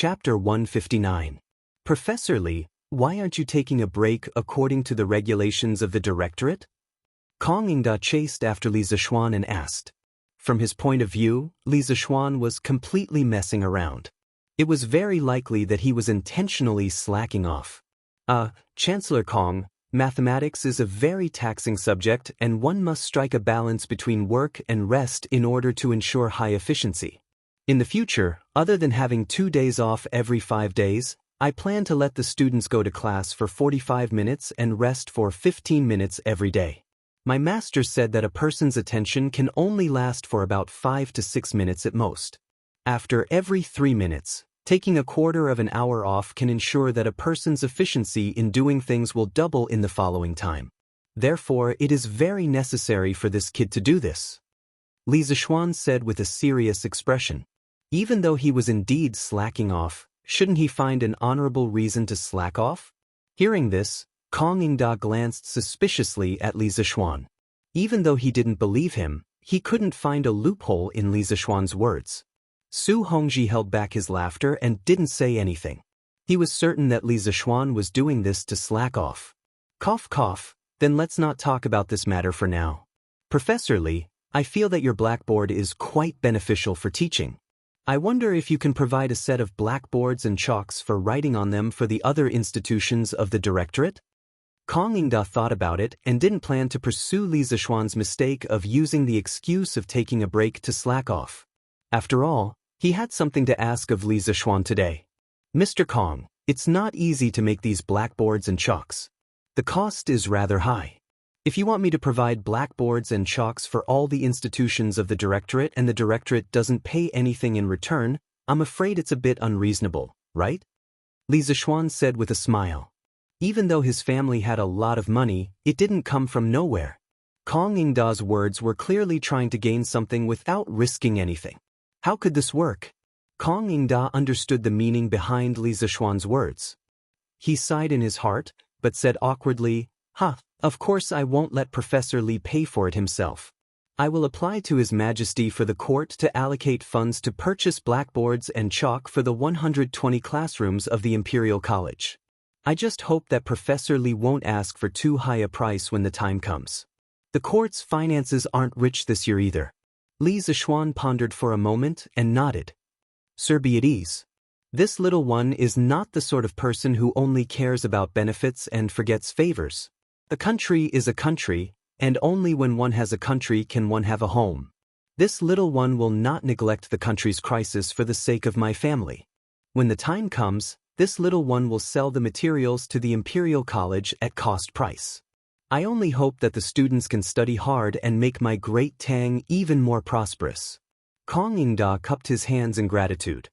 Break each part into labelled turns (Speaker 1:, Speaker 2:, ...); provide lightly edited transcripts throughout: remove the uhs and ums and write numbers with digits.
Speaker 1: Chapter 159. Professor Li, why aren't you taking a break according to the regulations of the directorate? Kong Yingda chased after Li Zishuan and asked. From his point of view, Li Zishuan was completely messing around. It was very likely that he was intentionally slacking off. Chancellor Kong, mathematics is a very taxing subject and one must strike a balance between work and rest in order to ensure high efficiency. In the future, other than having 2 days off every 5 days, I plan to let the students go to class for 45 minutes and rest for 15 minutes every day. My master said that a person's attention can only last for about 5 to 6 minutes at most. After every 3 minutes, taking a quarter of an hour off can ensure that a person's efficiency in doing things will double in the following time. Therefore, it is very necessary for this kid to do this. Li Zishuan said with a serious expression. Even though he was indeed slacking off, shouldn't he find an honorable reason to slack off? Hearing this, Kong Yingda glanced suspiciously at Li Zishuan. Even though he didn't believe him, he couldn't find a loophole in Li Zishuan's words. Su Hongji held back his laughter and didn't say anything. He was certain that Li Zishuan was doing this to slack off. Cough cough, then let's not talk about this matter for now. Professor Li, I feel that your blackboard is quite beneficial for teaching. I wonder if you can provide a set of blackboards and chalks for writing on them for the other institutions of the directorate? Kong Yingda thought about it and didn't plan to pursue Li Zishuan's mistake of using the excuse of taking a break to slack off. After all, he had something to ask of Li Zishuan today. Mr. Kong, it's not easy to make these blackboards and chalks. The cost is rather high. If you want me to provide blackboards and chalks for all the institutions of the directorate and the directorate doesn't pay anything in return, I'm afraid it's a bit unreasonable, right? Li Zishuan said with a smile. Even though his family had a lot of money, it didn't come from nowhere. Kong Yingda's words were clearly trying to gain something without risking anything. How could this work? Kong Yingda understood the meaning behind Li Zishuan's words. He sighed in his heart, but said awkwardly, Of course I won't let Professor Li pay for it himself. I will apply to His Majesty for the court to allocate funds to purchase blackboards and chalk for the 120 classrooms of the Imperial College. I just hope that Professor Li won't ask for too high a price when the time comes. The court's finances aren't rich this year either. Li Zishuan pondered for a moment and nodded. Sir, be at ease. This little one is not the sort of person who only cares about benefits and forgets favors. A country is a country, and only when one has a country can one have a home. This little one will not neglect the country's crisis for the sake of my family. When the time comes, this little one will sell the materials to the Imperial College at cost price. I only hope that the students can study hard and make my great Tang even more prosperous. Kong Yingda cupped his hands in gratitude.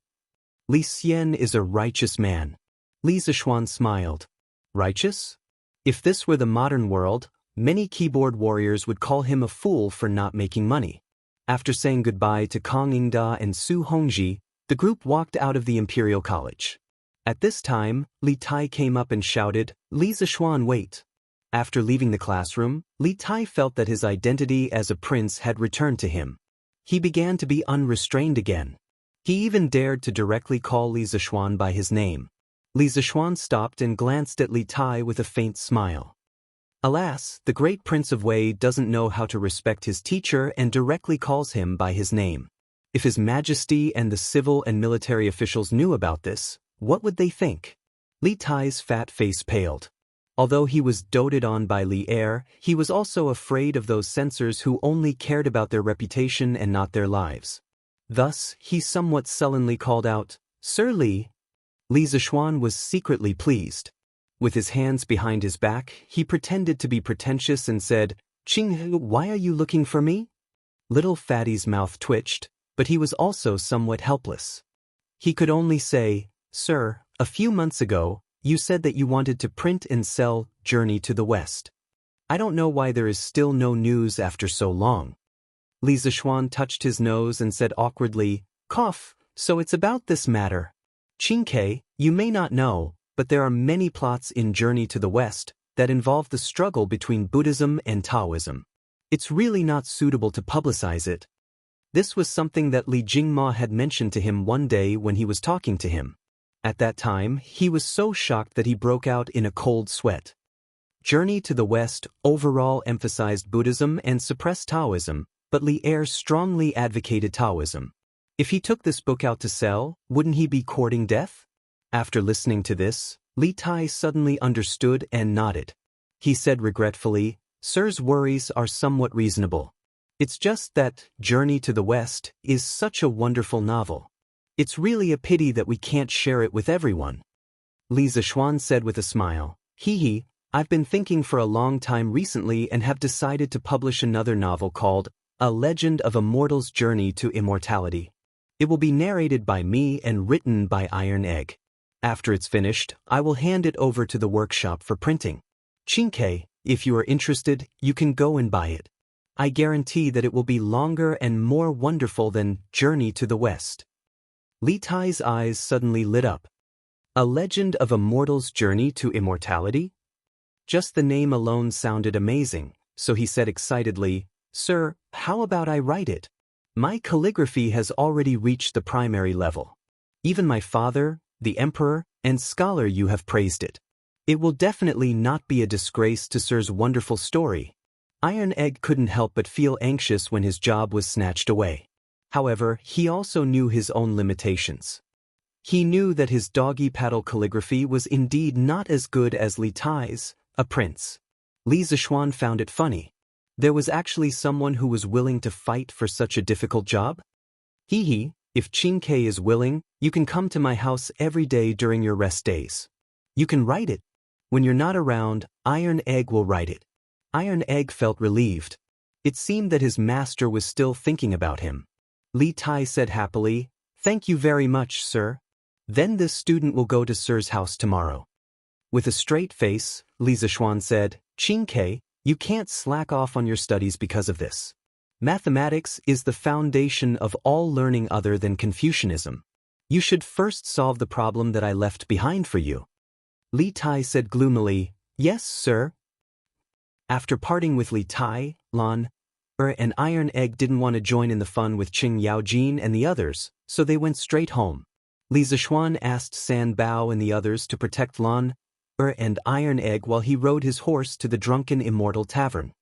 Speaker 1: Li Xian is a righteous man. Li Zishuan smiled. Righteous? If this were the modern world, many keyboard warriors would call him a fool for not making money. After saying goodbye to Kong Yingda and Su Hongji, the group walked out of the Imperial College. At this time, Li Tai came up and shouted, Li Zishuan, wait. After leaving the classroom, Li Tai felt that his identity as a prince had returned to him. He began to be unrestrained again. He even dared to directly call Li Zishuan by his name. Li Zishuan stopped and glanced at Li Tai with a faint smile. Alas, the great Prince of Wei doesn't know how to respect his teacher and directly calls him by his name. If His Majesty and the civil and military officials knew about this, what would they think? Li Tai's fat face paled. Although he was doted on by Li Er, he was also afraid of those censors who only cared about their reputation and not their lives. Thus, he somewhat sullenly called out, Sir Li. Li Zishuan was secretly pleased. With his hands behind his back, he pretended to be pretentious and said, Qinghe, why are you looking for me? Little Fatty's mouth twitched, but he was also somewhat helpless. He could only say, Sir, a few months ago, you said that you wanted to print and sell Journey to the West. I don't know why there is still no news after so long. Li Zishuan touched his nose and said awkwardly, Cough, so it's about this matter. Qinghe, you may not know, but there are many plots in Journey to the West that involve the struggle between Buddhism and Taoism. It's really not suitable to publicize it. This was something that Li Jingma had mentioned to him one day when he was talking to him. At that time, he was so shocked that he broke out in a cold sweat. Journey to the West overall emphasized Buddhism and suppressed Taoism, but Li Er strongly advocated Taoism. If he took this book out to sell, wouldn't he be courting death? After listening to this, Li Tai suddenly understood and nodded. He said regretfully, "Sir's worries are somewhat reasonable. It's just that Journey to the West is such a wonderful novel. It's really a pity that we can't share it with everyone." Li Zishuan said with a smile, "Hee, I've been thinking for a long time recently and have decided to publish another novel called A Legend of a Mortal's Journey to Immortality. It will be narrated by me and written by Iron Egg. After it's finished, I will hand it over to the workshop for printing. Xianxia, if you are interested, you can go and buy it. I guarantee that it will be longer and more wonderful than Journey to the West." Li Tai's eyes suddenly lit up. A Legend of a Mortal's Journey to Immortality? Just the name alone sounded amazing, so he said excitedly, "Sir, how about I write it? My calligraphy has already reached the primary level. Even my father, the emperor, and scholar you have praised it. It will definitely not be a disgrace to Sir's wonderful story." Iron Egg couldn't help but feel anxious when his job was snatched away. However, he also knew his own limitations. He knew that his doggy paddle calligraphy was indeed not as good as Li Tai's, a prince. Li Zishuan found it funny. There was actually someone who was willing to fight for such a difficult job? Hee, if Xianxia is willing, you can come to my house every day during your rest days. You can write it. When you're not around, Iron Egg will write it. Iron Egg felt relieved. It seemed that his master was still thinking about him. Li Tai said happily, "Thank you very much, sir. Then this student will go to Sir's house tomorrow." With a straight face, Li Zishuan said, "Xianxia, you can't slack off on your studies because of this. Mathematics is the foundation of all learning other than Confucianism. You should first solve the problem that I left behind for you." Li Tai said gloomily, "Yes, sir." After parting with Li Tai, Lan and Iron Egg didn't want to join in the fun with Qing Yaojin and the others, so they went straight home. Li Zishuan asked San Bao and the others to protect Lan and Iron Egg while he rode his horse to the Drunken Immortal Tavern.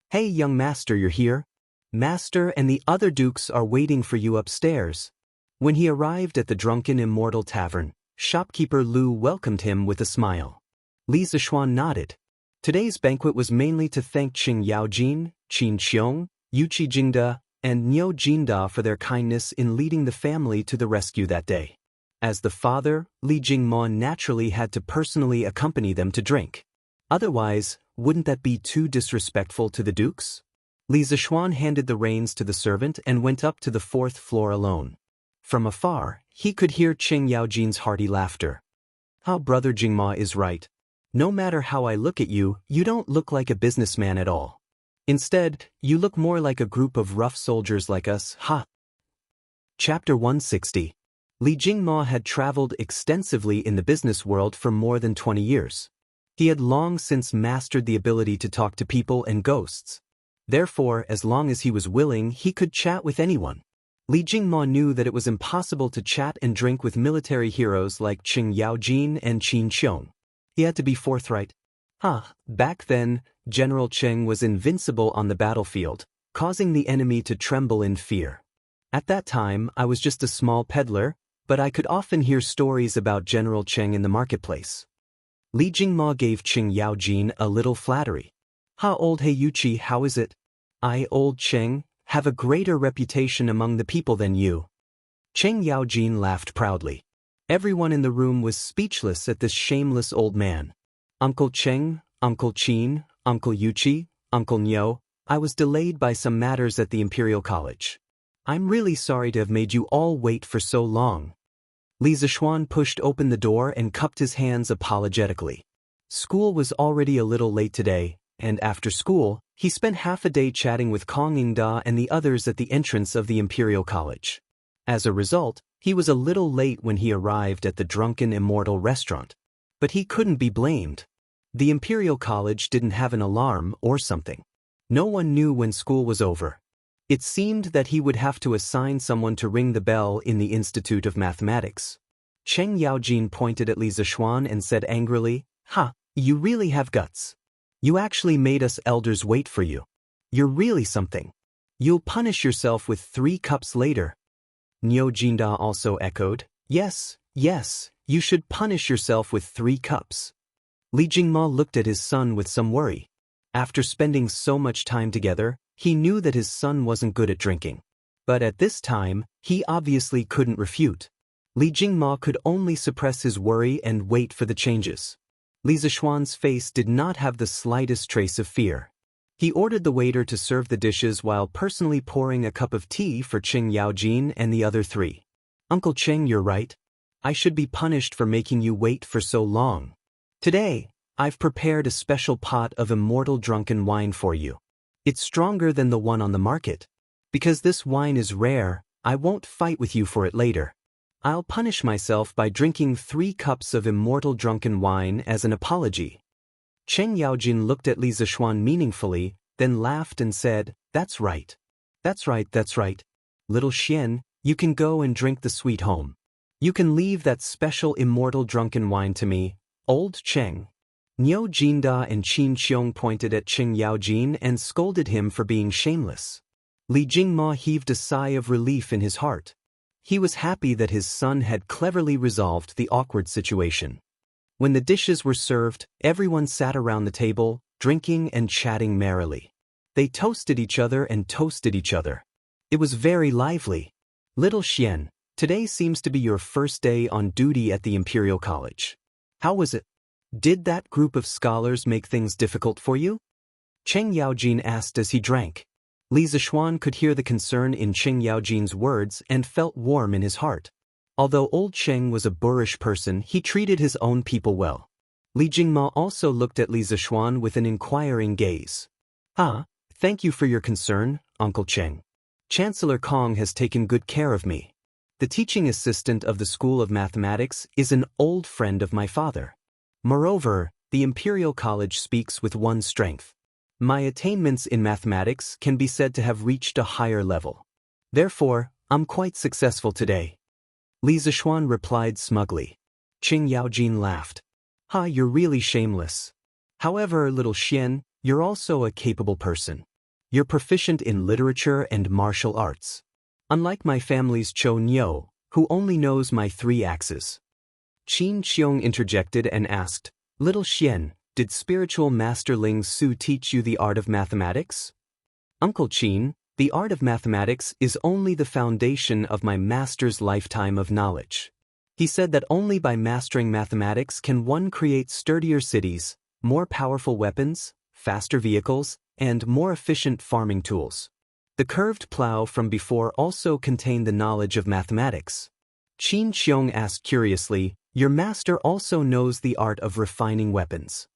Speaker 1: "Hey, young master, you're here? Master and the other dukes are waiting for you upstairs." When he arrived at the Drunken Immortal Tavern, shopkeeper Lu welcomed him with a smile. Li Zishuan nodded. Today's banquet was mainly to thank Qing Yaojin, Qin Xiong, Yuqi Jingda, and Niu Jinda for their kindness in leading the family to the rescue that day. As the father, Li Jingmo naturally had to personally accompany them to drink. Otherwise, wouldn't that be too disrespectful to the dukes? Li Zishuan handed the reins to the servant and went up to the 4th floor alone. From afar, he could hear Qing Yaojin's hearty laughter. "How brother Jingma is right. No matter how I look at you, you don't look like a businessman at all. Instead, you look more like a group of rough soldiers like us, ha." Chapter 160. Li Jingmo had traveled extensively in the business world for more than 20 years. He had long since mastered the ability to talk to people and ghosts. Therefore, as long as he was willing, he could chat with anyone. Li Jingmo knew that it was impossible to chat and drink with military heroes like Qing Yaojin and Qin Xiong. He had to be forthright. Back then, General Cheng was invincible on the battlefield, causing the enemy to tremble in fear. At that time, I was just a small peddler, but I could often hear stories about General Cheng in the marketplace. Li Jingmo gave Qing Yaojin a little flattery. Old Yuqi, how is it? I, old Cheng, have a greater reputation among the people than you." Qing Yaojin laughed proudly. Everyone in the room was speechless at this shameless old man. "Uncle Cheng, Uncle Qin, Uncle Yuqi, Uncle Niu, I was delayed by some matters at the Imperial College. I'm really sorry to have made you all wait for so long." Li Zishuan pushed open the door and cupped his hands apologetically. School was already a little late today, and after school, he spent half a day chatting with Kong Yingda and the others at the entrance of the Imperial College. As a result, he was a little late when he arrived at the Drunken Immortal restaurant. But he couldn't be blamed. The Imperial College didn't have an alarm or something. No one knew when school was over. It seemed that he would have to assign someone to ring the bell in the Institute of Mathematics. Cheng Yaojin pointed at Li Zishuan and said angrily, "Ha, you really have guts. You actually made us elders wait for you. You're really something. You'll punish yourself with 3 cups later." Niu Jinda also echoed, "Yes, yes, you should punish yourself with 3 cups." Li Jingma looked at his son with some worry. After spending so much time together, he knew that his son wasn't good at drinking. But at this time, he obviously couldn't refute. Li Jingma could only suppress his worry and wait for the changes. Li Zishuan's face did not have the slightest trace of fear. He ordered the waiter to serve the dishes while personally pouring a cup of tea for Cheng Yaojin and the other 3. "Uncle Cheng, you're right. I should be punished for making you wait for so long. Today, I've prepared a special pot of immortal drunken wine for you. It's stronger than the one on the market. Because this wine is rare, I won't fight with you for it later. I'll punish myself by drinking 3 cups of immortal drunken wine as an apology." Cheng Yaojin looked at Li Zishuan meaningfully, then laughed and said, "That's right. That's right, that's right. Little Xian, you can go and drink the sweet home. You can leave that special immortal drunken wine to me, old Cheng." Niu Jinda and Qin Qiong pointed at Cheng Yaojin and scolded him for being shameless. Li Jingma heaved a sigh of relief in his heart. He was happy that his son had cleverly resolved the awkward situation. When the dishes were served, everyone sat around the table, drinking and chatting merrily. They toasted each other and toasted each other. It was very lively. "Little Xian, today seems to be your first day on duty at the Imperial College. How was it? Did that group of scholars make things difficult for you?" Cheng Yaojin asked as he drank. Li Zishuan could hear the concern in Cheng Yaojin's words and felt warm in his heart. Although old Cheng was a boorish person, he treated his own people well. Li Jingma also looked at Li Zishuan with an inquiring gaze. "Ah, thank you for your concern, Uncle Cheng. Chancellor Kong has taken good care of me. The teaching assistant of the School of Mathematics is an old friend of my father. Moreover, the Imperial College speaks with one strength. My attainments in mathematics can be said to have reached a higher level. Therefore, I'm quite successful today." Li Zishuan replied smugly. Cheng Yaojin laughed. "Ha, you're really shameless. However, little Xian, you're also a capable person. You're proficient in literature and martial arts. Unlike my family's Chou Niu, who only knows my 3 axes." Qin Qiong interjected and asked, "Little Xian, did spiritual master Ling Su teach you the art of mathematics?" "Uncle Qin, the art of mathematics is only the foundation of my master's lifetime of knowledge. He said that only by mastering mathematics can one create sturdier cities, more powerful weapons, faster vehicles, and more efficient farming tools. The curved plow from before also contained the knowledge of mathematics." Qin Qiong asked curiously, "Your master also knows the art of refining weapons?"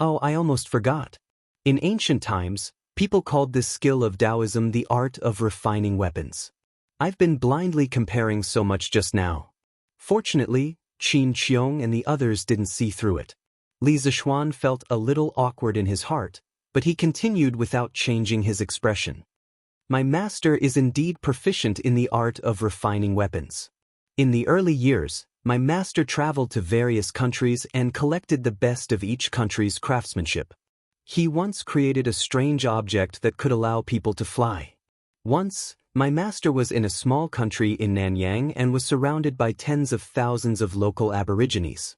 Speaker 1: "Oh, I almost forgot. In ancient times, people called this skill of Taoism the art of refining weapons. I've been blindly comparing so much just now." Fortunately, Qin Qiong and the others didn't see through it. Li Zishuan felt a little awkward in his heart, but he continued without changing his expression. "My master is indeed proficient in the art of refining weapons. In the early years, my master traveled to various countries and collected the best of each country's craftsmanship. He once created a strange object that could allow people to fly. Once, my master was in a small country in Nanyang and was surrounded by tens of thousands of local aborigines.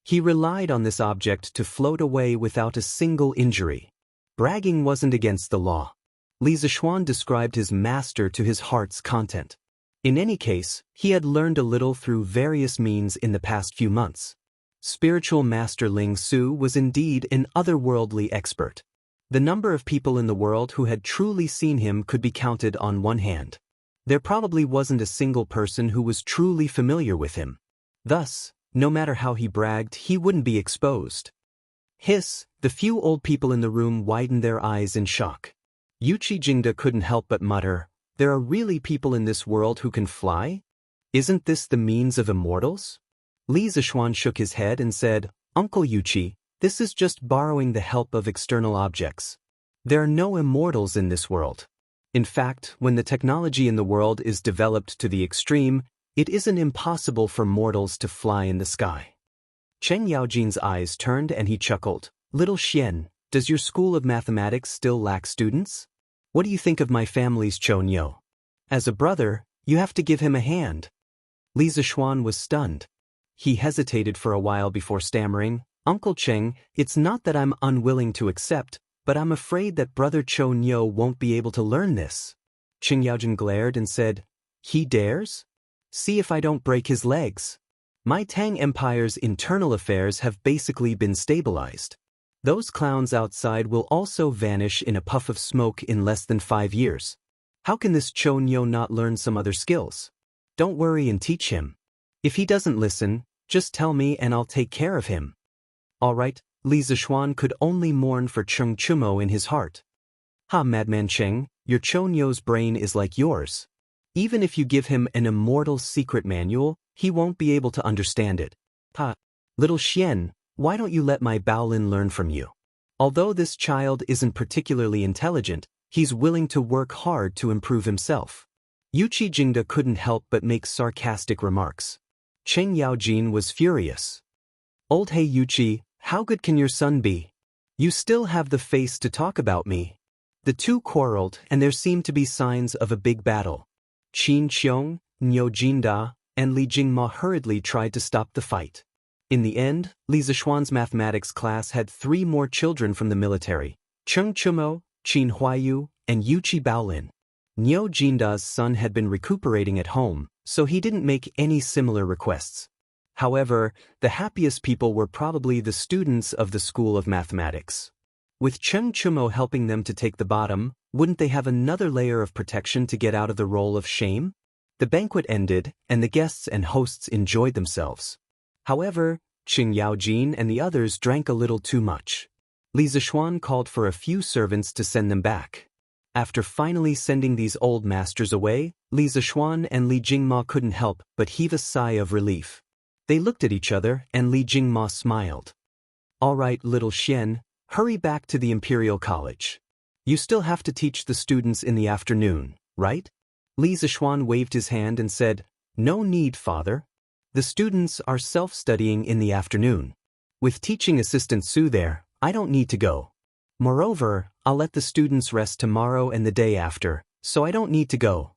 Speaker 1: He relied on this object to float away without a single injury. Bragging wasn't against the law." Li Zishuan described his master to his heart's content. In any case, he had learned a little through various means in the past few months. Spiritual Master Ling Su was indeed an otherworldly expert. The number of people in the world who had truly seen him could be counted on one hand. There probably wasn't a single person who was truly familiar with him. Thus, no matter how he bragged, he wouldn't be exposed. Hiss, the few old people in the room widened their eyes in shock. Yuchi Jingda couldn't help but mutter, "There are really people in this world who can fly? Isn't this the means of immortals?" Li Zishuan shook his head and said, "Uncle Yuchi, this is just borrowing the help of external objects. There are no immortals in this world. In fact, when the technology in the world is developed to the extreme, It isn't impossible for mortals to fly in the sky. Cheng Yaojin's eyes turned and he chuckled. Little Xian, does your school of mathematics still lack students? What do you think of my family's Chonyo? As a brother, you have to give him a hand. Li Zishuan was stunned. He hesitated for a while before stammering, Uncle Cheng, it's not that I'm unwilling to accept, but I'm afraid that Brother Chonyo won't be able to learn this. Cheng Yaojin glared and said, he dares? See if I don't break his legs. My Tang Empire's internal affairs have basically been stabilized. Those clowns outside will also vanish in a puff of smoke in less than 5 years. How can this Chonyo not learn some other skills? Don't worry and teach him. If he doesn't listen, just tell me and I'll take care of him. All right, Li Zishuan could only mourn for Cheng Chumo in his heart. Ha, Madman Cheng, your Chonyo's brain is like yours. Even if you give him an immortal secret manual, he won't be able to understand it. Ha, little Xian, why don't you let my Baolin learn from you? Although this child isn't particularly intelligent, he's willing to work hard to improve himself. Yuchi Jingda couldn't help but make sarcastic remarks. Cheng Yaojin was furious. Old Hey Yuchi, how good can your son be? You still have the face to talk about me. The two quarreled and there seemed to be signs of a big battle. Qin Qiong, Niu Jinda, and Li Jingma hurriedly tried to stop the fight. In the end, Li Zishuan's mathematics class had 3 more children from the military, Cheng Chumo, Qin Huayu, and Yuchi Baolin. Niu Jinda's son had been recuperating at home, so he didn't make any similar requests. However, the happiest people were probably the students of the School of Mathematics. With Cheng Chumo helping them to take the bottom, wouldn't they have another layer of protection to get out of the role of shame? The banquet ended, and the guests and hosts enjoyed themselves. However, Cheng Yaojin and the others drank a little too much. Li Zishuan called for a few servants to send them back. After finally sending these old masters away, Li Zishuan and Li Jingma couldn't help but heave a sigh of relief. They looked at each other and Li Jingma smiled. All right, little Xian, hurry back to the Imperial College. You still have to teach the students in the afternoon, right? Li Zishuan waved his hand and said, no need, father. The students are self-studying in the afternoon. With teaching assistant Su there, I don't need to go. Moreover, I'll let the students rest tomorrow and the day after, so I don't need to go.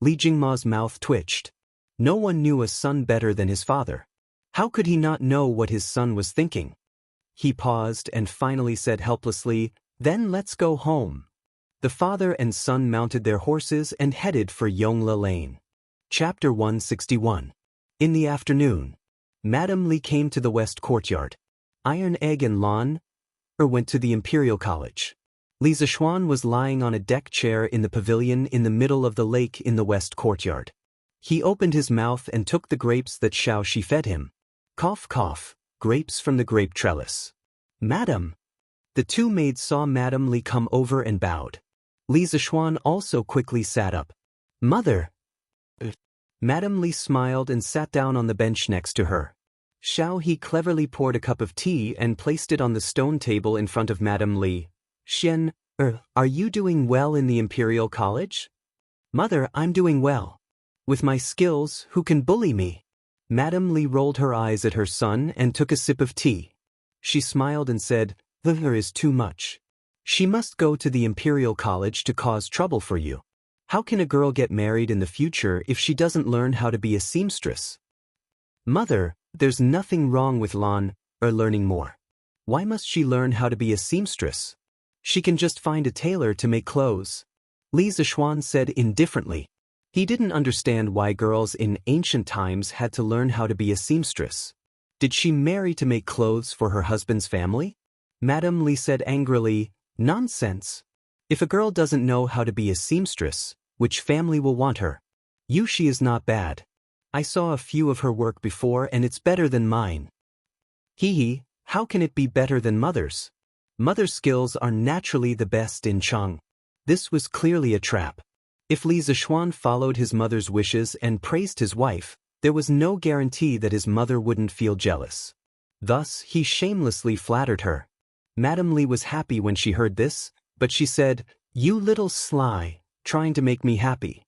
Speaker 1: Li Jingma's mouth twitched. No one knew a son better than his father. How could he not know what his son was thinking? He paused and finally said helplessly, then let's go home. The father and son mounted their horses and headed for Yongla Lane. Chapter 161. In the afternoon, Madame Li came to the west courtyard. Iron Egg and Lan went to the Imperial College. Li Zishuan was lying on a deck chair in the pavilion in the middle of the lake in the west courtyard. He opened his mouth and took the grapes that Xiaoxi fed him. Cough, cough, grapes from the grape trellis. Madam. The 2 maids saw Madame Li come over and bowed. Li Zishuan also quickly sat up. Mother. Madame Li smiled and sat down on the bench next to her. Xiaoxi cleverly poured a cup of tea and placed it on the stone table in front of Madame Li. Xian, are you doing well in the Imperial College? Mother, I'm doing well. With my skills, who can bully me? Madame Li rolled her eyes at her son and took a sip of tea. She smiled and said, there is too much. She must go to the Imperial College to cause trouble for you. How can a girl get married in the future if she doesn't learn how to be a seamstress? Mother, there's nothing wrong with Lan learning more. Why must she learn how to be a seamstress? She can just find a tailor to make clothes. Li Zishuan said indifferently. He didn't understand why girls in ancient times had to learn how to be a seamstress. Did she marry to make clothes for her husband's family? Madame Li said angrily, nonsense. If a girl doesn't know how to be a seamstress, which family will want her? Yushi is not bad. I saw a few of her work before and it's better than mine. Hee, how can it be better than mother's? Mother's skills are naturally the best in Chang. This was clearly a trap. If Li Zishuan followed his mother's wishes and praised his wife, there was no guarantee that his mother wouldn't feel jealous. Thus, he shamelessly flattered her. Madame Li was happy when she heard this, but she said, you little sly, trying to make me happy.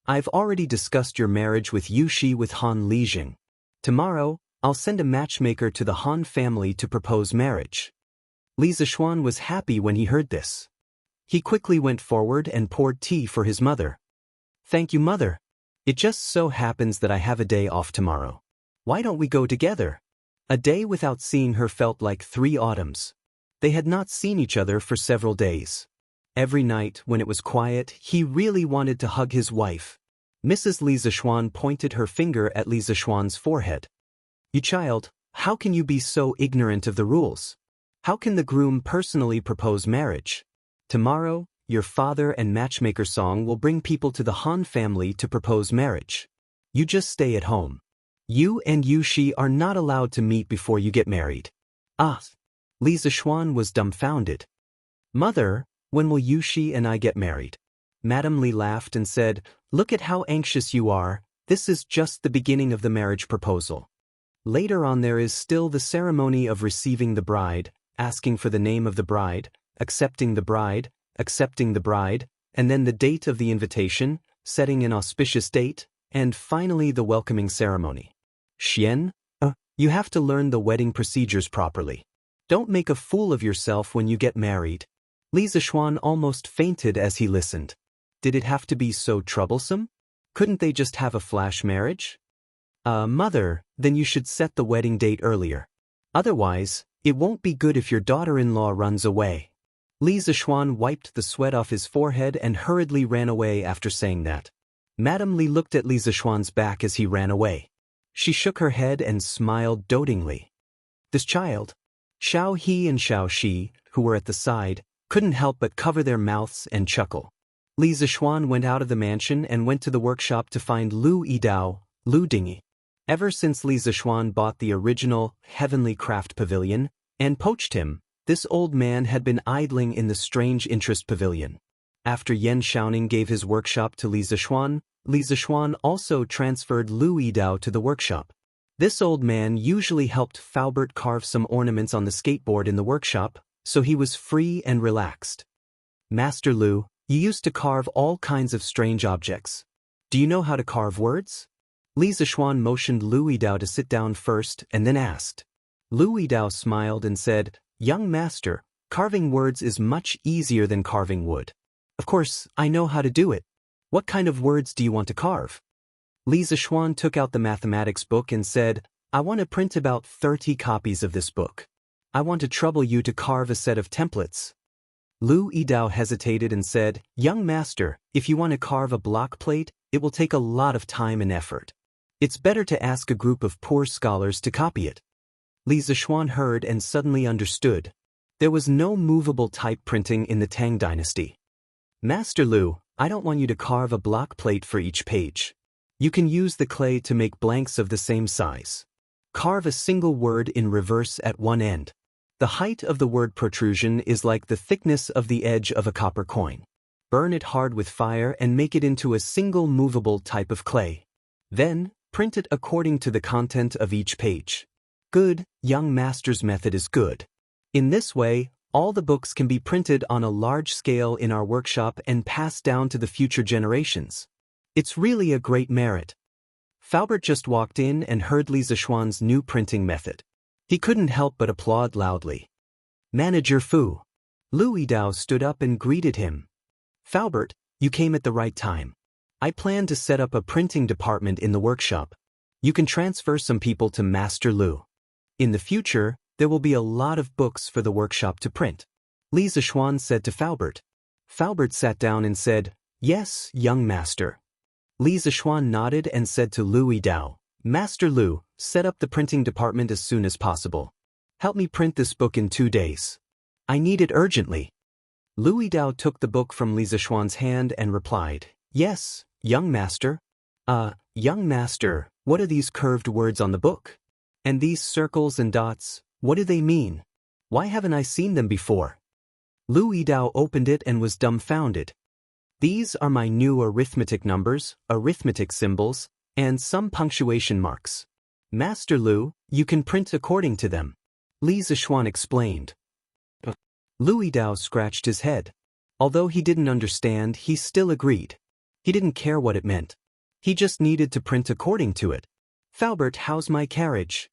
Speaker 1: I've already discussed your marriage with Yushi with Han Lijing. Tomorrow, I'll send a matchmaker to the Han family to propose marriage. Li Zishuan was happy when he heard this. He quickly went forward and poured tea for his mother. Thank you, mother. It just so happens that I have a day off tomorrow. Why don't we go together? A day without seeing her felt like 3 autumns. They had not seen each other for several days. Every night, when it was quiet, he really wanted to hug his wife. Mrs. Li Zishuan pointed her finger at Li Zishuan's forehead. You child, how can you be so ignorant of the rules? How can the groom personally propose marriage? Tomorrow, your father and matchmaker Song will bring people to the Han family to propose marriage. You just stay at home. You and Yushi are not allowed to meet before you get married. Ah! Li Zishuan was dumbfounded. Mother, when will Yushi and I get married? Madame Li laughed and said, Look at how anxious you are, this is just the beginning of the marriage proposal. Later on there is still the ceremony of receiving the bride, asking for the name of the bride, accepting the bride, and then the date of the invitation, setting an auspicious date, and finally the welcoming ceremony. Xian, you have to learn the wedding procedures properly. Don't make a fool of yourself when you get married. Li Zishuan almost fainted as he listened. Did it have to be so troublesome? Couldn't they just have a flash marriage? Mother, then you should set the wedding date earlier. Otherwise, it won't be good if your daughter-in-law runs away. Li Zishuan wiped the sweat off his forehead and hurriedly ran away after saying that. Madame Li looked at Li Zishuan's back as he ran away. She shook her head and smiled dotingly. This child, Xiao He and Xiao Shi, who were at the side, couldn't help but cover their mouths and chuckle. Li Zishuan went out of the mansion and went to the workshop to find Lu Yidao, Lu Dingy. Ever since Li Zishuan bought the original Heavenly Craft Pavilion and poached him, this old man had been idling in the Strange Interest Pavilion. After Yan Xiaoning gave his workshop to Li Zishuan also transferred Lu Yidao to the workshop. This old man usually helped Faubert carve some ornaments on the skateboard in the workshop, so he was free and relaxed. Master Lu, you used to carve all kinds of strange objects. Do you know how to carve words? Li Zishuan motioned Lu Yidao to sit down first and then asked. Lu Yidao smiled and said, Young master, carving words is much easier than carving wood. Of course, I know how to do it. What kind of words do you want to carve? Li Zishuan took out the mathematics book and said, I want to print about 30 copies of this book. I want to trouble you to carve a set of templates. Lu Yidao hesitated and said, Young master, if you want to carve a block plate, it will take a lot of time and effort. It's better to ask a group of poor scholars to copy it. Li Zishuan heard and suddenly understood. There was no movable type printing in the Tang dynasty. Master Lu, I don't want you to carve a block plate for each page. You can use the clay to make blanks of the same size. Carve a single word in reverse at one end. The height of the word protrusion is like the thickness of the edge of a copper coin. Burn it hard with fire and make it into a single movable type of clay. Then, print it according to the content of each page. Good, young master's method is good. In this way, all the books can be printed on a large scale in our workshop and passed down to the future generations. It's really a great merit. Faubert just walked in and heard Li Zishuan's new printing method. He couldn't help but applaud loudly. Manager Fu. Lu Yidao stood up and greeted him. Faubert, you came at the right time. I plan to set up a printing department in the workshop. You can transfer some people to Master Lu. In the future, there will be a lot of books for the workshop to print. Li Zishuan said to Faubert. Faubert sat down and said, Yes, young master. Li Zishuan nodded and said to Lu Yidao, Master Lu, set up the printing department as soon as possible. Help me print this book in 2 days. I need it urgently. Lu Yidao took the book from Li Zishuan's hand and replied, Yes, young master. Young master, what are these curved words on the book? And these circles and dots, what do they mean? Why haven't I seen them before? Lu Yidao opened it and was dumbfounded. These are my new arithmetic numbers, arithmetic symbols, and some punctuation marks. Master Lu, you can print according to them. Li Zishuan explained. Lu Yidao scratched his head. Although he didn't understand, he still agreed. He didn't care what it meant. He just needed to print according to it. "Faubert, how's my carriage?"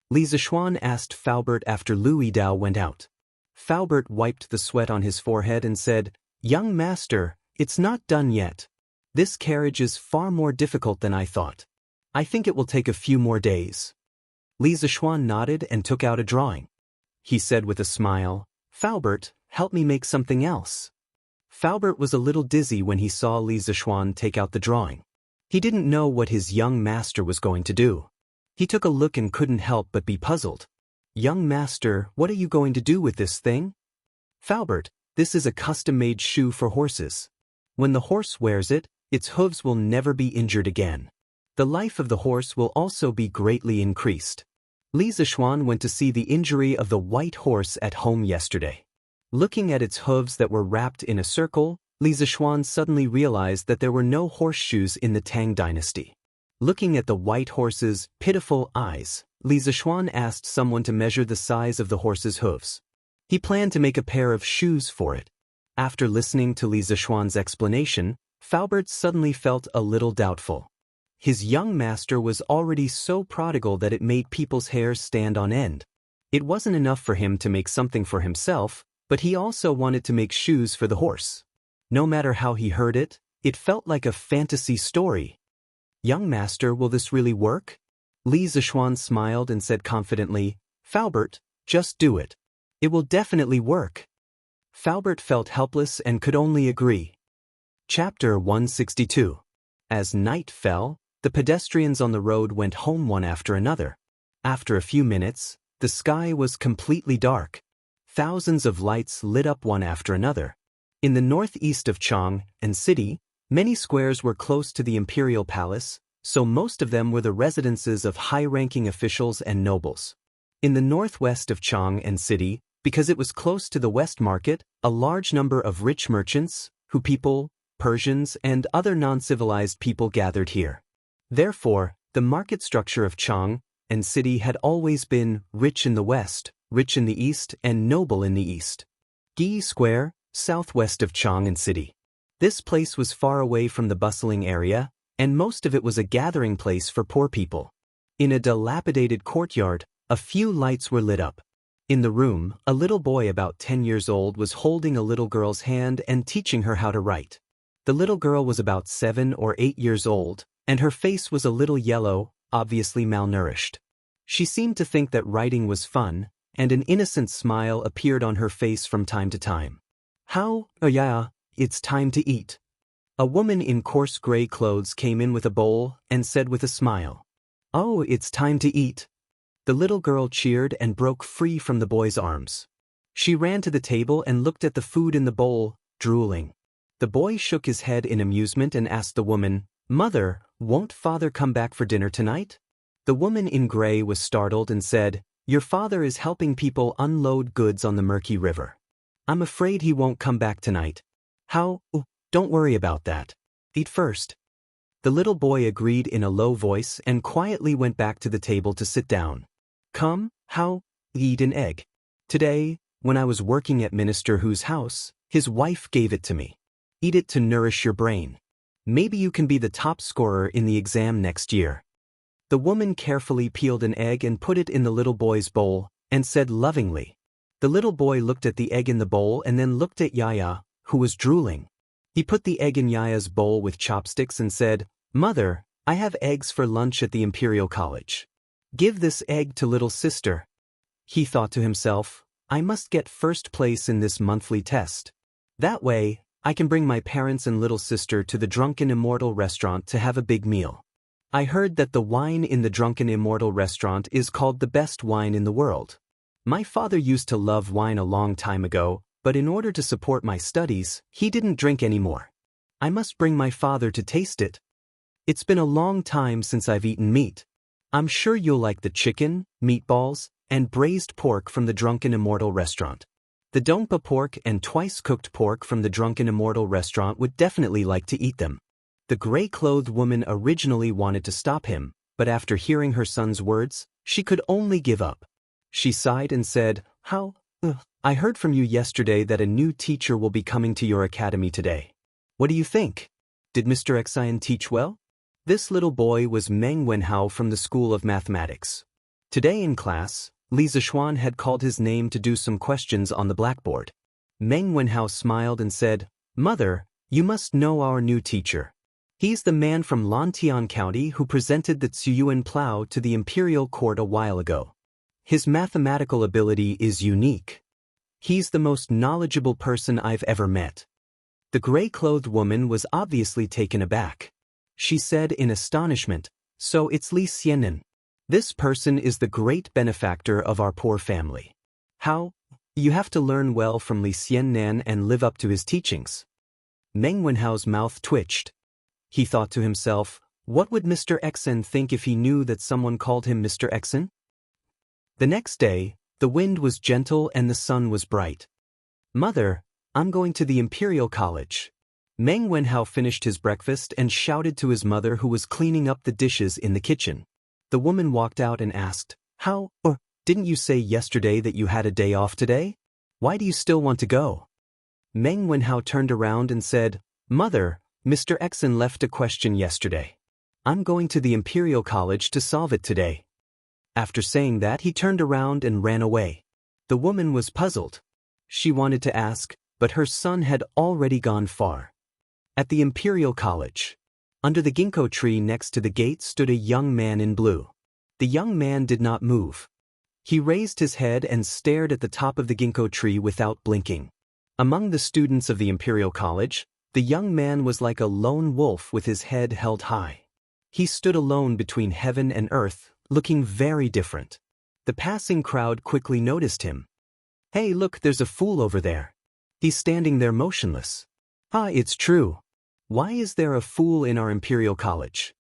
Speaker 1: Li Zishuan asked Faubert after Lu Yidao went out. Faubert wiped the sweat on his forehead and said, "Young master, it's not done yet. This carriage is far more difficult than I thought. I think it will take a few more days." Li Zishuan nodded and took out a drawing. He said with a smile, "Faubert, help me make something else." Faubert was a little dizzy when he saw Li Zishuan take out the drawing. He didn't know what his young master was going to do. He took a look and couldn't help but be puzzled. "Young master, what are you going to do with this thing?" "Faubert, this is a custom-made shoe for horses. When the horse wears it, its hooves will never be injured again. The life of the horse will also be greatly increased." Li Zishuan went to see the injury of the white horse at home yesterday. Looking at its hooves that were wrapped in a circle, Li Zishuan suddenly realized that there were no horseshoes in the Tang dynasty. Looking at the white horse's pitiful eyes, Li Zishuan asked someone to measure the size of the horse's hooves. He planned to make a pair of shoes for it. After listening to Li Zishuan's explanation, Faubert suddenly felt a little doubtful. His young master was already so prodigal that it made people's hair stand on end. It wasn't enough for him to make something for himself, but he also wanted to make shoes for the horse. No matter how he heard it, it felt like a fantasy story. "Young master, will this really work?" Li Zishuan smiled and said confidently, "Faubert, just do it. It will definitely work." Faubert felt helpless and could only agree. Chapter 162. As night fell, the pedestrians on the road went home one after another. After a few minutes, the sky was completely dark. Thousands of lights lit up one after another. In the northeast of Chang and city, many squares were close to the imperial palace, so most of them were the residences of high-ranking officials and nobles. In the northwest of Chang and city, because it was close to the West Market, a large number of rich merchants, people, Persians, and other non-civilized people gathered here. Therefore, the market structure of Chang and city had always been rich in the west, rich in the east, and noble in the east. Gi Square, southwest of Chang and city. This place was far away from the bustling area, and most of it was a gathering place for poor people. In a dilapidated courtyard, a few lights were lit up. In the room, a little boy about 10 years old was holding a little girl's hand and teaching her how to write. The little girl was about 7 or 8 years old, and her face was a little yellow, obviously malnourished. She seemed to think that writing was fun, and an innocent smile appeared on her face from time to time. "Oh yeah, it's time to eat." A woman in coarse gray clothes came in with a bowl and said with a smile, "Oh, it's time to eat." The little girl cheered and broke free from the boy's arms. She ran to the table and looked at the food in the bowl, drooling. The boy shook his head in amusement and asked the woman, "Mother, won't father come back for dinner tonight?" The woman in gray was startled and said, "Your father is helping people unload goods on the murky river. I'm afraid he won't come back tonight." "How? Don't worry about that. Eat first." The little boy agreed in a low voice and quietly went back to the table to sit down. "Come, eat an egg. Today, when I was working at Minister Hu's house, his wife gave it to me. Eat it to nourish your brain. Maybe you can be the top scorer in the exam next year." The woman carefully peeled an egg and put it in the little boy's bowl, and said lovingly. The little boy looked at the egg in the bowl and then looked at Yaya, who was drooling. He put the egg in Yaya's bowl with chopsticks and said, "Mother, I have eggs for lunch at the Imperial College. Give this egg to little sister." He thought to himself, "I must get first place in this monthly test. That way, I can bring my parents and little sister to the Drunken Immortal restaurant to have a big meal. I heard that the wine in the Drunken Immortal restaurant is called the best wine in the world. My father used to love wine a long time ago, but in order to support my studies, he didn't drink anymore. I must bring my father to taste it. It's been a long time since I've eaten meat. I'm sure you'll like the chicken, meatballs, and braised pork from the Drunken Immortal restaurant. The Dongpa pork and twice-cooked pork from the Drunken Immortal restaurant would definitely like to eat them." The gray-clothed woman originally wanted to stop him, but after hearing her son's words, she could only give up. She sighed and said, I heard from you yesterday that a new teacher will be coming to your academy today. What do you think?" Did Mr. Xian teach well? This little boy was Meng Wenhao from the School of Mathematics. Today in class, Li Zixuan had called his name to do some questions on the blackboard. Meng Wenhao smiled and said, "Mother, you must know our new teacher. He's the man from Lantian County who presented the Ziyuan plow to the imperial court a while ago. His mathematical ability is unique. He's the most knowledgeable person I've ever met." The gray-clothed woman was obviously taken aback. She said in astonishment, "So it's Li Xiannan. This person is the great benefactor of our poor family. How? You have to learn well from Li Xiannan and live up to his teachings." Meng Wenhao's mouth twitched. He thought to himself, what would Mr. Xen think if he knew that someone called him Mr. Xen? The next day, the wind was gentle and the sun was bright. "Mother, I'm going to the Imperial College." Meng Wenhao finished his breakfast and shouted to his mother who was cleaning up the dishes in the kitchen. The woman walked out and asked, "How, or didn't you say yesterday that you had a day off today? Why do you still want to go?" Meng Wenhao turned around and said, "Mother, Mr. Xen left a question yesterday. I'm going to the Imperial College to solve it today." After saying that, he turned around and ran away. The woman was puzzled. She wanted to ask, but her son had already gone far. At the Imperial College, under the ginkgo tree next to the gate stood a young man in blue. The young man did not move. He raised his head and stared at the top of the ginkgo tree without blinking. Among the students of the Imperial College, the young man was like a lone wolf with his head held high. He stood alone between heaven and earth, looking very different. The passing crowd quickly noticed him. "Hey, look, there's a fool over there. He's standing there motionless." "Ah, it's true. Why is there a fool in our Imperial College?"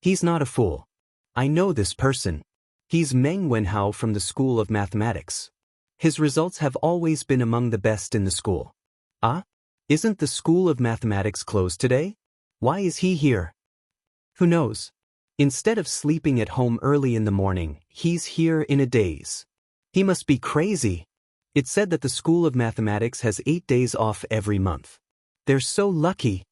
Speaker 1: "He's not a fool. I know this person. He's Meng Wenhao from the School of Mathematics. His results have always been among the best in the school." "Ah? Isn't the School of Mathematics closed today? Why is he here?" "Who knows? Instead of sleeping at home early in the morning, he's here in a daze. He must be crazy." It said that the School of Mathematics has 8 days off every month. They're so lucky.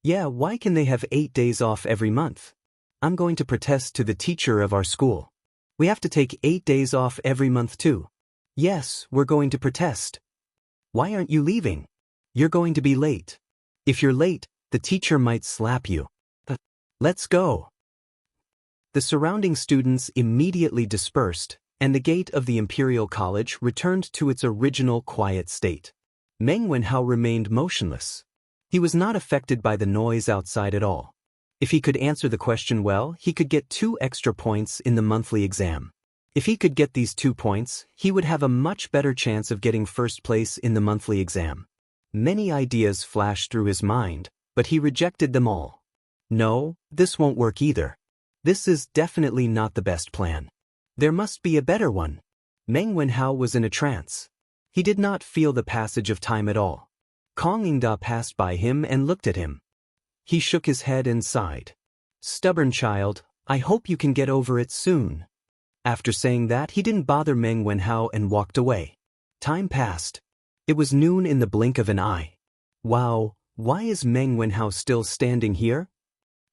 Speaker 1: Yeah, why can they have 8 days off every month? I'm going to protest to the teacher of our school. We have to take 8 days off every month too. Yes, we're going to protest. Why aren't you leaving? You're going to be late. If you're late, the teacher might slap you. Let's go. The surrounding students immediately dispersed, and the gate of the Imperial College returned to its original quiet state. Meng Wenhao remained motionless. He was not affected by the noise outside at all. If he could answer the question well, he could get 2 extra points in the monthly exam. If he could get these 2 points, he would have a much better chance of getting first place in the monthly exam. Many ideas flashed through his mind, but he rejected them all. No, this won't work either. This is definitely not the best plan. There must be a better one. Meng Wenhao was in a trance. He did not feel the passage of time at all. Kong Yingda passed by him and looked at him. He shook his head and sighed. "Stubborn child, I hope you can get over it soon." After saying that, he didn't bother Meng Wenhao and walked away. Time passed. It was noon in the blink of an eye. Wow, why is Meng Wenhao still standing here?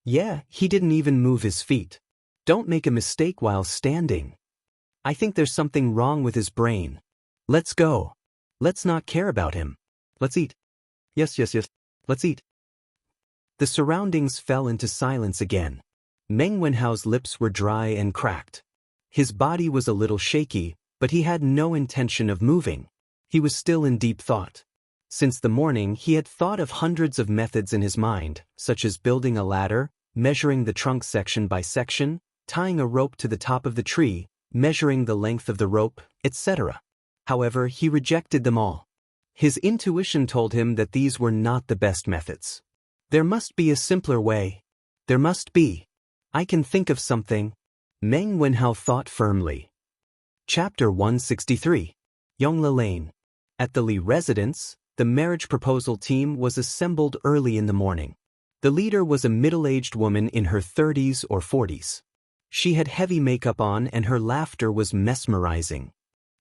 Speaker 1: Yeah, he didn't even move his feet. Don't make a mistake while standing. I think there's something wrong with his brain. Let's go. Let's not care about him. Let's eat. Yes. Let's eat. The surroundings fell into silence again. Meng Wenhao's lips were dry and cracked. His body was a little shaky, but he had no intention of moving. He was still in deep thought. Since the morning, he had thought of hundreds of methods in his mind, such as building a ladder, measuring the trunk section by section, tying a rope to the top of the tree, measuring the length of the rope, etc. However, he rejected them all. His intuition told him that these were not the best methods. There must be a simpler way. There must be. I can think of something. Meng Wenhao thought firmly. Chapter 163. Yongla Lane. At the Li residence, the marriage proposal team was assembled early in the morning. The leader was a middle-aged woman in her 30s or 40s. She had heavy makeup on and her laughter was mesmerizing.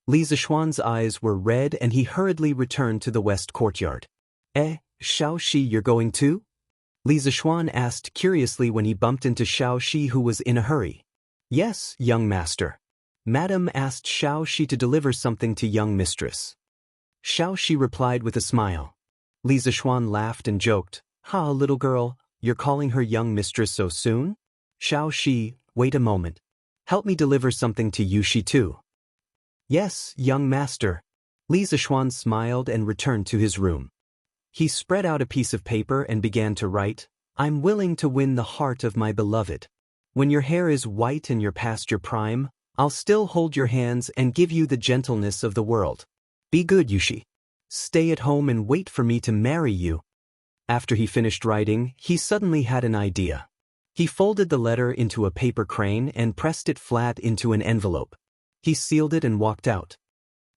Speaker 1: Li Zixuan's eyes were red and he hurriedly returned to the west courtyard. Xiaoxi, you're going too? Li Zishuan asked curiously when he bumped into Xiaoxi, who was in a hurry. Yes, young master. Madam asked Xiaoxi to deliver something to young mistress. Xiaoxi replied with a smile. Li Zishuan laughed and joked, Ha, little girl, you're calling her young mistress so soon? Xiaoxi, wait a moment. Help me deliver something to Yuxi too. Yes, young master. Li Zishuan smiled and returned to his room. He spread out a piece of paper and began to write, I'm willing to win the heart of my beloved. When your hair is white and you're past your prime, I'll still hold your hands and give you the gentleness of the world. Be good, Yuxi. Stay at home and wait for me to marry you. After he finished writing, he suddenly had an idea. He folded the letter into a paper crane and pressed it flat into an envelope. He sealed it and walked out.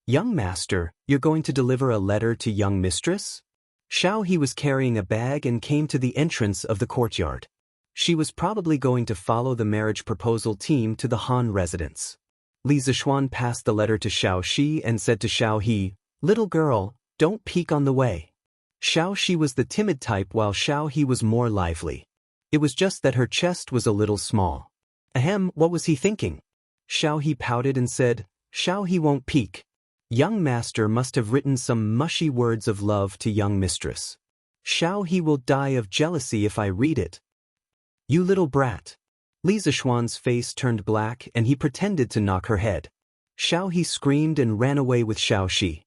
Speaker 1: Young master, you're going to deliver a letter to young mistress? Xiao He was carrying a bag and came to the entrance of the courtyard. She was probably going to follow the marriage proposal team to the Han residence. Li Zishuan passed the letter to Xiaoxi and said to Xiao He, Little girl, don't peek on the way. Xiaoxi was the timid type while Xiao He was more lively. It was just that her chest was a little small. Ahem, what was he thinking? Xiao He pouted and said, Xiao He won't peek. Young master must have written some mushy words of love to young mistress. Xiao He will die of jealousy if I read it. You little brat. Li Zishuan's face turned black and he pretended to knock her head. Xiao He screamed and ran away with Xiaoxi.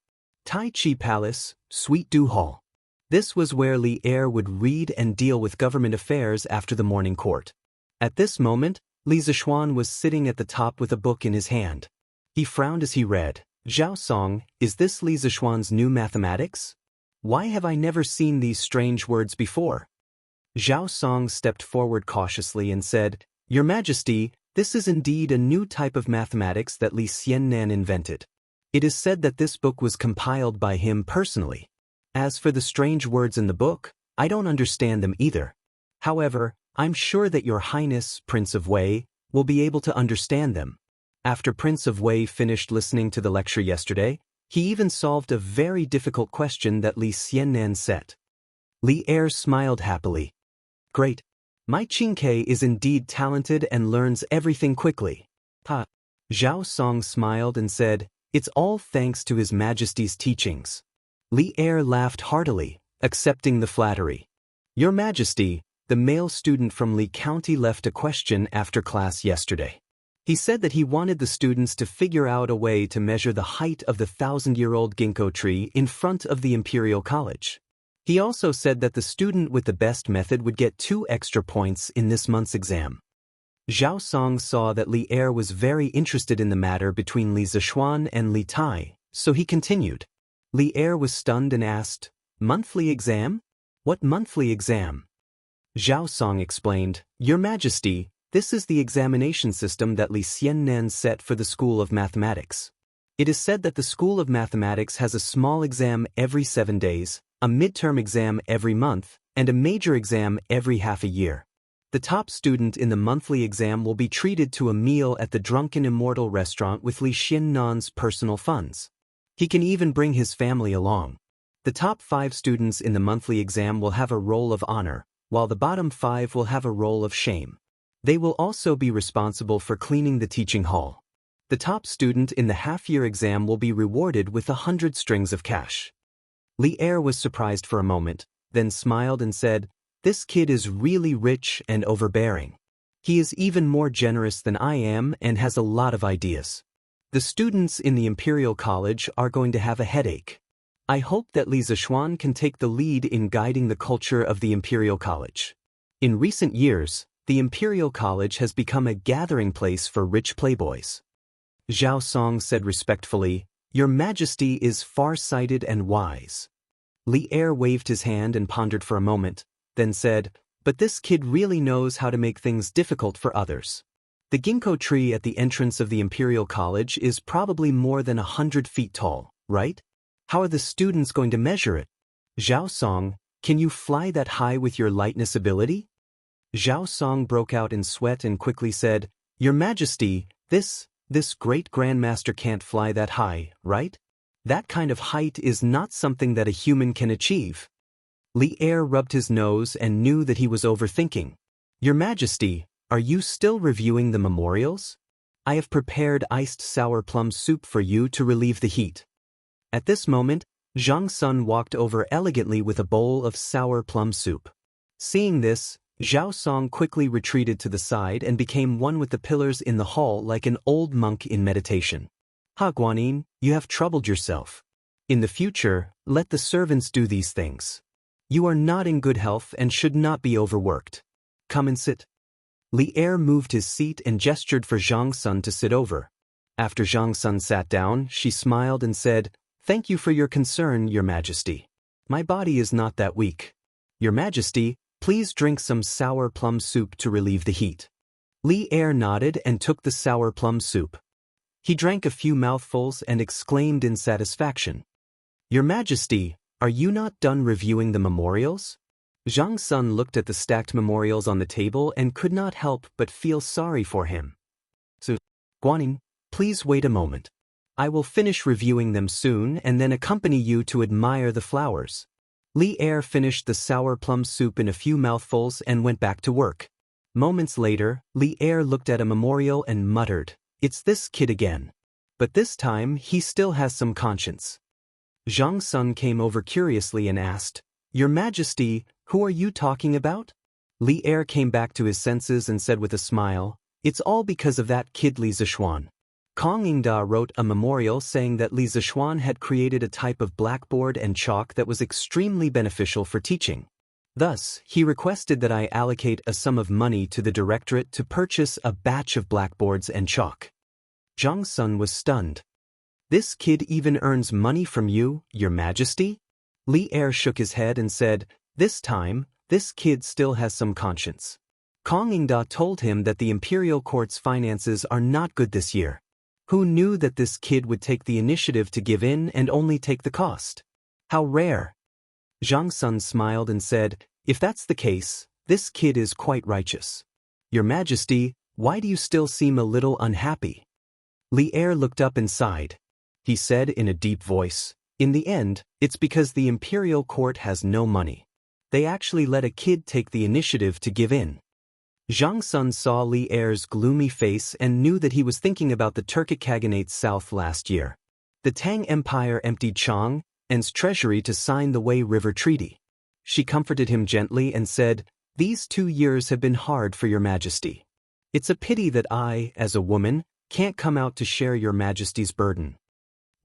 Speaker 1: Tai Chi Palace, Sweet Dew Hall. This was where Li Er would read and deal with government affairs after the morning court. At this moment, Li Zishuan was sitting at the top with a book in his hand. He frowned as he read, Zhao Song, is this Li Zishuan's new mathematics? Why have I never seen these strange words before? Zhao Song stepped forward cautiously and said, Your Majesty, this is indeed a new type of mathematics that Li Xiannan invented. It is said that this book was compiled by him personally. As for the strange words in the book, I don't understand them either. However, I'm sure that Your Highness, Prince of Wei, will be able to understand them. After Prince of Wei finished listening to the lecture yesterday, he even solved a very difficult question that Li Xiannan set. Li Er smiled happily. Great. My Qingke is indeed talented and learns everything quickly. Ha. Zhao Song smiled and said, It's all thanks to His Majesty's teachings. Li Er laughed heartily, accepting the flattery. Your Majesty, the male student from Li County left a question after class yesterday. He said that he wanted the students to figure out a way to measure the height of the 1,000-year-old ginkgo tree in front of the Imperial College. He also said that the student with the best method would get 2 extra points in this month's exam. Zhao Song saw that Li Er was very interested in the matter between Li Zishuan and Li Tai, so he continued. Li Er was stunned and asked, Monthly exam? What monthly exam? Zhao Song explained, Your Majesty, this is the examination system that Li Xiannan set for the School of Mathematics. It is said that the School of Mathematics has a small exam every 7 days, a midterm exam every month, and a major exam every half a year. The top student in the monthly exam will be treated to a meal at the Drunken Immortal restaurant with Li Xiannan's personal funds. He can even bring his family along. The top 5 students in the monthly exam will have a roll of honor, while the bottom 5 will have a roll of shame. They will also be responsible for cleaning the teaching hall. The top student in the half-year exam will be rewarded with 100 strings of cash. Li Er was surprised for a moment, then smiled and said, This kid is really rich and overbearing. He is even more generous than I am and has a lot of ideas. The students in the Imperial College are going to have a headache. I hope that Li Zishuan can take the lead in guiding the culture of the Imperial College. In recent years, the Imperial College has become a gathering place for rich playboys. Zhao Song said respectfully, Your Majesty is far-sighted and wise. Li Er waved his hand and pondered for a moment, then said, But this kid really knows how to make things difficult for others. The ginkgo tree at the entrance of the Imperial College is probably more than 100 feet tall, right? How are the students going to measure it? Zhao Song, can you fly that high with your lightness ability? Zhao Song broke out in sweat and quickly said, Your Majesty, this great grandmaster can't fly that high, right? That kind of height is not something that a human can achieve. Li Er rubbed his nose and knew that he was overthinking. Your Majesty, are you still reviewing the memorials? I have prepared iced sour plum soup for you to relieve the heat. At this moment, Zhang Sun walked over elegantly with a bowl of sour plum soup. Seeing this, Zhao Song quickly retreated to the side and became one with the pillars in the hall like an old monk in meditation. Ha Guanyin, you have troubled yourself. In the future, let the servants do these things. You are not in good health and should not be overworked. Come and sit. Li Er moved his seat and gestured for Zhang Sun to sit over. After Zhang Sun sat down, she smiled and said, Thank you for your concern, Your Majesty. My body is not that weak. Your Majesty, please drink some sour plum soup to relieve the heat. Li Er nodded and took the sour plum soup. He drank a few mouthfuls and exclaimed in satisfaction. Your Majesty, are you not done reviewing the memorials? Zhang Sun looked at the stacked memorials on the table and could not help but feel sorry for him. So, Guanyin, please wait a moment. I will finish reviewing them soon and then accompany you to admire the flowers. Li Er finished the sour plum soup in a few mouthfuls and went back to work. Moments later, Li Er looked at a memorial and muttered, It's this kid again. But this time, he still has some conscience. Zhang Sun came over curiously and asked, Your Majesty, who are you talking about? Li Er came back to his senses and said with a smile, It's all because of that kid Li Zishuan. Kong Yingda wrote a memorial saying that Li Zishuan had created a type of blackboard and chalk that was extremely beneficial for teaching. Thus, he requested that I allocate a sum of money to the directorate to purchase a batch of blackboards and chalk. Zhang Sun was stunned. This kid even earns money from you, Your Majesty? Li Er shook his head and said, This time, this kid still has some conscience. Kong Yingda told him that the imperial court's finances are not good this year. Who knew that this kid would take the initiative to give in and only take the cost? How rare! Zhang Sun smiled and said, If that's the case, this kid is quite righteous. Your Majesty, why do you still seem a little unhappy? Li Er looked up and sighed. He said in a deep voice, In the end, it's because the imperial court has no money. They actually let a kid take the initiative to give in. Zhang Sun saw Li Er's gloomy face and knew that he was thinking about the Turkic Khaganate's south last year. The Tang Empire emptied Chang'an's treasury to sign the Wei River Treaty. She comforted him gently and said, These 2 years have been hard for Your Majesty. It's a pity that I, as a woman, can't come out to share Your Majesty's burden.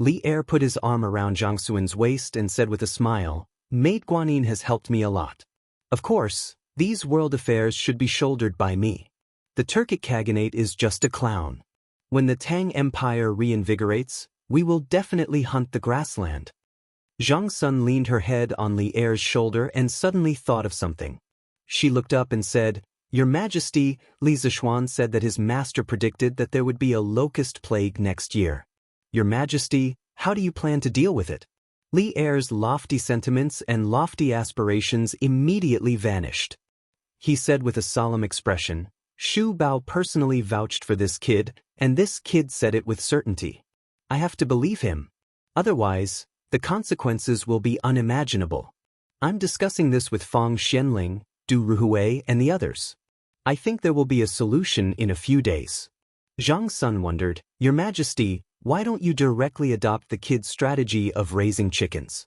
Speaker 1: Li Er put his arm around Zhang Sun's waist and said with a smile, Maid Guanyin has helped me a lot. Of course, these world affairs should be shouldered by me. The Turkic Khaganate is just a clown. When the Tang Empire reinvigorates, we will definitely hunt the grassland. Zhang Sun leaned her head on Li Er's shoulder and suddenly thought of something. She looked up and said, Your Majesty, Li Zishuan said that his master predicted that there would be a locust plague next year. Your Majesty, how do you plan to deal with it? Li Er's lofty sentiments and lofty aspirations immediately vanished. He said with a solemn expression, Shu Bao personally vouched for this kid, and this kid said it with certainty. I have to believe him. Otherwise, the consequences will be unimaginable. I'm discussing this with Fang Xianling, Du Ruhui, and the others. I think there will be a solution in a few days. Zhang Sun wondered, Your Majesty, why don't you directly adopt the kid's strategy of raising chickens?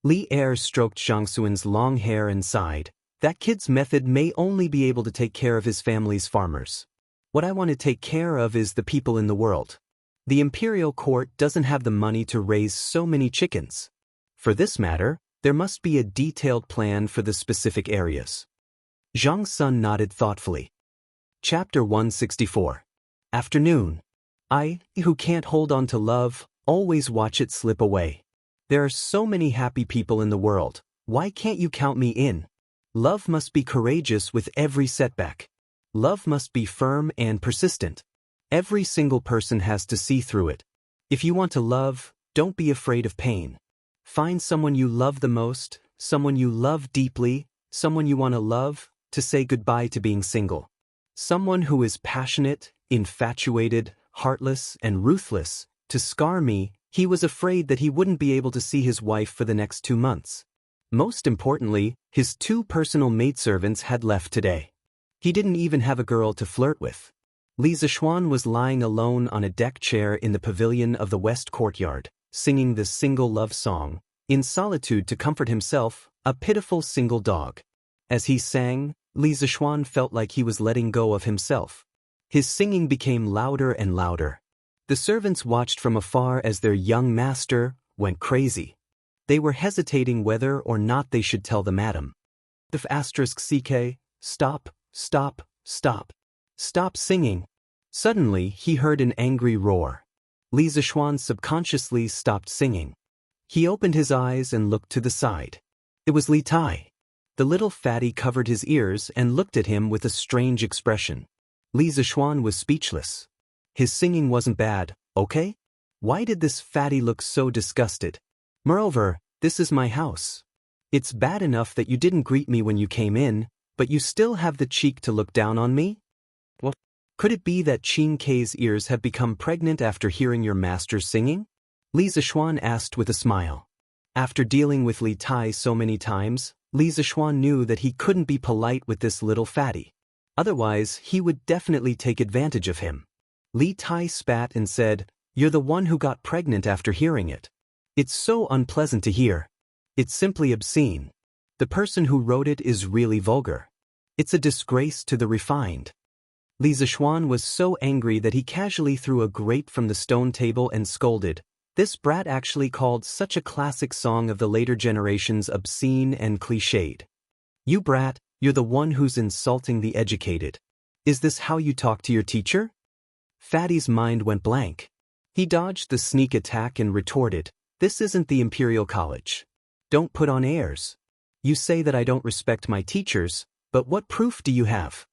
Speaker 1: Li Er stroked Zhang Sun's long hair and sighed. That kid's method may only be able to take care of his family's farmers. What I want to take care of is the people in the world. The imperial court doesn't have the money to raise so many chickens. For this matter, there must be a detailed plan for the specific areas. Zhang Sun nodded thoughtfully. Chapter 164. Afternoon. I, who can't hold on to love, always watch it slip away. There are so many happy people in the world. Why can't you count me in? Love must be courageous with every setback. Love must be firm and persistent. Every single person has to see through it. If you want to love, don't be afraid of pain. Find someone you love the most, someone you love deeply, someone you want to love, to say goodbye to being single. Someone who is passionate, infatuated, heartless, and ruthless. To scar me, he was afraid that he wouldn't be able to see his wife for the next 2 months. Most importantly, his 2 personal maidservants had left today. He didn't even have a girl to flirt with. Li Zixuan was lying alone on a deck chair in the pavilion of the West Courtyard, singing this single love song, in solitude to comfort himself, a pitiful single dog. As he sang, Li Zixuan felt like he was letting go of himself. His singing became louder and louder. The servants watched from afar as their young master went crazy. They were hesitating whether or not they should tell the madam. *CK, stop, stop, stop. Stop singing. Suddenly, he heard an angry roar. Li Zixuan subconsciously stopped singing. He opened his eyes and looked to the side. It was Li Tai. The little fatty covered his ears and looked at him with a strange expression. Li Zixuan was speechless. His singing wasn't bad, okay? Why did this fatty look so disgusted? Moreover, this is my house. It's bad enough that you didn't greet me when you came in, but you still have the cheek to look down on me? What? Could it be that Qin Kei's ears have become pregnant after hearing your master singing? Li Zixuan asked with a smile. After dealing with Li Tai so many times, Li Zixuan knew that he couldn't be polite with this little fatty. Otherwise, he would definitely take advantage of him. Li Tai spat and said, "You're the one who got pregnant after hearing it. It's so unpleasant to hear. It's simply obscene. The person who wrote it is really vulgar. It's a disgrace to the refined." Li Zixuan was so angry that he casually threw a grate from the stone table and scolded, "This brat actually called such a classic song of the later generations obscene and cliched. You brat, you're the one who's insulting the educated. Is this how you talk to your teacher?" Fatty's mind went blank. He dodged the sneak attack and retorted, "This isn't the Imperial College. Don't put on airs. You say that I don't respect my teachers, but what proof do you have?"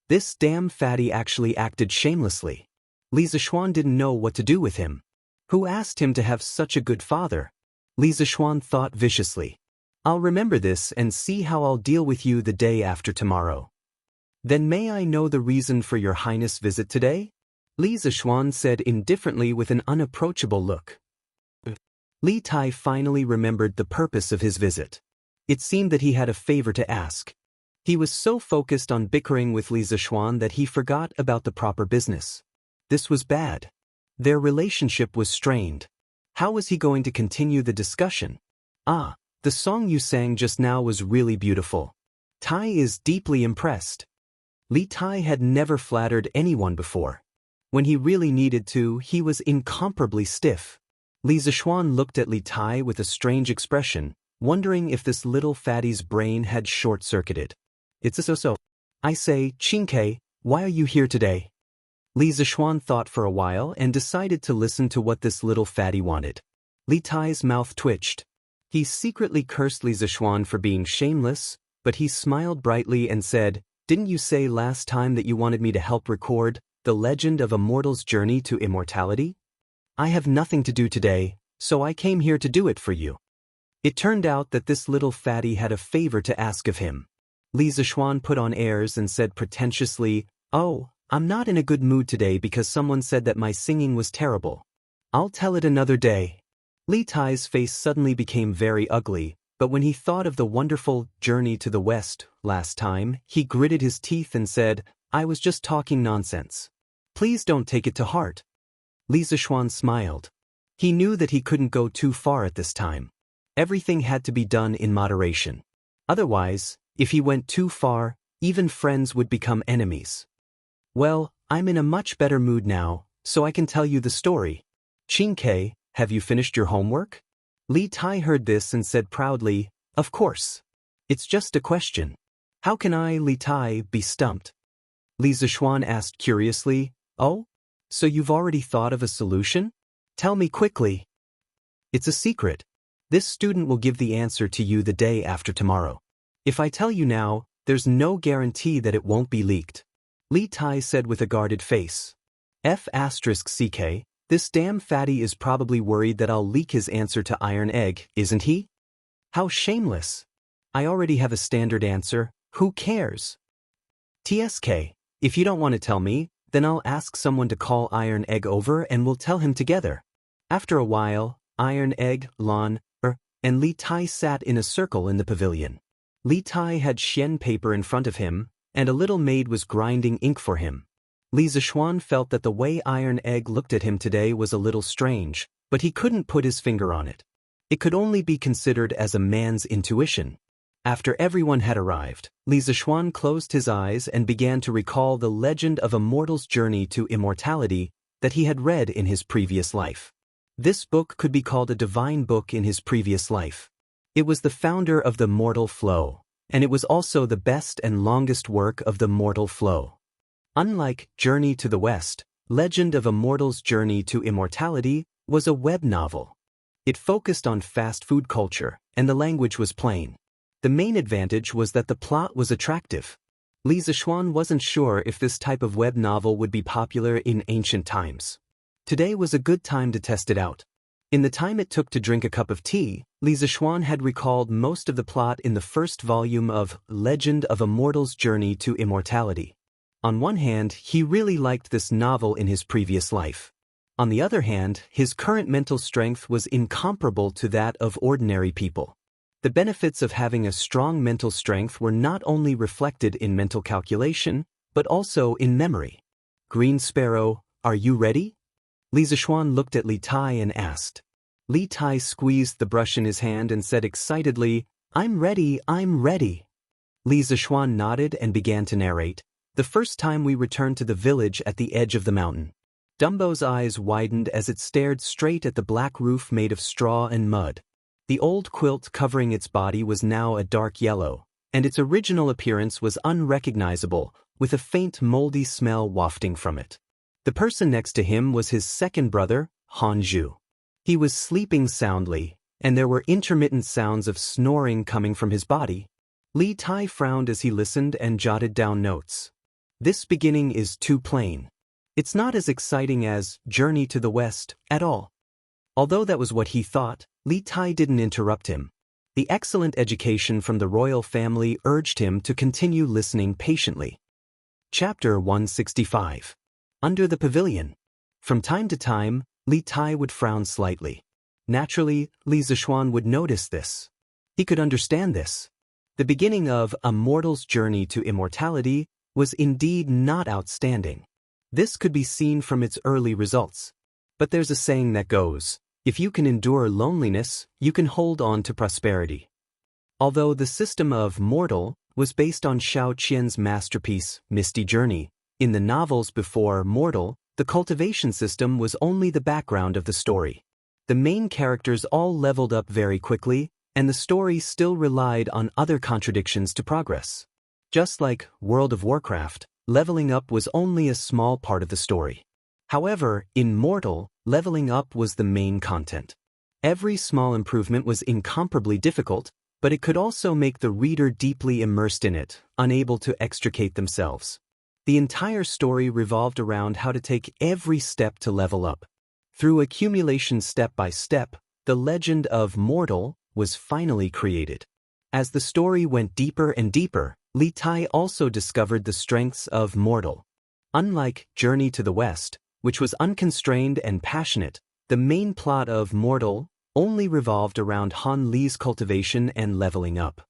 Speaker 1: This damn fatty actually acted shamelessly. Li Zixuan didn't know what to do with him. Who asked him to have such a good father? Li Zixuan thought viciously. "I'll remember this and see how I'll deal with you the day after tomorrow." "Then may I know the reason for your highness' visit today?" Li Zixuan said indifferently with an unapproachable look. Li Tai finally remembered the purpose of his visit. It seemed that he had a favor to ask. He was so focused on bickering with Li Zixuan that he forgot about the proper business. This was bad. Their relationship was strained. How was he going to continue the discussion? "Ah, the song you sang just now was really beautiful. Tai is deeply impressed." Li Tai had never flattered anyone before. When he really needed to, he was incomparably stiff. Li Zixuan looked at Li Tai with a strange expression, wondering if this little fatty's brain had short-circuited. "It's a so-so. I say, Qin Kei, why are you here today?" Li Zixuan thought for a while and decided to listen to what this little fatty wanted. Li Tai's mouth twitched. He secretly cursed Li Zixuan for being shameless, but he smiled brightly and said, "Didn't you say last time that you wanted me to help record The Legend of a Mortal's Journey to Immortality? I have nothing to do today, so I came here to do it for you." It turned out that this little fatty had a favor to ask of him. Li Zixuan put on airs and said pretentiously, "Oh, I'm not in a good mood today because someone said that my singing was terrible. I'll tell it another day." Li Tai's face suddenly became very ugly, but when he thought of the wonderful journey to the west last time, he gritted his teeth and said, "I was just talking nonsense. Please don't take it to heart." Li Zixuan smiled. He knew that he couldn't go too far at this time. Everything had to be done in moderation. Otherwise, if he went too far, even friends would become enemies. "Well, I'm in a much better mood now, so I can tell you the story. Qin Kei, have you finished your homework?" Li Tai heard this and said proudly, "Of course. It's just a question." "How can I, Li Tai, be stumped?" Li Zixuan asked curiously, "Oh? So you've already thought of a solution? Tell me quickly." "It's a secret. This student will give the answer to you the day after tomorrow. If I tell you now, there's no guarantee that it won't be leaked." Li Tai said with a guarded face. *CK, this damn fatty is probably worried that I'll leak his answer to Iron Egg, isn't he? How shameless. I already have a standard answer. Who cares? TSK, if you don't want to tell me, then I'll ask someone to call Iron Egg over and we'll tell him together. After a while, Iron Egg, and Li Tai sat in a circle in the pavilion. Li Tai had xian paper in front of him, and a little maid was grinding ink for him. Li Zishuan felt that the way Iron Egg looked at him today was a little strange, but he couldn't put his finger on it. It could only be considered as a man's intuition. After everyone had arrived, Li Zishuan closed his eyes and began to recall the legend of a mortal's journey to immortality that he had read in his previous life. This book could be called a divine book in his previous life. It was the founder of the mortal flow, and it was also the best and longest work of the mortal flow. Unlike Journey to the West, Legend of a Mortal's Journey to Immortality was a web novel. It focused on fast food culture, and the language was plain. The main advantage was that the plot was attractive. Li Zishuan wasn't sure if this type of web novel would be popular in ancient times. Today was a good time to test it out. In the time it took to drink a cup of tea, Li Zishuan had recalled most of the plot in the first volume of Legend of a Mortal's Journey to Immortality. On one hand, he really liked this novel in his previous life. On the other hand, his current mental strength was incomparable to that of ordinary people. The benefits of having a strong mental strength were not only reflected in mental calculation, but also in memory. Green Sparrow, are you ready? Li Zishuan looked at Li Tai and asked. Li Tai squeezed the brush in his hand and said excitedly, I'm ready, I'm ready. Li Zishuan nodded and began to narrate. The first time we returned to the village at the edge of the mountain. Dumbo's eyes widened as it stared straight at the black roof made of straw and mud. The old quilt covering its body was now a dark yellow, and its original appearance was unrecognizable, with a faint moldy smell wafting from it. The person next to him was his second brother, Hanju. He was sleeping soundly, and there were intermittent sounds of snoring coming from his body. Li Tai frowned as he listened and jotted down notes. This beginning is too plain. It's not as exciting as Journey to the West at all. Although that was what he thought, Li Tai didn't interrupt him. The excellent education from the royal family urged him to continue listening patiently. Chapter 165. Under the Pavilion. From time to time, Li Tai would frown slightly. Naturally, Li Zishuan would notice this. He could understand this. The beginning of A Mortal's Journey to Immortality was indeed not outstanding. This could be seen from its early results. But there's a saying that goes, if you can endure loneliness, you can hold on to prosperity. Although the system of Mortal was based on Xiao Qian's masterpiece, Misty Journey, in the novels before Mortal, the cultivation system was only the background of the story. The main characters all leveled up very quickly, and the story still relied on other contradictions to progress. Just like World of Warcraft, leveling up was only a small part of the story. However, in Mortal, leveling up was the main content. Every small improvement was incomparably difficult, but it could also make the reader deeply immersed in it, unable to extricate themselves. The entire story revolved around how to take every step to level up. Through accumulation step by step, the legend of Mortal was finally created. As the story went deeper and deeper, Li Tai also discovered the strengths of Mortal. Unlike Journey to the West, which was unconstrained and passionate, the main plot of Mortal only revolved around Han Li's cultivation and leveling up.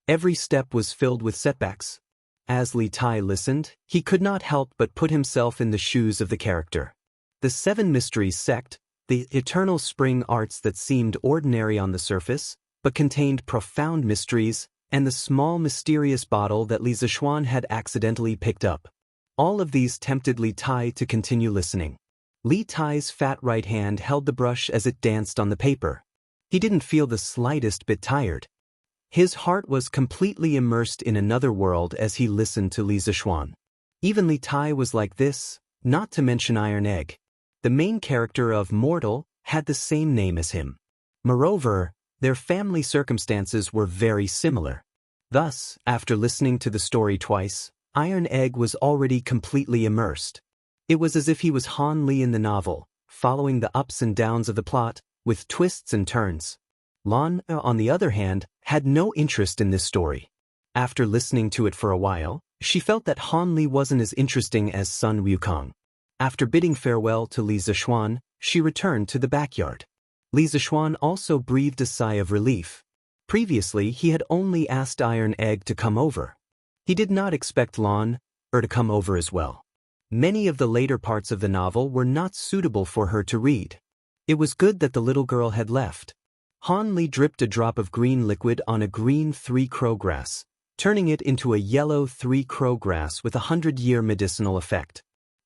Speaker 1: Every step was filled with setbacks. As Li Tai listened, he could not help but put himself in the shoes of the character. The Seven Mysteries sect, the eternal spring arts that seemed ordinary on the surface, but contained profound mysteries, and the small mysterious bottle that Li Zishuan had accidentally picked up. All of these tempted Li Tai to continue listening. Li Tai's fat right hand held the brush as it danced on the paper. He didn't feel the slightest bit tired. His heart was completely immersed in another world as he listened to Li Zishuan. Even Li Tai was like this, not to mention Iron Egg. The main character of Mortal had the same name as him. Moreover, their family circumstances were very similar. Thus, after listening to the story twice, Iron Egg was already completely immersed. It was as if he was Han Li in the novel, following the ups and downs of the plot, with twists and turns. Lan, on the other hand, had no interest in this story. After listening to it for a while, she felt that Han Li wasn't as interesting as Sun Wukong. After bidding farewell to Li Zishuan, she returned to the backyard. Li Zixuan also breathed a sigh of relief. Previously, he had only asked Iron Egg to come over. He did not expect Lan to come over as well. Many of the later parts of the novel were not suitable for her to read. It was good that the little girl had left. Han Li dripped a drop of green liquid on a green 3-crow grass, turning it into a yellow 3-crow grass with a 100-year medicinal effect.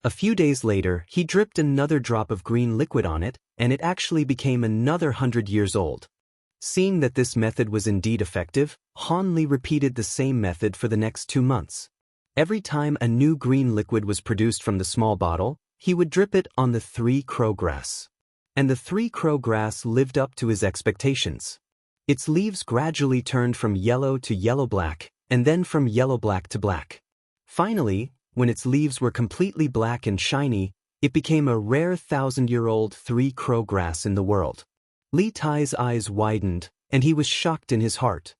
Speaker 1: A few days later, he dripped another drop of green liquid on it, and it actually became another 100 years old. Seeing that this method was indeed effective, Han Li repeated the same method for the next 2 months. Every time a new green liquid was produced from the small bottle, he would drip it on the 3-crow grass. And the 3-crow grass lived up to his expectations. Its leaves gradually turned from yellow to yellow-black, and then from yellow-black to black. Finally, when its leaves were completely black and shiny, it became a rare 1,000-year-old 3-crow grass in the world. Li Tai's eyes widened, and he was shocked in his heart.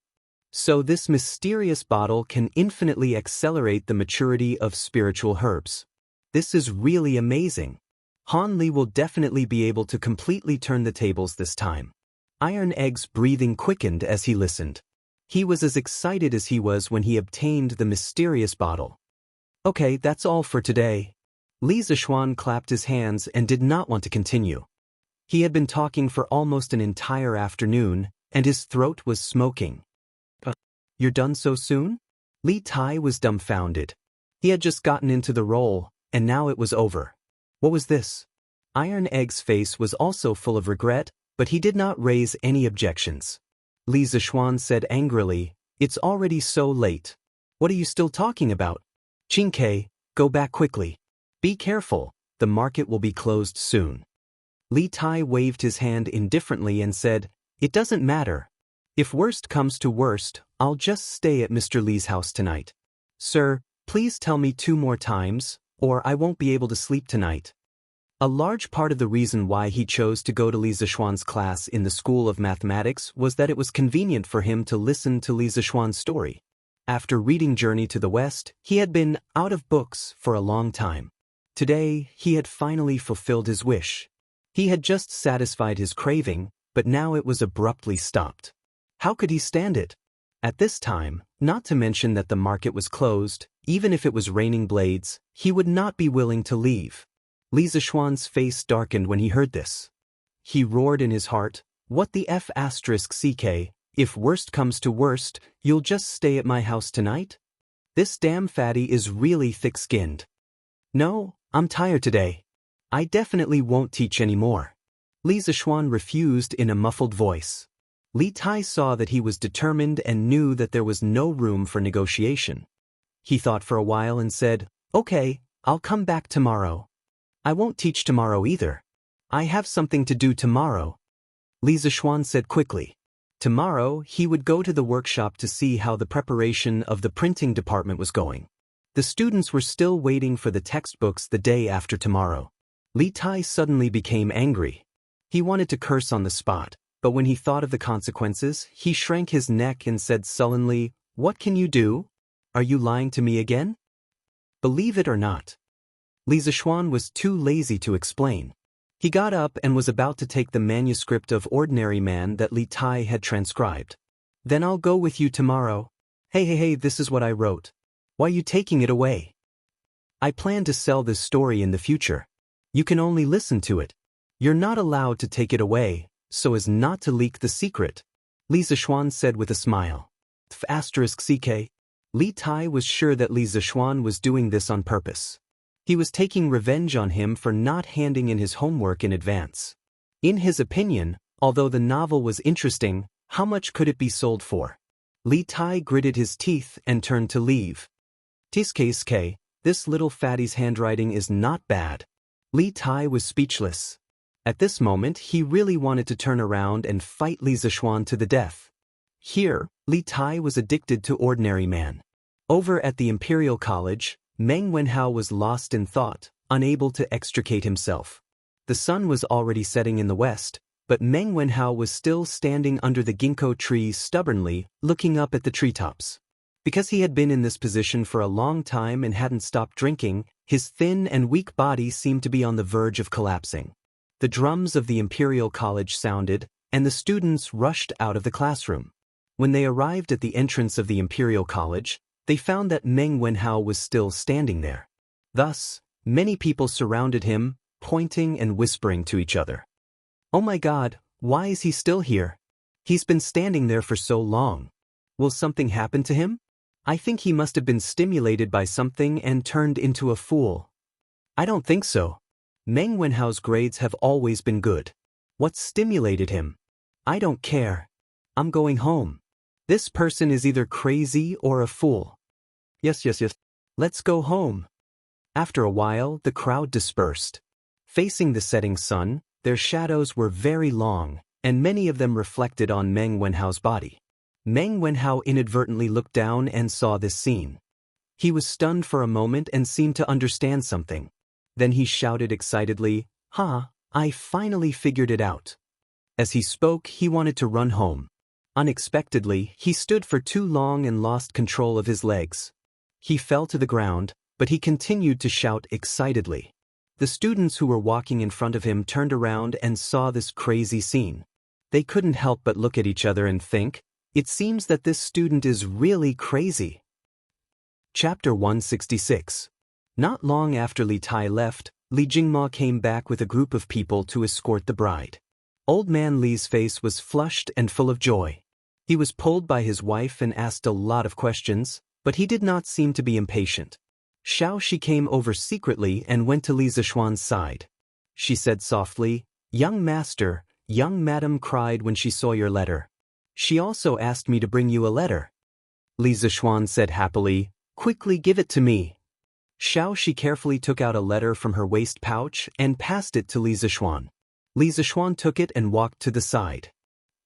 Speaker 1: So this mysterious bottle can infinitely accelerate the maturity of spiritual herbs. This is really amazing. Han Li will definitely be able to completely turn the tables this time. Iron Egg's breathing quickened as he listened. He was as excited as he was when he obtained the mysterious bottle. Okay, that's all for today. Li Zixuan clapped his hands and did not want to continue. He had been talking for almost an entire afternoon, and his throat was smoking. You're done so soon? Li Tai was dumbfounded. He had just gotten into the role, and now it was over. What was this? Iron Egg's face was also full of regret, but he did not raise any objections. Li Zixuan said angrily, "It's already so late. What are you still talking about? Qingke, go back quickly. Be careful, the market will be closed soon." Li Tai waved his hand indifferently and said, "It doesn't matter. If worst comes to worst, I'll just stay at Mr. Li's house tonight. Sir, please tell me 2 more times, or I won't be able to sleep tonight." A large part of the reason why he chose to go to Li Zixuan's class in the School of Mathematics was that it was convenient for him to listen to Li Zixuan's story. After reading Journey to the West, he had been out of books for a long time. Today, he had finally fulfilled his wish. He had just satisfied his craving, but now it was abruptly stopped. How could he stand it? At this time, not to mention that the market was closed, even if it was raining blades, he would not be willing to leave. Li Zixuan's face darkened when he heard this. He roared in his heart, "What the f***ck, if worst comes to worst, you'll just stay at my house tonight? This damn fatty is really thick-skinned. No, I'm tired today. I definitely won't teach anymore." Li Zixuan refused in a muffled voice. Li Tai saw that he was determined and knew that there was no room for negotiation. He thought for a while and said, "Okay, I'll come back tomorrow." "I won't teach tomorrow either. I have something to do tomorrow," Li Zixuan said quickly. Tomorrow, he would go to the workshop to see how the preparation of the printing department was going. The students were still waiting for the textbooks the day after tomorrow. Li Tai suddenly became angry. He wanted to curse on the spot, but when he thought of the consequences, he shrank his neck and said sullenly, "What can you do? Are you lying to me again?" Believe it or not, Li Zixuan was too lazy to explain. He got up and was about to take the manuscript of Ordinary Man that Li Tai had transcribed. "Then I'll go with you tomorrow. Hey, this is what I wrote. Why are you taking it away? I plan to sell this story in the future. You can only listen to it. You're not allowed to take it away, so as not to leak the secret," Li Zixuan said with a smile. **CK. Li Tai was sure that Li Zixuan was doing this on purpose. He was taking revenge on him for not handing in his homework in advance. In his opinion, although the novel was interesting, how much could it be sold for? Li Tai gritted his teeth and turned to leave. "Tsk, this little fatty's handwriting is not bad." Li Tai was speechless. At this moment, he really wanted to turn around and fight Li Zixuan to the death. Here, Li Tai was addicted to Ordinary Man. Over at the Imperial College, Meng Wenhao was lost in thought, unable to extricate himself. The sun was already setting in the west, but Meng Wenhao was still standing under the ginkgo tree stubbornly, looking up at the treetops. Because he had been in this position for a long time and hadn't stopped drinking, his thin and weak body seemed to be on the verge of collapsing. The drums of the Imperial College sounded, and the students rushed out of the classroom. When they arrived at the entrance of the Imperial College, they found that Meng Wenhao was still standing there. Thus, many people surrounded him, pointing and whispering to each other. "Oh my God, why is he still here? He's been standing there for so long. Will something happen to him? I think he must have been stimulated by something and turned into a fool." "I don't think so. Meng Wenhao's grades have always been good. What stimulated him? I don't care. I'm going home. This person is either crazy or a fool. Yes. Let's go home." After a while, the crowd dispersed. Facing the setting sun, their shadows were very long, and many of them reflected on Meng Wenhao's body. Meng Wenhao inadvertently looked down and saw this scene. He was stunned for a moment and seemed to understand something. Then he shouted excitedly, "Ha, I finally figured it out." As he spoke, he wanted to run home. Unexpectedly, he stood for too long and lost control of his legs. He fell to the ground, but he continued to shout excitedly. The students who were walking in front of him turned around and saw this crazy scene. They couldn't help but look at each other and think, "It seems that this student is really crazy." Chapter 166. Not long after Li Tai left, Li Jingma came back with a group of people to escort the bride. Old man Li's face was flushed and full of joy. He was pulled by his wife and asked a lot of questions, but he did not seem to be impatient. Xiaoxi came over secretly and went to Li Zishuan's side. She said softly, "Young master, young madam cried when she saw your letter. She also asked me to bring you a letter." Li Zishuan said happily, "Quickly give it to me." Xiaoxi carefully took out a letter from her waist pouch and passed it to Li Zishuan. Li Zishuan took it and walked to the side.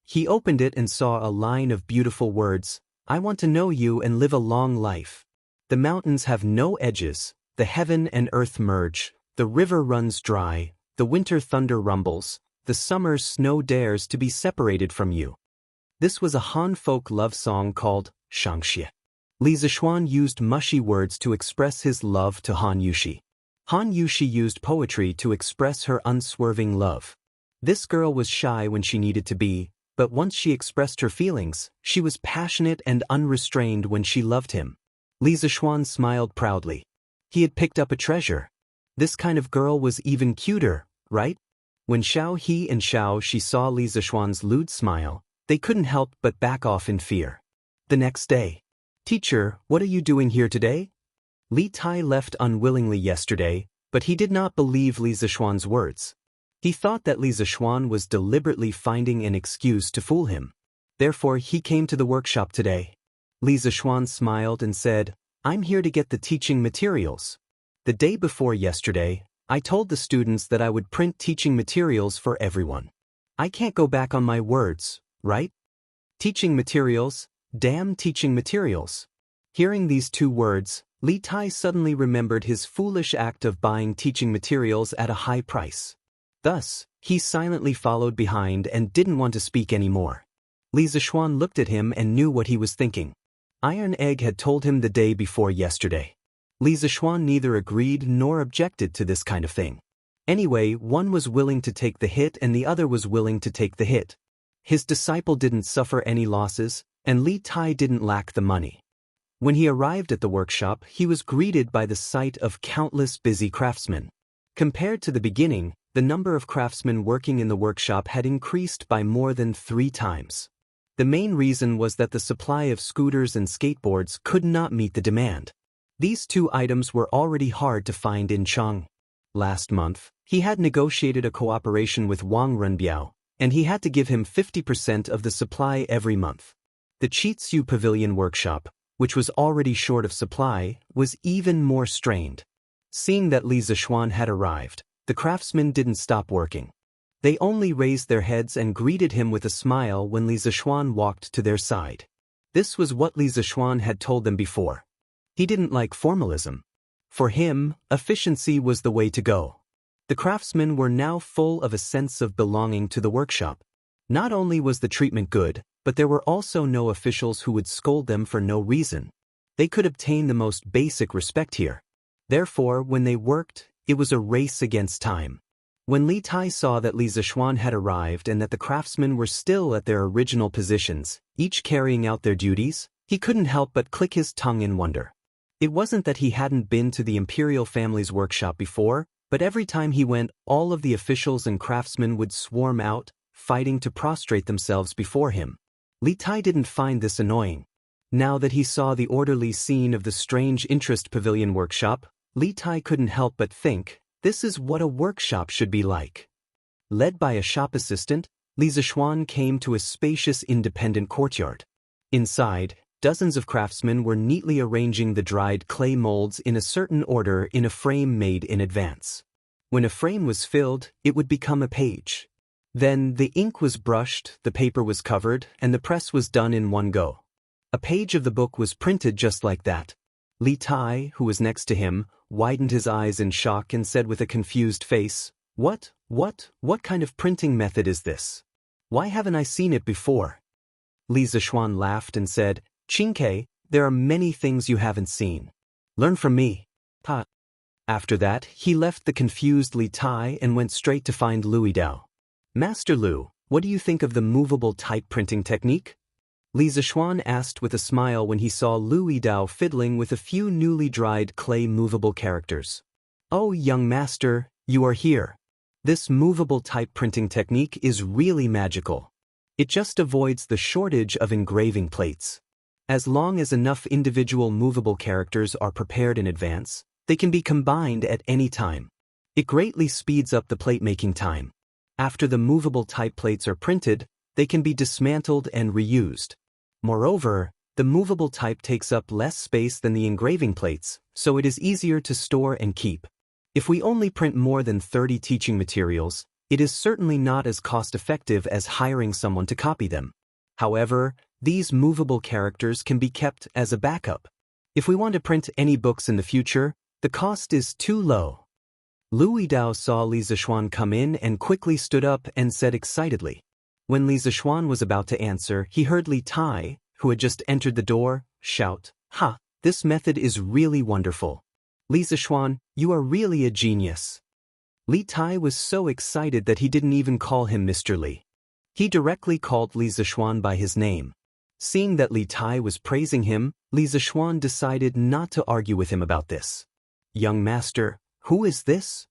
Speaker 1: He opened it and saw a line of beautiful words, "I want to know you and live a long life. The mountains have no edges, the heaven and earth merge, the river runs dry, the winter thunder rumbles, the summer snow dares to be separated from you." This was a Han folk love song called Xianxia. Li Zishuan used mushy words to express his love to Han Yushi. Han Yushi used poetry to express her unswerving love. This girl was shy when she needed to be, but once she expressed her feelings, she was passionate and unrestrained when she loved him. Li Zishuan smiled proudly. He had picked up a treasure. This kind of girl was even cuter, right? When Xiao He and Xiaoxi saw Li Zishuan's lewd smile, they couldn't help but back off in fear. The next day. "Teacher, what are you doing here today?" Li Tai left unwillingly yesterday, but he did not believe Li Zishuan's words. He thought that Li Zishuan was deliberately finding an excuse to fool him. Therefore, he came to the workshop today. Li Zishuan smiled and said, "I'm here to get the teaching materials. The day before yesterday, I told the students that I would print teaching materials for everyone. I can't go back on my words, right? Teaching materials, damn teaching materials." Hearing these two words, Li Tai suddenly remembered his foolish act of buying teaching materials at a high price. Thus, he silently followed behind and didn't want to speak anymore. Li Zishuan looked at him and knew what he was thinking. Iron Egg had told him the day before yesterday. Li Zishuan neither agreed nor objected to this kind of thing. Anyway, one was willing to take the hit and the other was willing to take the hit. His disciple didn't suffer any losses, and Li Tai didn't lack the money. When he arrived at the workshop, he was greeted by the sight of countless busy craftsmen. Compared to the beginning, the number of craftsmen working in the workshop had increased by more than 3 times. The main reason was that the supply of scooters and skateboards could not meet the demand. These 2 items were already hard to find in Cheng. Last month, he had negotiated a cooperation with Wang Renbiao, and he had to give him 50% of the supply every month. The Chitsu Pavilion workshop, which was already short of supply, was even more strained. Seeing that Li Zishuan had arrived, the craftsmen didn't stop working. They only raised their heads and greeted him with a smile when Li Zishuan walked to their side. This was what Li Zishuan had told them before. He didn't like formalism. For him, efficiency was the way to go. The craftsmen were now full of a sense of belonging to the workshop. Not only was the treatment good, but there were also no officials who would scold them for no reason. They could obtain the most basic respect here. Therefore, when they worked, it was a race against time. When Li Tai saw that Li Zixuan had arrived and that the craftsmen were still at their original positions, each carrying out their duties, he couldn't help but click his tongue in wonder. It wasn't that he hadn't been to the imperial family's workshop before, but every time he went, all of the officials and craftsmen would swarm out, fighting to prostrate themselves before him. Li Tai didn't find this annoying. Now that he saw the orderly scene of the strange interest pavilion workshop, Li Tai couldn't help but think, this is what a workshop should be like. Led by a shop assistant, Li Zixuan came to a spacious independent courtyard. Inside, dozens of craftsmen were neatly arranging the dried clay molds in a certain order in a frame made in advance. When a frame was filled, it would become a page. Then the ink was brushed, the paper was covered, and the press was done in one go. A page of the book was printed just like that. Li Tai, who was next to him, widened his eyes in shock and said with a confused face, What kind of printing method is this? Why haven't I seen it before? Li Zixuan laughed and said, Qingke, there are many things you haven't seen. Learn from me. Ha. After that, he left the confused Li Tai and went straight to find Louis Dao. Master Lu, what do you think of the movable type printing technique? Li Zixuan asked with a smile when he saw Louis Dao fiddling with a few newly dried clay movable characters. Oh, young master, you are here. This movable type printing technique is really magical. It just avoids the shortage of engraving plates. As long as enough individual movable characters are prepared in advance, they can be combined at any time. It greatly speeds up the plate making time. After the movable type plates are printed, they can be dismantled and reused. Moreover, the movable type takes up less space than the engraving plates, so it is easier to store and keep. If we only print more than 30 teaching materials, it is certainly not as cost-effective as hiring someone to copy them. However, these movable characters can be kept as a backup. If we want to print any books in the future, the cost is too low. Louis Dao saw Li Zixuan come in and quickly stood up and said excitedly. When Li Zixuan was about to answer, he heard Li Tai, who had just entered the door, shout, Ha! This method is really wonderful. Li Zixuan, you are really a genius. Li Tai was so excited that he didn't even call him Mr. Li. He directly called Li Zixuan by his name. Seeing that Li Tai was praising him, Li Zixuan decided not to argue with him about this. Young master, who is this?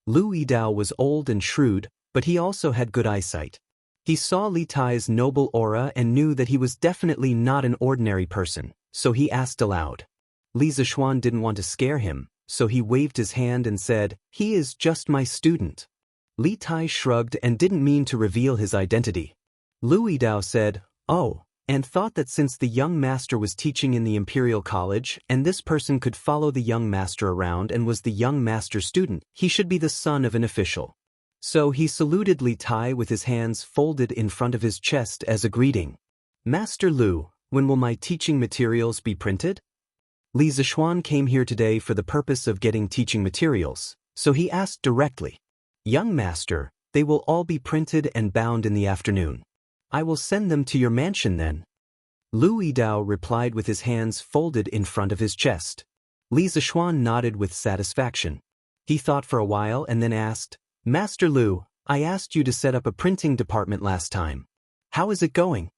Speaker 1: Louis Dao was old and shrewd, but he also had good eyesight. He saw Li Tai's noble aura and knew that he was definitely not an ordinary person, so he asked aloud. Li Zixuan didn't want to scare him, so he waved his hand and said, He is just my student. Li Tai shrugged and didn't mean to reveal his identity. Louis Dao said, Oh, and thought that since the young master was teaching in the Imperial College and this person could follow the young master around and was the young master's student, he should be the son of an official. So he saluted Li Tai with his hands folded in front of his chest as a greeting. Master Lu, when will my teaching materials be printed? Li Zixuan came here today for the purpose of getting teaching materials, so he asked directly. Young master, they will all be printed and bound in the afternoon. I will send them to your mansion then. Louis Dao replied with his hands folded in front of his chest. Li Zixuan nodded with satisfaction. He thought for a while and then asked, Master Lu, I asked you to set up a printing department last time. How is it going?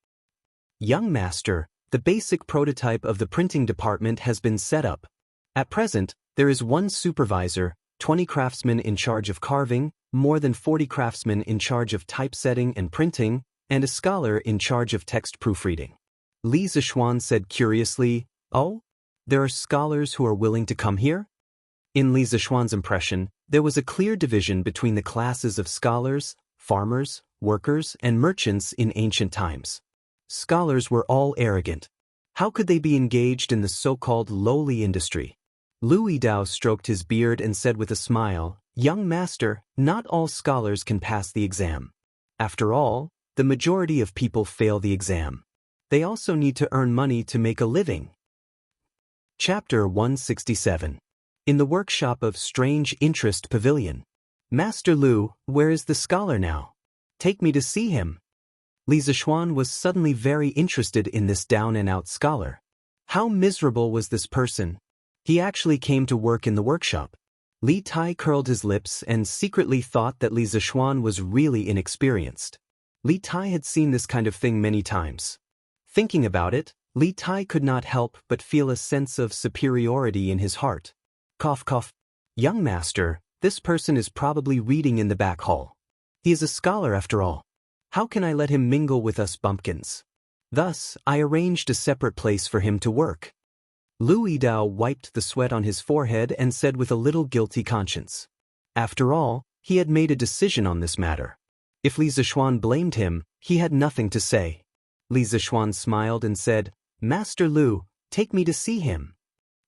Speaker 1: Young master, the basic prototype of the printing department has been set up. At present, there is one supervisor, 20 craftsmen in charge of carving, more than 40 craftsmen in charge of typesetting and printing, and a scholar in charge of text proofreading. Li Zixuan said curiously, Oh? There are scholars who are willing to come here? In Li Zixuan's impression, there was a clear division between the classes of scholars, farmers, workers, and merchants in ancient times. Scholars were all arrogant. How could they be engaged in the so-called lowly industry? Louis Dao stroked his beard and said with a smile, Young master, not all scholars can pass the exam. After all, the majority of people fail the exam. They also need to earn money to make a living. Chapter 167. In the workshop of Strange Interest Pavilion. Master Lu, where is the scholar now? Take me to see him. Li Zixuan was suddenly very interested in this down-and-out scholar. How miserable was this person? He actually came to work in the workshop. Li Tai curled his lips and secretly thought that Li Zixuan was really inexperienced. Li Tai had seen this kind of thing many times. Thinking about it, Li Tai could not help but feel a sense of superiority in his heart. Cough cough. Young master, this person is probably reading in the back hall. He is a scholar after all. How can I let him mingle with us bumpkins? Thus, I arranged a separate place for him to work. Lu Yidao wiped the sweat on his forehead and said with a little guilty conscience. After all, he had made a decision on this matter. If Li Zixuan blamed him, he had nothing to say. Li Zixuan smiled and said, Master Lu, take me to see him.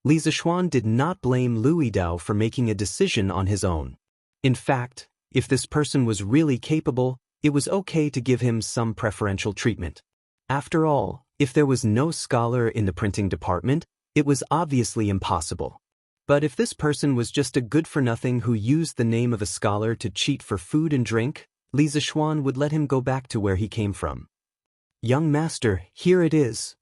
Speaker 1: Li Zixuan did not blame Lu Yidao for making a decision on his own. In fact, if this person was really capable, it was okay to give him some preferential treatment. After all, if there was no scholar in the printing department, it was obviously impossible. But if this person was just a good-for-nothing who used the name of a scholar to cheat for food and drink, Li Zixuan would let him go back to where he came from. Young master, here it is.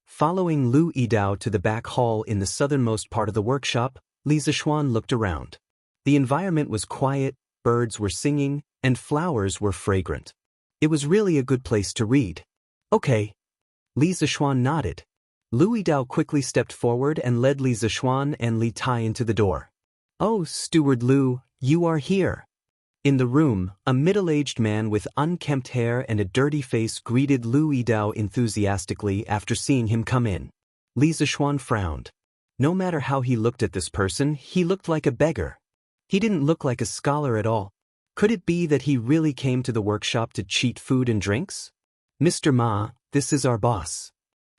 Speaker 1: Following Lu Yidao to the back hall in the southernmost part of the workshop, Li Zixuan looked around. The environment was quiet, birds were singing, and flowers were fragrant. It was really a good place to read. Okay. Li Zixuan nodded. Lu Yidao quickly stepped forward and led Li Zixuan and Li Tai into the door. Oh, Steward Lu, you are here. In the room, a middle-aged man with unkempt hair and a dirty face greeted Lu Yidao enthusiastically after seeing him come in. Li Zixuan frowned. No matter how he looked at this person, he looked like a beggar. He didn't look like a scholar at all. Could it be that he really came to the workshop to cheat food and drinks? Mr. Ma, this is our boss.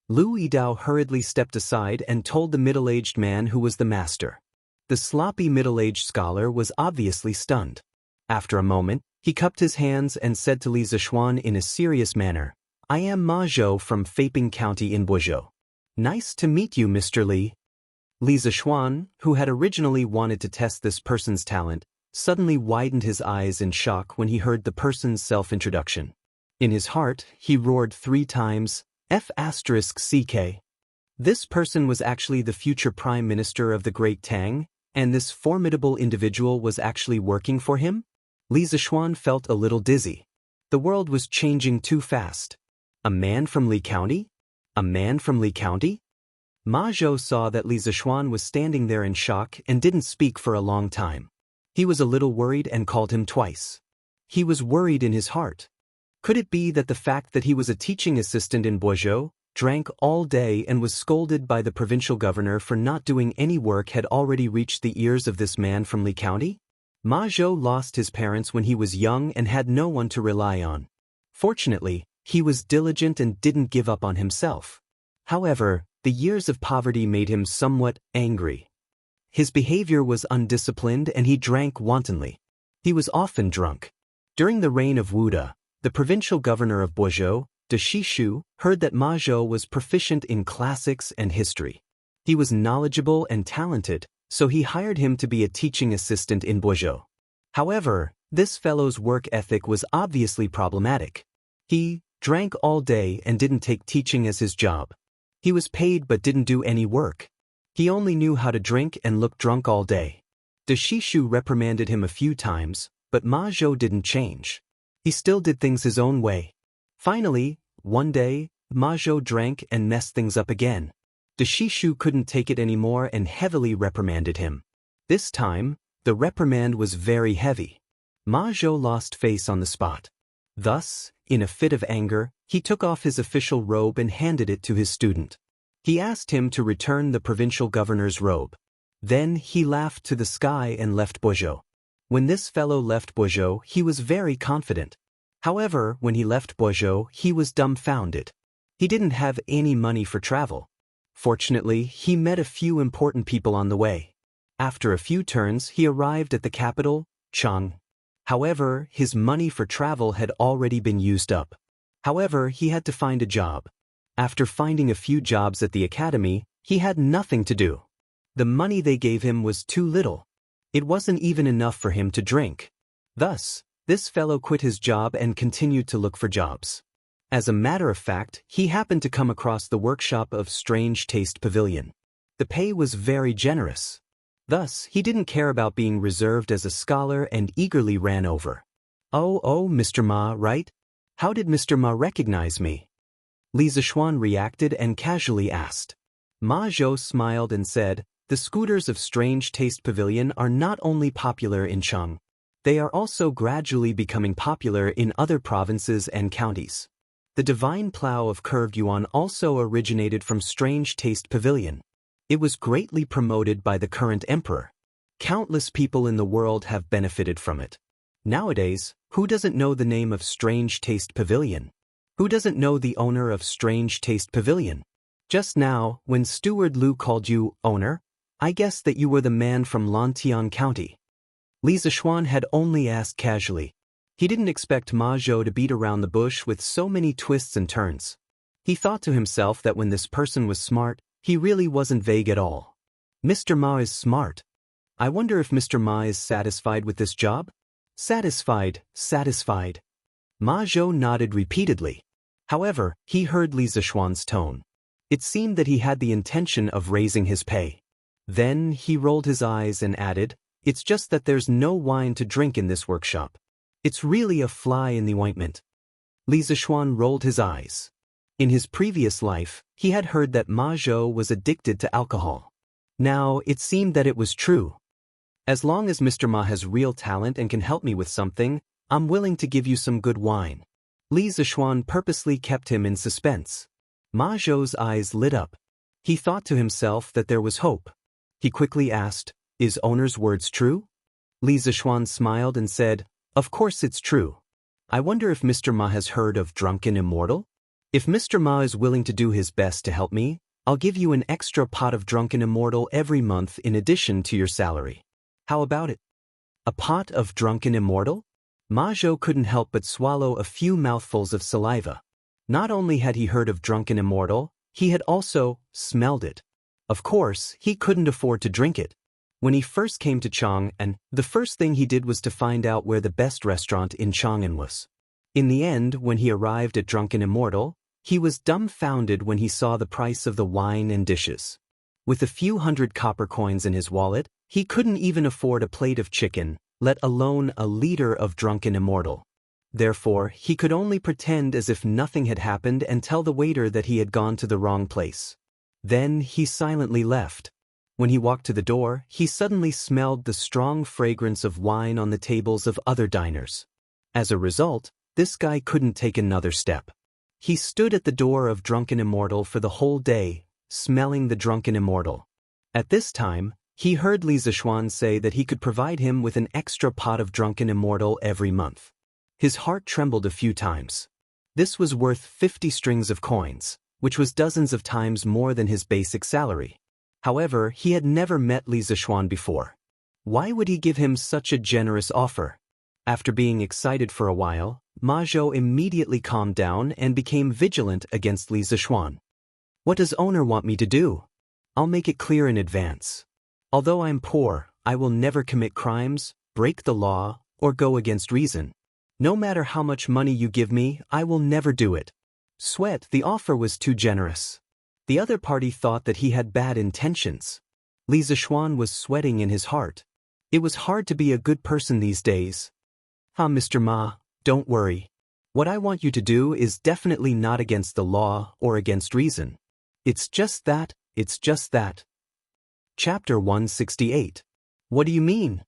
Speaker 1: Lu Yidao hurriedly stepped aside and told the middle-aged man who was the master. The sloppy middle-aged scholar was obviously stunned. After a moment, he cupped his hands and said to Li Zixuan in a serious manner, I am Ma Zhou from Feiping County in Buzhou. Nice to meet you, Mr. Li. Li Zixuan, who had originally wanted to test this person's talent, suddenly widened his eyes in shock when he heard the person's self-introduction. In his heart, he roared 3 times, F***CK. This person was actually the future Prime Minister of the Great Tang, and this formidable individual was actually working for him? Li Zixuan felt a little dizzy. The world was changing too fast. A man from Li County? A man from Li County? Ma Zhou saw that Li Zixuan was standing there in shock and didn't speak for a long time. He was a little worried and called him twice. He was worried in his heart. Could it be that the fact that he was a teaching assistant in Buzhou, drank all day and was scolded by the provincial governor for not doing any work had already reached the ears of this man from Li County? Ma Zhou lost his parents when he was young and had no one to rely on. Fortunately, he was diligent and didn't give up on himself. However, the years of poverty made him somewhat angry. His behavior was undisciplined and he drank wantonly. He was often drunk. During the reign of Wuda, the provincial governor of Buzhou, Deceptive, heard that Ma Zhou was proficient in classics and history. He was knowledgeable and talented, so he hired him to be a teaching assistant in Buzhou. However, this fellow's work ethic was obviously problematic. He drank all day and didn't take teaching as his job. He was paid but didn't do any work. He only knew how to drink and look drunk all day. Deceptive reprimanded him a few times, but Ma Zhou didn't change. He still did things his own way. Finally, one day, Ma Zhou drank and messed things up again. Deceptive couldn't take it anymore and heavily reprimanded him. This time, the reprimand was very heavy. Ma Zhou lost face on the spot. Thus, in a fit of anger, he took off his official robe and handed it to his student. He asked him to return the provincial governor's robe. Then he laughed to the sky and left Buzhou. When this fellow left Buzhou, he was very confident. However, when he left Buzhou, he was dumbfounded. He didn't have any money for travel. Fortunately, he met a few important people on the way. After a few turns, he arrived at the capital, Chang. However, his money for travel had already been used up. However, he had to find a job. After finding a few jobs at the academy, he had nothing to do. The money they gave him was too little. It wasn't even enough for him to drink. Thus, this fellow quit his job and continued to look for jobs. As a matter of fact, he happened to come across the workshop of Strange Taste Pavilion. The pay was very generous. Thus, he didn't care about being reserved as a scholar and eagerly ran over. Oh, Mr. Ma, right? How did Mr. Ma recognize me? Li Zishuan reacted and casually asked. Ma Zhou smiled and said, the scooters of Strange Taste Pavilion are not only popular in Cheng, they are also gradually becoming popular in other provinces and counties. The divine plow of curved yuan also originated from Strange Taste Pavilion. It was greatly promoted by the current emperor. Countless people in the world have benefited from it. Nowadays, who doesn't know the name of Strange Taste Pavilion? Who doesn't know the owner of Strange Taste Pavilion? Just now, when Steward Lu called you owner, I guessed that you were the man from Lantian County. Li Zishuan had only asked casually. He didn't expect Ma Zhou to beat around the bush with so many twists and turns. He thought to himself that when this person was smart, he really wasn't vague at all. Mr. Ma is smart. I wonder if Mr. Ma is satisfied with this job? Satisfied. Ma Zhou nodded repeatedly. However, he heard Li Zishuan's tone. It seemed that he had the intention of raising his pay. Then he rolled his eyes and added, it's just that there's no wine to drink in this workshop. It's really a fly in the ointment. Li Zishuan rolled his eyes. In his previous life, he had heard that Ma Zhou was addicted to alcohol. Now, it seemed that it was true. As long as Mr. Ma has real talent and can help me with something, I'm willing to give you some good wine. Li Zishuan purposely kept him in suspense. Ma Zhou's eyes lit up. He thought to himself that there was hope. He quickly asked, is owner's words true? Li Zishuan smiled and said, of course it's true. I wonder if Mr. Ma has heard of Drunken Immortal? If Mr. Ma is willing to do his best to help me, I'll give you an extra pot of Drunken Immortal every month in addition to your salary. How about it? A pot of Drunken Immortal? Ma Zhou couldn't help but swallow a few mouthfuls of saliva. Not only had he heard of Drunken Immortal, he had also smelled it. Of course, he couldn't afford to drink it. When he first came to Chang'an, the first thing he did was to find out where the best restaurant in Chang'an was. In the end, when he arrived at Drunken Immortal, he was dumbfounded when he saw the price of the wine and dishes. With a few hundred copper coins in his wallet, he couldn't even afford a plate of chicken, let alone a liter of Drunken Immortal. Therefore, he could only pretend as if nothing had happened and tell the waiter that he had gone to the wrong place. Then he silently left. When he walked to the door, he suddenly smelled the strong fragrance of wine on the tables of other diners. As a result, this guy couldn't take another step. He stood at the door of Drunken Immortal for the whole day, smelling the Drunken Immortal. At this time, he heard Li Zishuan say that he could provide him with an extra pot of Drunken Immortal every month. His heart trembled a few times. This was worth 50 strings of coins, which was dozens of times more than his basic salary. However, he had never met Li Zishuan before. Why would he give him such a generous offer? After being excited for a while, Ma Zhou immediately calmed down and became vigilant against Li Zishuan. What does owner want me to do? I'll make it clear in advance. Although I'm poor, I will never commit crimes, break the law, or go against reason. No matter how much money you give me, I will never do it. Sweat, the offer was too generous. The other party thought that he had bad intentions. Li Zishuan was sweating in his heart. It was hard to be a good person these days. Mr. Ma, don't worry. What I want you to do is definitely not against the law or against reason. It's just that. Chapter 168. What do you mean?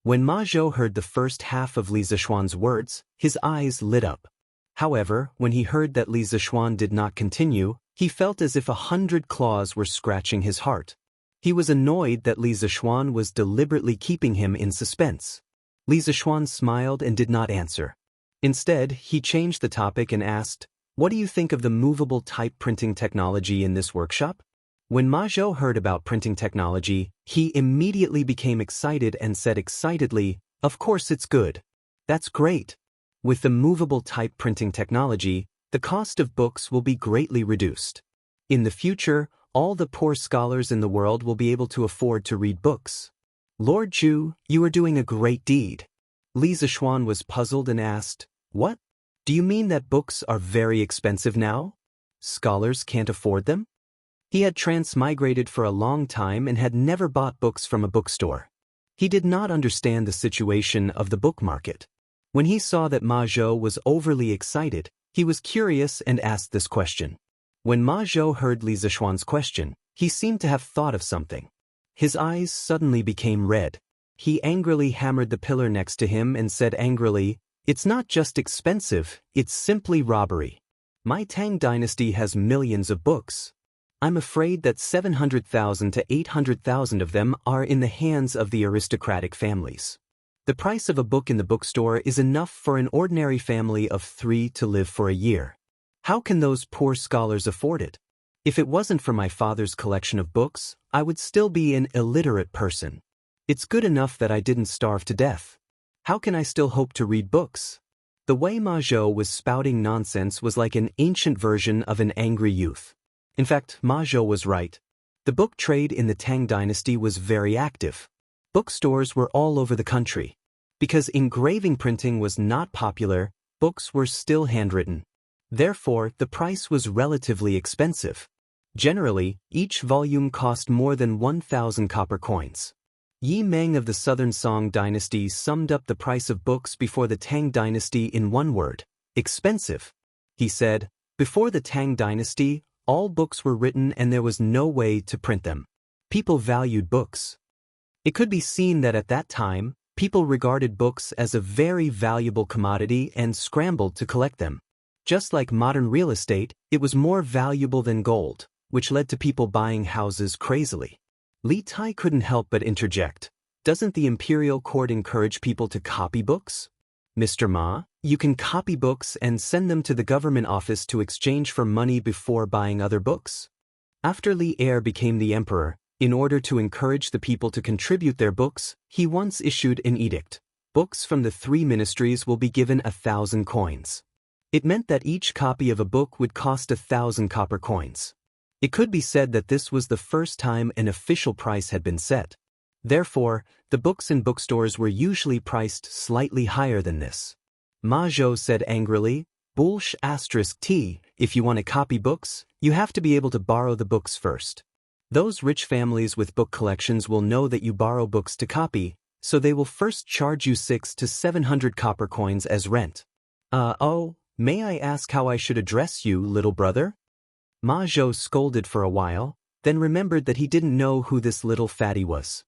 Speaker 1: When Ma Zhou heard the first half of Li Zishuan's words, his eyes lit up. However, when he heard that Li Zishuan did not continue, he felt as if 100 claws were scratching his heart. He was annoyed that Li Zishuan was deliberately keeping him in suspense. Li Zishuan smiled and did not answer. Instead, he changed the topic and asked, what do you think of the movable type printing technology in this workshop? When Ma Zhou heard about printing technology, he immediately became excited and said excitedly, of course it's good. That's great. With the movable type printing technology, the cost of books will be greatly reduced. In the future, all the poor scholars in the world will be able to afford to read books. Lord Zhu, you are doing a great deed. Li Zishuan was puzzled and asked, what? Do you mean that books are very expensive now? Scholars can't afford them? He had transmigrated for a long time and had never bought books from a bookstore. He did not understand the situation of the book market. When he saw that Ma Zhou was overly excited, he was curious and asked this question. When Ma Zhou heard Li Zishuan's question, he seemed to have thought of something. His eyes suddenly became red. He angrily hammered the pillar next to him and said angrily, "It's not just expensive, it's simply robbery. My Tang dynasty has millions of books. I'm afraid that 700,000 to 800,000 of them are in the hands of the aristocratic families. The price of a book in the bookstore is enough for an ordinary family of 3 to live for a year. How can those poor scholars afford it? If it wasn't for my father's collection of books, I would still be an illiterate person. It's good enough that I didn't starve to death. How can I still hope to read books?" The way Ma Zhou was spouting nonsense was like an ancient version of an angry youth. In fact, Ma Zhou was right. The book trade in the Tang dynasty was very active. Bookstores were all over the country. Because engraving printing was not popular, books were still handwritten. Therefore, the price was relatively expensive. Generally, each volume cost more than 1,000 copper coins. Yi Meng of the Southern Song dynasty summed up the price of books before the Tang dynasty in one word: expensive. He said, "Before the Tang dynasty, all books were written and there was no way to print them. People valued books." It could be seen that at that time, people regarded books as a very valuable commodity and scrambled to collect them. Just like modern real estate, it was more valuable than gold, which led to people buying houses crazily. Li Tai couldn't help but interject. "Doesn't the imperial court encourage people to copy books? Mr. Ma, you can copy books and send them to the government office to exchange for money before buying other books." After Li Er became the emperor, in order to encourage the people to contribute their books, he once issued an edict. Books from the 3 ministries will be given 1,000 coins. It meant that each copy of a book would cost 1,000 copper coins. It could be said that this was the first time an official price had been set. Therefore, the books in bookstores were usually priced slightly higher than this. Ma Zhou said angrily, "Bullsh *t, if you want to copy books, you have to be able to borrow the books first. Those rich families with book collections will know that you borrow books to copy, so they will first charge you 600 to 700 copper coins as rent." Oh, may I ask how I should address you, little brother?" Ma Zhou scolded for a while, then remembered that he didn't know who this little fatty was.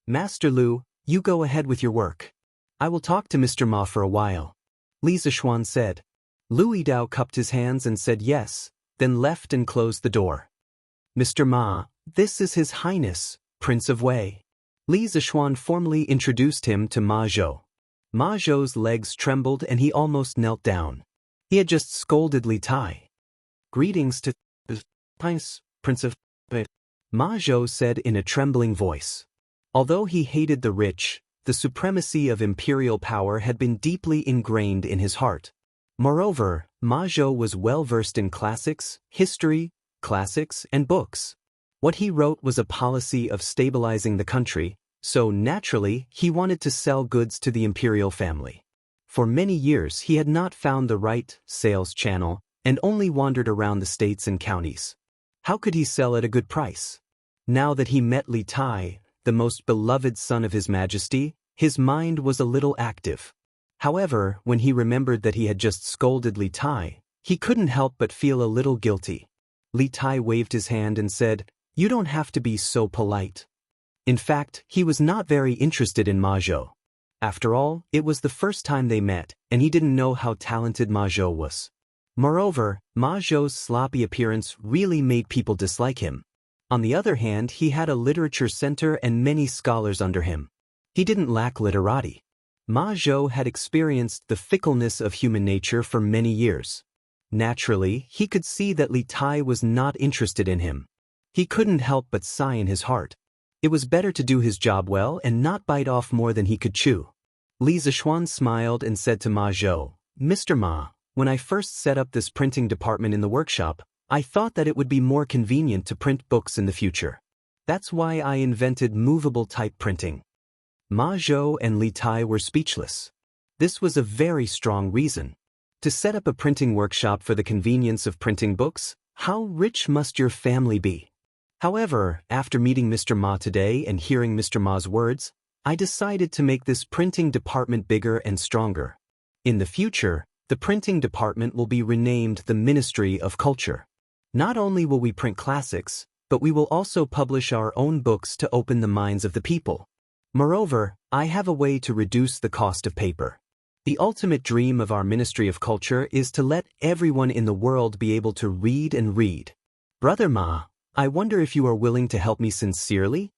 Speaker 1: "Master Lu, you go ahead with your work. I will talk to Mr. Ma for a while," Li Zishuan said. Lu Yidao cupped his hands and said yes, then left and closed the door. "Mr. Ma, this is His Highness, Prince of Wei." Li Zishuan formally introduced him to Ma Zhou. Ma Zhou's legs trembled and he almost knelt down. He had just scolded Li Tai. "Greetings to Prince of Wei," Ma Zhou said in a trembling voice. Although he hated the rich, the supremacy of imperial power had been deeply ingrained in his heart. Moreover, Ma Zhou was well versed in classics, history, classics, and books. What he wrote was a policy of stabilizing the country, so naturally he wanted to sell goods to the imperial family. For many years he had not found the right sales channel and only wandered around the states and counties. How could he sell at a good price? Now that he met Li Tai, the most beloved son of His Majesty, his mind was a little active. However, when he remembered that he had just scolded Li Tai, he couldn't help but feel a little guilty. Li Tai waved his hand and said, "You don't have to be so polite." In fact, he was not very interested in Ma Zhou. After all, it was the first time they met, and he didn't know how talented Ma Zhou was. Moreover, Ma Zhou's sloppy appearance really made people dislike him. On the other hand, he had a literature center and many scholars under him. He didn't lack literati. Ma Zhou had experienced the fickleness of human nature for many years. Naturally, he could see that Li Tai was not interested in him. He couldn't help but sigh in his heart. It was better to do his job well and not bite off more than he could chew. Li Zishuan smiled and said to Ma Zhou, "Mr. Ma, when I first set up this printing department in the workshop, I thought that it would be more convenient to print books in the future. That's why I invented movable type printing." Ma Zhou and Li Tai were speechless. This was a very strong reason. To set up a printing workshop for the convenience of printing books, how rich must your family be? However, after meeting Mr. Ma today and hearing Mr. Ma's words, I decided to make this printing department bigger and stronger. In the future, the printing department will be renamed the Ministry of Culture. Not only will we print classics, but we will also publish our own books to open the minds of the people. Moreover, I have a way to reduce the cost of paper. The ultimate dream of our Ministry of Culture is to let everyone in the world be able to read and read. Brother Ma, I wonder if you are willing to help me sincerely?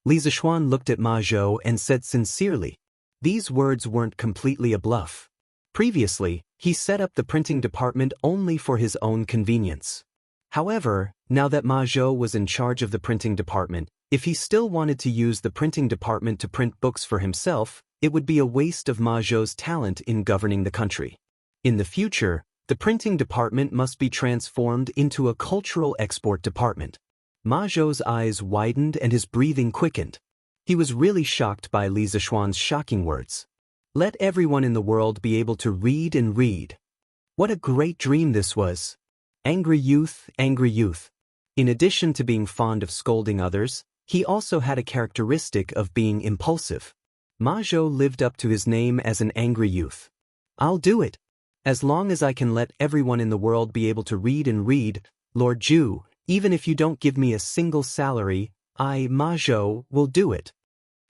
Speaker 1: Li Zixuan looked at Ma Zhou and said sincerely. These words weren't completely a bluff. Previously, he set up the printing department only for his own convenience. However, now that Ma Zhou was in charge of the printing department, if he still wanted to use the printing department to print books for himself, it would be a waste of Ma Zhou's talent in governing the country. In the future, the printing department must be transformed into a cultural export department. Ma Zhou's eyes widened and his breathing quickened. He was really shocked by Li Zixuan's shocking words. Let everyone in the world be able to read and read. What a great dream this was. Angry youth, angry youth. In addition to being fond of scolding others, he also had a characteristic of being impulsive. Ma Zhou lived up to his name as an angry youth. I'll do it. As long as I can let everyone in the world be able to read and read, Lord Zhu, even if you don't give me a single salary, I, Ma Zhou, will do it.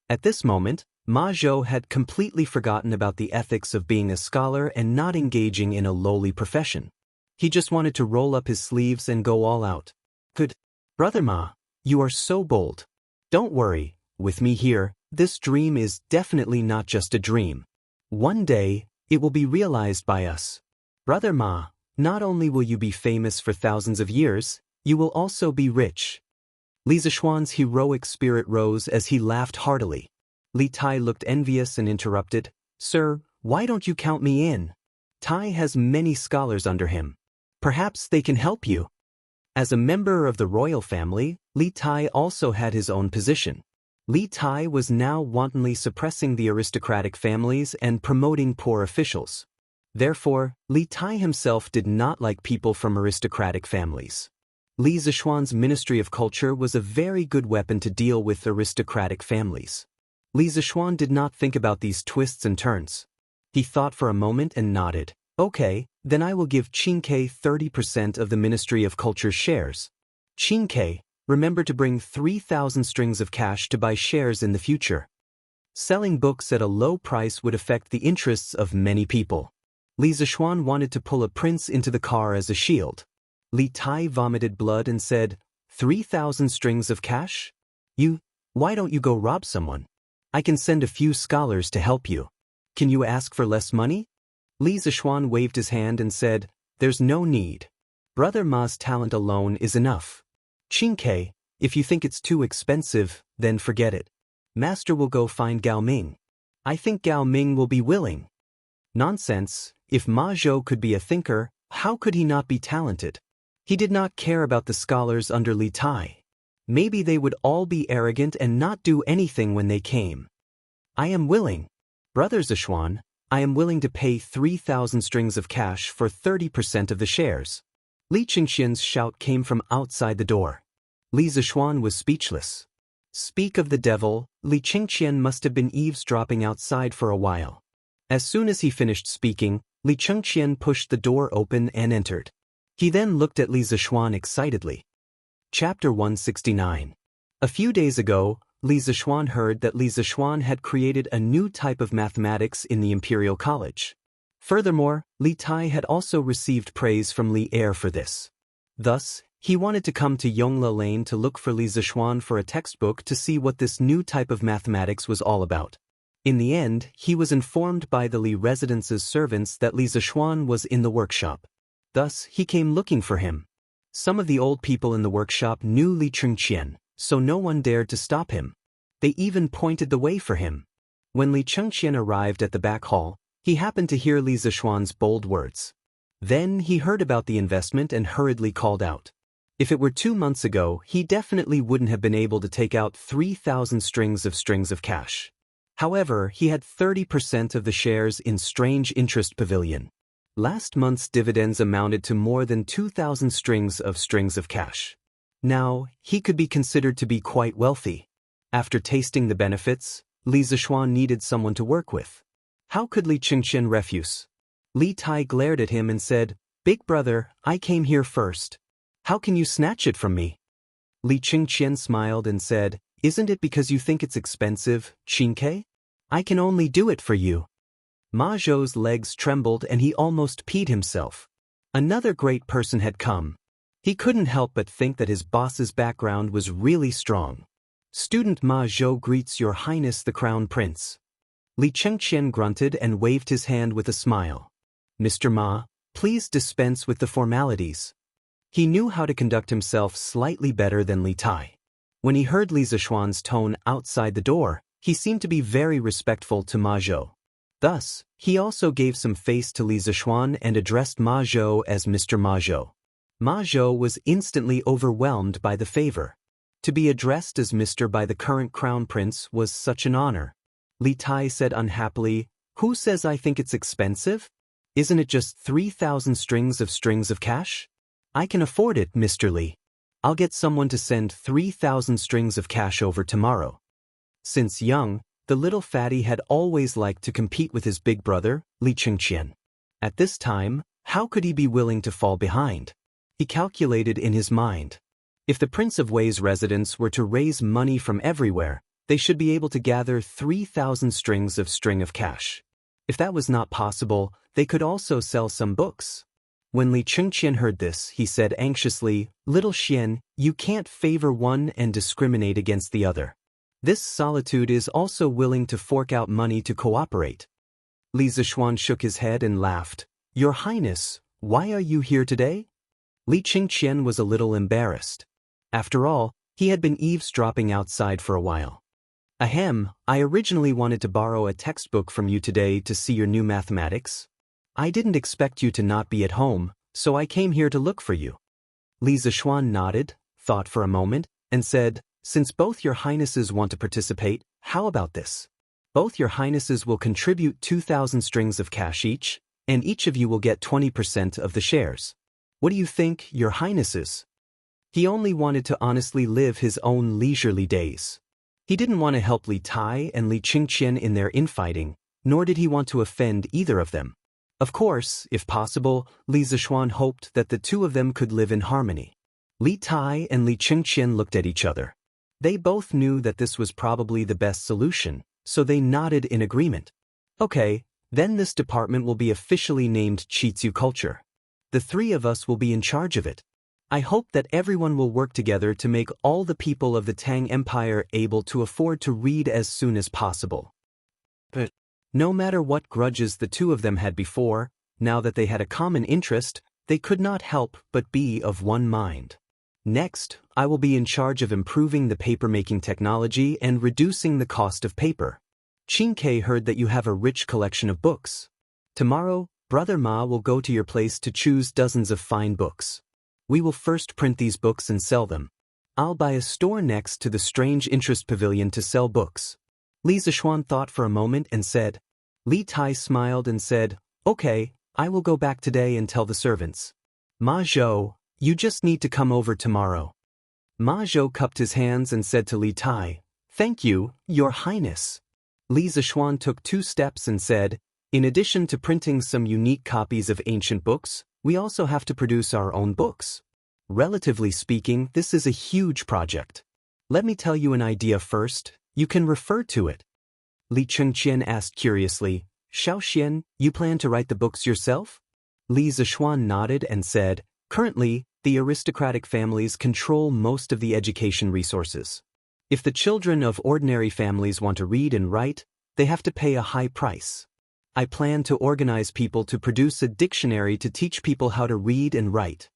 Speaker 1: At this moment, Ma Zhou had completely forgotten about the ethics of being a scholar and not engaging in a lowly profession. He just wanted to roll up his sleeves and go all out. Good. Brother Ma, you are so bold. Don't worry, with me here, this dream is definitely not just a dream. One day, it will be realized by us. Brother Ma, not only will you be famous for thousands of years, you will also be rich. Li Zixuan's heroic spirit rose as he laughed heartily. Li Tai looked envious and interrupted, Sir, why don't you count me in? Tai has many scholars under him. Perhaps they can help you. As a member of the royal family, Li Tai also had his own position. Li Tai was now wantonly suppressing the aristocratic families and promoting poor officials. Therefore, Li Tai himself did not like people from aristocratic families. Li Zixuan's Ministry of Culture was a very good weapon to deal with aristocratic families. Li Zixuan did not think about these twists and turns. He thought for a moment and nodded. Okay, then I will give Xianxia 30% of the Ministry of Culture shares. Xianxia, remember to bring 3,000 strings of cash to buy shares in the future. Selling books at a low price would affect the interests of many people. Li Zixuan wanted to pull a prince into the car as a shield. Li Tai vomited blood and said, 3,000 strings of cash? Why don't you go rob someone? I can send a few scholars to help you. Can you ask for less money? Li Zixuan waved his hand and said, There's no need. Brother Ma's talent alone is enough. Xianxia, if you think it's too expensive, then forget it. Master will go find Gao Ming. I think Gao Ming will be willing. Nonsense, if Ma Zhou could be a thinker, how could he not be talented? He did not care about the scholars under Li Tai. Maybe they would all be arrogant and not do anything when they came. I am willing. Brother Zixuan, I am willing to pay 3,000 strings of cash for 30% of the shares. Li Qingxian's shout came from outside the door. Li Zixuan was speechless. Speak of the devil, Li Qingxian must have been eavesdropping outside for a while. As soon as he finished speaking, Li Qingxian pushed the door open and entered. He then looked at Li Zixuan excitedly. Chapter 169. A few days ago, Li Zixuan heard that Li Zixuan had created a new type of mathematics in the Imperial College. Furthermore, Li Tai had also received praise from Li Er for this. Thus, he wanted to come to Yongla Lane to look for Li Zixuan for a textbook to see what this new type of mathematics was all about. In the end, he was informed by the Li residence's servants that Li Zixuan was in the workshop. Thus, he came looking for him. Some of the old people in the workshop knew Li Qingxian, so no one dared to stop him. They even pointed the way for him. When Li Qingxian arrived at the back hall, he happened to hear Li Zixuan's bold words. Then he heard about the investment and hurriedly called out. If it were 2 months ago, he definitely wouldn't have been able to take out 3,000 strings of cash. However, he had 30% of the shares in Strange Interest Pavilion. Last month's dividends amounted to more than 2,000 strings of cash. Now, he could be considered to be quite wealthy. After tasting the benefits, Li Zishuan needed someone to work with. How could Li Qingqian refuse? Li Tai glared at him and said, "Big brother, I came here first. How can you snatch it from me?" Li Qingqian smiled and said, "Isn't it because you think it's expensive, Qingke? I can only do it for you." Ma Zhou's legs trembled and he almost peed himself. Another great person had come. He couldn't help but think that his boss's background was really strong. "Student Ma Zhou greets Your Highness the Crown Prince." Li Chengqian grunted and waved his hand with a smile. "Mr. Ma, please dispense with the formalities." He knew how to conduct himself slightly better than Li Tai. When he heard Li Zishuan's tone outside the door, he seemed to be very respectful to Ma Zhou. Thus, he also gave some face to Li Zishuan and addressed Ma Zhou as Mr. Ma Zhou. Ma Zhou was instantly overwhelmed by the favor. To be addressed as Mr. by the current crown prince was such an honor. Li Tai said unhappily, "Who says I think it's expensive? Isn't it just 3,000 strings of cash? I can afford it, Mr. Li. I'll get someone to send 3,000 strings of cash over tomorrow." Since young, the little fatty had always liked to compete with his big brother, Li Qingqian. At this time, how could he be willing to fall behind? He calculated in his mind. If the Prince of Wei's residents were to raise money from everywhere, they should be able to gather 3,000 strings of cash. If that was not possible, they could also sell some books. When Li Qingqian heard this, he said anxiously, "Little Xian, you can't favor one and discriminate against the other. This solitude is also willing to fork out money to cooperate." Li Zishuan shook his head and laughed. "Your Highness, why are you here today?" Li Qingqian was a little embarrassed. After all, he had been eavesdropping outside for a while. "Ahem, I originally wanted to borrow a textbook from you today to see your new mathematics. I didn't expect you to not be at home, so I came here to look for you." Li Zishuan nodded, thought for a moment, and said, "Since both your highnesses want to participate, how about this? Both your highnesses will contribute 2,000 strings of cash each, and each of you will get 20% of the shares. What do you think, your highnesses?" He only wanted to honestly live his own leisurely days. He didn't want to help Li Tai and Li Qingqian in their infighting, nor did he want to offend either of them. Of course, if possible, Li Zishuan hoped that the two of them could live in harmony. Li Tai and Li Qingqian looked at each other. They both knew that this was probably the best solution, so they nodded in agreement. "Okay, then this department will be officially named Qitzu Culture. The three of us will be in charge of it. I hope that everyone will work together to make all the people of the Tang Empire able to afford to read as soon as possible." But no matter what grudges the two of them had before, now that they had a common interest, they could not help but be of one mind. "Next, I will be in charge of improving the paper-making technology and reducing the cost of paper. Qingke heard that you have a rich collection of books. Tomorrow, Brother Ma will go to your place to choose dozens of fine books. We will first print these books and sell them. I'll buy a store next to the Strange Interest Pavilion to sell books." Li Zishuan thought for a moment and said. Li Tai smiled and said, "Okay, I will go back today and tell the servants. Ma Zhou, you just need to come over tomorrow." Ma Zhou cupped his hands and said to Li Tai, "Thank you, Your Highness." Li Zishuan took 2 steps and said, "In addition to printing some unique copies of ancient books, we also have to produce our own books. Relatively speaking, this is a huge project. Let me tell you an idea first, you can refer to it." Li Chengqian asked curiously, "Xiaoxian, you plan to write the books yourself?" Li Zishuan nodded and said, "Currently, the aristocratic families control most of the education resources. If the children of ordinary families want to read and write, they have to pay a high price. I plan to organize people to produce a dictionary to teach people how to read and write."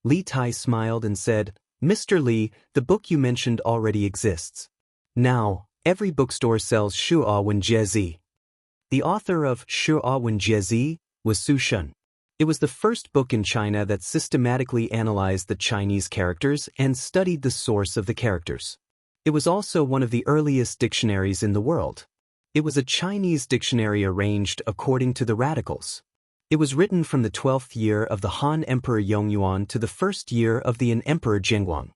Speaker 1: Li Tai smiled and said, "Mr. Li, the book you mentioned already exists. Now, every bookstore sells Shuo Wenjie." The author of Shuo Wenjie was Su Shun. It was the first book in China that systematically analyzed the Chinese characters and studied the source of the characters. It was also one of the earliest dictionaries in the world. It was a Chinese dictionary arranged according to the radicals. It was written from the 12th year of the Han Emperor Yongyuan to the 1st year of the Emperor Jingguang.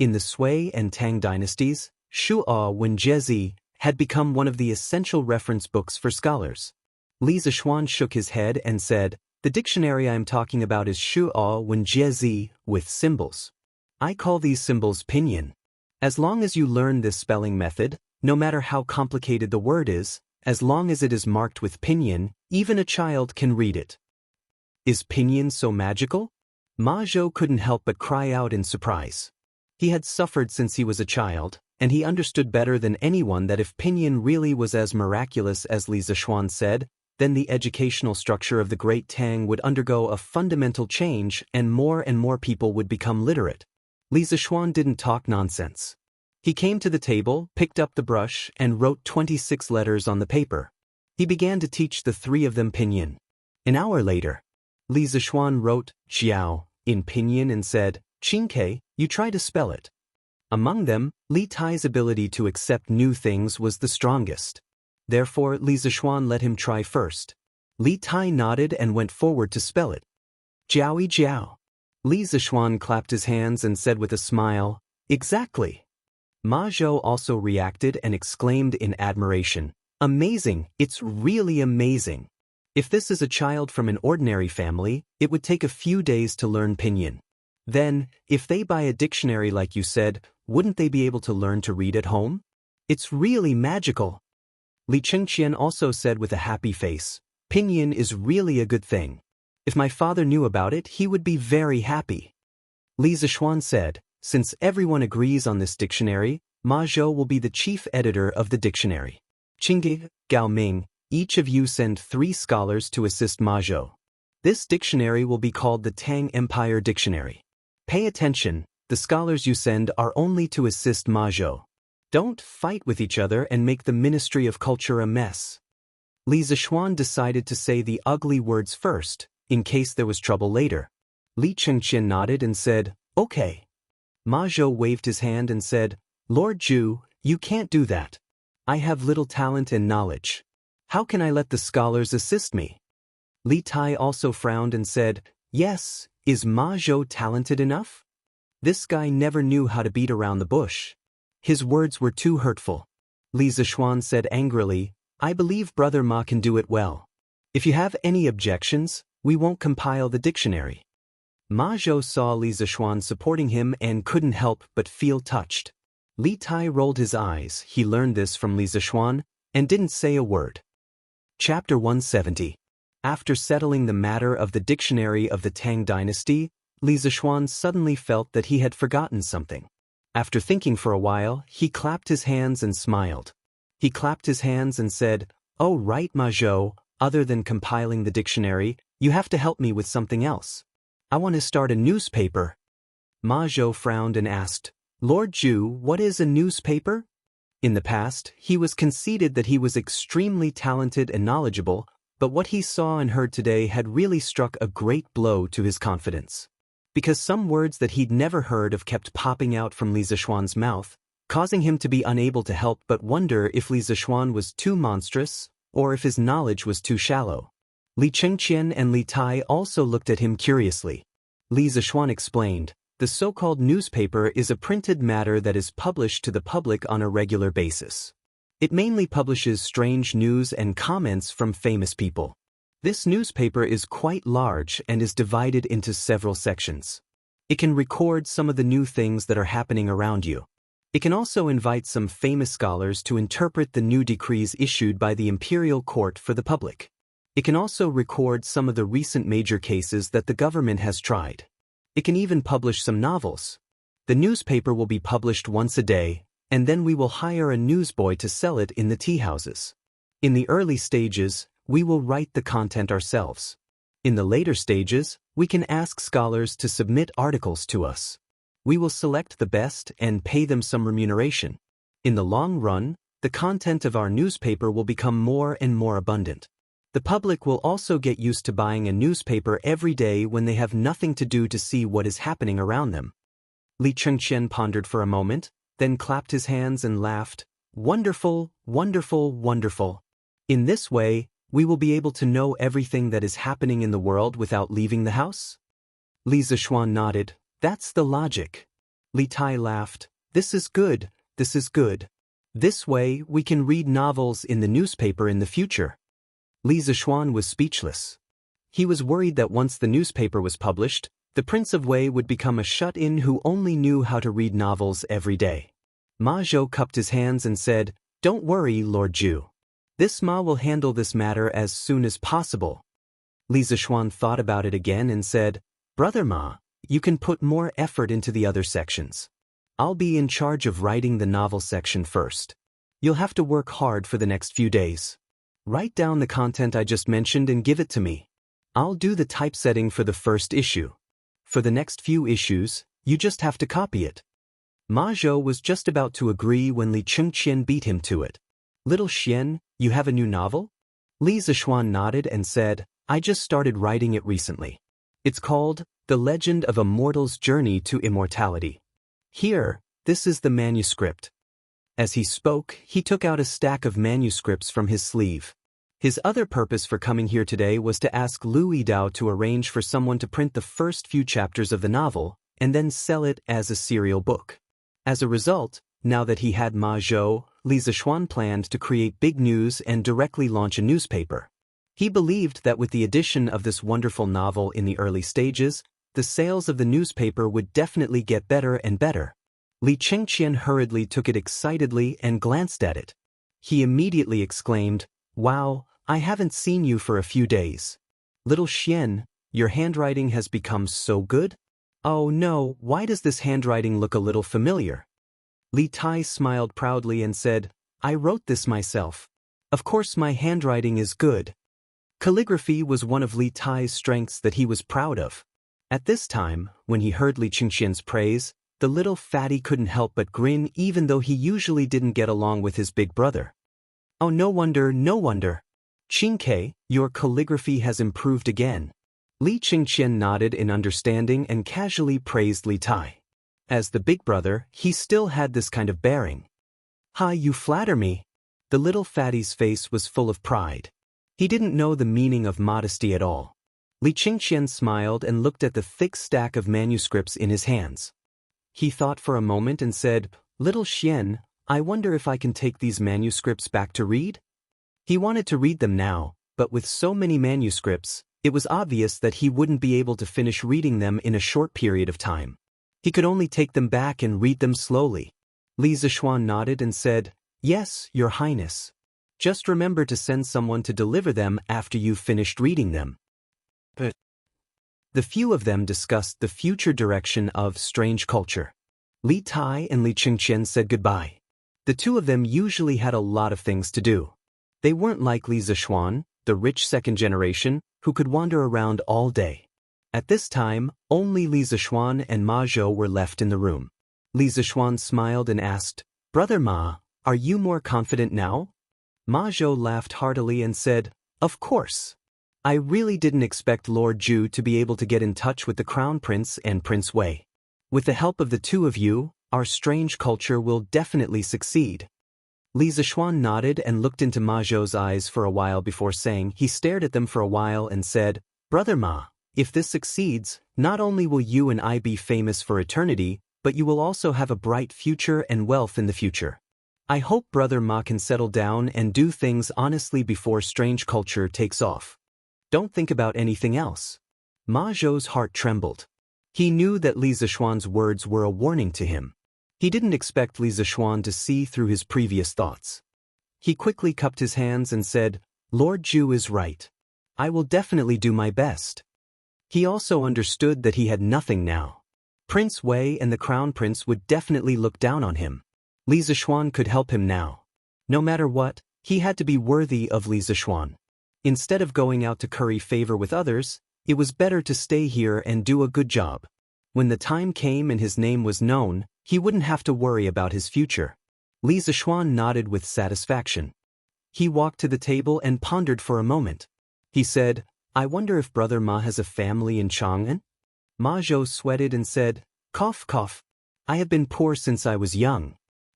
Speaker 1: In the Sui and Tang dynasties, Shu'a Wenjie had become one of the essential reference books for scholars. Li Zishuan shook his head and said, "The dictionary I am talking about is Shu'a Wenjie with symbols. I call these symbols pinyin. As long as you learn this spelling method, no matter how complicated the word is, as long as it is marked with pinyin, even a child can read it." Is pinyin so magical? Ma Zhou couldn't help but cry out in surprise. He had suffered since he was a child, and he understood better than anyone that if pinyin really was as miraculous as Li Zishuan said, then the educational structure of the Great Tang would undergo a fundamental change and more people would become literate. Li Zishuan didn't talk nonsense. He came to the table, picked up the brush, and wrote 26 letters on the paper. He began to teach the three of them pinyin. An hour later, Li Zishuan wrote Xiao in pinyin and said, "Qingke, you try to spell it." Among them, Li Tai's ability to accept new things was the strongest. Therefore, Li Zishuan let him try first. Li Tai nodded and went forward to spell it. "Jiaoi Jiao." Li Zishuan clapped his hands and said with a smile, "Exactly." Ma Zhou also reacted and exclaimed in admiration, "Amazing, it's really amazing. If this is a child from an ordinary family, it would take a few days to learn pinyin. Then, if they buy a dictionary like you said, wouldn't they be able to learn to read at home? It's really magical." Li Chengqian also said with a happy face, "Pinyin is really a good thing. If my father knew about it, he would be very happy." Li Zishuan said, "Since everyone agrees on this dictionary, Ma Zhou will be the chief editor of the dictionary. Qingge, Gao Ming, each of you send 3 scholars to assist Ma Zhou. This dictionary will be called the Tang Empire Dictionary. Pay attention, the scholars you send are only to assist Ma Zhou. Don't fight with each other and make the Ministry of Culture a mess." Li Zishuan decided to say the ugly words first, in case there was trouble later. Li Chengqian nodded and said, "Okay." Ma Zhou waved his hand and said, "Lord Zhu, you can't do that. I have little talent and knowledge. How can I let the scholars assist me?" Li Tai also frowned and said, "Yes, is Ma Zhou talented enough? This guy never knew how to beat around the bush." His words were too hurtful. Li Zishuan said angrily, "I believe Brother Ma can do it well. If you have any objections, we won't compile the dictionary." Ma Zhou saw Li Zishuan supporting him and couldn't help but feel touched. Li Tai rolled his eyes, he learned this from Li Zishuan, and didn't say a word. Chapter 170. After settling the matter of the dictionary of the Tang dynasty, Li Zishuan suddenly felt that he had forgotten something. After thinking for a while, he clapped his hands and smiled. He clapped his hands and said, "Oh right Ma Zhou, other than compiling the dictionary, you have to help me with something else. I want to start a newspaper." Ma Zhou frowned and asked, "Lord Zhu, what is a newspaper?" In the past, he was conceited that he was extremely talented and knowledgeable, but what he saw and heard today had really struck a great blow to his confidence. Because some words that he'd never heard of kept popping out from Li Zishuan's mouth, causing him to be unable to help but wonder if Li Zishuan was too monstrous, or if his knowledge was too shallow. Li Chengqian and Li Tai also looked at him curiously. Li Zishuan explained, "The so-called newspaper is a printed matter that is published to the public on a regular basis. It mainly publishes strange news and comments from famous people. This newspaper is quite large and is divided into several sections. It can record some of the new things that are happening around you. It can also invite some famous scholars to interpret the new decrees issued by the imperial court for the public. It can also record some of the recent major cases that the government has tried. It can even publish some novels. The newspaper will be published once a day, and then we will hire a newsboy to sell it in the tea houses. In the early stages, we will write the content ourselves. In the later stages, we can ask scholars to submit articles to us. We will select the best and pay them some remuneration. In the long run, the content of our newspaper will become more and more abundant. The public will also get used to buying a newspaper every day when they have nothing to do to see what is happening around them." Li Chengqian pondered for a moment, then clapped his hands and laughed, "Wonderful, wonderful, wonderful. In this way, we will be able to know everything that is happening in the world without leaving the house?" Li Zishuan nodded, "That's the logic. Li Tai laughed. This is good, this is good. This way, we can read novels in the newspaper in the future. Li Zishuan was speechless. He was worried that once the newspaper was published, the Prince of Wei would become a shut-in who only knew how to read novels every day. Ma Zhou cupped his hands and said, Don't worry, Lord Zhu. This Ma will handle this matter as soon as possible. Li Zishuan thought about it again and said, Brother Ma, you can put more effort into the other sections. I'll be in charge of writing the novel section first. You'll have to work hard for the next few days. Write down the content I just mentioned and give it to me. I'll do the typesetting for the first issue. For the next few issues, you just have to copy it. Ma Zhou was just about to agree when Li Chengqian beat him to it. Little Xian, you have a new novel? Li Zishuan nodded and said, I just started writing it recently. It's called The Legend of a Mortal's Journey to Immortality. Here, this is the manuscript. As he spoke, he took out a stack of manuscripts from his sleeve. His other purpose for coming here today was to ask Lu Yidao to arrange for someone to print the first few chapters of the novel, and then sell it as a serial book. As a result, now that he had Ma Zhou, Li Zishuan planned to create big news and directly launch a newspaper. He believed that with the addition of this wonderful novel in the early stages, the sales of the newspaper would definitely get better and better. Li Chengqian hurriedly took it excitedly and glanced at it. He immediately exclaimed, Wow, I haven't seen you for a few days. Little Xian, your handwriting has become so good? Oh no, why does this handwriting look a little familiar? Li Tai smiled proudly and said, I wrote this myself. Of course my handwriting is good. Calligraphy was one of Li Tai's strengths that he was proud of. At this time, when he heard Li Chengqian's praise, the little fatty couldn't help but grin even though he usually didn't get along with his big brother. Oh no wonder, no wonder. Qingke, your calligraphy has improved again. Li Chengqian nodded in understanding and casually praised Li Tai. As the big brother, he still had this kind of bearing. Ha, you flatter me. The little fatty's face was full of pride. He didn't know the meaning of modesty at all. Li Chengqian smiled and looked at the thick stack of manuscripts in his hands. He thought for a moment and said, Little Xian, I wonder if I can take these manuscripts back to read? He wanted to read them now, but with so many manuscripts, it was obvious that he wouldn't be able to finish reading them in a short period of time. He could only take them back and read them slowly. Li Zishuan nodded and said, Yes, Your Highness. Just remember to send someone to deliver them after you've finished reading them. But the few of them discussed the future direction of strange culture. Li Tai and Li Chengqian said goodbye. The two of them usually had a lot of things to do. They weren't like Li Zishuan, the rich second generation, who could wander around all day. At this time, only Li Zishuan and Ma Zhou were left in the room. Li Zishuan smiled and asked, Brother Ma, are you more confident now? Ma Zhou laughed heartily and said, Of course. I really didn't expect Lord Zhu to be able to get in touch with the Crown Prince and Prince Wei. With the help of the two of you, our strange culture will definitely succeed. Li Zishuan nodded and looked into Ma Zhou's eyes for a while before saying he stared at them for a while and said, Brother Ma, if this succeeds, not only will you and I be famous for eternity, but you will also have a bright future and wealth in the future. I hope Brother Ma can settle down and do things honestly before strange culture takes off. Don't think about anything else. Ma Zhou's heart trembled. He knew that Li Zishuan's words were a warning to him. He didn't expect Li Zishuan to see through his previous thoughts. He quickly cupped his hands and said, Lord Zhu is right. I will definitely do my best. He also understood that he had nothing now. Prince Wei and the Crown Prince would definitely look down on him. Li Zishuan could help him now. No matter what, he had to be worthy of Li Zishuan. Instead of going out to curry favor with others, it was better to stay here and do a good job. When the time came and his name was known, he wouldn't have to worry about his future. Li Zishuan nodded with satisfaction. He walked to the table and pondered for a moment. He said, I wonder if Brother Ma has a family in Chang'an? Ma Zhou sweated and said, Cough, cough. I have been poor since I was young.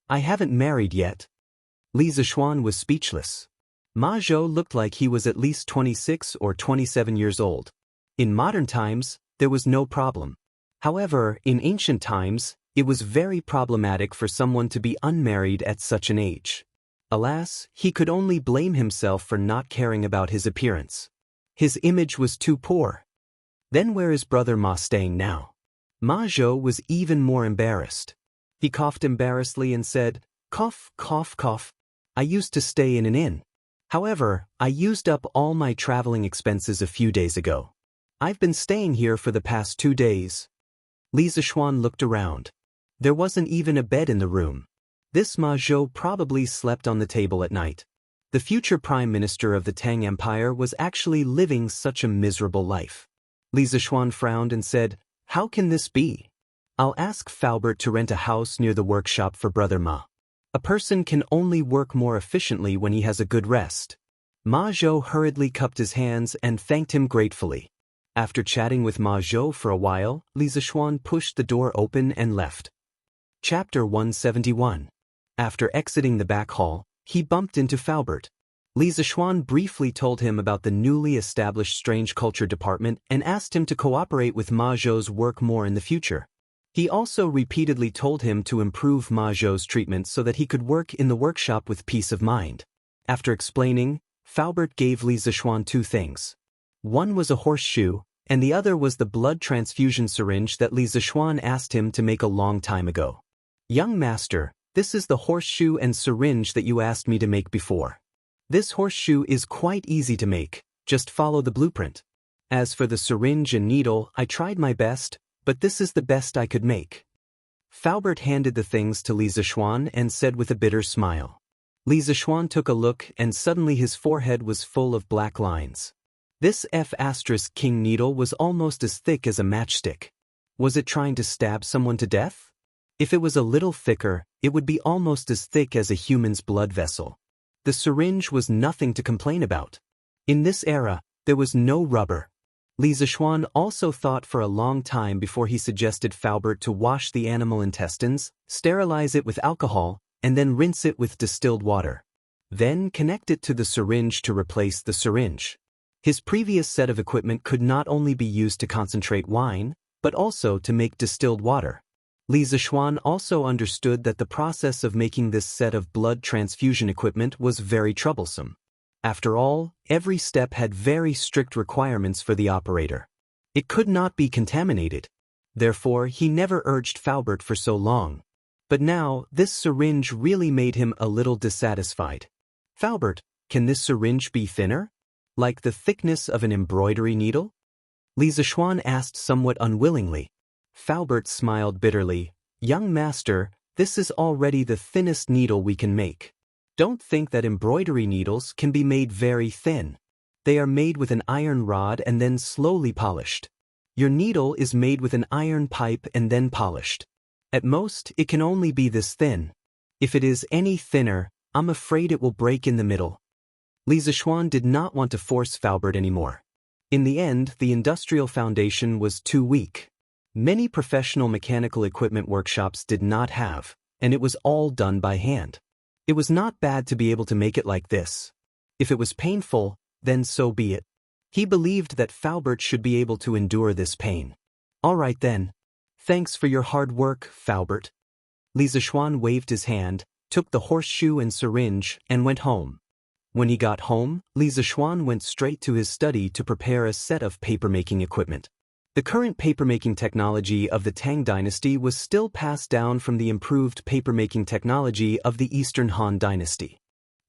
Speaker 1: I haven't married yet. Li Zishuan was speechless. Ma Zhou looked like he was at least 26 or 27 years old. In modern times, there was no problem. However, in ancient times, It was very problematic for someone to be unmarried at such an age. Alas, he could only blame himself for not caring about his appearance. His image was too poor. Then where is brother Ma staying now? Ma Zhou was even more embarrassed. He coughed embarrassedly and said, "Cough, cough, cough. I used to stay in an inn. However, I used up all my traveling expenses a few days ago. I've been staying here for the past 2 days." Li Zishuan looked around. There wasn't even a bed in the room. This Ma Zhou probably slept on the table at night. The future prime minister of the Tang Empire was actually living such a miserable life. Li Zishuan frowned and said, "How can this be? I'll ask Faubert to rent a house near the workshop for brother Ma. A person can only work more efficiently when he has a good rest." Ma Zhou hurriedly cupped his hands and thanked him gratefully. After chatting with Ma Zhou for a while, Li Zishuan pushed the door open and left. Chapter 171. After exiting the back hall, he bumped into Faubert. Li Zishuan briefly told him about the newly established Strange Culture Department and asked him to cooperate with Ma Zhou's work more in the future. He also repeatedly told him to improve Ma Zhou's treatment so that he could work in the workshop with peace of mind. After explaining, Faubert gave Li Zishuan 2 things. One was a horseshoe, and the other was the blood transfusion syringe that Li Zishuan asked him to make a long time ago. "Young master, this is the horseshoe and syringe that you asked me to make before. This horseshoe is quite easy to make, just follow the blueprint. As for the syringe and needle, I tried my best, but this is the best I could make." Faubert handed the things to Li Zishuan and said with a bitter smile. Li Zishuan took a look and suddenly his forehead was full of black lines. This F***king needle was almost as thick as a matchstick. Was it trying to stab someone to death? If it was a little thicker, it would be almost as thick as a human's blood vessel. The syringe was nothing to complain about. In this era, there was no rubber. Li Zishuan also thought for a long time before he suggested Faubert to wash the animal intestines, sterilize it with alcohol, and then rinse it with distilled water. Then connect it to the syringe to replace the syringe. His previous set of equipment could not only be used to concentrate wine, but also to make distilled water. Li Zishuan also understood that the process of making this set of blood transfusion equipment was very troublesome. After all, every step had very strict requirements for the operator. It could not be contaminated. Therefore, he never urged Faubert for so long. But now, this syringe really made him a little dissatisfied. "Faubert, can this syringe be thinner? Like the thickness of an embroidery needle?" Li Zishuan asked somewhat unwillingly. Faubert smiled bitterly. "Young master, this is already the thinnest needle we can make. Don't think that embroidery needles can be made very thin. They are made with an iron rod and then slowly polished. Your needle is made with an iron pipe and then polished. At most, it can only be this thin. If it is any thinner, I'm afraid it will break in the middle." Li Zishuan did not want to force Faubert anymore. In the end, the industrial foundation was too weak. Many professional mechanical equipment workshops did not have, and it was all done by hand. It was not bad to be able to make it like this. If it was painful, then so be it. He believed that Faubert should be able to endure this pain. "All right then. Thanks for your hard work, Faubert." Li Zishuan waved his hand, took the horseshoe and syringe, and went home. When he got home, Li Zishuan went straight to his study to prepare a set of papermaking equipment. The current papermaking technology of the Tang Dynasty was still passed down from the improved papermaking technology of the Eastern Han Dynasty.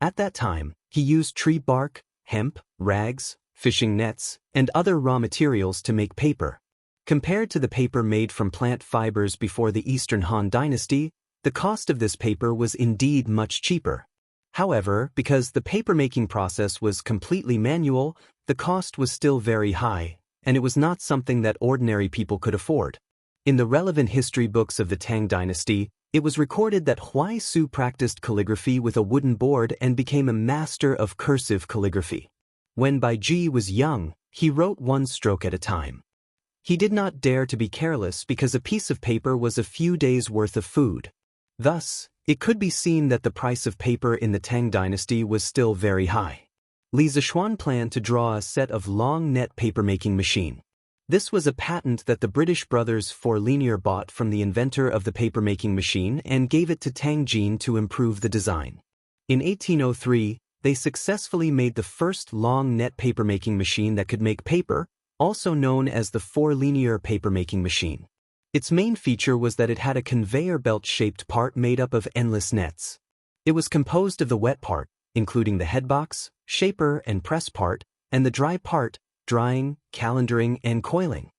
Speaker 1: At that time, he used tree bark, hemp, rags, fishing nets, and other raw materials to make paper. Compared to the paper made from plant fibers before the Eastern Han Dynasty, the cost of this paper was indeed much cheaper. However, because the papermaking process was completely manual, the cost was still very high, and it was not something that ordinary people could afford. In the relevant history books of the Tang Dynasty, it was recorded that Huai Su practiced calligraphy with a wooden board and became a master of cursive calligraphy. When Bai Ji was young, he wrote one stroke at a time. He did not dare to be careless because a piece of paper was a few days' worth of food. Thus, it could be seen that the price of paper in the Tang Dynasty was still very high. Li Zishuan planned to draw a set of long net papermaking machine. This was a patent that the British brothers Fourlinear bought from the inventor of the paper-making machine and gave it to Tang Jin to improve the design. In 1803, they successfully made the first long net paper-making machine that could make paper, also known as the Fourlinear paper-making machine. Its main feature was that it had a conveyor belt-shaped part made up of endless nets. It was composed of the wet part, including the headbox, shaper and press part, and the dry part, drying, calendaring, and coiling.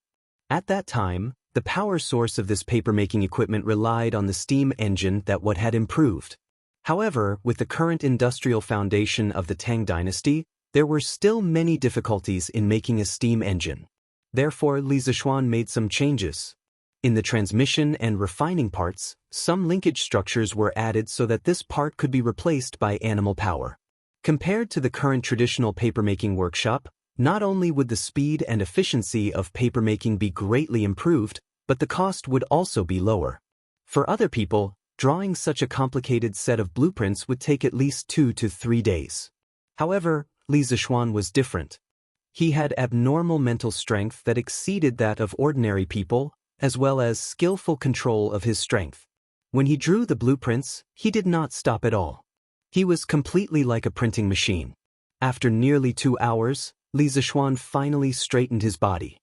Speaker 1: At that time, the power source of this paper-making equipment relied on the steam engine that had improved. However, with the current industrial foundation of the Tang dynasty, there were still many difficulties in making a steam engine. Therefore, Li Zishuan made some changes. In the transmission and refining parts, some linkage structures were added so that this part could be replaced by animal power. Compared to the current traditional papermaking workshop, not only would the speed and efficiency of papermaking be greatly improved, but the cost would also be lower. For other people, drawing such a complicated set of blueprints would take at least 2 to 3 days. However, Li Zishuan was different. He had abnormal mental strength that exceeded that of ordinary people, as well as skillful control of his strength. When he drew the blueprints, he did not stop at all. He was completely like a printing machine. After nearly 2 hours, Li Zishuan finally straightened his body.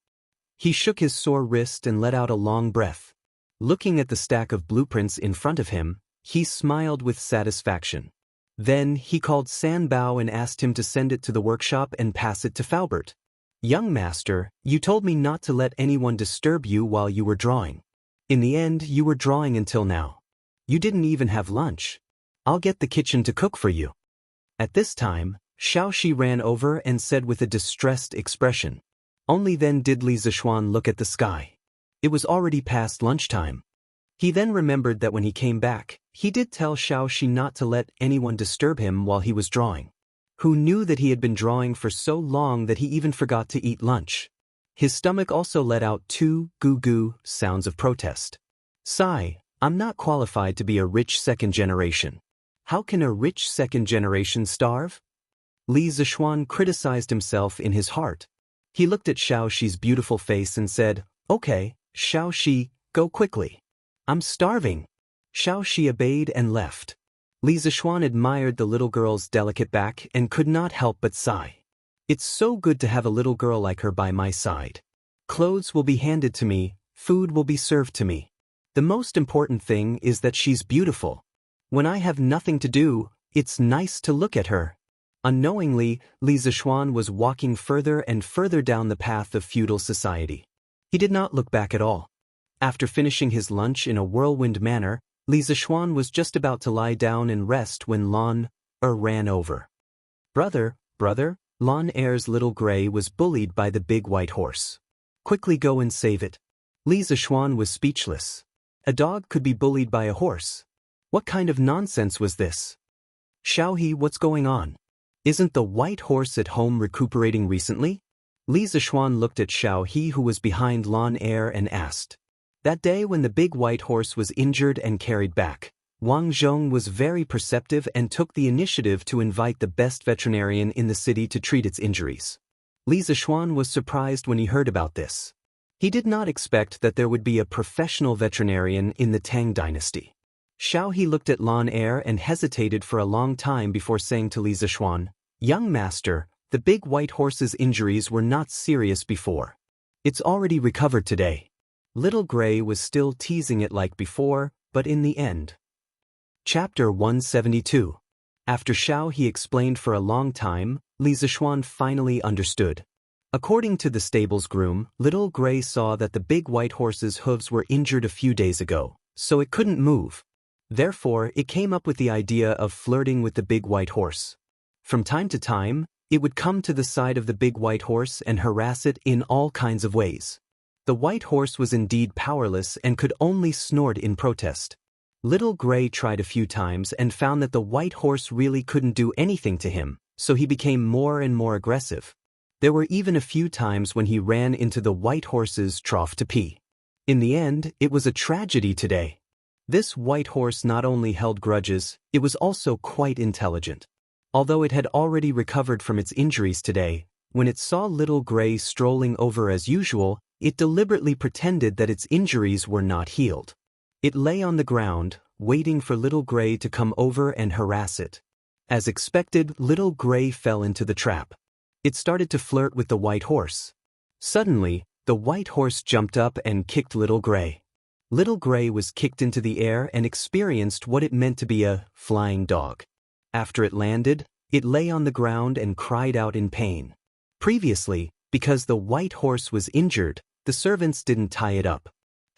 Speaker 1: He shook his sore wrist and let out a long breath. Looking at the stack of blueprints in front of him, he smiled with satisfaction. Then he called San Bao and asked him to send it to the workshop and pass it to Faubert. "Young master, you told me not to let anyone disturb you while you were drawing. In the end, you were drawing until now. You didn't even have lunch. I'll get the kitchen to cook for you." At this time, Xiaoxi ran over and said with a distressed expression. Only then did Li Zishuan look at the sky. It was already past lunchtime. He then remembered that when he came back, he did tell Xiaoxi not to let anyone disturb him while he was drawing. Who knew that he had been drawing for so long that he even forgot to eat lunch? His stomach also let out 2 goo-goo sounds of protest. "Sigh, I'm not qualified to be a rich second generation. How can a rich second generation starve?" Li Zishuan criticized himself in his heart. He looked at Xiaoxi's beautiful face and said, "Okay, Xiaoxi, go quickly. I'm starving." Xiaoxi obeyed and left. Li Zishuan admired the little girl's delicate back and could not help but sigh. "It's so good to have a little girl like her by my side. Clothes will be handed to me, food will be served to me. The most important thing is that she's beautiful. When I have nothing to do, it's nice to look at her." Unknowingly, Li Zishuan was walking further and further down the path of feudal society. He did not look back at all. After finishing his lunch in a whirlwind manner, Li Zishuan was just about to lie down and rest when Lan ran over. Brother, Lan Er's little gray was bullied by the big white horse. Quickly go and save it." Li Zishuan was speechless. A dog could be bullied by a horse. What kind of nonsense was this? "Xiaohe, what's going on? Isn't the white horse at home recuperating recently?" Li Zishuan looked at Xiaohe, who was behind Lan Er, and asked. That day when the big white horse was injured and carried back, Wang Zhong was very perceptive and took the initiative to invite the best veterinarian in the city to treat its injuries. Li Zishuan was surprised when he heard about this. He did not expect that there would be a professional veterinarian in the Tang dynasty. Xiaohe looked at Lan Er and hesitated for a long time before saying to Li Zishuan, "Young master, the big white horse's injuries were not serious before. It's already recovered today." Little Gray was still teasing it like before, but in the end. Chapter 172. After Xiaohe explained for a long time, Li Zishuan finally understood. According to the stable's groom, Little Gray saw that the big white horse's hooves were injured a few days ago, so it couldn't move. Therefore, it came up with the idea of flirting with the big white horse. From time to time, it would come to the side of the big white horse and harass it in all kinds of ways. The white horse was indeed powerless and could only snort in protest. Little Gray tried a few times and found that the white horse really couldn't do anything to him, so he became more and more aggressive. There were even a few times when he ran into the white horse's trough to pee. In the end, it was a tragedy today. This white horse not only held grudges, it was also quite intelligent. Although it had already recovered from its injuries today, when it saw Little Gray strolling over as usual, It deliberately pretended that its injuries were not healed. It lay on the ground, waiting for Little Gray to come over and harass it. As expected, Little Gray fell into the trap. It started to flirt with the white horse. Suddenly, the white horse jumped up and kicked Little Gray. Little Gray was kicked into the air and experienced what it meant to be a flying dog. After it landed, it lay on the ground and cried out in pain. Previously, because the white horse was injured, the servants didn't tie it up.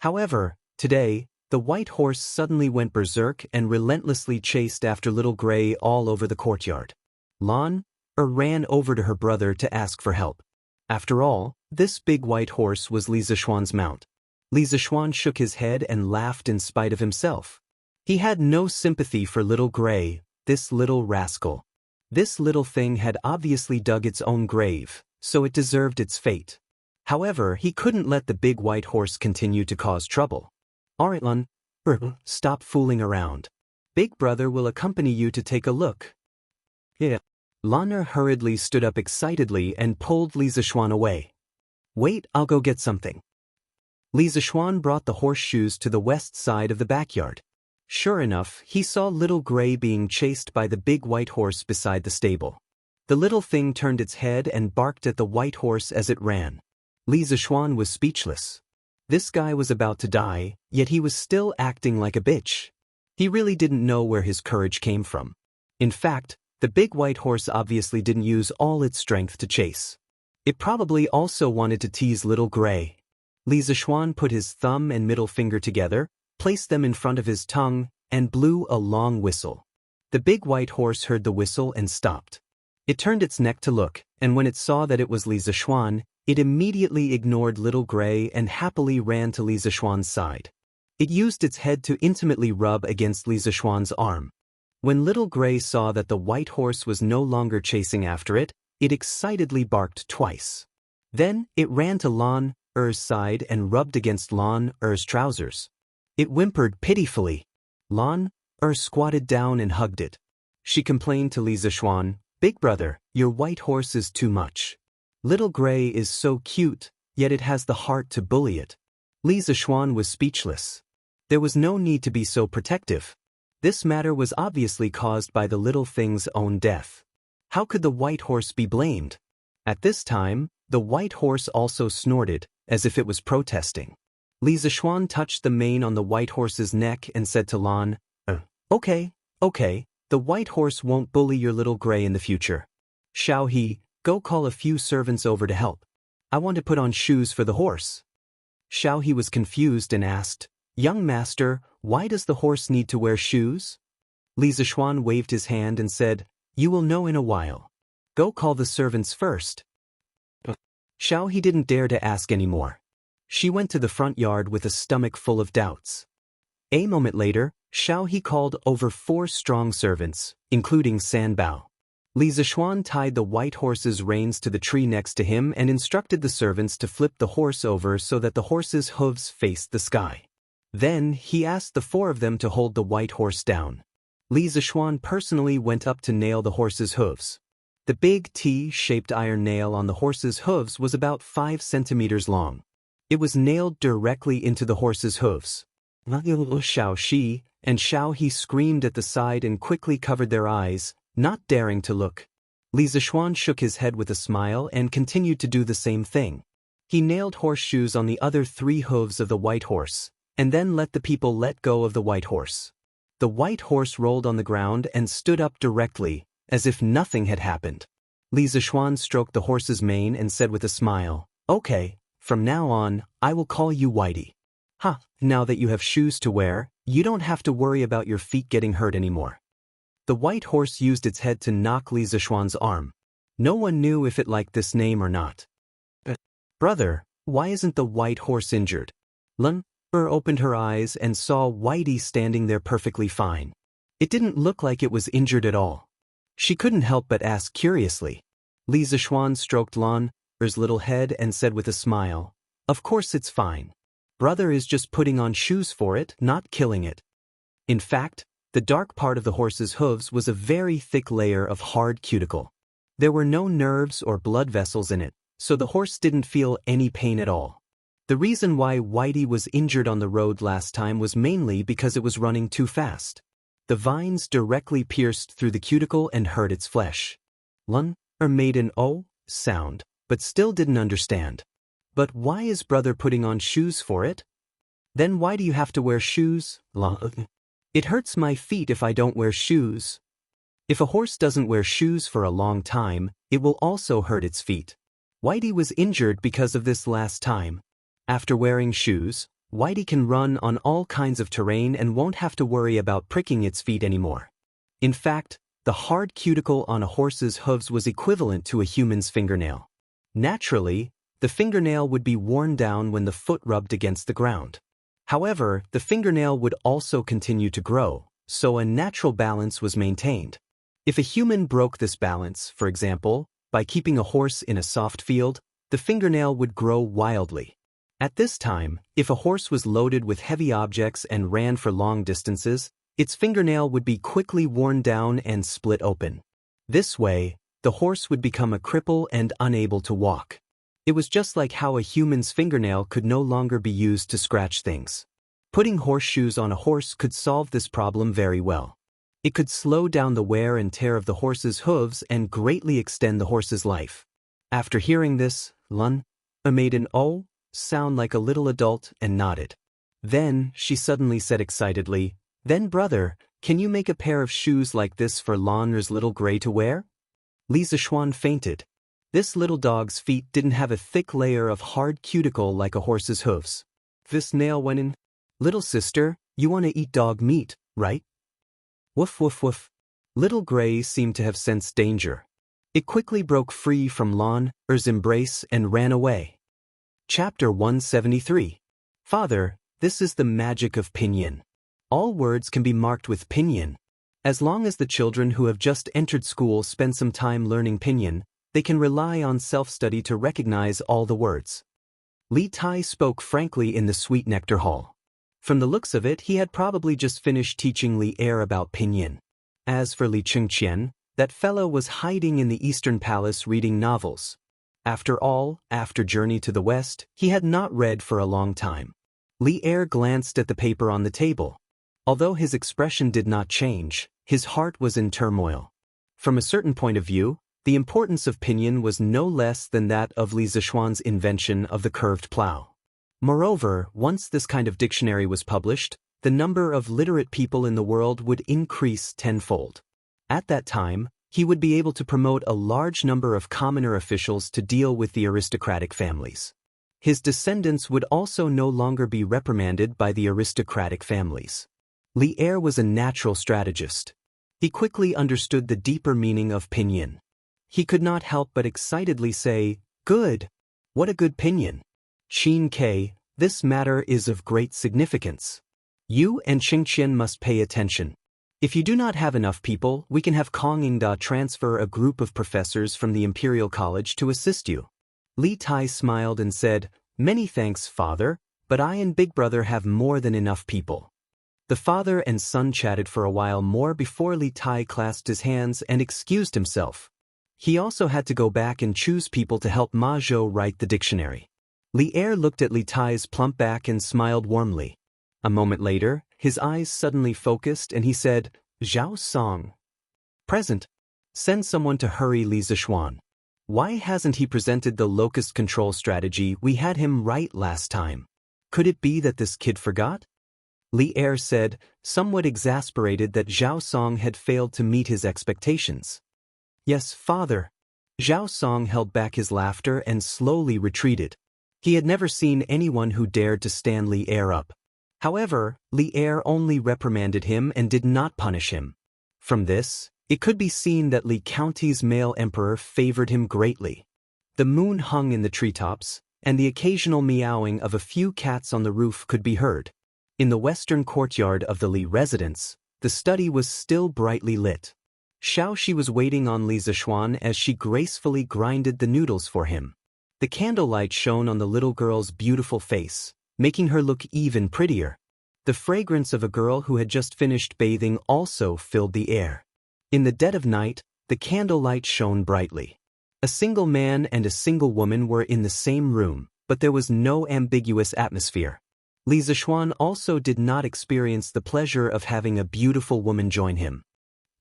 Speaker 1: However, today, the white horse suddenly went berserk and relentlessly chased after Little Gray all over the courtyard. Lan ran over to her brother to ask for help. After all, this big white horse was Li Zishuan's mount. Li Zishuan shook his head and laughed in spite of himself. He had no sympathy for Little Gray, this little rascal. This little thing had obviously dug its own grave, so it deserved its fate. However, he couldn't let the big white horse continue to cause trouble. Alright, Lan, stop fooling around. Big brother will accompany you to take a look. Yeah. Lan hurriedly stood up excitedly and pulled Li Zishuan away. Wait, I'll go get something. Li Zishuan brought the horseshoes to the west side of the backyard. Sure enough, he saw Little Gray being chased by the big white horse beside the stable. The little thing turned its head and barked at the white horse as it ran. Li Zishuan was speechless. This guy was about to die, yet he was still acting like a bitch. He really didn't know where his courage came from. In fact, the big white horse obviously didn't use all its strength to chase. It probably also wanted to tease Little Gray. Li Zishuan put his thumb and middle finger together, placed them in front of his tongue, and blew a long whistle. The big white horse heard the whistle and stopped. It turned its neck to look, and when it saw that it was Li Zishuan, it immediately ignored Little Gray and happily ran to Li Zishuan's side. It used its head to intimately rub against Li Zishuan's arm. When Little Gray saw that the white horse was no longer chasing after it, it excitedly barked twice. Then, it ran to Lan Er's side and rubbed against Lan Er's trousers. It whimpered pitifully. Lan Er squatted down and hugged it. She complained to Li Zishuan, "Big brother, your white horse is too much. Little Gray is so cute, yet it has the heart to bully it." Li Zishuan was speechless. There was no need to be so protective. This matter was obviously caused by the little thing's own death. How could the white horse be blamed? At this time, the white horse also snorted, as if it was protesting. Li Zishuan touched the mane on the white horse's neck and said to Lan, Okay, the white horse won't bully your Little Gray in the future. Xiao, go call a few servants over to help. I want to put on shoes for the horse." Xiao was confused and asked, "Young master, why does the horse need to wear shoes?" Li Zishuan waved his hand and said, "You will know in a while. Go call the servants first." Xiao didn't dare to ask anymore. She went to the front yard with a stomach full of doubts. A moment later, Xiao called over 4 strong servants, including San Bao. Li Zishuan tied the white horse's reins to the tree next to him and instructed the servants to flip the horse over so that the horse's hooves faced the sky. Then, he asked the 4 of them to hold the white horse down. Li Zishuan personally went up to nail the horse's hooves. The big T-shaped iron nail on the horse's hooves was about 5 centimeters long. It was nailed directly into the horse's hooves. Xiao and Xiao screamed at the side and quickly covered their eyes, not daring to look. Li Zishuan shook his head with a smile and continued to do the same thing. He nailed horseshoes on the other 3 hooves of the white horse, and then let the people let go of the white horse. The white horse rolled on the ground and stood up directly, as if nothing had happened. Li Zishuan stroked the horse's mane and said with a smile, "Okay, from now on, I will call you Whitey. Now that you have shoes to wear, you don't have to worry about your feet getting hurt anymore." The white horse used its head to knock Li Zishuan's arm. No one knew if it liked this name or not. "Brother, why isn't the white horse injured?" Lan opened her eyes and saw Whitey standing there perfectly fine. It didn't look like it was injured at all. She couldn't help but ask curiously. Li Zishuan stroked Lan Er's little head and said with a smile, "Of course it's fine. Brother is just putting on shoes for it, not killing it." In fact, the dark part of the horse's hooves was a very thick layer of hard cuticle. There were no nerves or blood vessels in it, so the horse didn't feel any pain at all. The reason why Whitey was injured on the road last time was mainly because it was running too fast. The vines directly pierced through the cuticle and hurt its flesh. Lun made an "oh" sound, but still didn't understand. But why is brother putting on shoes for it? Then why do you have to wear shoes? It hurts my feet if I don't wear shoes. If a horse doesn't wear shoes for a long time, it will also hurt its feet. Whitey was injured because of this last time. After wearing shoes, Whitey can run on all kinds of terrain and won't have to worry about pricking its feet anymore. In fact, the hard cuticle on a horse's hooves was equivalent to a human's fingernail. Naturally, the fingernail would be worn down when the foot rubbed against the ground. However, the fingernail would also continue to grow, so a natural balance was maintained. If a human broke this balance, for example, by keeping a horse in a soft field, the fingernail would grow wildly. At this time, if a horse was loaded with heavy objects and ran for long distances, its fingernail would be quickly worn down and split open. This way, the horse would become a cripple and unable to walk. It was just like how a human's fingernail could no longer be used to scratch things. Putting horseshoes on a horse could solve this problem very well. It could slow down the wear and tear of the horse's hooves and greatly extend the horse's life. After hearing this, Lun made an "oh" sound like a little adult and nodded. Then, she suddenly said excitedly, "Then brother, can you make a pair of shoes like this for Lan's little gray to wear?" Li Zishuan fainted. This little dog's feet didn't have a thick layer of hard cuticle like a horse's hooves. This nail went in. "Little sister, you want to eat dog meat, right?" Woof woof woof. Little Gray seemed to have sensed danger. It quickly broke free from Lan's embrace and ran away. Chapter 173. Father, this is the magic of pinyin. All words can be marked with pinyin. As long as the children who have just entered school spend some time learning pinyin, they can rely on self-study to recognize all the words. Li Tai spoke frankly in the Sweet Nectar Hall. From the looks of it, he had probably just finished teaching Li Er about pinyin. As for Li Chengqian, that fellow was hiding in the Eastern Palace reading novels. After all, after Journey to the West, he had not read for a long time. Li Er glanced at the paper on the table. Although his expression did not change, his heart was in turmoil. From a certain point of view, the importance of pinyin was no less than that of Li Zishuan's invention of the curved plow. Moreover, once this kind of dictionary was published, the number of literate people in the world would increase tenfold. At that time, he would be able to promote a large number of commoner officials to deal with the aristocratic families. His descendants would also no longer be reprimanded by the aristocratic families. Li Er was a natural strategist. He quickly understood the deeper meaning of pinyin. He could not help but excitedly say, "Good! What a good pinyin! Qin Ke, this matter is of great significance. You and Xingqian must pay attention. If you do not have enough people, we can have Kongingda transfer a group of professors from the Imperial College to assist you." Li Tai smiled and said, "Many thanks, father, but I and Big Brother have more than enough people." The father and son chatted for a while more before Li Tai clasped his hands and excused himself. He also had to go back and choose people to help Ma Zhou write the dictionary. Li Er looked at Li Tai's plump back and smiled warmly. A moment later, his eyes suddenly focused and he said, "Zhao Song." "Present. Send someone to hurry Li Zishuan. Why hasn't he presented the locust control strategy we had him write last time? Could it be that this kid forgot?" Li Er said, somewhat exasperated that Zhao Song had failed to meet his expectations. "Yes, father." Zhao Song held back his laughter and slowly retreated. He had never seen anyone who dared to stand Li Er up. However, Li Er only reprimanded him and did not punish him. From this, it could be seen that Li County's male emperor favored him greatly. The moon hung in the treetops, and the occasional meowing of a few cats on the roof could be heard. In the western courtyard of the Li residence, the study was still brightly lit. Xiaoxi was waiting on Li Zishuan as she gracefully grinded the noodles for him. The candlelight shone on the little girl's beautiful face, making her look even prettier. The fragrance of a girl who had just finished bathing also filled the air. In the dead of night, the candlelight shone brightly. A single man and a single woman were in the same room, but there was no ambiguous atmosphere. Li Zixuan also did not experience the pleasure of having a beautiful woman join him.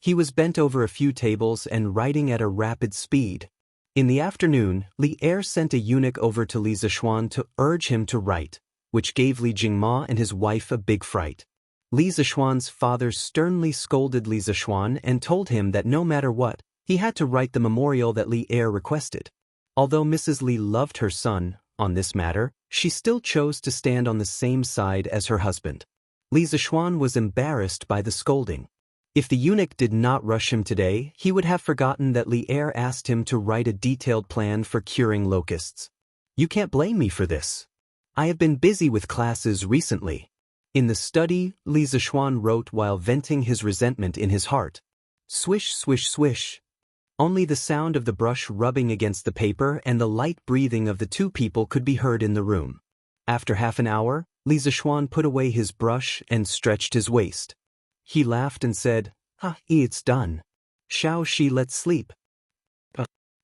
Speaker 1: He was bent over a few tables and writing at a rapid speed. In the afternoon, Li Er sent a eunuch over to Li Zixuan to urge him to write, which gave Li Jingma and his wife a big fright. Li Zixuan's father sternly scolded Li Zixuan and told him that no matter what, he had to write the memorial that Li Er requested. Although Mrs. Li loved her son, on this matter, she still chose to stand on the same side as her husband. Li Zixuan was embarrassed by the scolding. If the eunuch did not rush him today, he would have forgotten that Li Er asked him to write a detailed plan for curing locusts. You can't blame me for this. I have been busy with classes recently. In the study, Li Zixuan wrote while venting his resentment in his heart. Swish, swish, swish. Only the sound of the brush rubbing against the paper and the light breathing of the two people could be heard in the room. After half an hour, Li Zixuan put away his brush and stretched his waist. He laughed and said, it's done. Xianxia, let's sleep.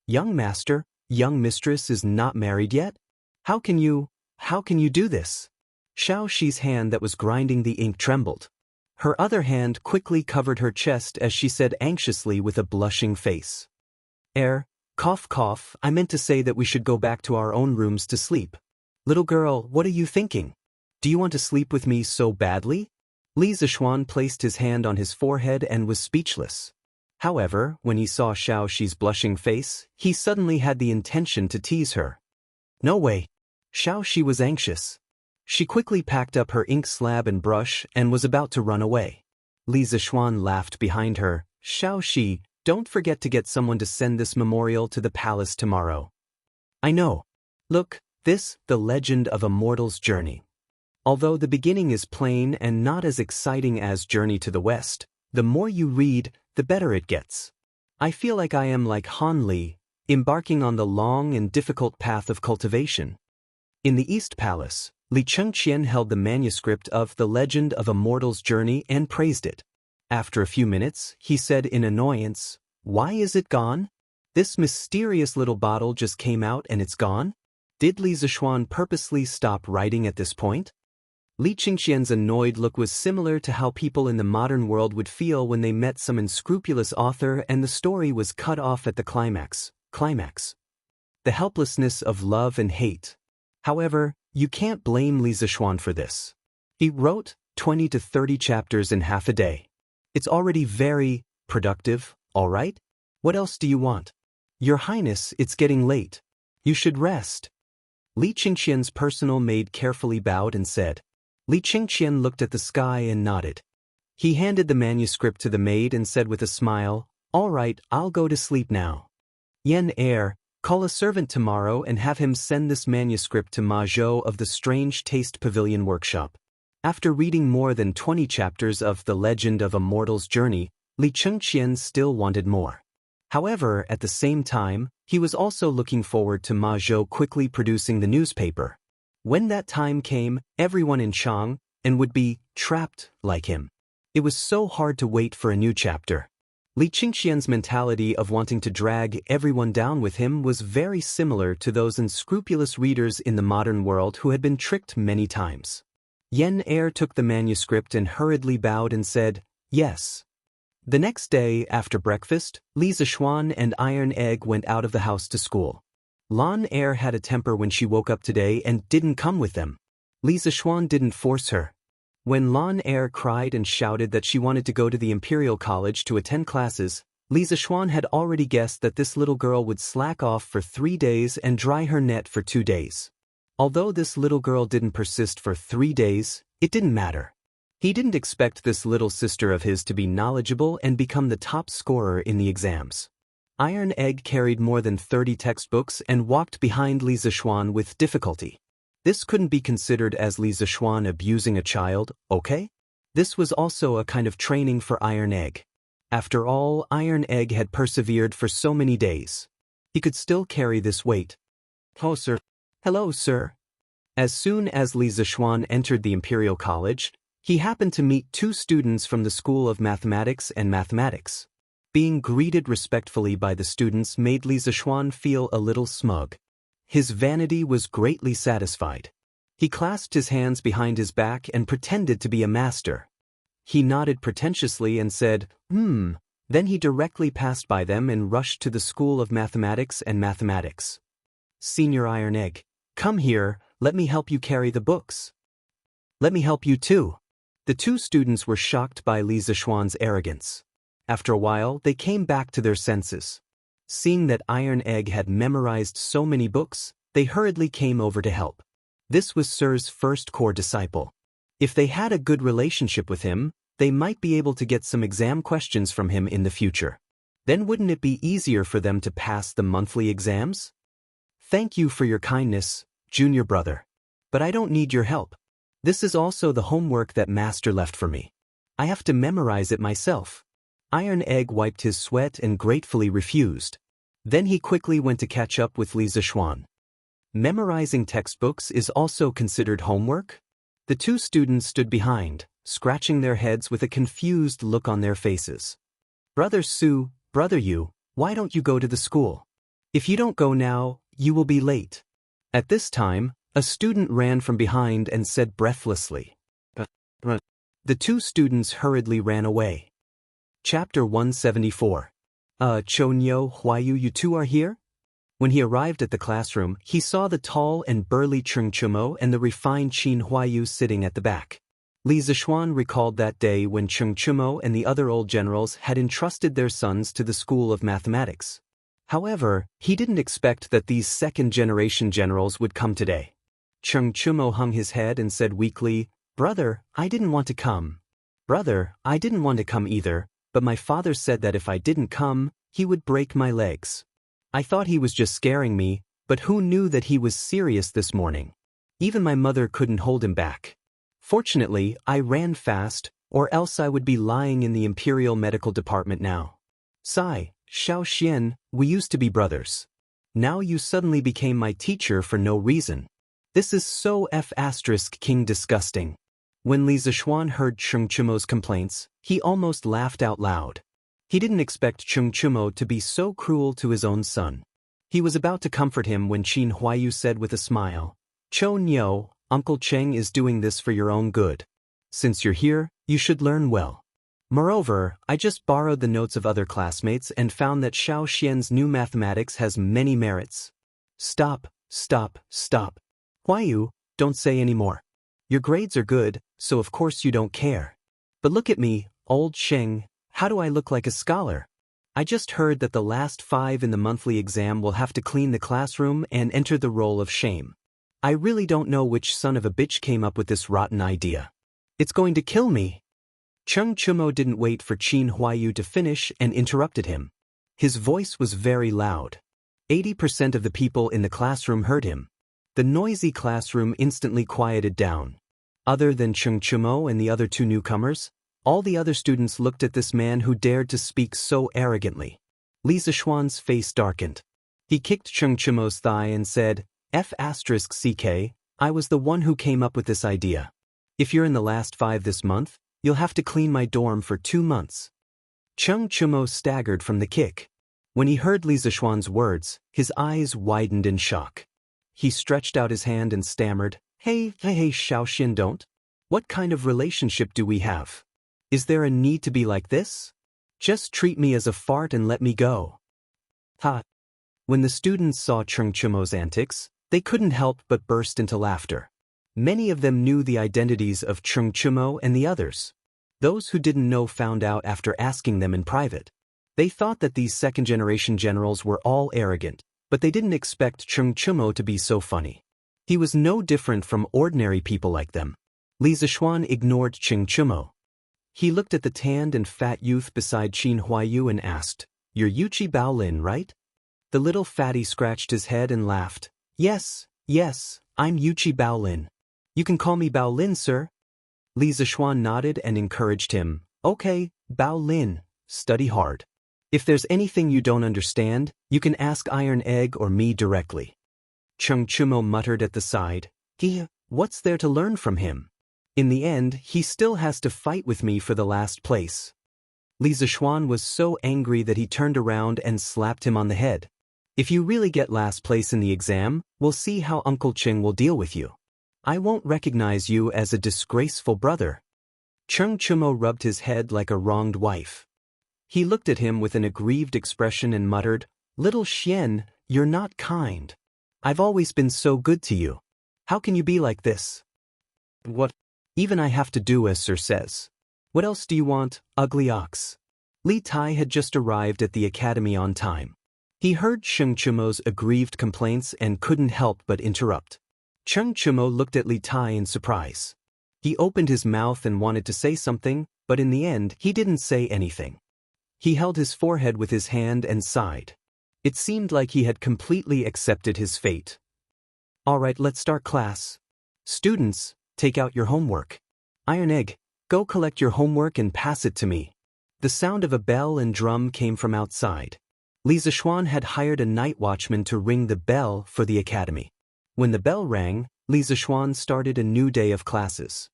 Speaker 1: Young master, young mistress is not married yet? How can you do this? Xiaoxi's hand that was grinding the ink trembled. Her other hand quickly covered her chest as she said anxiously with a blushing face. Cough cough, I meant to say that we should go back to our own rooms to sleep. Little girl, what are you thinking? Do you want to sleep with me so badly? Li Zixuan placed his hand on his forehead and was speechless. However, when he saw Xiaoxi's blushing face, he suddenly had the intention to tease her. No way. Xiaoxi was anxious. She quickly packed up her ink slab and brush and was about to run away. Li Zixuan laughed behind her. Xiaoxi, don't forget to get someone to send this memorial to the palace tomorrow. I know. Look, this, The Legend of a Mortal's Journey. Although the beginning is plain and not as exciting as Journey to the West, the more you read, the better it gets. I feel like I am like Han Li, embarking on the long and difficult path of cultivation. In the East Palace, Li Chengqian held the manuscript of The Legend of a Mortal's Journey and praised it. After a few minutes, he said in annoyance, Why is it gone? This mysterious little bottle just came out and it's gone? Did Li Zixuan purposely stop writing at this point? Li Chengqian's annoyed look was similar to how people in the modern world would feel when they met some unscrupulous author and the story was cut off at the climax. The helplessness of love and hate. However, you can't blame Li Zixuan for this. He wrote 20 to 30 chapters in half a day. It's already very productive, all right? What else do you want? Your Highness, it's getting late. You should rest. Li Chengqian's personal maid carefully bowed and said. Li Chengqian looked at the sky and nodded. He handed the manuscript to the maid and said with a smile, All right, I'll go to sleep now. Yan Er, call a servant tomorrow and have him send this manuscript to Ma Zhou of the Strange Taste Pavilion Workshop. After reading more than 20 chapters of The Legend of a Mortal's Journey, Li Chengqian still wanted more. However, at the same time, he was also looking forward to Ma Zhou quickly producing the newspaper. When that time came, everyone in Chang and would be trapped like him. It was so hard to wait for a new chapter. Li Chengqian's mentality of wanting to drag everyone down with him was very similar to those unscrupulous readers in the modern world who had been tricked many times. Yan Er took the manuscript and hurriedly bowed and said, Yes. The next day, after breakfast, Li Zixuan and Iron Egg went out of the house to school. Lan Er had a temper when she woke up today and didn't come with them. Li Zixuan didn't force her. When Lan Er cried and shouted that she wanted to go to the Imperial College to attend classes, Li Zixuan had already guessed that this little girl would slack off for 3 days and dry her net for 2 days. Although this little girl didn't persist for 3 days, it didn't matter. He didn't expect this little sister of his to be knowledgeable and become the top scorer in the exams. Iron Egg carried more than 30 textbooks and walked behind Li Zixuan with difficulty. This couldn't be considered as Li Zixuan abusing a child, okay? This was also a kind of training for Iron Egg. After all, Iron Egg had persevered for so many days. He could still carry this weight. Oh, sir. Hello, sir. As soon as Li Zixuan entered the Imperial College, he happened to meet 2 students from the School of Mathematics and Mathematics. Being greeted respectfully by the students made Li Zixuan feel a little smug. His vanity was greatly satisfied. He clasped his hands behind his back and pretended to be a master. He nodded pretentiously and said, Then he directly passed by them and rushed to the School of Mathematics and Mathematics. Senior Iron Egg, come here, let me help you carry the books. Let me help you too. The two students were shocked by Li Zishuan's arrogance. After a while, they came back to their senses. Seeing that Iron Egg had memorized so many books, they hurriedly came over to help. This was Sir's first core disciple. If they had a good relationship with him, they might be able to get some exam questions from him in the future. Then wouldn't it be easier for them to pass the monthly exams? Thank you for your kindness, junior brother. But I don't need your help. This is also the homework that Master left for me. I have to memorize it myself. Iron Egg wiped his sweat and gratefully refused. Then he quickly went to catch up with Li Zishuan. Memorizing textbooks is also considered homework? The two students stood behind, scratching their heads with a confused look on their faces. Brother Su, Brother Yu, why don't you go to the school? If you don't go now, you will be late. At this time, a student ran from behind and said breathlessly. The two students hurriedly ran away. Chapter 174. Cho Nyo Huayu, you two are here? When he arrived at the classroom, he saw the tall and burly Cheng Chumo and the refined Qin Huayu sitting at the back. Li Zishuan recalled that day when Cheng Chumo and the other old generals had entrusted their sons to the School of Mathematics. However, he didn't expect that these second-generation generals would come today. Cheng Chumo hung his head and said weakly, Brother, I didn't want to come. Brother, I didn't want to come either, but my father said that if I didn't come, he would break my legs. I thought he was just scaring me, but who knew that he was serious this morning? Even my mother couldn't hold him back. Fortunately, I ran fast, or else I would be lying in the Imperial Medical Department now. Sai, Xiao Xian, we used to be brothers. Now you suddenly became my teacher for no reason. This is so King disgusting. When Li Zishuan heard Cheng Chumo's complaints, he almost laughed out loud. He didn't expect Cheng Chumo to be so cruel to his own son. He was about to comfort him when Qin Huayu said with a smile, Cho Nyo, Uncle Cheng is doing this for your own good. Since you're here, you should learn well. Moreover, I just borrowed the notes of other classmates and found that Xiao Xian's new mathematics has many merits. Stop. Huayu, don't say any more. Your grades are good, so of course you don't care. But look at me, old Sheng, how do I look like a scholar? I just heard that the last 5 in the monthly exam will have to clean the classroom and enter the roll of shame. I really don't know which son of a bitch came up with this rotten idea. It's going to kill me. Cheng Chumo didn't wait for Qin Huayu to finish and interrupted him. His voice was very loud. 80% of the people in the classroom heard him. The noisy classroom instantly quieted down. Other than Cheng Chumo and the other 2 newcomers, all the other students looked at this man who dared to speak so arrogantly. Li Zishuan's face darkened. He kicked Cheng Chumo's thigh and said, F***CK, I was the one who came up with this idea. If you're in the last 5 this month, you'll have to clean my dorm for 2 months. Cheng Chumo staggered from the kick. When he heard Li Zishuan's words, his eyes widened in shock. He stretched out his hand and stammered, Hey, Xiao Xin, don't. What kind of relationship do we have? Is there a need to be like this? Just treat me as a fart and let me go. Ha! When the students saw Cheng Chumo's antics, they couldn't help but burst into laughter. Many of them knew the identities of Cheng Chumo and the others. Those who didn't know found out after asking them in private. They thought that these second-generation generals were all arrogant, but they didn't expect Cheng Chumo to be so funny. He was no different from ordinary people like them. Li Zishuan ignored Cheng Chumo. He looked at the tanned and fat youth beside Qin Huayu and asked, You're Yuchi Baolin, right? The little fatty scratched his head and laughed. Yes, I'm Yuchi Baolin. You can call me Baolin, sir. Li Zishuan nodded and encouraged him. Okay, Baolin, study hard. If there's anything you don't understand, you can ask Iron Egg or me directly. Cheng Chumo muttered at the side. What's there to learn from him? In the end, he still has to fight with me for the last place. Li Zishuan was so angry that he turned around and slapped him on the head. If you really get last place in the exam, we'll see how Uncle Cheng will deal with you. I won't recognize you as a disgraceful brother. Cheng Chumo rubbed his head like a wronged wife. He looked at him with an aggrieved expression and muttered, "Little Xian, you're not kind. I've always been so good to you. How can you be like this?" "What? Even I have to do as Sir says. What else do you want, ugly ox?" Li Tai had just arrived at the academy on time. He heard Cheng Chumo's aggrieved complaints and couldn't help but interrupt. Cheng Chumo looked at Li Tai in surprise. He opened his mouth and wanted to say something, but in the end he didn't say anything. He held his forehead with his hand and sighed. It seemed like he had completely accepted his fate. "All right, let's start class. Students, take out your homework. Iron Egg, go collect your homework and pass it to me." The sound of a bell and drum came from outside. Li Zishuan had hired a night watchman to ring the bell for the academy. When the bell rang, Li Zishuan started a new day of classes.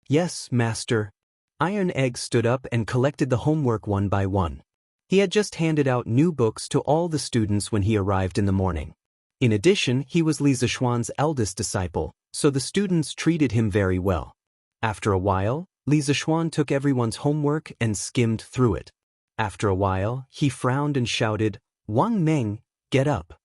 Speaker 1: "Yes, master." Iron Egg stood up and collected the homework one by one. He had just handed out new books to all the students when he arrived in the morning. In addition, he was Li Zishuan's eldest disciple, so the students treated him very well. After a while, Li Zishuan took everyone's homework and skimmed through it. After a while, he frowned and shouted, "Wang Meng, get up."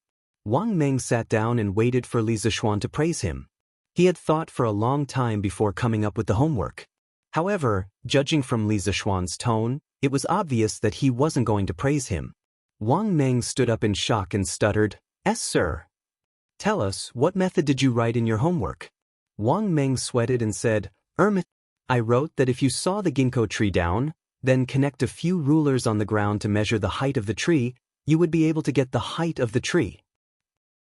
Speaker 1: Wang Meng sat down and waited for Li Zishuan to praise him. He had thought for a long time before coming up with the homework. However, judging from Li Zishuan's tone, it was obvious that he wasn't going to praise him. Wang Meng stood up in shock and stuttered, "Yes, sir." "Tell us, what method did you write in your homework?" Wang Meng sweated and said, I wrote that if you saw the ginkgo tree down, then connect a few rulers on the ground to measure the height of the tree, you would be able to get the height of the tree."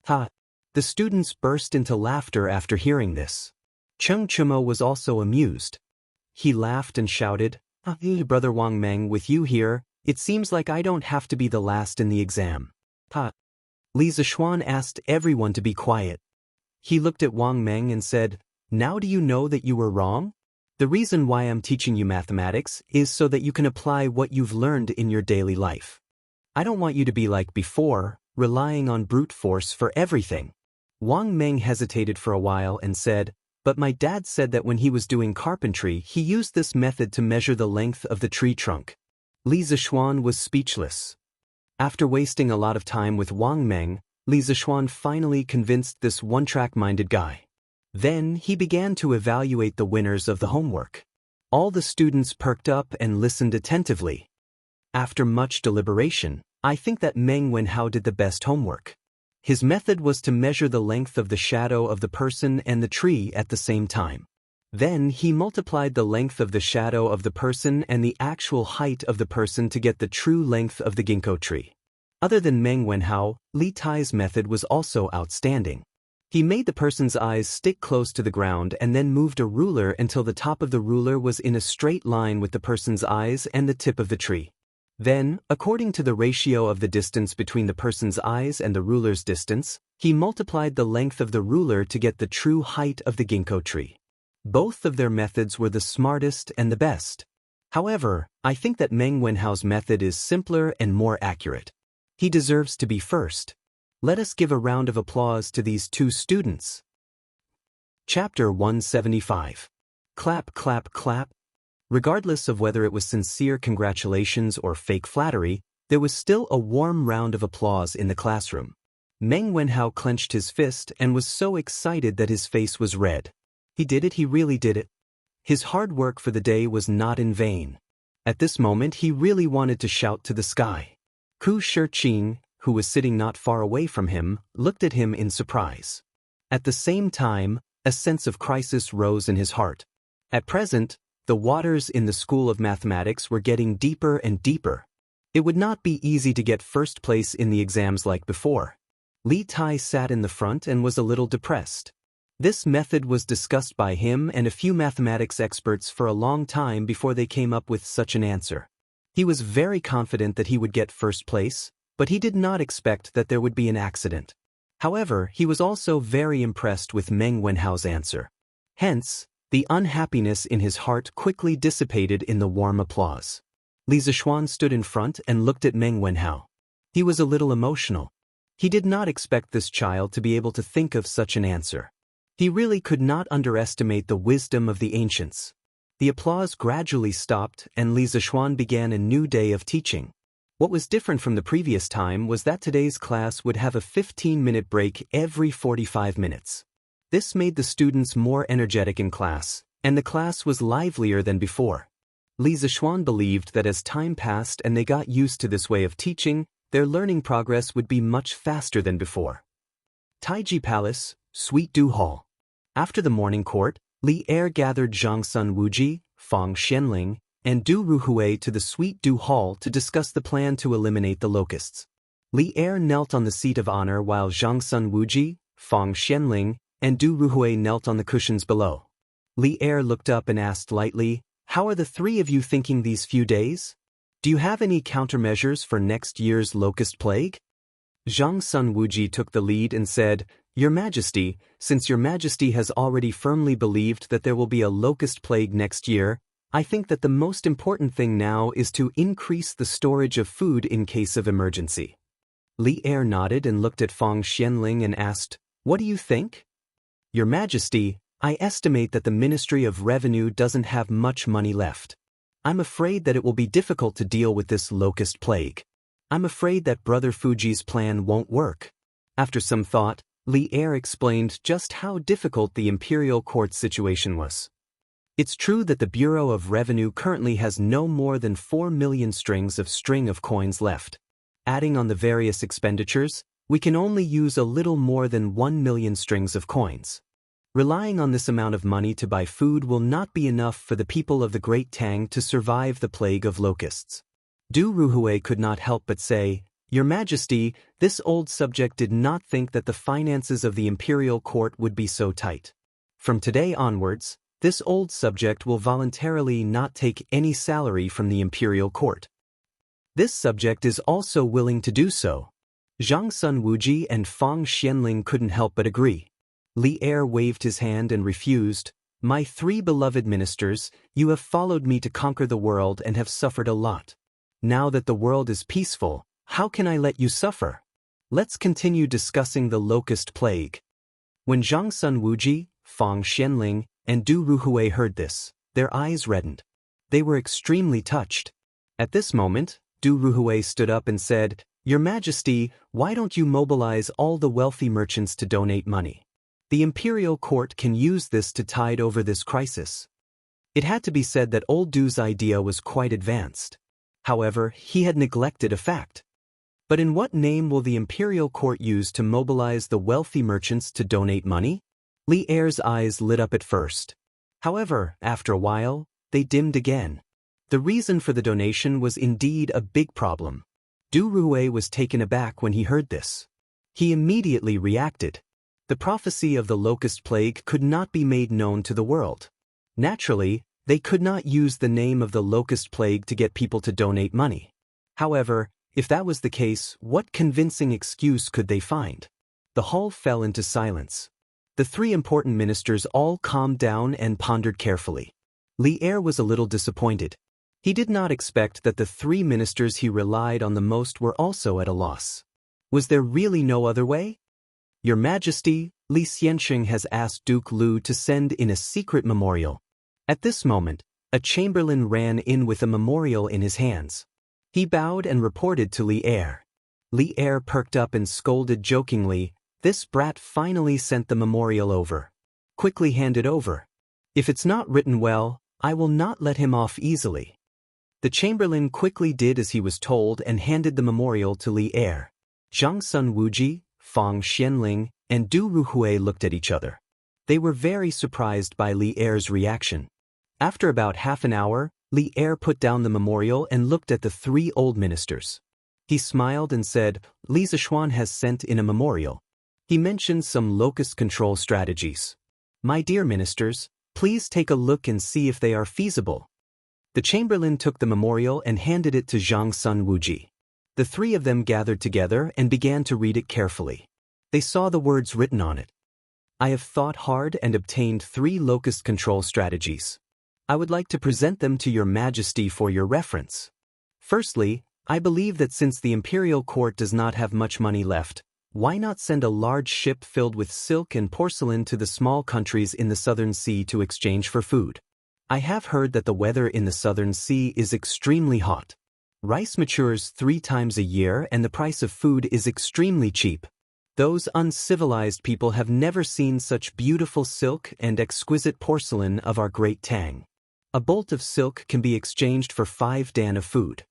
Speaker 1: Ha! The students burst into laughter after hearing this. Cheng Chumo was also amused. He laughed and shouted, "Brother Wang Meng, with you here, it seems like I don't have to be the last in the exam." Ha! Li Zishuan asked everyone to be quiet. He looked at Wang Meng and said, "Now do you know that you were wrong? The reason why I'm teaching you mathematics is so that you can apply what you've learned in your daily life. I don't want you to be like before, relying on brute force for everything." Wang Meng hesitated for a while and said, "But my dad said that when he was doing carpentry, he used this method to measure the length of the tree trunk." Li Zishuan was speechless. After wasting a lot of time with Wang Meng, Li Zishuan finally convinced this one-track-minded guy. Then he began to evaluate the winners of the homework. All the students perked up and listened attentively. After much deliberation, I think that Meng Wenhao did the best homework. His method was to measure the length of the shadow of the person and the tree at the same time. Then he multiplied the length of the shadow of the person and the actual height of the person to get the true length of the ginkgo tree. Other than Meng Wenhao, Li Tai's method was also outstanding. He made the person's eyes stick close to the ground and then moved a ruler until the top of the ruler was in a straight line with the person's eyes and the tip of the tree. Then, according to the ratio of the distance between the person's eyes and the ruler's distance, he multiplied the length of the ruler to get the true height of the ginkgo tree. Both of their methods were the smartest and the best. However, I think that Meng Wenhao's method is simpler and more accurate. He deserves to be first. Let us give a round of applause to these two students. Chapter 175. Clap, clap, clap. Regardless of whether it was sincere congratulations or fake flattery, there was still a warm round of applause in the classroom. Meng Wenhao clenched his fist and was so excited that his face was red. He did it, he really did it. His hard work for the day was not in vain. At this moment he really wanted to shout to the sky. Ku Shiqing, who was sitting not far away from him, looked at him in surprise. At the same time, a sense of crisis rose in his heart. At present, the waters in the School of Mathematics were getting deeper and deeper. It would not be easy to get first place in the exams like before. Li Tai sat in the front and was a little depressed. This method was discussed by him and a few mathematics experts for a long time before they came up with such an answer. He was very confident that he would get first place, but he did not expect that there would be an accident. However, he was also very impressed with Meng Wenhao's answer. Hence, the unhappiness in his heart quickly dissipated in the warm applause. Li Zishuan stood in front and looked at Meng Wenhao. He was a little emotional. He did not expect this child to be able to think of such an answer. He really could not underestimate the wisdom of the ancients. The applause gradually stopped and Li Zishuan began a new day of teaching. What was different from the previous time was that today's class would have a 15-minute break every 45 minutes. This made the students more energetic in class, and the class was livelier than before. Li Zishuan believed that as time passed and they got used to this way of teaching, their learning progress would be much faster than before. Taiji Palace, Sweet Dew Hall. After the morning court, Li Er gathered Zhang Sun Wuji, Fang Xianling, and Du Ruhui to the Sweet Dew Hall to discuss the plan to eliminate the locusts. Li Er knelt on the seat of honor while Zhang Sun Wuji, Fang Xianling, and Du Ruhui knelt on the cushions below. Li Er looked up and asked lightly, "How are the three of you thinking these few days? Do you have any countermeasures for next year's locust plague?" Zhang Sun Wuji took the lead and said, "Your Majesty, since Your Majesty has already firmly believed that there will be a locust plague next year, I think that the most important thing now is to increase the storage of food in case of emergency." Li Er nodded and looked at Fang Xianling and asked, "What do you think?" "Your Majesty, I estimate that the Ministry of Revenue doesn't have much money left. I'm afraid that it will be difficult to deal with this locust plague. I'm afraid that Brother Fuji's plan won't work." After some thought, Li Er explained just how difficult the imperial court situation was. It's true that the Bureau of Revenue currently has no more than 4 million strings of coins left. Adding on the various expenditures, we can only use a little more than 1 million strings of coins. Relying on this amount of money to buy food will not be enough for the people of the Great Tang to survive the plague of locusts. Du Ruhui could not help but say, "Your Majesty, this old subject did not think that the finances of the imperial court would be so tight. From today onwards, this old subject will voluntarily not take any salary from the imperial court. This subject is also willing to do so." Zhang Sun Wuji and Fang Xianling couldn't help but agree. Li Er waved his hand and refused, "My three beloved ministers, you have followed me to conquer the world and have suffered a lot. Now that the world is peaceful, how can I let you suffer? Let's continue discussing the locust plague." When Zhang Sun Wuji, Fang Xianling, and Du Ruhui heard this, their eyes reddened. They were extremely touched. At this moment, Du Ruhui stood up and said, "Your Majesty, why don't you mobilize all the wealthy merchants to donate money? The imperial court can use this to tide over this crisis." It had to be said that old Du's idea was quite advanced. However, he had neglected a fact. But in what name will the imperial court use to mobilize the wealthy merchants to donate money? Li Er's eyes lit up at first. However, after a while, they dimmed again. The reason for the donation was indeed a big problem. Du Ruhui was taken aback when he heard this. He immediately reacted. The prophecy of the locust plague could not be made known to the world. Naturally, they could not use the name of the locust plague to get people to donate money. However, if that was the case, what convincing excuse could they find? The hall fell into silence. The three important ministers all calmed down and pondered carefully. Li Er was a little disappointed. He did not expect that the three ministers he relied on the most were also at a loss. Was there really no other way? "Your Majesty, Li Xianxia has asked Duke Lu to send in a secret memorial." At this moment, a chamberlain ran in with a memorial in his hands. He bowed and reported to Li Er. Li Er perked up and scolded jokingly, "This brat finally sent the memorial over. Quickly hand it over. If it's not written well, I will not let him off easily." The chamberlain quickly did as he was told and handed the memorial to Li Er. Zhang Sun Wuji, Fang Xianling, and Du Ruhui looked at each other. They were very surprised by Li Er's reaction. After about half an hour, Li Er put down the memorial and looked at the three old ministers. He smiled and said, "Li Zishuan has sent in a memorial. He mentioned some locust control strategies. My dear ministers, please take a look and see if they are feasible." The chamberlain took the memorial and handed it to Zhang Sun Wuji. The three of them gathered together and began to read it carefully. They saw the words written on it. "I have thought hard and obtained 3 locust control strategies. I would like to present them to Your Majesty for your reference. Firstly, I believe that since the imperial court does not have much money left, Why not send a large ship filled with silk and porcelain to the small countries in the Southern Sea to exchange for food? I have heard that the weather in the Southern Sea is extremely hot. Rice matures 3 times a year and the price of food is extremely cheap. Those uncivilized people have never seen such beautiful silk and exquisite porcelain of our great Tang. A bolt of silk can be exchanged for 5 dan of food.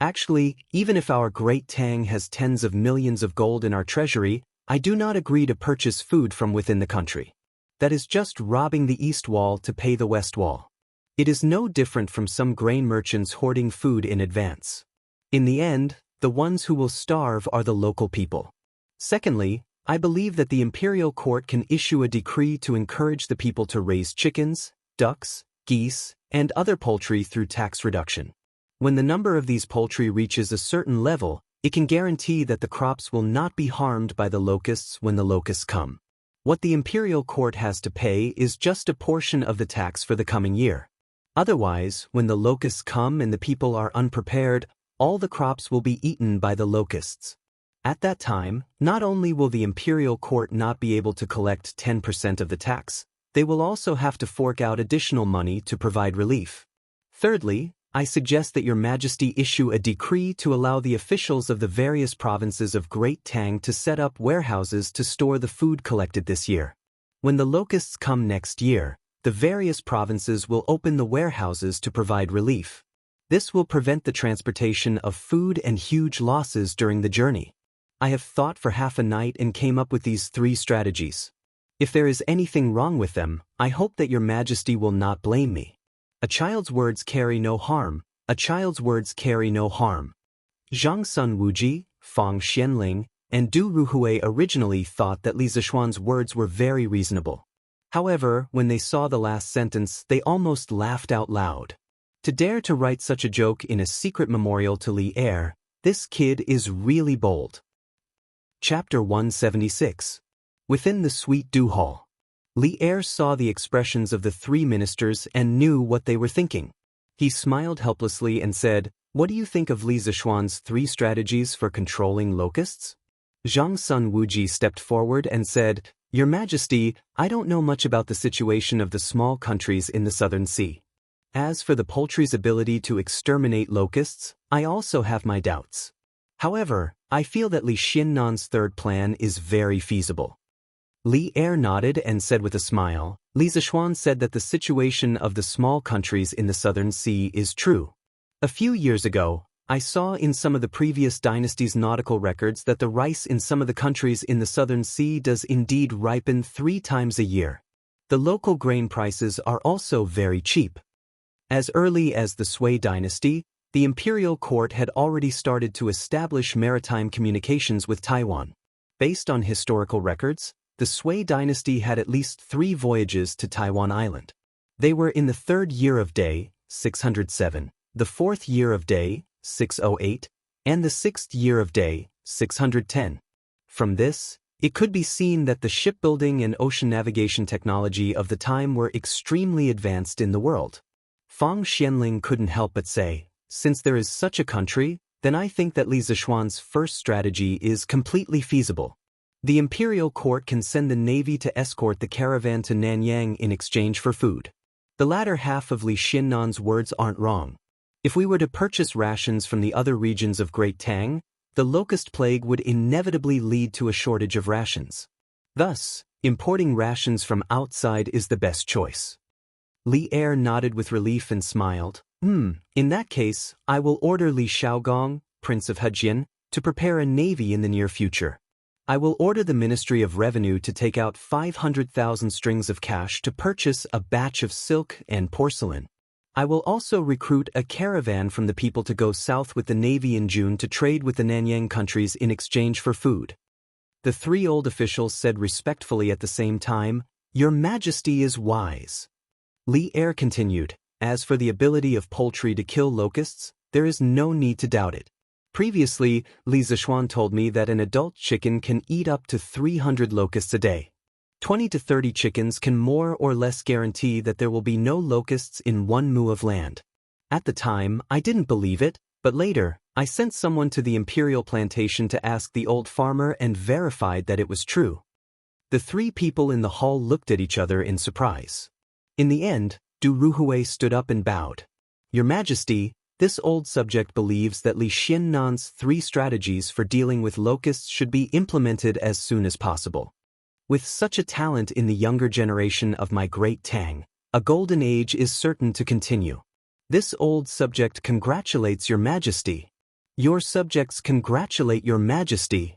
Speaker 1: Actually, even if our great Tang has tens of millions of gold in our treasury, I do not agree to purchase food from within the country. That is just robbing the east wall to pay the west wall. It is no different from some grain merchants hoarding food in advance. In the end, the ones who will starve are the local people. Secondly, I believe that the imperial court can issue a decree to encourage the people to raise chickens, ducks, geese, and other poultry through tax reduction. When the number of these poultry reaches a certain level, it can guarantee that the crops will not be harmed by the locusts when the locusts come. What the imperial court has to pay is just a portion of the tax for the coming year. Otherwise, when the locusts come and the people are unprepared, all the crops will be eaten by the locusts. At that time, not only will the imperial court not be able to collect 10% of the tax, they will also have to fork out additional money to provide relief. Thirdly, I suggest that Your Majesty issue a decree to allow the officials of the various provinces of Great Tang to set up warehouses to store the food collected this year. When the locusts come next year, the various provinces will open the warehouses to provide relief. This will prevent the transportation of food and huge losses during the journey. I have thought for half a night and came up with these 3 strategies. If there is anything wrong with them, I hope that Your Majesty will not blame me. A child's words carry no harm. A child's words carry no harm. Zhang Sun Wuji, Fang Xianling, and Du Ruhui originally thought that Li Zishuan's words were very reasonable. However, when they saw the last sentence, they almost laughed out loud. To dare to write such a joke in a secret memorial to Li Er, this kid is really bold. Chapter 176. Within the Sweet Dew Hall. Li Er saw the expressions of the 3 ministers and knew what they were thinking. He smiled helplessly and said, "What do you think of Li Zishuan's 3 strategies for controlling locusts?" Zhang Sun Wuji stepped forward and said, "Your Majesty, I don't know much about the situation of the small countries in the Southern Sea. As for the poultry's ability to exterminate locusts, I also have my doubts. However, I feel that Li Xinnan's 3rd plan is very feasible." Li Er nodded and said with a smile, "Li Zishuan said that the situation of the small countries in the Southern Sea is true. A few years ago, I saw in some of the previous dynasties' nautical records that the rice in some of the countries in the Southern Sea does indeed ripen 3 times a year. The local grain prices are also very cheap. As early as the Sui dynasty, the imperial court had already started to establish maritime communications with Taiwan. Based on historical records, the Sui dynasty had at least 3 voyages to Taiwan Island. They were in the 3rd year of Day, 607, the 4th year of Day, 608, and the 6th year of Day, 610. From this, it could be seen that the shipbuilding and ocean navigation technology of the time were extremely advanced in the world. Fang Xianling couldn't help but say, "Since there is such a country, then I think that Li Zishuan's first strategy is completely feasible. The imperial court can send the navy to escort the caravan to Nanyang in exchange for food." The latter half of Li Xinnan's words aren't wrong. If we were to purchase rations from the other regions of Great Tang, the locust plague would inevitably lead to a shortage of rations. Thus, importing rations from outside is the best choice. Li Er nodded with relief and smiled. In that case, I will order Li Shaogong, Prince of Hejian, to prepare a navy in the near future. I will order the Ministry of Revenue to take out 500,000 strings of cash to purchase a batch of silk and porcelain. I will also recruit a caravan from the people to go south with the navy in June to trade with the Nanyang countries in exchange for food. The 3 old officials said respectfully at the same time, "Your Majesty is wise." Li Er continued, "As for the ability of poultry to kill locusts, there is no need to doubt it. Previously, Li Zishuan told me that an adult chicken can eat up to 300 locusts a day. 20 to 30 chickens can more or less guarantee that there will be no locusts in 1 mu of land. At the time, I didn't believe it, but later, I sent someone to the imperial plantation to ask the old farmer and verified that it was true. The three people in the hall looked at each other in surprise. In the end, Du Ruhui stood up and bowed. Your Majesty, this old subject believes that Li Xiannan's 3 strategies for dealing with locusts should be implemented as soon as possible. With such a talent in the younger generation of my great Tang, a golden age is certain to continue. This old subject congratulates Your Majesty. Your subjects congratulate Your Majesty.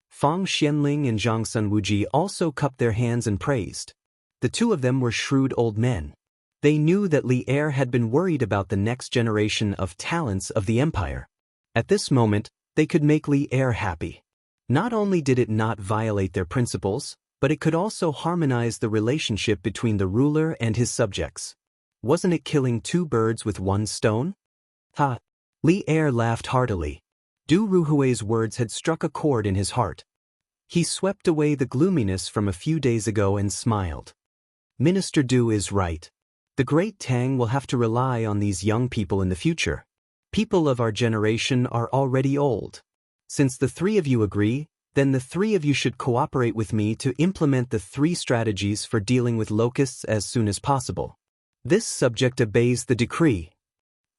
Speaker 1: Fang Xianling and Zhang Sunwuji also cupped their hands and praised. The two of them were shrewd old men. They knew that Li Er had been worried about the next generation of talents of the empire. At this moment, they could make Li Er happy. Not only did it not violate their principles, but it could also harmonize the relationship between the ruler and his subjects. Wasn't it killing 2 birds with 1 stone? Ha! Li Er laughed heartily. Du Ruhui's words had struck a chord in his heart. He swept away the gloominess from a few days ago and smiled. Minister Du is right. The great Tang will have to rely on these young people in the future. People of our generation are already old. Since the 3 of you agree, then the 3 of you should cooperate with me to implement the 3 strategies for dealing with locusts as soon as possible. This subject obeys the decree.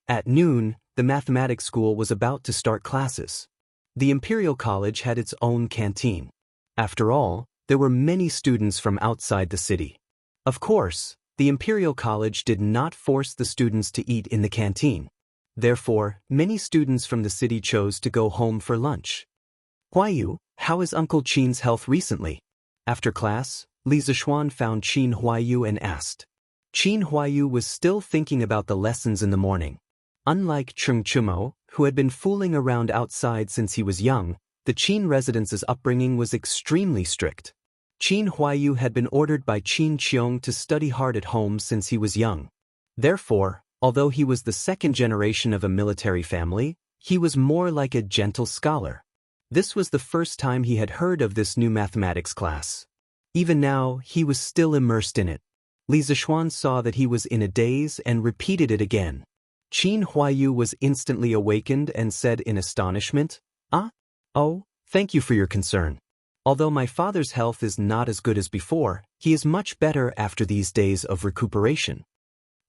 Speaker 1: At noon, the mathematics school was about to start classes. The Imperial College had its own canteen. After all, there were many students from outside the city. Of course, the Imperial College did not force the students to eat in the canteen. Therefore, many students from the city chose to go home for lunch. Huayu, how is Uncle Qin's health recently? After class, Li Zishuan found Qin Huayu and asked. Qin Huayu was still thinking about the lessons in the morning. Unlike Cheng Chumo, who had been fooling around outside since he was young, the Qin residence's upbringing was extremely strict. Qin Huayu had been ordered by Qin Qiong to study hard at home since he was young. Therefore, although he was the 2nd generation of a military family, he was more like a gentle scholar. This was the first time he had heard of this new mathematics class. Even now, he was still immersed in it. Li Zishuan saw that he was in a daze and repeated it again. Qin Huayu was instantly awakened and said in astonishment, "Ah? Oh, thank you for your concern. Although my father's health is not as good as before, he is much better after these days of recuperation."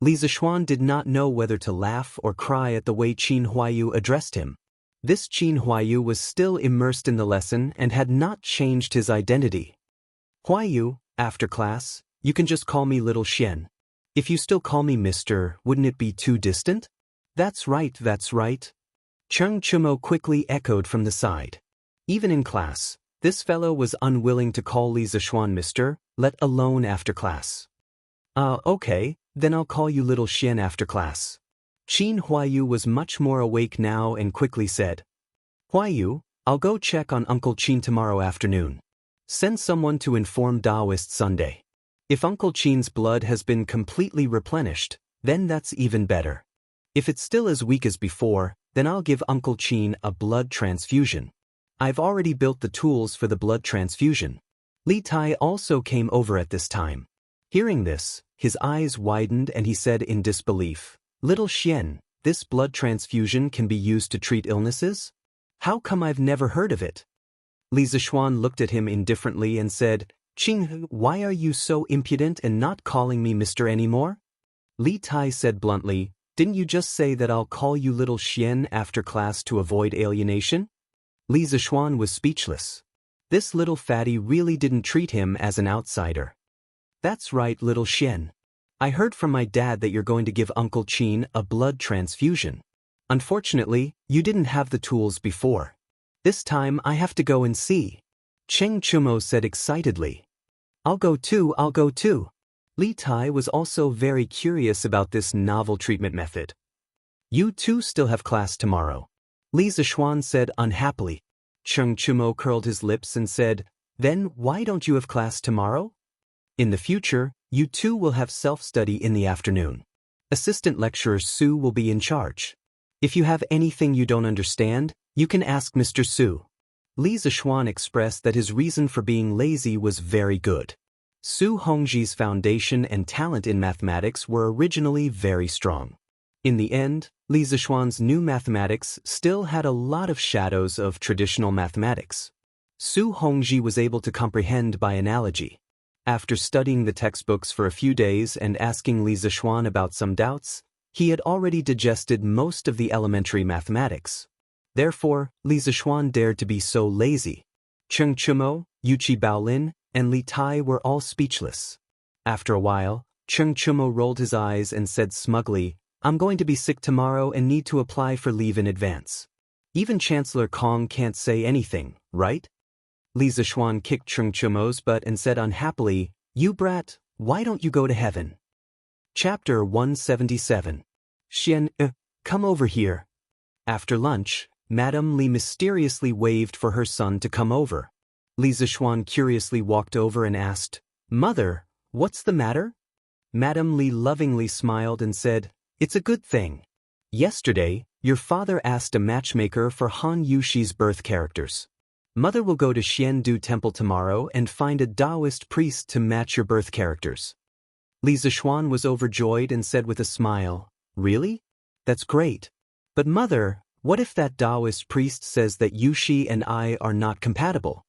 Speaker 1: Li Zishuan did not know whether to laugh or cry at the way Qin Huayu addressed him. This Qin Huayu was still immersed in the lesson and had not changed his identity. "Huayu, after class, you can just call me Little Xian. If you still call me Mr., wouldn't it be too distant?" That's right, that's right. Cheng Chumo quickly echoed from the side. Even in class, this fellow was unwilling to call Li Zishuan Mr., let alone after class. Okay, then I'll call you Little Xian after class." Qin Huayu was much more awake now and quickly said, "Huayu, I'll go check on Uncle Qin tomorrow afternoon. Send someone to inform Daoist Sunday. If Uncle Qin's blood has been completely replenished, then that's even better. If it's still as weak as before, then I'll give Uncle Qin a blood transfusion. I've already built the tools for the blood transfusion." Li Tai also came over at this time. Hearing this, his eyes widened and he said in disbelief, "Little Xian, this blood transfusion can be used to treat illnesses? How come I've never heard of it?" Li Zishuan looked at him indifferently and said, "Qing, why are you so impudent and not calling me Mr. anymore?" Li Tai said bluntly, "Didn't you just say that I'll call you Little Xian after class to avoid alienation?" Li Zishuan was speechless. This little fatty really didn't treat him as an outsider. "That's right, Little Xian. I heard from my dad that you're going to give Uncle Qin a blood transfusion. Unfortunately, you didn't have the tools before. This time I have to go and see." Cheng Chumo said excitedly. I'll go too. Li Tai was also very curious about this novel treatment method. "You too still have class tomorrow," Li Zishuan said unhappily. Cheng Chumo curled his lips and said, "Then why don't you have class tomorrow? In the future, you too will have self-study in the afternoon. Assistant lecturer Su will be in charge. If you have anything you don't understand, you can ask Mr. Su." Li Zishuan expressed that his reason for being lazy was very good. Su Hongji's foundation and talent in mathematics were originally very strong. In the end, Li Zixuan's new mathematics still had a lot of shadows of traditional mathematics. Su Hongji was able to comprehend by analogy. After studying the textbooks for a few days and asking Li Zixuan about some doubts, he had already digested most of the elementary mathematics. Therefore, Li Zixuan dared to be so lazy. Cheng Chumo, Yuqi Baolin, and Li Tai were all speechless. After a while, Cheng Chumo rolled his eyes and said smugly, "I'm going to be sick tomorrow and need to apply for leave in advance. Even Chancellor Kong can't say anything, right?" Li Zixuan kicked Cheng Chumo's butt and said unhappily, "You brat, why don't you go to heaven?" Chapter 177. Come over here. After lunch, Madame Li mysteriously waved for her son to come over. Li Zixuan curiously walked over and asked, "Mother, what's the matter?" Madame Li lovingly smiled and said, "It's a good thing. Yesterday, your father asked a matchmaker for Han Yuxi's birth characters. Mother will go to Xiandu Temple tomorrow and find a Taoist priest to match your birth characters." Li Zixuan was overjoyed and said with a smile, "Really? That's great. But mother, what if that Taoist priest says that Yuxi and I are not compatible?"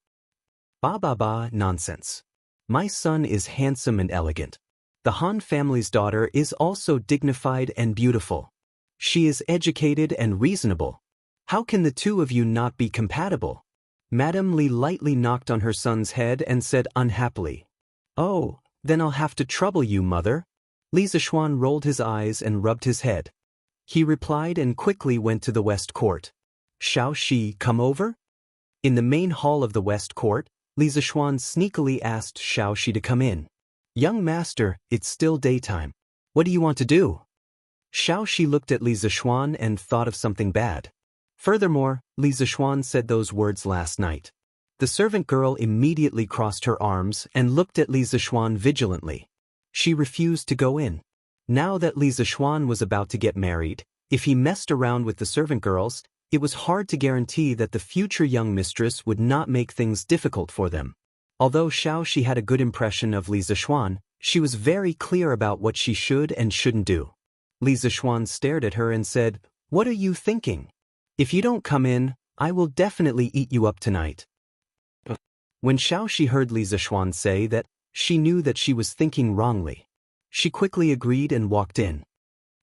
Speaker 1: Ba, nonsense. My son is handsome and elegant. The Han family's daughter is also dignified and beautiful. She is educated and reasonable. How can the two of you not be compatible? Madame Li lightly knocked on her son's head and said unhappily, "Oh, then I'll have to trouble you, mother." Li Zixuan rolled his eyes and rubbed his head. He replied and quickly went to the West Court. "Shall she come over?" In the main hall of the West Court, Li Zixuan sneakily asked Xiaoxi to come in. "Young master, it's still daytime. What do you want to do?" Xiaoxi looked at Li Zixuan and thought of something bad. Furthermore, Li Zixuan said those words last night. The servant girl immediately crossed her arms and looked at Li Zixuan vigilantly. She refused to go in. Now that Li Zixuan was about to get married, if he messed around with the servant girls, it was hard to guarantee that the future young mistress would not make things difficult for them. Although Xiaoxi had a good impression of Li Zixuan, she was very clear about what she should and shouldn't do. Li Zixuan stared at her and said, "What are you thinking? If you don't come in, I will definitely eat you up tonight." When Xiaoxi heard Li Zixuan say that, she knew that she was thinking wrongly. She quickly agreed and walked in.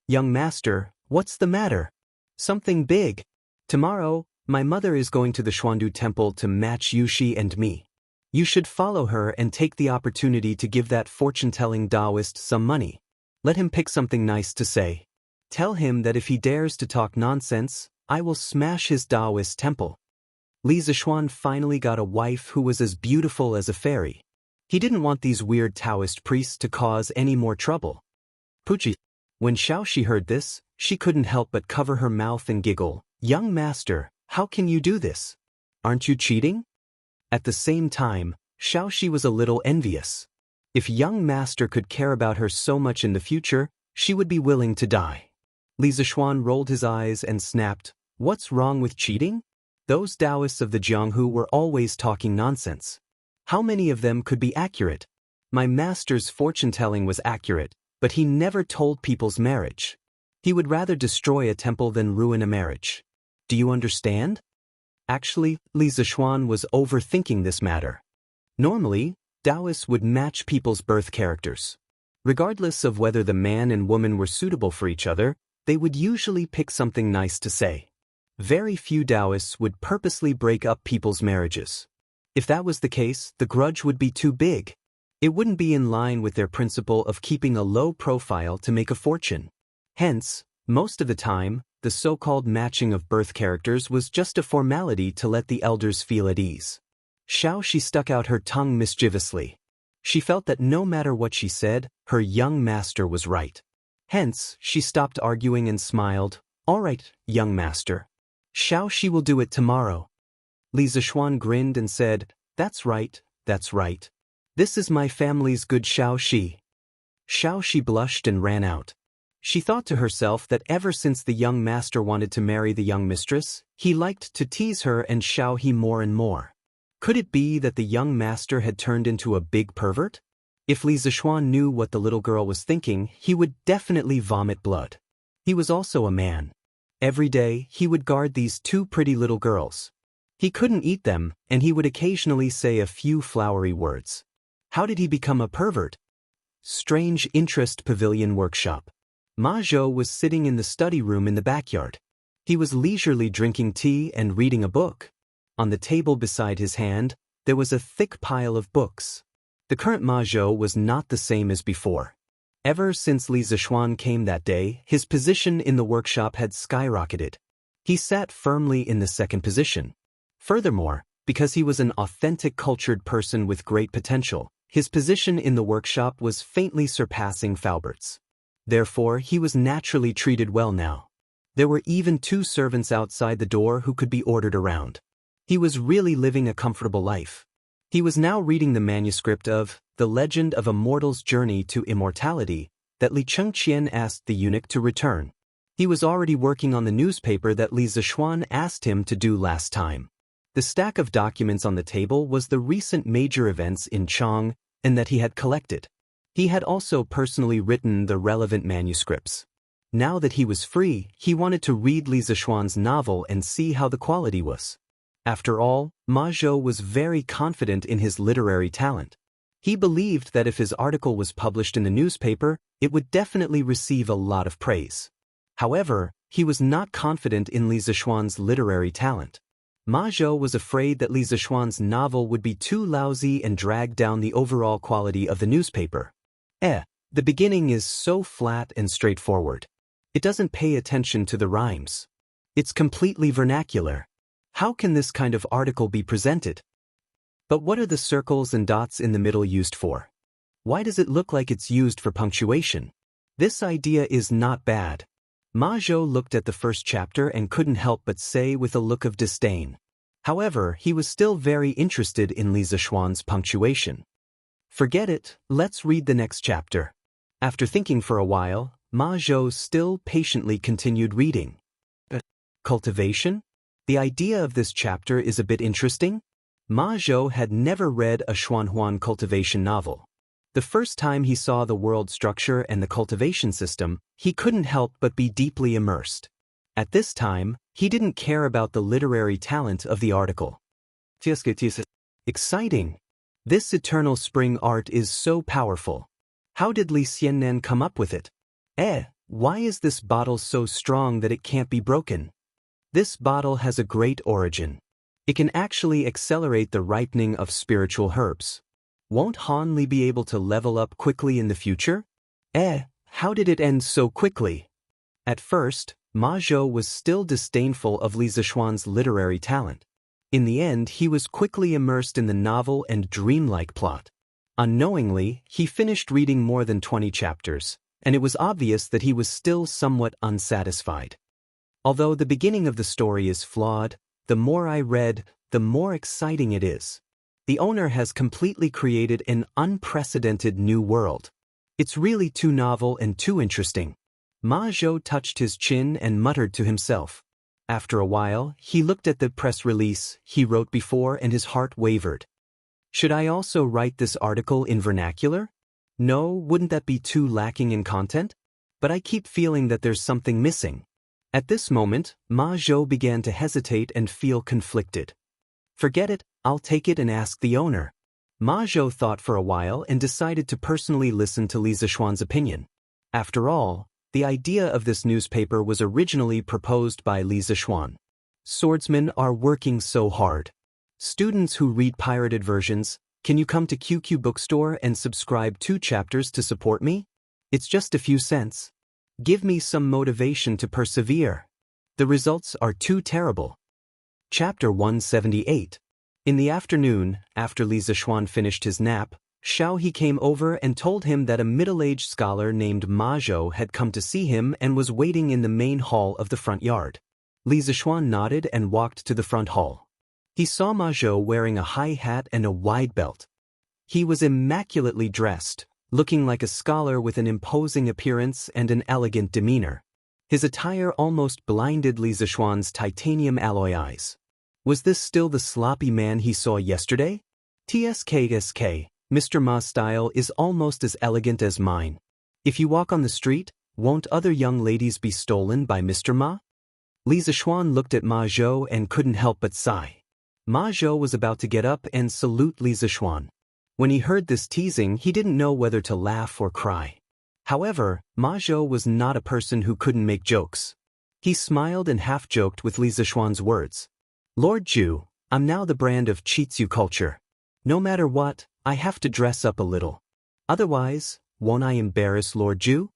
Speaker 1: "Young master, what's the matter?" "Something big. Tomorrow, my mother is going to the Xuandu Temple to match Yuxi and me. You should follow her and take the opportunity to give that fortune-telling Taoist some money. Let him pick something nice to say. Tell him that if he dares to talk nonsense, I will smash his Taoist temple." Li Zixuan finally got a wife who was as beautiful as a fairy. He didn't want these weird Taoist priests to cause any more trouble. Puchi. When Xiaoxi heard this, she couldn't help but cover her mouth and giggle. "Young master, how can you do this? Aren't you cheating?" At the same time, Xiaoxi was a little envious. If young master could care about her so much in the future, she would be willing to die. Li Zixuan rolled his eyes and snapped, "What's wrong with cheating? Those Taoists of the Jianghu were always talking nonsense. How many of them could be accurate? My master's fortune-telling was accurate, but he never told people's marriage. He would rather destroy a temple than ruin a marriage. Do you understand?" Actually, Li Zixuan was overthinking this matter. Normally, Taoists would match people's birth characters. Regardless of whether the man and woman were suitable for each other, they would usually pick something nice to say. Very few Taoists would purposely break up people's marriages. If that was the case, the grudge would be too big. It wouldn't be in line with their principle of keeping a low profile to make a fortune. Hence, most of the time, the so-called matching of birth characters was just a formality to let the elders feel at ease. Xiaoxi stuck out her tongue mischievously. She felt that no matter what she said, her young master was right. Hence, she stopped arguing and smiled. "All right, young master. Xiaoxi will do it tomorrow." Li Zixuan grinned and said, That's right, that's right. This is my family's good Xiaoxi." Xiaoxi blushed and ran out. She thought to herself that ever since the young master wanted to marry the young mistress, he liked to tease her and Xiaoxi more and more. Could it be that the young master had turned into a big pervert? If Li Zixuan knew what the little girl was thinking, he would definitely vomit blood. He was also a man. Every day, he would guard these two pretty little girls. He couldn't eat them, and he would occasionally say a few flowery words. How did he become a pervert? Strange Interest Pavilion Workshop. Ma Zhou was sitting in the study room in the backyard. He was leisurely drinking tea and reading a book. On the table beside his hand, there was a thick pile of books. The current Ma Zhou was not the same as before. Ever since Li Zixuan came that day, his position in the workshop had skyrocketed. He sat firmly in the second position. Furthermore, because he was an authentic cultured person with great potential, his position in the workshop was faintly surpassing Faubert's. Therefore, he was naturally treated well now. There were even 2 servants outside the door who could be ordered around. He was really living a comfortable life. He was now reading the manuscript of The Legend of a Mortal's Journey to Immortality that Li Chengqian asked the eunuch to return. He was already working on the newspaper that Li Zixuan asked him to do last time. The stack of documents on the table was the recent major events in Chang and that he had collected. He had also personally written the relevant manuscripts. Now that he was free, he wanted to read Li Zixuan's novel and see how the quality was. After all, Ma Zhou was very confident in his literary talent. He believed that if his article was published in the newspaper, it would definitely receive a lot of praise. However, he was not confident in Li Zixuan's literary talent. Ma Zhou was afraid that Li Zixuan's novel would be too lousy and drag down the overall quality of the newspaper. The beginning is so flat and straightforward. It doesn't pay attention to the rhymes. It's completely vernacular. How can this kind of article be presented? But what are the circles and dots in the middle used for? Why does it look like it's used for punctuation? This idea is not bad. Ma Zhou looked at the first chapter and couldn't help but say with a look of disdain. However, he was still very interested in Li Zixuan's punctuation. Forget it, let's read the next chapter. After thinking for a while, Ma Zhou still patiently continued reading. Cultivation? The idea of this chapter is a bit interesting. Ma Zhou had never read a Xuanhuan cultivation novel. The first time he saw the world structure and the cultivation system, he couldn't help but be deeply immersed. At this time, he didn't care about the literary talent of the article. Exciting! This eternal spring art is so powerful. How did Li Xiannan come up with it? Why is this bottle so strong that it can't be broken? This bottle has a great origin. It can actually accelerate the ripening of spiritual herbs. Won't Han Li be able to level up quickly in the future? How did it end so quickly? At first, Ma Zhou was still disdainful of Li Zixuan's literary talent. In the end, he was quickly immersed in the novel and dreamlike plot. Unknowingly, he finished reading more than 20 chapters, and it was obvious that he was still somewhat unsatisfied. Although the beginning of the story is flawed, the more I read, the more exciting it is. The owner has completely created an unprecedented new world. It's really too novel and too interesting. Ma Zhou touched his chin and muttered to himself. After a while, he looked at the press release he wrote before and his heart wavered. Should I also write this article in vernacular? No, wouldn't that be too lacking in content? But I keep feeling that there's something missing. At this moment, Ma Zhou began to hesitate and feel conflicted. Forget it, I'll take it and ask the owner. Ma Zhou thought for a while and decided to personally listen to Li Zixuan's opinion. After all, the idea of this newspaper was originally proposed by Li Zixuan. Swordsmen are working so hard. Students who read pirated versions, can you come to QQ Bookstore and subscribe 2 chapters to support me? It's just a few cents. Give me some motivation to persevere. The results are too terrible. Chapter 178. In the afternoon, after Li Zixuan finished his nap, Xiao He came over and told him that a middle-aged scholar named Ma Zhou had come to see him and was waiting in the main hall of the front yard. Li Zixuan nodded and walked to the front hall. He saw Ma Zhou wearing a high hat and a wide belt. He was immaculately dressed, looking like a scholar with an imposing appearance and an elegant demeanor. His attire almost blinded Li Zixuan's titanium alloy eyes. Was this still the sloppy man he saw yesterday? Tsk, Mr. Ma's style is almost as elegant as mine. If you walk on the street, Won't other young ladies be stolen by Mr. Ma? Li Zixuan looked at Ma Zhou and couldn't help but sigh. Ma Zhou was about to get up and salute Li Zixuan. When he heard this teasing, he didn't know whether to laugh or cry. However, Ma Zhou was not a person who couldn't make jokes. He smiled and half-joked with Li Zixuan's words. Lord Zhu, I'm now the brand of Chitsu culture. No matter what, I have to dress up a little. Otherwise, won't I embarrass Lord Zhu?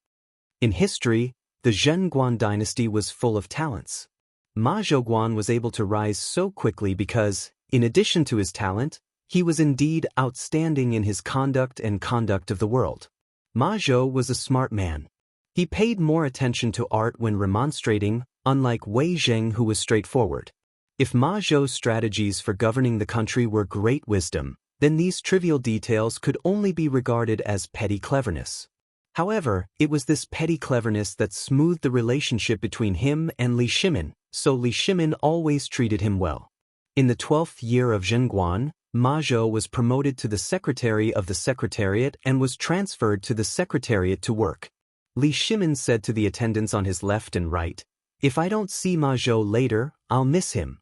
Speaker 1: In history, the Zhenguan dynasty was full of talents. Ma Zhouguan was able to rise so quickly because, in addition to his talent, he was indeed outstanding in his conduct and conduct of the world. Ma Zhou was a smart man. He paid more attention to art when remonstrating, unlike Wei Zheng, who was straightforward. If Ma Zhou's strategies for governing the country were great wisdom, then these trivial details could only be regarded as petty cleverness. However, it was this petty cleverness that smoothed the relationship between him and Li Shimin, so Li Shimin always treated him well. In the 12th year of Zhenguan, Ma Zhou was promoted to the secretary of the secretariat and was transferred to the secretariat to work. Li Shimin said to the attendants on his left and right, "If I don't see Ma Zhou later, I'll miss him."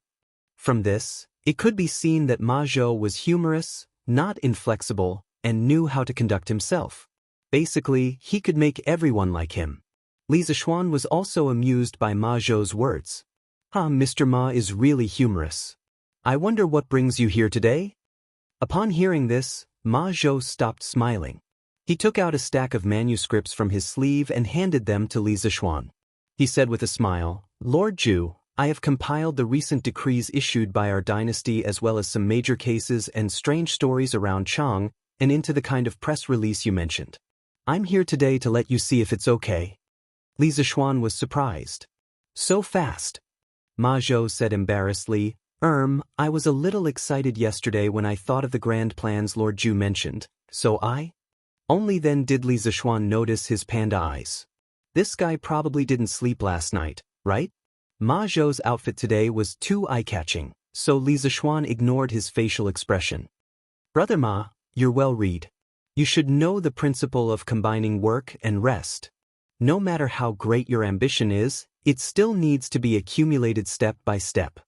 Speaker 1: From this, it could be seen that Ma Zhou was humorous, not inflexible, and knew how to conduct himself. Basically, he could make everyone like him. Li Zixuan was also amused by Ma Zhou's words. Mr. Ma is really humorous. I wonder what brings you here today? Upon hearing this, Ma Zhou stopped smiling. He took out a stack of manuscripts from his sleeve and handed them to Li Zixuan. He said with a smile, Lord Zhu, I have compiled the recent decrees issued by our dynasty as well as some major cases and strange stories around Chang and into the kind of press release you mentioned. I'm here today to let you see if it's okay. Li Zixuan was surprised. So fast. Ma Zhou said embarrassedly, I was a little excited yesterday when I thought of the grand plans Lord Zhu mentioned, so I... Only then did Li Zixuan notice his panda eyes. This guy probably didn't sleep last night, right? Ma Zhou's outfit today was too eye-catching, so Li Zixuan ignored his facial expression. Brother Ma, you're well-read. You should know the principle of combining work and rest. No matter how great your ambition is, it still needs to be accumulated step by step.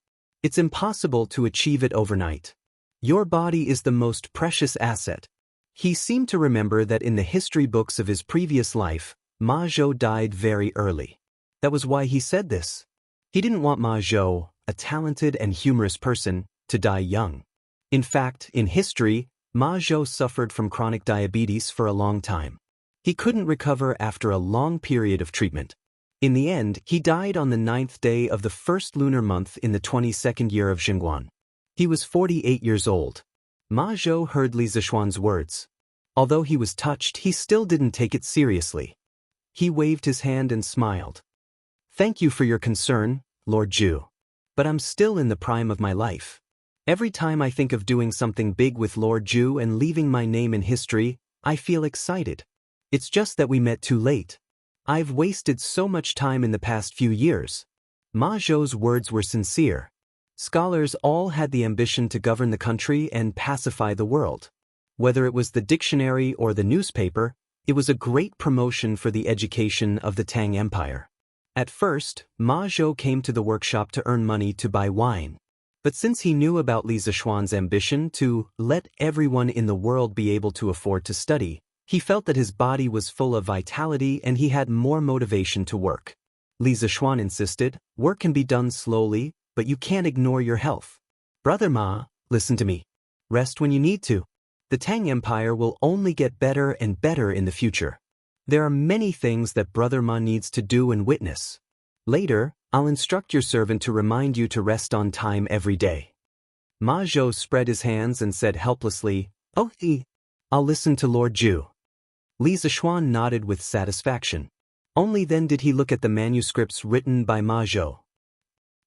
Speaker 1: It's impossible to achieve it overnight. Your body is the most precious asset. He seemed to remember that in the history books of his previous life, Ma Zhou died very early. That was why he said this. He didn't want Ma Zhou, a talented and humorous person, to die young. In fact, in history, Ma Zhou suffered from chronic diabetes for a long time. He couldn't recover after a long period of treatment. In the end, he died on the 9th day of the first lunar month in the 22nd year of Zhenguan. He was 48 years old. Ma Zhou heard Li Zixuan's words. Although he was touched, he still didn't take it seriously. He waved his hand and smiled. Thank you for your concern, Lord Zhu. But I'm still in the prime of my life. Every time I think of doing something big with Lord Zhu and leaving my name in history, I feel excited. It's just that we met too late. I've wasted so much time in the past few years. Ma Zhou's words were sincere. Scholars all had the ambition to govern the country and pacify the world. Whether it was the dictionary or the newspaper, it was a great promotion for the education of the Tang Empire. At first, Ma Zhou came to the workshop to earn money to buy wine. But since he knew about Li Zixuan's ambition to let everyone in the world be able to afford to study, he felt that his body was full of vitality and he had more motivation to work. Li Zixuan insisted, work can be done slowly, but you can't ignore your health. Brother Ma, listen to me. Rest when you need to. The Tang Empire will only get better and better in the future. There are many things that Brother Ma needs to do and witness. Later, I'll instruct your servant to remind you to rest on time every day. Ma Zhou spread his hands and said helplessly, I'll listen to Lord Zhu. Li Zixuan nodded with satisfaction. Only then did he look at the manuscripts written by Ma Zhou.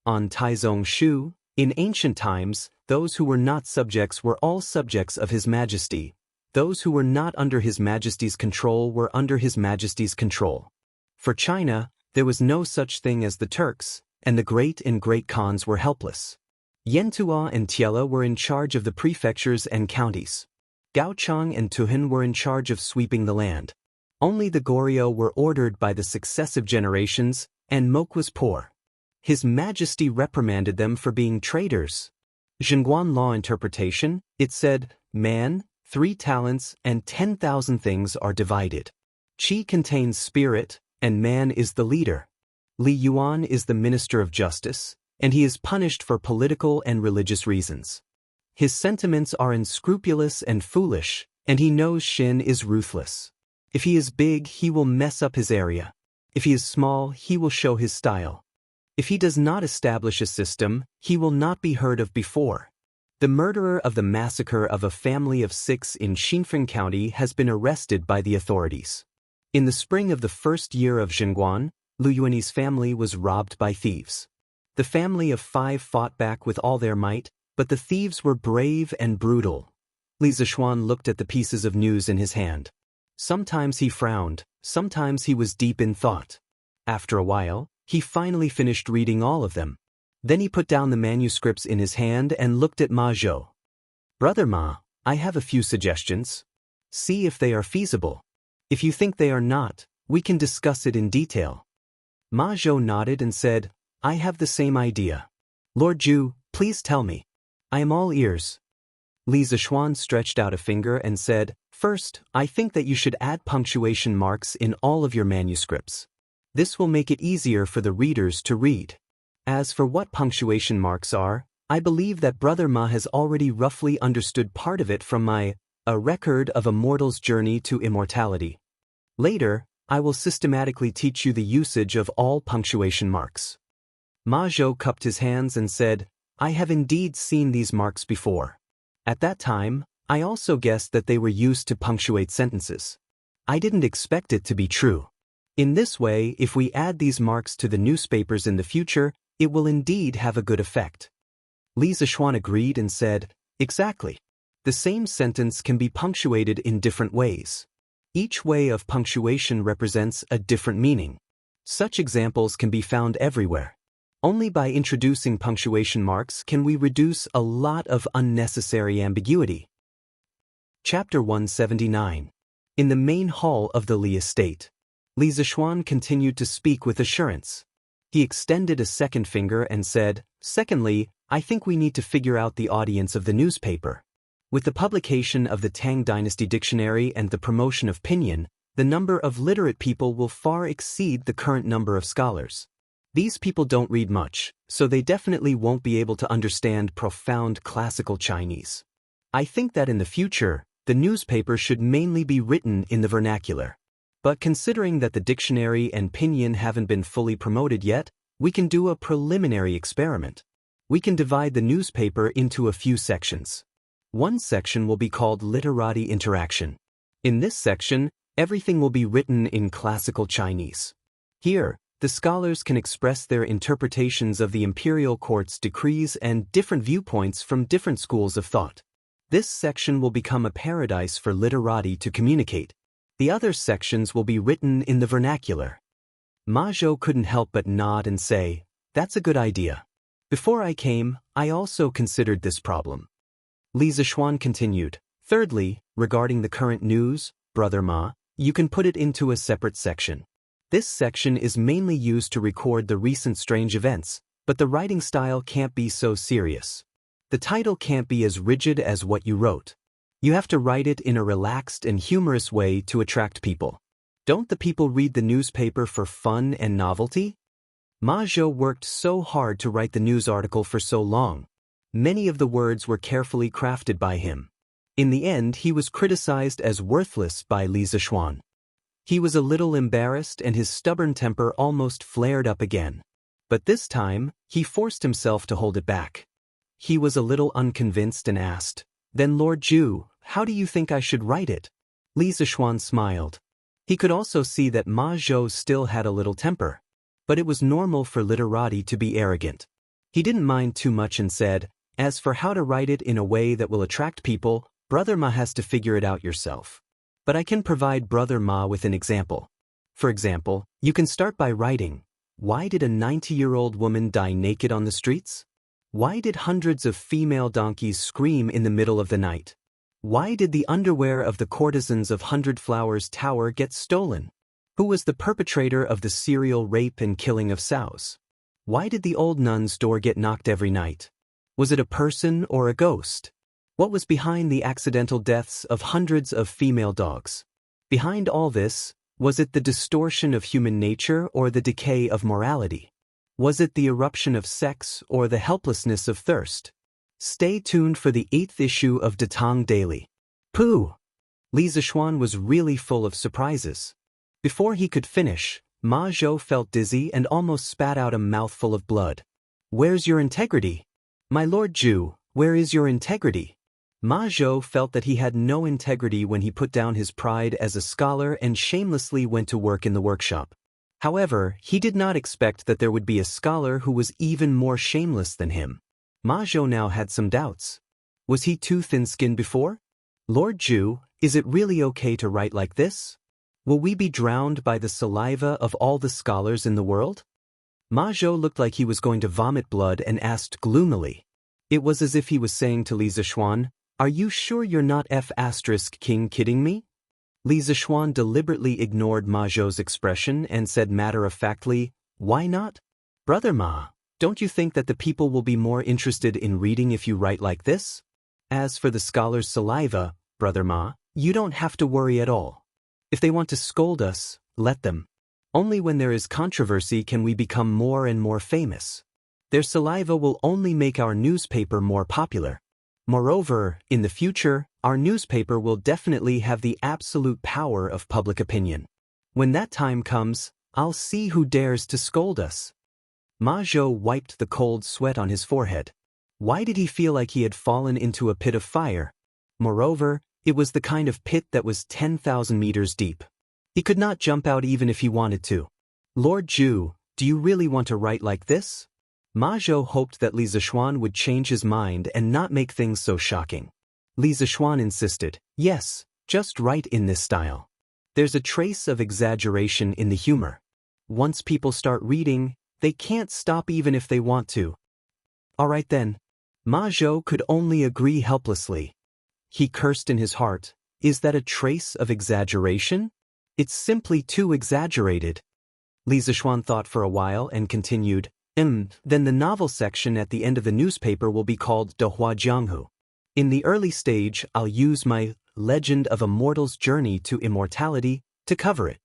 Speaker 1: On Taizong Shu, in ancient times, those who were not subjects were all subjects of His Majesty. Those who were not under His Majesty's control were under His Majesty's control. For China, there was no such thing as the Turks, and the great and great Khans were helpless. Yantua and Tiela were in charge of the prefectures and counties. Gaochang and Tuhan were in charge of sweeping the land. Only the Goryeo were ordered by the successive generations, and Mok was poor. His Majesty reprimanded them for being traitors. Zhenguan law interpretation, it said, man, 3 talents and 10,000 things are divided. Qi contains spirit, and man is the leader. Li Yuan is the minister of justice, and he is punished for political and religious reasons. His sentiments are unscrupulous and foolish, and he knows Shin is ruthless. If he is big, he will mess up his area. If he is small, he will show his style. If he does not establish a system, he will not be heard of before. The murderer of the massacre of a family of 6 in Xinfeng County has been arrested by the authorities. In the spring of the first year of Zhenguan, Lu Yuanyi's family was robbed by thieves. The family of 5 fought back with all their might, but the thieves were brave and brutal. Li Zishuan looked at the pieces of news in his hand. Sometimes he frowned, sometimes he was deep in thought. After a while, he finally finished reading all of them. Then he put down the manuscripts in his hand and looked at Ma Zhou. Brother Ma, I have a few suggestions. See if they are feasible. If you think they are not, we can discuss it in detail. Ma Zhou nodded and said, I have the same idea. Lord Zhu, please tell me. I am all ears. Li Zishuan stretched out a finger and said, First, I think that you should add punctuation marks in all of your manuscripts. This will make it easier for the readers to read. As for what punctuation marks are, I believe that Brother Ma has already roughly understood part of it from my A Record of a Mortal's Journey to Immortality. Later, I will systematically teach you the usage of all punctuation marks. Ma Zhou cupped his hands and said, I have indeed seen these marks before. At that time, I also guessed that they were used to punctuate sentences. I didn't expect it to be true. In this way, if we add these marks to the newspapers in the future, it will indeed have a good effect. Li Zishuan agreed and said, Exactly. The same sentence can be punctuated in different ways. Each way of punctuation represents a different meaning. Such examples can be found everywhere. Only by introducing punctuation marks can we reduce a lot of unnecessary ambiguity. Chapter 179. In the main hall of the Li estate, Li Zishuan continued to speak with assurance. He extended a second finger and said, Secondly, I think we need to figure out the audience of the newspaper. With the publication of the Tang Dynasty Dictionary and the promotion of Pinyin, the number of literate people will far exceed the current number of scholars. These people don't read much, so they definitely won't be able to understand profound classical Chinese. I think that in the future, the newspaper should mainly be written in the vernacular. But considering that the dictionary and Pinyin haven't been fully promoted yet, we can do a preliminary experiment. We can divide the newspaper into a few sections. One section will be called Literati Interaction. In this section, everything will be written in classical Chinese. Here, the scholars can express their interpretations of the imperial court's decrees and different viewpoints from different schools of thought. This section will become a paradise for literati to communicate. The other sections will be written in the vernacular. Ma Zhou couldn't help but nod and say, That's a good idea. Before I came, I also considered this problem. Li Zishuan continued, Thirdly, regarding the current news, Brother Ma, you can put it into a separate section. This section is mainly used to record the recent strange events, but the writing style can't be so serious. The title can't be as rigid as what you wrote. You have to write it in a relaxed and humorous way to attract people. Don't the people read the newspaper for fun and novelty? Ma Zhou worked so hard to write the news article for so long. Many of the words were carefully crafted by him. In the end, he was criticized as worthless by Li Zishuan. He was a little embarrassed and his stubborn temper almost flared up again. But this time, he forced himself to hold it back. He was a little unconvinced and asked, Then Lord Zhu, how do you think I should write it? Li Zishuan smiled. He could also see that Ma Zhou still had a little temper. But it was normal for literati to be arrogant. He didn't mind too much and said, As for how to write it in a way that will attract people, Brother Ma has to figure it out yourself. But I can provide Brother Ma with an example. For example, you can start by writing, Why did a 90-year-old woman die naked on the streets? Why did hundreds of female donkeys scream in the middle of the night? Why did the underwear of the courtesans of Hundred Flowers Tower get stolen? Who was the perpetrator of the serial rape and killing of sows? Why did the old nun's door get knocked every night? Was it a person or a ghost? What was behind the accidental deaths of hundreds of female dogs? Behind all this, was it the distortion of human nature or the decay of morality? Was it the eruption of sex or the helplessness of thirst? Stay tuned for the 8th issue of Datang Daily. Pooh! Li Zixuan was really full of surprises. Before he could finish, Ma Zhou felt dizzy and almost spat out a mouthful of blood. Where's your integrity? My Lord Zhu, where is your integrity? Ma Zhou felt that he had no integrity when he put down his pride as a scholar and shamelessly went to work in the workshop. However, he did not expect that there would be a scholar who was even more shameless than him. Ma Zhou now had some doubts. Was he too thin-skinned before? Lord Zhu, is it really okay to write like this? Will we be drowned by the saliva of all the scholars in the world? Ma Zhou looked like he was going to vomit blood and asked gloomily. It was as if he was saying to Li Zixuan, "Are you sure you're not King kidding me?" Li Zixuan deliberately ignored Ma Zhou's expression and said matter-of-factly, "Why not? Brother Ma, don't you think that the people will be more interested in reading if you write like this? As for the scholars' saliva, Brother Ma, you don't have to worry at all. If they want to scold us, let them. Only when there is controversy can we become more and more famous. Their saliva will only make our newspaper more popular. Moreover, in the future, our newspaper will definitely have the absolute power of public opinion. When that time comes, I'll see who dares to scold us." Ma Zhou wiped the cold sweat on his forehead. Why did he feel like he had fallen into a pit of fire? Moreover, it was the kind of pit that was 10,000 meters deep. He could not jump out even if he wanted to. "Lord Zhu, do you really want to write like this?" Ma Zhou hoped that Li Zixuan would change his mind and not make things so shocking. Li Zixuan insisted, "Yes, just write in this style. There's a trace of exaggeration in the humor. Once people start reading, they can't stop even if they want to." "All right then." Ma Zhou could only agree helplessly. He cursed in his heart, "Is that a trace of exaggeration? It's simply too exaggerated." Li Zixuan thought for a while and continued, Then the novel section at the end of the newspaper will be called Dehua Jianghu. In the early stage, I'll use my Legend of a Mortal's Journey to Immortality to cover it.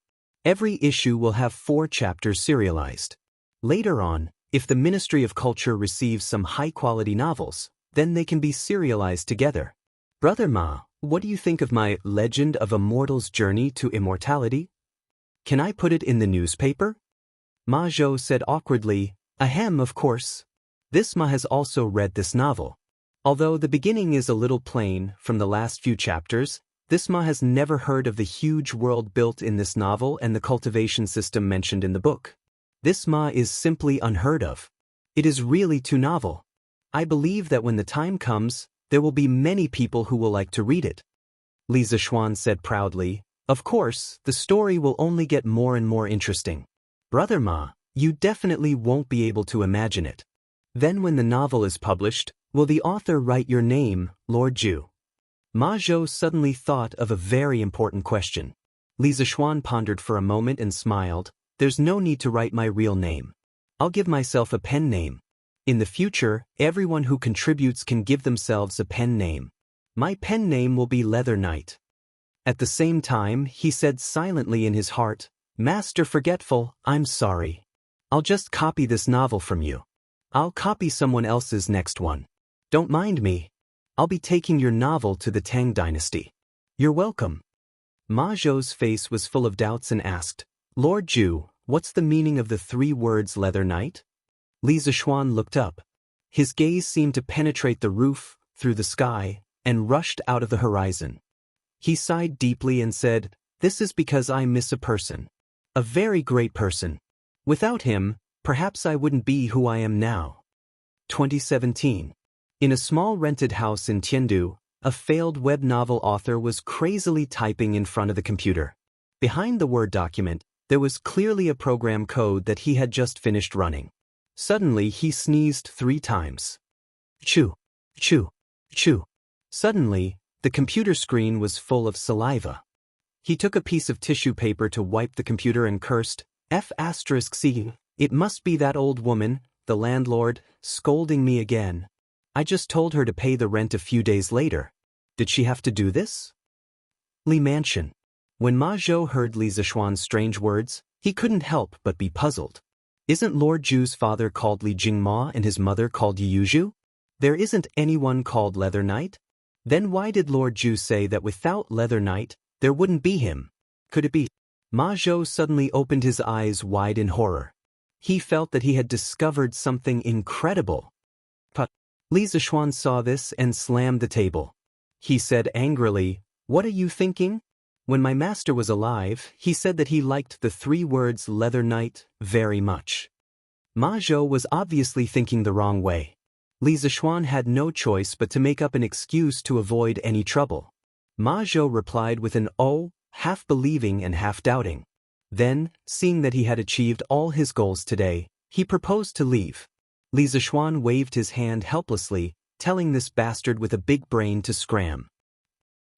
Speaker 1: Every issue will have 4 chapters serialized. Later on, if the Ministry of Culture receives some high-quality novels, then they can be serialized together. Brother Ma, what do you think of my Legend of a Mortal's Journey to Immortality? Can I put it in the newspaper? Ma Zhou said awkwardly, "Ahem, of course. This Ma has also read this novel. Although the beginning is a little plain from the last few chapters, this Ma has never heard of the huge world built in this novel and the cultivation system mentioned in the book. This Ma is simply unheard of. It is really too novel. I believe that when the time comes, there will be many people who will like to read it." Li Zixuan said proudly, "Of course, the story will only get more and more interesting. Brother Ma, you definitely won't be able to imagine it. Then when the novel is published, will the author write your name, Lord Zhu?" Ma Zhou suddenly thought of a very important question. Li Zixuan pondered for a moment and smiled. "There's no need to write my real name. I'll give myself a pen name. In the future, everyone who contributes can give themselves a pen name. My pen name will be Leather Knight." At the same time, he said silently in his heart, "Master Forgetful, I'm sorry. I'll just copy this novel from you. I'll copy someone else's next one. Don't mind me. I'll be taking your novel to the Tang dynasty." "You're welcome." Ma Zhou's face was full of doubts and asked, "Lord Zhu, what's the meaning of the 3 words Leather Knight?" Li Zixuan looked up. His gaze seemed to penetrate the roof, through the sky, and rushed out of the horizon. He sighed deeply and said, "This is because I miss a person. A very great person. Without him, perhaps I wouldn't be who I am now." 2017. In a small rented house in Tiandu, a failed web novel author was crazily typing in front of the computer. Behind the Word document, there was clearly a program code that he had just finished running. Suddenly, he sneezed 3 times. Choo, choo, choo. Suddenly, The computer screen was full of saliva. He took a piece of tissue paper to wipe the computer and cursed, F***C, it must be that old woman, the landlord, scolding me again. I just told her to pay the rent a few days later. Did she have to do this? Li Mansion. When Ma Zhou heard Li Zishuan's strange words, he couldn't help but be puzzled. Isn't Lord Zhu's father called Li Jingma and his mother called Yuzhu? There isn't anyone called Leather Knight? Then why did Lord Zhu say that without Leather Knight, there wouldn't be him? Could it be? Ma Zhou suddenly opened his eyes wide in horror. He felt that he had discovered something incredible. But Li Zishuan saw this and slammed the table. He said angrily, "What are you thinking? When my master was alive, he said that he liked the 3 words Leather Knight very much." Ma Zhou was obviously thinking the wrong way. Li Zishuan had no choice but to make up an excuse to avoid any trouble. Ma Zhou replied with an "oh," half believing and half doubting. Then, seeing that he had achieved all his goals today, he proposed to leave. Li Zishuan waved his hand helplessly, telling this bastard with a big brain to scram.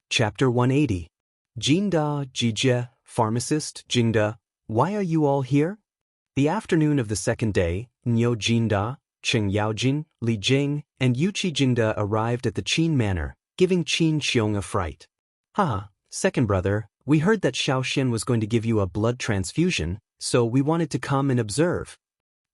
Speaker 1: Chapter 180. Jinda, Jijie, Pharmacist, Jingda, why are you all here? The afternoon of the second day, Niu Jinda, Cheng Yaojin, Li Jing, and Yuqi Jingda arrived at the Qin manor, giving Qin Xiong a fright. "Ha, second brother, we heard that Xiaoxian was going to give you a blood transfusion, so we wanted to come and observe."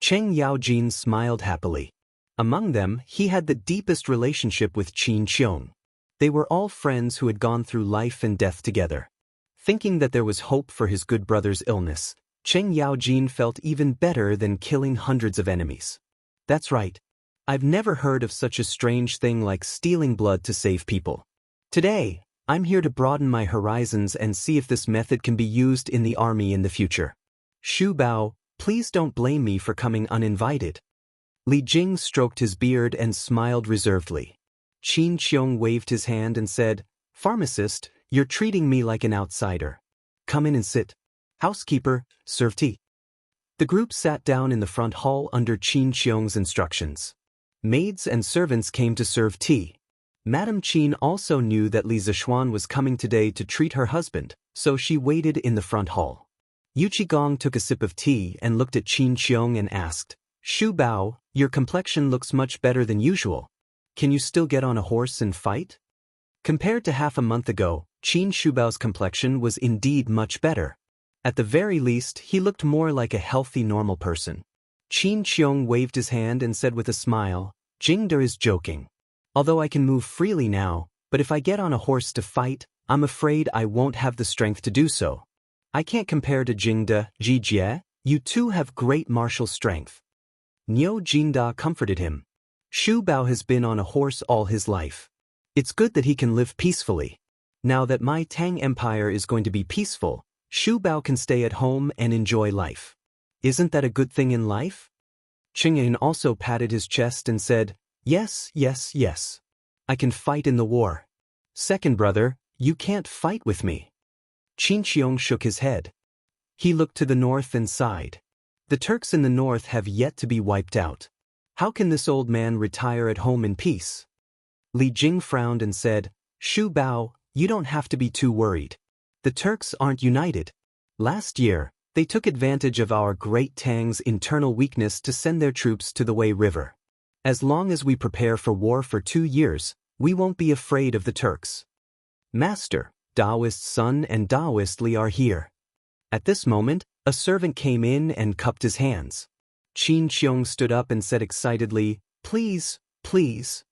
Speaker 1: Cheng Yaojin smiled happily. Among them, he had the deepest relationship with Qin Xiong. They were all friends who had gone through life and death together. Thinking that there was hope for his good brother's illness, Cheng Yaojin felt even better than killing hundreds of enemies. That's right. I've never heard of such a strange thing like stealing blood to save people. Today, I'm here to broaden my horizons and see if this method can be used in the army in the future. Shu Bao, please don't blame me for coming uninvited. Li Jing stroked his beard and smiled reservedly. Qin Xiong waved his hand and said, "Pharmacist, you're treating me like an outsider. Come in and sit. Housekeeper, serve tea." The group sat down in the front hall under Qin Xiong's instructions. Maids and servants came to serve tea. Madame Qin also knew that Li Zishuan was coming today to treat her husband, so she waited in the front hall. Yuqi Gong took a sip of tea and looked at Qin Xiong and asked, "Shu Bao, your complexion looks much better than usual. Can you still get on a horse and fight?" Compared to half a month ago, Qin Shubao's complexion was indeed much better. At the very least, he looked more like a healthy normal person. Qin Xiong waved his hand and said with a smile, "Jingda is joking. Although I can move freely now, but if I get on a horse to fight, I'm afraid I won't have the strength to do so. I can't compare to Jingda, Jijie, you two have great martial strength." Niu Jinda comforted him. Shu Bao has been on a horse all his life. It's good that he can live peacefully. Now that my Tang Empire is going to be peaceful, Shu Bao can stay at home and enjoy life. Isn't that a good thing in life? Qing Yin also patted his chest and said, "Yes, yes, yes. I can fight in the war. Second brother, you can't fight with me." Qin Xiong shook his head. He looked to the north and sighed. The Turks in the north have yet to be wiped out. How can this old man retire at home in peace? Li Jing frowned and said, "Shu Bao, you don't have to be too worried. The Turks aren't united. Last year, they took advantage of our great Tang's internal weakness to send their troops to the Wei River. As long as we prepare for war for 2 years, we won't be afraid of the Turks. Master, Daoist Sun and Daoist Li are here." At this moment, a servant came in and cupped his hands. Qin Xiong stood up and said excitedly, "Please, please."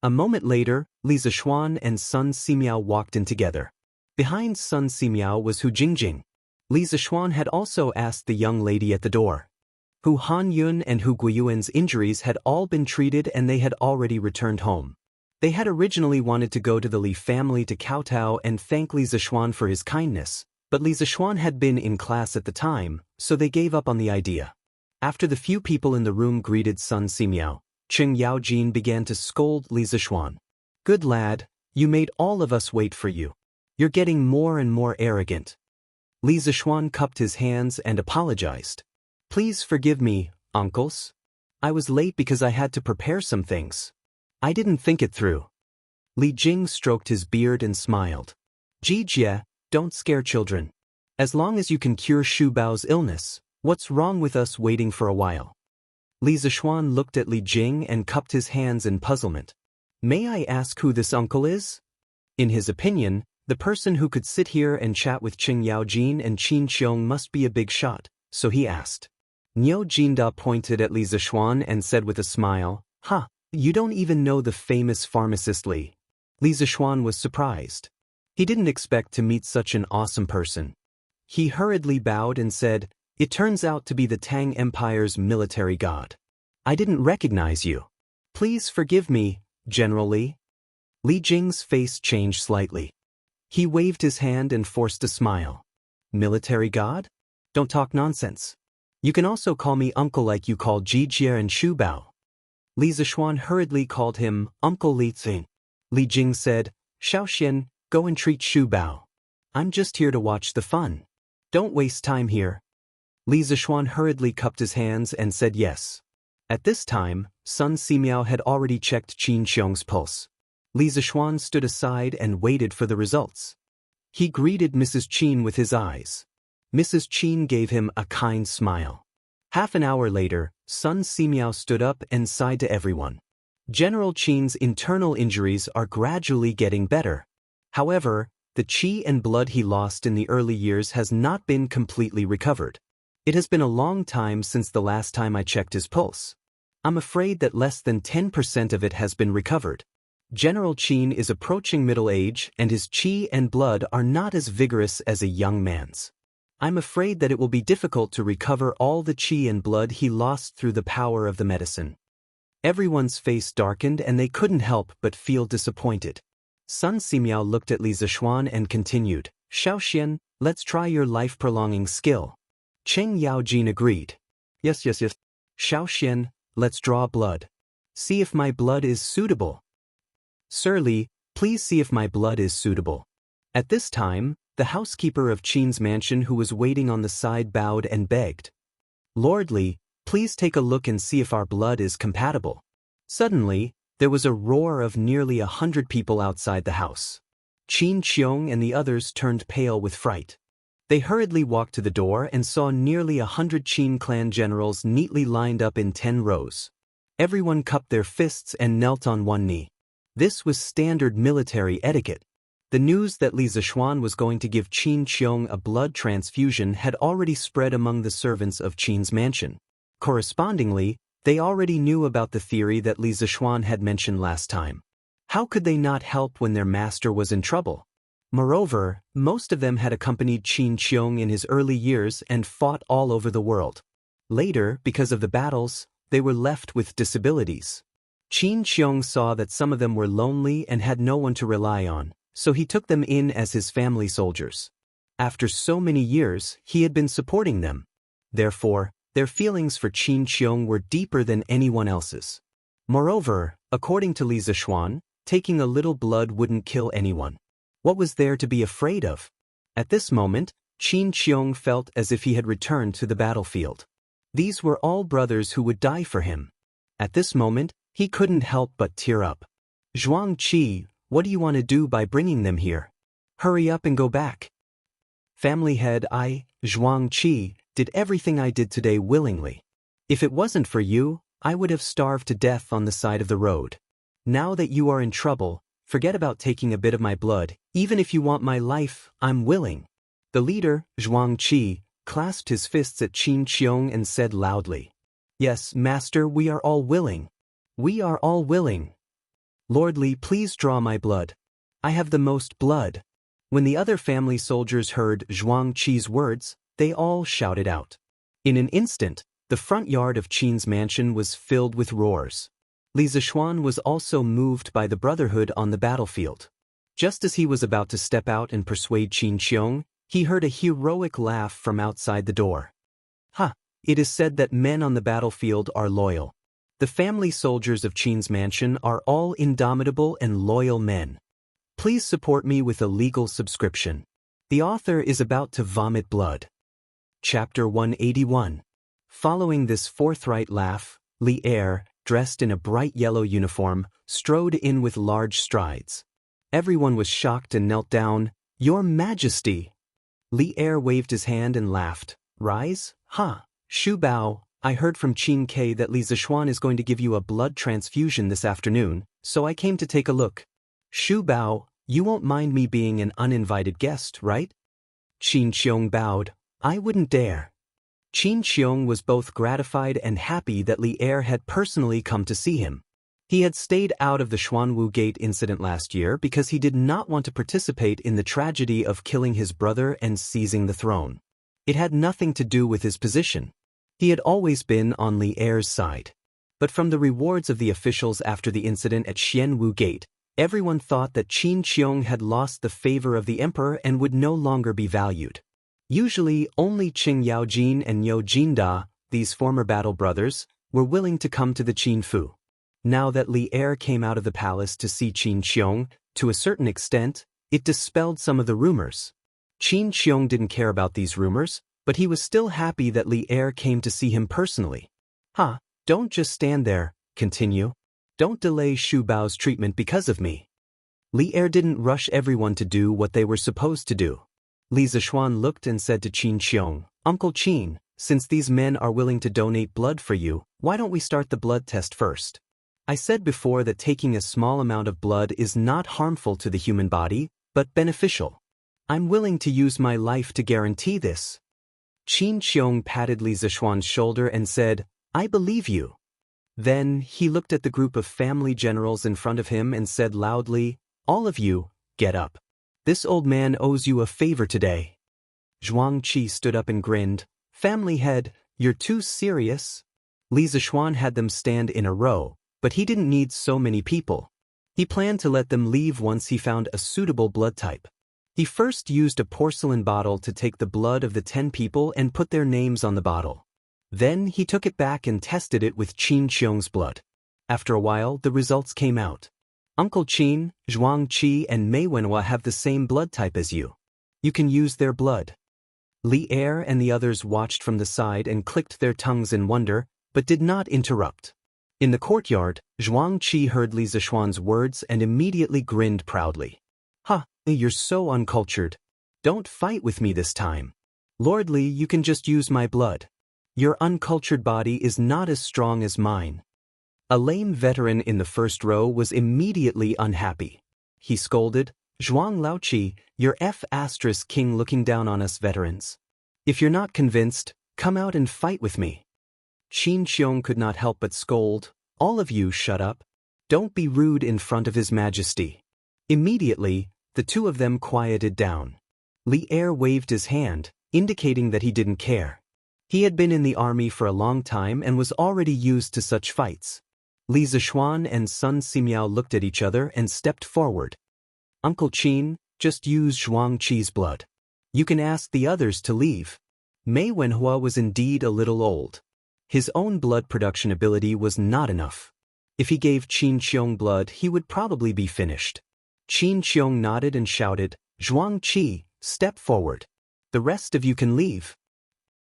Speaker 1: A moment later, Li Zishuan and Sun Simiao walked in together. Behind Sun Simiao was Hu Jingjing. Li Zishuan had also asked the young lady at the door. Hu Hanyun and Hu Guiyuan's injuries had all been treated and they had already returned home. They had originally wanted to go to the Li family to kowtow and thank Li Zishuan for his kindness, but Li Zishuan had been in class at the time, so they gave up on the idea. After the few people in the room greeted Sun Simiao, Cheng Yaojin began to scold Li Zishuan. "Good lad, you made all of us wait for you. You're getting more and more arrogant." Li Zishuan cupped his hands and apologized. "Please forgive me, uncles. I was late because I had to prepare some things. I didn't think it through." Li Jing stroked his beard and smiled. Jie, don't scare children. As long as you can cure Shu Bao's illness, what's wrong with us waiting for a while? Li Zishuan looked at Li Jing and cupped his hands in puzzlement. May I ask who this uncle is? In his opinion, the person who could sit here and chat with Qing Yaojin and Qin Qiong must be a big shot, so he asked. Niu Jinda pointed at Li Zishuan and said with a smile, you don't even know the famous pharmacist Li. Li Zishuan was surprised. He didn't expect to meet such an awesome person. He hurriedly bowed and said, It turns out to be the Tang Empire's military god. I didn't recognize you. Please forgive me, General Li. Li Jing's face changed slightly. He waved his hand and forced a smile. Military god? Don't talk nonsense. You can also call me uncle like you called Jie and Shu Bao. Li Zishuan hurriedly called him Uncle Li Tsing. Li Jing said, Xiaoxian, go and treat Shu Bao. I'm just here to watch the fun. Don't waste time here. Li Zishuan hurriedly cupped his hands and said yes. At this time, Sun Simiao had already checked Qin Qiong's pulse. Li Zishuan stood aside and waited for the results. He greeted Mrs. Qin with his eyes. Mrs. Qin gave him a kind smile. Half an hour later, Sun Simiao stood up and sighed to everyone. General Qin's internal injuries are gradually getting better. However, the qi and blood he lost in the early years has not been completely recovered. It has been a long time since the last time I checked his pulse. I'm afraid that less than 10% of it has been recovered. General Qin is approaching middle age and his qi and blood are not as vigorous as a young man's. I'm afraid that it will be difficult to recover all the qi and blood he lost through the power of the medicine. Everyone's face darkened and they couldn't help but feel disappointed. Sun Simiao looked at Li Zishuan and continued, Xiaoxian, let's try your life-prolonging skill. Qing Yaojin agreed. Yes. Xiaoxian, let's draw blood. See if my blood is suitable. Sir Li, please see if my blood is suitable. At this time, the housekeeper of Qin's mansion who was waiting on the side bowed and begged. Lord Li, please take a look and see if our blood is compatible. Suddenly, there was a roar of nearly 100 people outside the house. Qin Qiong and the others turned pale with fright. They hurriedly walked to the door and saw nearly 100 Qin clan generals neatly lined up in 10 rows. Everyone cupped their fists and knelt on one knee. This was standard military etiquette. The news that Li Zishuan was going to give Qin Qiong a blood transfusion had already spread among the servants of Qin's mansion. Correspondingly, they already knew about the theory that Li Zishuan had mentioned last time. How could they not help when their master was in trouble? Moreover, most of them had accompanied Qin Qiong in his early years and fought all over the world. Later, because of the battles, they were left with disabilities. Qin Qiong saw that some of them were lonely and had no one to rely on, so he took them in as his family soldiers. After so many years, he had been supporting them. Therefore, their feelings for Qin Qiong were deeper than anyone else's. Moreover, according to Li Zishuan, taking a little blood wouldn't kill anyone. What was there to be afraid of? At this moment, Qin Qiong felt as if he had returned to the battlefield. These were all brothers who would die for him. At this moment, he couldn't help but tear up. Zhuang Qi, what do you want to do by bringing them here? Hurry up and go back. Family head, I, Zhuang Qi, did everything I did today willingly. If it wasn't for you, I would have starved to death on the side of the road. Now that you are in trouble, forget about taking a bit of my blood. Even if you want my life, I'm willing. The leader, Zhuang Qi, clasped his fists at Qin Qiong and said loudly, Yes, master, we are all willing. We are all willing. Lord Li, please draw my blood. I have the most blood. When the other family soldiers heard Zhuang Qi's words, they all shouted out. In an instant, the front yard of Qin's mansion was filled with roars. Li Zishuan was also moved by the brotherhood on the battlefield. Just as he was about to step out and persuade Qin Qiong, he heard a heroic laugh from outside the door. It is said that men on the battlefield are loyal. The family soldiers of Qin's mansion are all indomitable and loyal men. Please support me with a legal subscription. The author is about to vomit blood. Chapter 181. Following this forthright laugh, Li Er, dressed in a bright yellow uniform, strode in with large strides. Everyone was shocked and knelt down. "Your Majesty!" Li Er waved his hand and laughed. "Rise? Ha! Shu Bao, I heard from Qin Ke that Li Zishuan is going to give you a blood transfusion this afternoon, so I came to take a look. Shu Bao, you won't mind me being an uninvited guest, right?" Qin Xiong bowed. "I wouldn't dare." Qin Xiong was both gratified and happy that Li Er had personally come to see him. He had stayed out of the Xuanwu Gate incident last year because he did not want to participate in the tragedy of killing his brother and seizing the throne. It had nothing to do with his position. He had always been on Li Er's side. But from the rewards of the officials after the incident at Xianwu Gate, everyone thought that Qin Xiong had lost the favor of the emperor and would no longer be valued. Usually, only Qing Yaojin and Yo Jinda, these former battle brothers, were willing to come to the Qin Fu. Now that Li Er came out of the palace to see Qin Xiong, to a certain extent, it dispelled some of the rumors. Qin Xiong didn't care about these rumors, but he was still happy that Li Er came to see him personally. Don't just stand there, continue. Don't delay Shu Bao's treatment because of me." Li Er didn't rush everyone to do what they were supposed to do. Li Zishuan looked and said to Qin Xiong, "Uncle Qin, since these men are willing to donate blood for you, why don't we start the blood test first? I said before that taking a small amount of blood is not harmful to the human body, but beneficial. I'm willing to use my life to guarantee this." Qin Xiong patted Li Zishuan's shoulder and said, "I believe you." Then he looked at the group of family generals in front of him and said loudly, "All of you, get up. This old man owes you a favor today." Zhuang Qi stood up and grinned. "Family head, you're too serious." Li Zishuan had them stand in a row, but he didn't need so many people. He planned to let them leave once he found a suitable blood type. He first used a porcelain bottle to take the blood of the 10 people and put their names on the bottle. Then he took it back and tested it with Qin Xiong's blood. After a while, the results came out. "Uncle Qin, Zhuang Qi and Mei Wenhua have the same blood type as you. You can use their blood." Li Er and the others watched from the side and clicked their tongues in wonder, but did not interrupt. In the courtyard, Zhuang Qi heard Li Zishuan's words and immediately grinned proudly. You're so uncultured. Don't fight with me this time. Lord Li, you can just use my blood. Your uncultured body is not as strong as mine." A lame veteran in the first row was immediately unhappy. He scolded, "Zhuang Laoqi, you're F*king looking down on us veterans. If you're not convinced, come out and fight with me." Qin Xiong could not help but scold, "All of you shut up. Don't be rude in front of His Majesty." Immediately, the two of them quieted down. Li Er waved his hand, indicating that he didn't care. He had been in the army for a long time and was already used to such fights. Li Zishuan and Sun Simiao looked at each other and stepped forward. "Uncle Qin, just use Zhuang Qi's blood. You can ask the others to leave." Mei Wenhua was indeed a little old. His own blood production ability was not enough. If he gave Qin Xiong blood, he would probably be finished. Qin Xiong nodded and shouted, "Zhuang Qi, step forward. The rest of you can leave."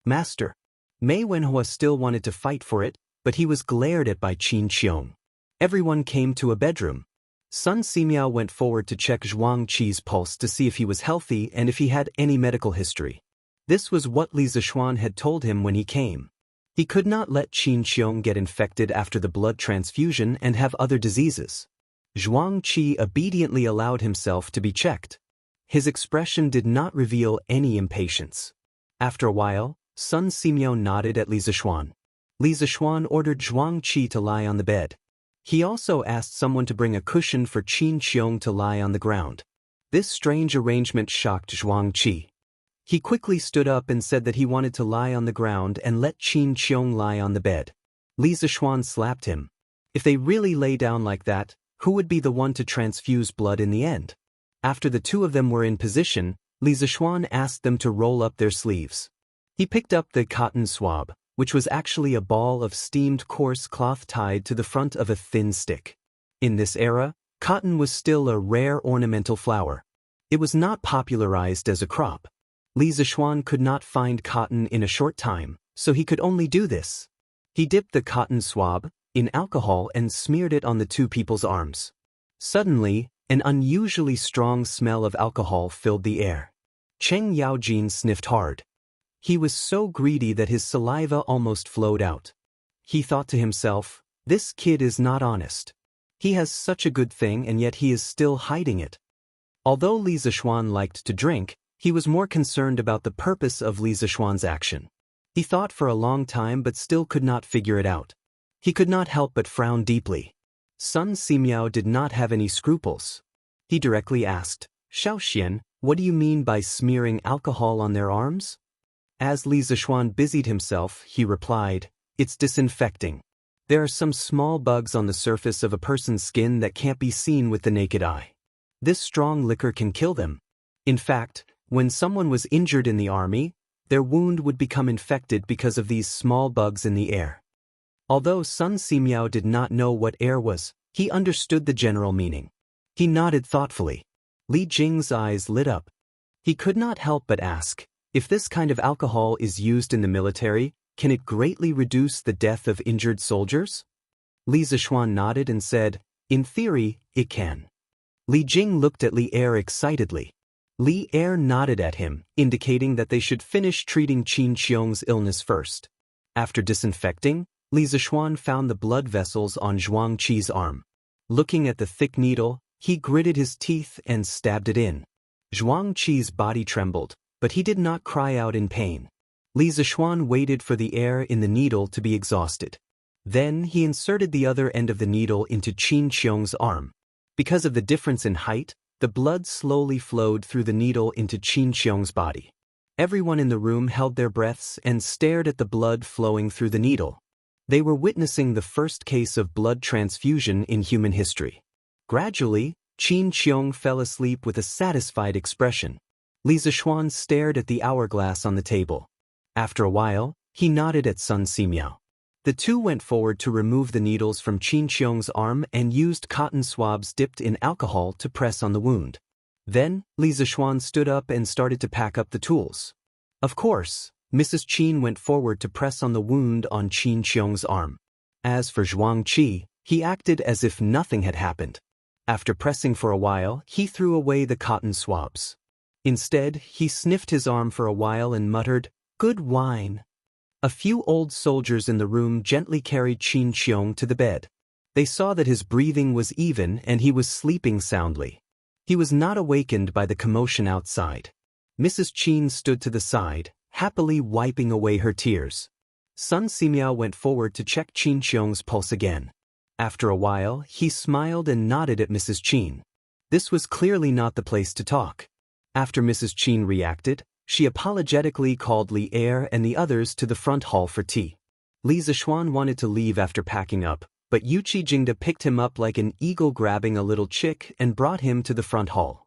Speaker 1: "Master." Mei Wenhua still wanted to fight for it, but he was glared at by Qin Xiong. Everyone came to a bedroom. Sun Simiao went forward to check Zhuang Qi's pulse to see if he was healthy and if he had any medical history. This was what Li Zishuan had told him when he came. He could not let Qin Xiong get infected after the blood transfusion and have other diseases. Zhuang Qi obediently allowed himself to be checked. His expression did not reveal any impatience. After a while, Sun Simiao nodded at Li Zishuan. Li Zishuan ordered Zhuang Qi to lie on the bed. He also asked someone to bring a cushion for Qin Xiong to lie on the ground. This strange arrangement shocked Zhuang Qi. He quickly stood up and said that he wanted to lie on the ground and let Qin Xiong lie on the bed. Li Zishuan slapped him. If they really lay down like that, who would be the one to transfuse blood in the end? After the two of them were in position, Li Zishuan asked them to roll up their sleeves. He picked up the cotton swab, which was actually a ball of steamed coarse cloth tied to the front of a thin stick. In this era, cotton was still a rare ornamental flower. It was not popularized as a crop. Li Zishuan could not find cotton in a short time, so he could only do this. He dipped the cotton swab in alcohol and smeared it on the two people's arms. Suddenly, an unusually strong smell of alcohol filled the air. Cheng Yaojin sniffed hard. He was so greedy that his saliva almost flowed out. He thought to himself, "This kid is not honest. He has such a good thing and yet he is still hiding it." Although Li Zishuan liked to drink, he was more concerned about the purpose of Li Zishuan's action. He thought for a long time but still could not figure it out. He could not help but frown deeply. Sun Simiao did not have any scruples. He directly asked, "Xiaoxian, what do you mean by smearing alcohol on their arms?" As Li Zishuan busied himself, he replied, "It's disinfecting. There are some small bugs on the surface of a person's skin that can't be seen with the naked eye. This strong liquor can kill them. In fact, when someone was injured in the army, their wound would become infected because of these small bugs in the air." Although Sun Simiao did not know what air was, he understood the general meaning. He nodded thoughtfully. Li Jing's eyes lit up. He could not help but ask, if this kind of alcohol is used in the military, can it greatly reduce the death of injured soldiers? Li Zishuan nodded and said, "In theory, it can." Li Jing looked at Li Er excitedly. Li Er nodded at him, indicating that they should finish treating Qin Qiong's illness first. After disinfecting, Li Zishuan found the blood vessels on Zhuang Qi's arm. Looking at the thick needle, he gritted his teeth and stabbed it in. Zhuang Qi's body trembled, but he did not cry out in pain. Li Zishuan waited for the air in the needle to be exhausted. Then he inserted the other end of the needle into Qin Qiong's arm. Because of the difference in height, the blood slowly flowed through the needle into Qin Qiong's body. Everyone in the room held their breaths and stared at the blood flowing through the needle. They were witnessing the first case of blood transfusion in human history. Gradually, Qin Qiong fell asleep with a satisfied expression. Li Zishuan stared at the hourglass on the table. After a while, he nodded at Sun Simiao. The two went forward to remove the needles from Qin Qiong's arm and used cotton swabs dipped in alcohol to press on the wound. Then, Li Zishuan stood up and started to pack up the tools. Of course, Mrs. Qin went forward to press on the wound on Qin Qiong's arm. As for Zhuang Qi, he acted as if nothing had happened. After pressing for a while, he threw away the cotton swabs. Instead, he sniffed his arm for a while and muttered, "Good wine." A few old soldiers in the room gently carried Qin Qiong to the bed. They saw that his breathing was even and he was sleeping soundly. He was not awakened by the commotion outside. Mrs. Qin stood to the side, happily wiping away her tears. Sun Simiao went forward to check Qin Qiong's pulse again. After a while, he smiled and nodded at Mrs. Qin. This was clearly not the place to talk. After Mrs. Qin reacted, she apologetically called Li Er and the others to the front hall for tea. Li Zishuan wanted to leave after packing up, but Yuqi Jingda picked him up like an eagle grabbing a little chick and brought him to the front hall.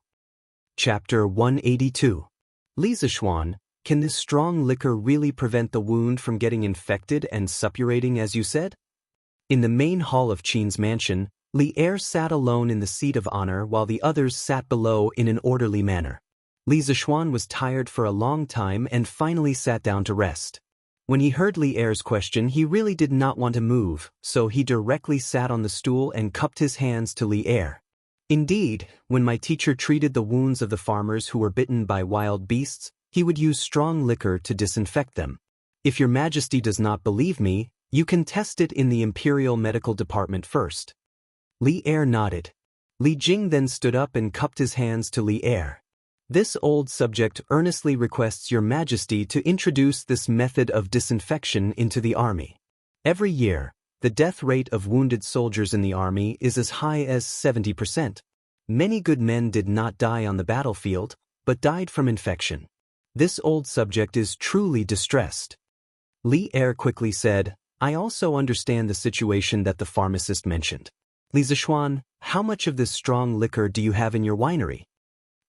Speaker 1: Chapter 182. Li Zishuan, can this strong liquor really prevent the wound from getting infected and suppurating as you said? In the main hall of Qin's mansion, Li Er sat alone in the seat of honor while the others sat below in an orderly manner. Li Zishuan was tired for a long time and finally sat down to rest. When he heard Li Er's question, he really did not want to move, so he directly sat on the stool and cupped his hands to Li Er. Indeed, when my teacher treated the wounds of the farmers who were bitten by wild beasts, he would use strong liquor to disinfect them. If your majesty does not believe me, you can test it in the Imperial Medical Department first. Li Er nodded. Li Jing then stood up and cupped his hands to Li Er. This old subject earnestly requests your majesty to introduce this method of disinfection into the army. Every year, the death rate of wounded soldiers in the army is as high as 70%. Many good men did not die on the battlefield, but died from infection. This old subject is truly distressed. Li Er quickly said, I also understand the situation that the pharmacist mentioned. Li Zishuan, how much of this strong liquor do you have in your winery?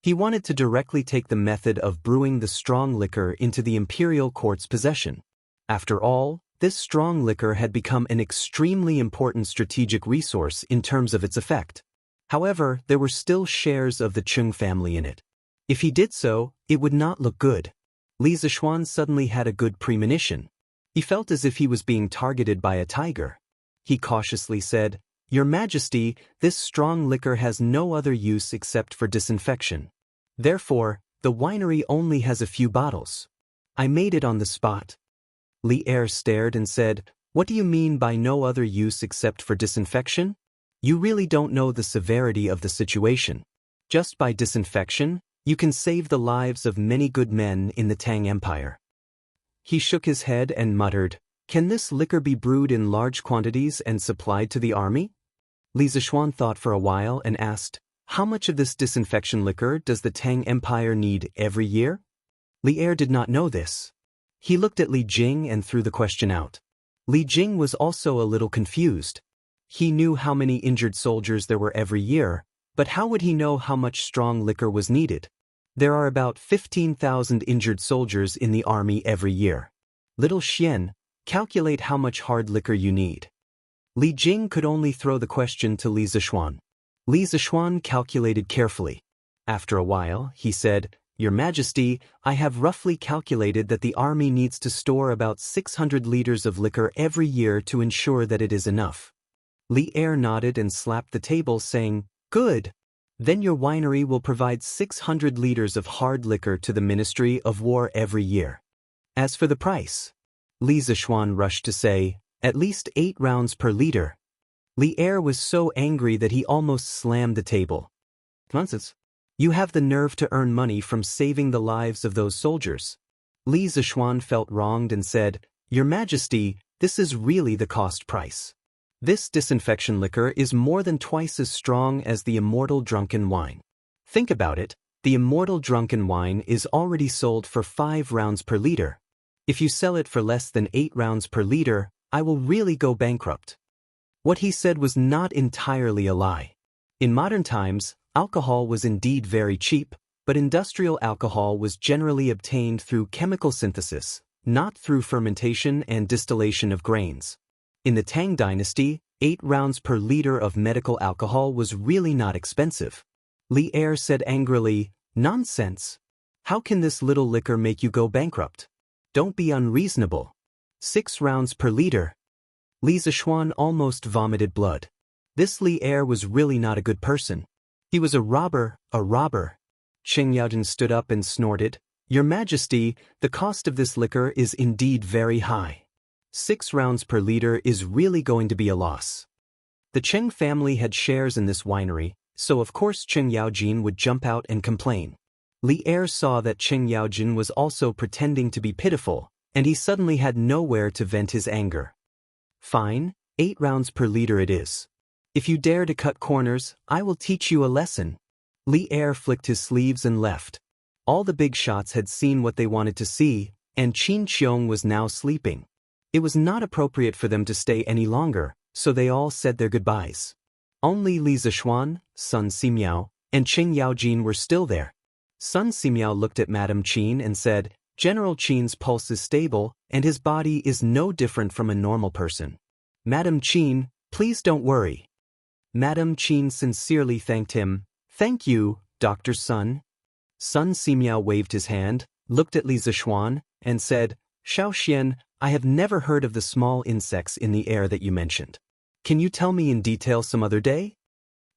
Speaker 1: He wanted to directly take the method of brewing the strong liquor into the imperial court's possession. After all, this strong liquor had become an extremely important strategic resource in terms of its effect. However, there were still shares of the Chung family in it. If he did so, it would not look good. Li Zishuan suddenly had a good premonition. He felt as if he was being targeted by a tiger. He cautiously said, "Your Majesty, this strong liquor has no other use except for disinfection. Therefore, the winery only has a few bottles. I made it on the spot." Li Er stared and said, "What do you mean by no other use except for disinfection? You really don't know the severity of the situation. Just by disinfection, you can save the lives of many good men in the Tang Empire." He shook his head and muttered, "Can this liquor be brewed in large quantities and supplied to the army?" Li Zishuan thought for a while and asked, "How much of this disinfection liquor does the Tang Empire need every year?" Li Er did not know this. He looked at Li Jing and threw the question out. Li Jing was also a little confused. He knew how many injured soldiers there were every year, but how would he know how much strong liquor was needed? There are about 15,000 injured soldiers in the army every year. Little Xian, calculate how much hard liquor you need. Li Jing could only throw the question to Li Zishuan. Li Zishuan calculated carefully. After a while, he said, "Your Majesty, I have roughly calculated that the army needs to store about 600 liters of liquor every year to ensure that it is enough." Li Er nodded and slapped the table, saying, "Good. Then your winery will provide 600 liters of hard liquor to the Ministry of War every year. As for the price," Li Zishuan rushed to say, "at least 8 rounds per liter." Li Er was so angry that he almost slammed the table. "Nonsense. You have the nerve to earn money from saving the lives of those soldiers." Li Zishuan felt wronged and said, "Your Majesty, this is really the cost price. This disinfection liquor is more than twice as strong as the immortal drunken wine. Think about it, the immortal drunken wine is already sold for 5 rounds per liter. If you sell it for less than 8 rounds per liter, I will really go bankrupt." What he said was not entirely a lie. In modern times, alcohol was indeed very cheap, but industrial alcohol was generally obtained through chemical synthesis, not through fermentation and distillation of grains. In the Tang dynasty, 8 rounds per liter of medical alcohol was really not expensive. Li Er said angrily, "Nonsense. How can this little liquor make you go bankrupt? Don't be unreasonable. 6 rounds per liter." Li Zishuan almost vomited blood. This Li Er was really not a good person. He was a robber, a robber. Xianxia stood up and snorted, "Your Majesty, the cost of this liquor is indeed very high. 6 rounds per liter is really going to be a loss." The Cheng family had shares in this winery, so of course Cheng Yaojin would jump out and complain. Li Er saw that Cheng Yaojin was also pretending to be pitiful, and he suddenly had nowhere to vent his anger. "Fine, 8 rounds per liter it is. If you dare to cut corners, I will teach you a lesson." Li Er flicked his sleeves and left. All the big shots had seen what they wanted to see, and Qin Qiong was now sleeping. It was not appropriate for them to stay any longer, so they all said their goodbyes. Only Li Zishuan, Sun Simiao, and Cheng Yaojin were still there. Sun Simiao looked at Madame Qin and said, "General Qin's pulse is stable, and his body is no different from a normal person. Madame Qin, please don't worry." Madame Qin sincerely thanked him. "Thank you, Dr. Sun." Sun Simiao waved his hand, looked at Li Zishuan, and said, "Xiaoxian, I have never heard of the small insects in the air that you mentioned. Can you tell me in detail some other day?"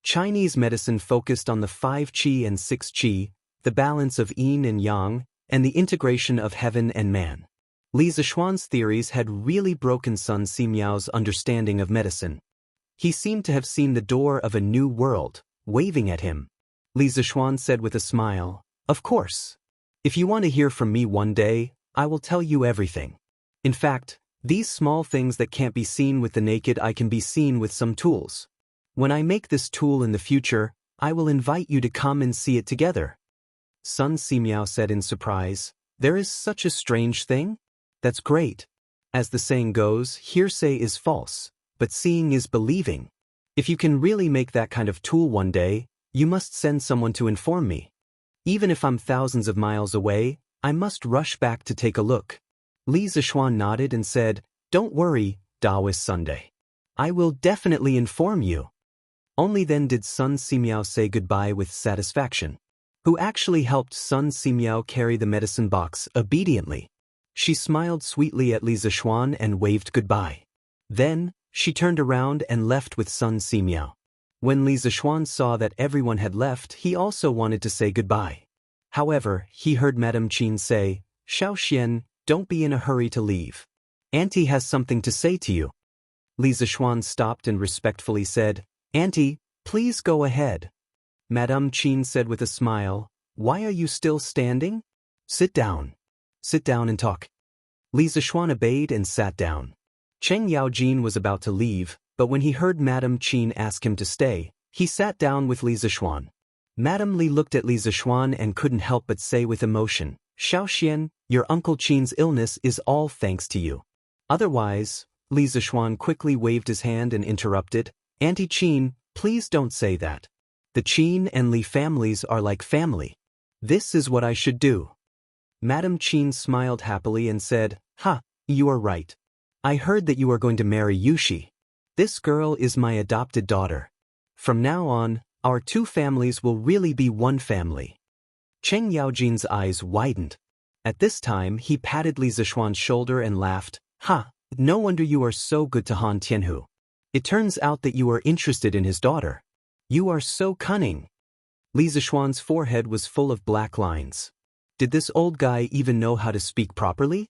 Speaker 1: Chinese medicine focused on the 5 qi and 6 qi, the balance of yin and yang, and the integration of heaven and man. Li Zishuan's theories had really broken Sun Simiao's understanding of medicine. He seemed to have seen the door of a new world, waving at him. Li Zishuan said with a smile, "Of course. If you want to hear from me one day, I will tell you everything. In fact, these small things that can't be seen with the naked eye can be seen with some tools. When I make this tool in the future, I will invite you to come and see it together." Sun Simiao said in surprise, "There is such a strange thing? That's great. As the saying goes, hearsay is false, but seeing is believing. If you can really make that kind of tool one day, you must send someone to inform me. Even if I'm thousands of miles away, I must rush back to take a look." Li Zishuan nodded and said, "Don't worry, Taoist Sunday. I will definitely inform you." Only then did Sun Simiao say goodbye with satisfaction. Who actually helped Sun Simiao carry the medicine box obediently. She smiled sweetly at Li Zishuan and waved goodbye. Then, She turned around and left with Sun Simiao. When Li Zixuan saw that everyone had left, he also wanted to say goodbye. However, he heard Madame Qin say, "Xiaoxian, don't be in a hurry to leave. Auntie has something to say to you." Li Zixuan stopped and respectfully said, "Auntie, please go ahead." Madame Qin said with a smile, "Why are you still standing? Sit down. Sit down and talk." Li Zixuan obeyed and sat down. Cheng Yaojin was about to leave, but when he heard Madame Qin ask him to stay, he sat down with Li Zixuan. Madame Li looked at Li Zixuan and couldn't help but say with emotion, "Xiaoxian, your Uncle Qin's illness is all thanks to you. Otherwise," Li Zixuan quickly waved his hand and interrupted, "Auntie Qin, please don't say that. The Qin and Li families are like family. This is what I should do." Madame Qin smiled happily and said, "Ha, you are right. I heard that you are going to marry Yushi. This girl is my adopted daughter. From now on, our two families will really be one family." Cheng Yaojin's eyes widened. At this time, he patted Li Zixuan's shoulder and laughed, "Ha, no wonder you are so good to Han Tianhu. It turns out that you are interested in his daughter. You are so cunning." Li Zixuan's forehead was full of black lines. Did this old guy even know how to speak properly?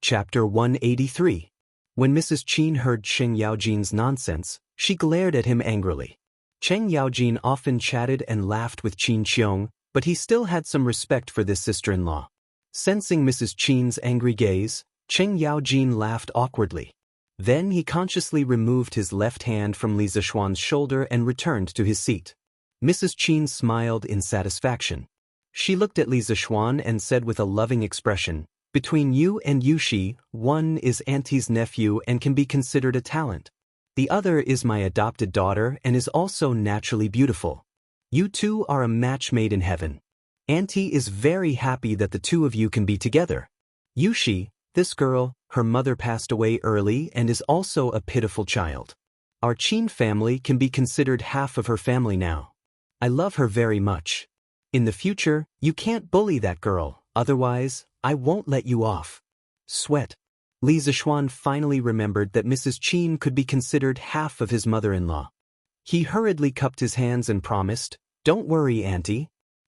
Speaker 1: Chapter 183. When Mrs. Qin heard Cheng Yaojin's nonsense, she glared at him angrily. Cheng Yaojin often chatted and laughed with Qin Qiong, but he still had some respect for this sister-in-law. Sensing Mrs. Qin's angry gaze, Cheng Yaojin laughed awkwardly. Then he consciously removed his left hand from Li Zixuan's shoulder and returned to his seat. Mrs. Qin smiled in satisfaction. She looked at Li Zixuan and said with a loving expression, "Between you and Yushi, one is Auntie's nephew and can be considered a talent. The other is my adopted daughter and is also naturally beautiful. You two are a match made in heaven. Auntie is very happy that the two of you can be together. Yushi, this girl, her mother passed away early and is also a pitiful child. Our Qin family can be considered half of her family now. I love her very much. In the future, you can't bully that girl, otherwise, I won't let you off." Sweat. Li Zixuan finally remembered that Mrs. Qin could be considered half of his mother-in-law. He hurriedly cupped his hands and promised, "Don't worry, Auntie.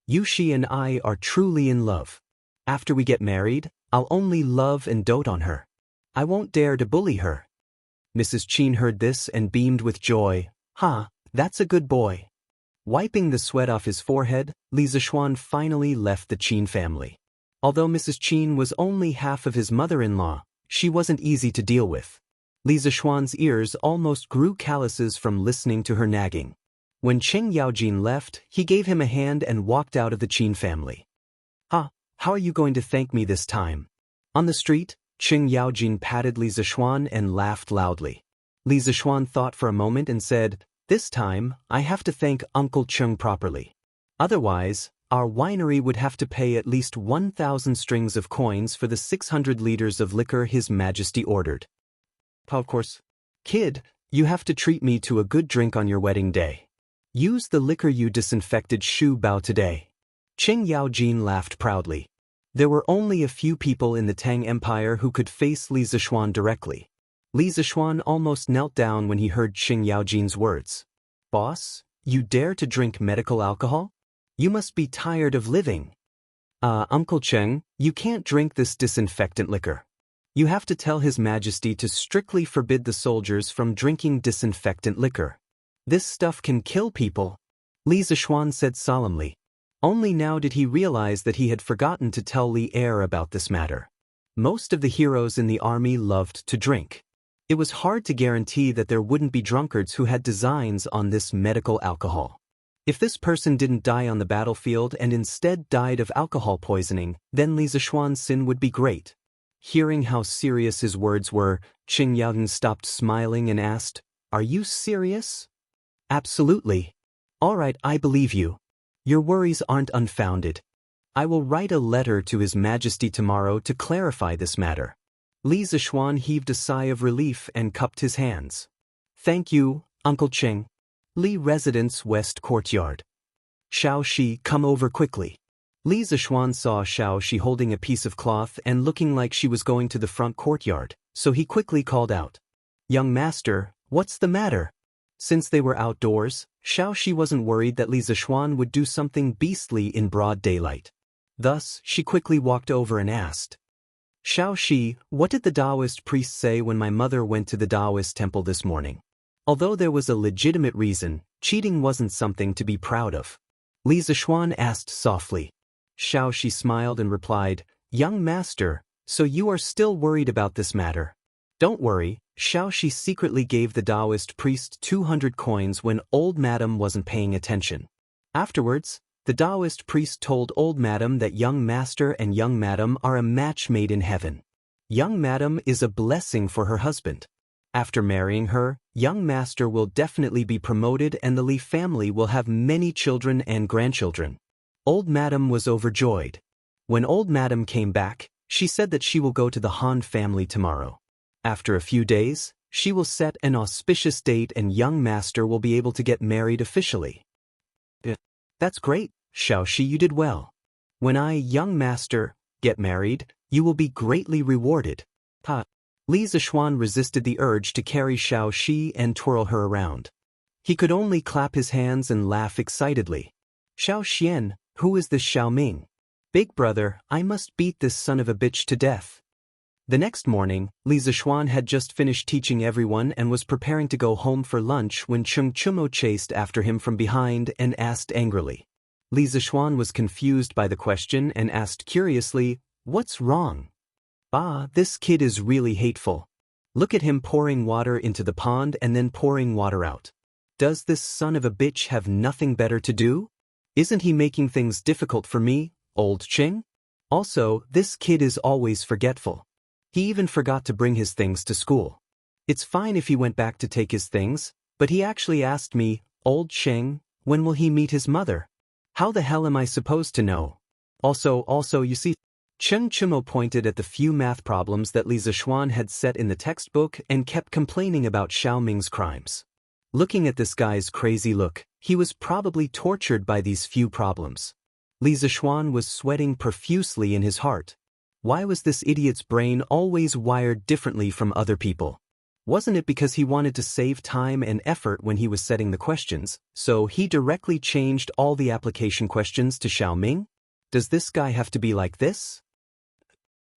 Speaker 1: Yushi and I are truly in love. After we get married, I'll only love and dote on her. I won't dare to bully her." Mrs. Qin heard this and beamed with joy. "Ha, that's a good boy." Wiping the sweat off his forehead, Li Zixuan finally left the Qin family. Although Mrs. Qin was only half of his mother-in-law, she wasn't easy to deal with. Li Zixuan's ears almost grew calluses from listening to her nagging. When Cheng Yaojin left, he gave him a hand and walked out of the Qin family. "Ha, how are you going to thank me this time?" On the street, Cheng Yaojin patted Li Zixuan and laughed loudly. Li Zixuan thought for a moment and said, "This time, I have to thank Uncle Cheng properly. Otherwise, our winery would have to pay at least 1,000 strings of coins for the 600 liters of liquor His Majesty ordered. Of course. Kid, you have to treat me to a good drink on your wedding day. Use the liquor you disinfected Shu Bao today." Cheng Yaojin laughed proudly. There were only a few people in the Tang Empire who could face Li Zixuan directly. Li Zixuan almost knelt down when he heard Cheng Yaojin's words. "Boss, you dare to drink medical alcohol? You must be tired of living." Uncle Cheng, you can't drink this disinfectant liquor. You have to tell His Majesty to strictly forbid the soldiers from drinking disinfectant liquor. This stuff can kill people," Li Zixuan said solemnly. Only now did he realize that he had forgotten to tell Li Er about this matter. Most of the heroes in the army loved to drink. It was hard to guarantee that there wouldn't be drunkards who had designs on this medical alcohol. If this person didn't die on the battlefield and instead died of alcohol poisoning, then Li Zixuan's sin would be great. Hearing how serious his words were, Cheng Yaojin stopped smiling and asked, "Are you serious?" "Absolutely. All right, I believe you. Your worries aren't unfounded. I will write a letter to His Majesty tomorrow to clarify this matter." Li Zixuan heaved a sigh of relief and cupped his hands. "Thank you, Uncle Cheng." Li Residence West Courtyard. "Xiao Shi, come over quickly." Li Zixuan saw Xiao Shi holding a piece of cloth and looking like she was going to the front courtyard, so he quickly called out, "Young master, What's the matter? Since they were outdoors, Xiaoxi wasn't worried that Li Zishuan would do something beastly in broad daylight. Thus, she quickly walked over and asked, Xiaoxi, what did the Taoist priest say when my mother went to the Taoist temple this morning? Although there was a legitimate reason, cheating wasn't something to be proud of. Li Zishuan asked softly. Xiaoxi smiled and replied, Young master, so you are still worried about this matter. Don't worry, Xiaoxi secretly gave the Taoist priest 200 coins when old madam wasn't paying attention. Afterwards, the Taoist priest told old madam that young master and young madam are a match made in heaven. Young madam is a blessing for her husband. After marrying her, young master will definitely be promoted and the Li family will have many children and grandchildren. Old madam was overjoyed. When old madam came back, she said that she will go to the Han family tomorrow. After a few days, she will set an auspicious date and young master will be able to get married officially. That's great, Xiaoxi, you did well. When I, young master, get married, you will be greatly rewarded. Li Zishuan resisted the urge to carry Xiaoxi and twirl her around. He could only clap his hands and laugh excitedly. Xiaoxian, who is this Xiaoming? Big brother, I must beat this son of a bitch to death. The next morning, Li Zishuan had just finished teaching everyone and was preparing to go home for lunch when Xianxia chased after him from behind and asked angrily. Li Zishuan was confused by the question and asked curiously, What's wrong? This kid is really hateful. Look at him pouring water into the pond and then pouring water out. Does this son of a bitch have nothing better to do? Isn't he making things difficult for me, old Ching? Also, this kid is always forgetful. He even forgot to bring his things to school. It's fine if he went back to take his things, but he actually asked me, Old Cheng, when will he meet his mother? How the hell am I supposed to know? Also, you see, Chen Chimo pointed at the few math problems that Li Zishuan had set in the textbook and kept complaining about Xiaoming's crimes. Looking at this guy's crazy look, he was probably tortured by these few problems. Li Zishuan was sweating profusely in his heart. Why was this idiot's brain always wired differently from other people? Wasn't it because he wanted to save time and effort when he was setting the questions, so he directly changed all the application questions to Xiaoming? Does this guy have to be like this?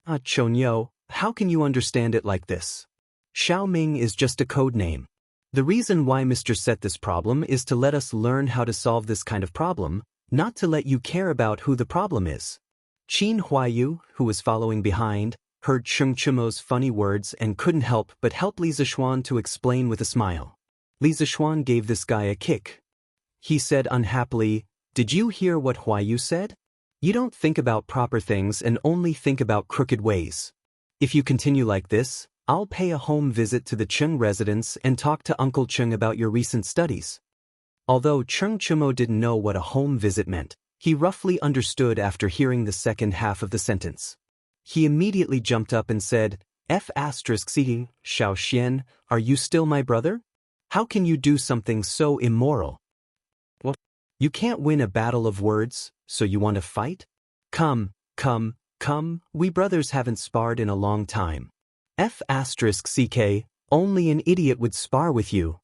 Speaker 1: Chonyo, how can you understand it like this? Xiaoming is just a code name. The reason why Mr. set this problem is to let us learn how to solve this kind of problem, not to let you care about who the problem is. Qin Huayu, who was following behind, heard Xianxia's funny words and couldn't help but help Li Zishuan to explain with a smile. Li Zishuan gave this guy a kick. He said unhappily, Did you hear what Huayu said? You don't think about proper things and only think about crooked ways. If you continue like this, I'll pay a home visit to the Cheng residence and talk to Uncle Cheng about your recent studies. Although Cheng Chimo didn't know what a home visit meant, he roughly understood after hearing the second half of the sentence. He immediately jumped up and said, F***, Xiaoxian, are you still my brother? How can you do something so immoral? What? You can't win a battle of words, so you want to fight? Come, we brothers haven't sparred in a long time. F***, only an idiot would spar with you.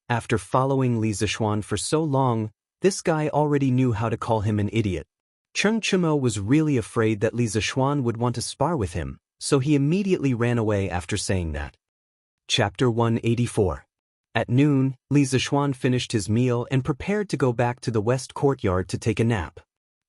Speaker 1: After following Li Zishuan for so long, this guy already knew how to call him an idiot. Cheng Chimo was really afraid that Li Zishuan would want to spar with him, so he immediately ran away after saying that. Chapter 184. At noon, Li Zishuan finished his meal and prepared to go back to the west courtyard to take a nap.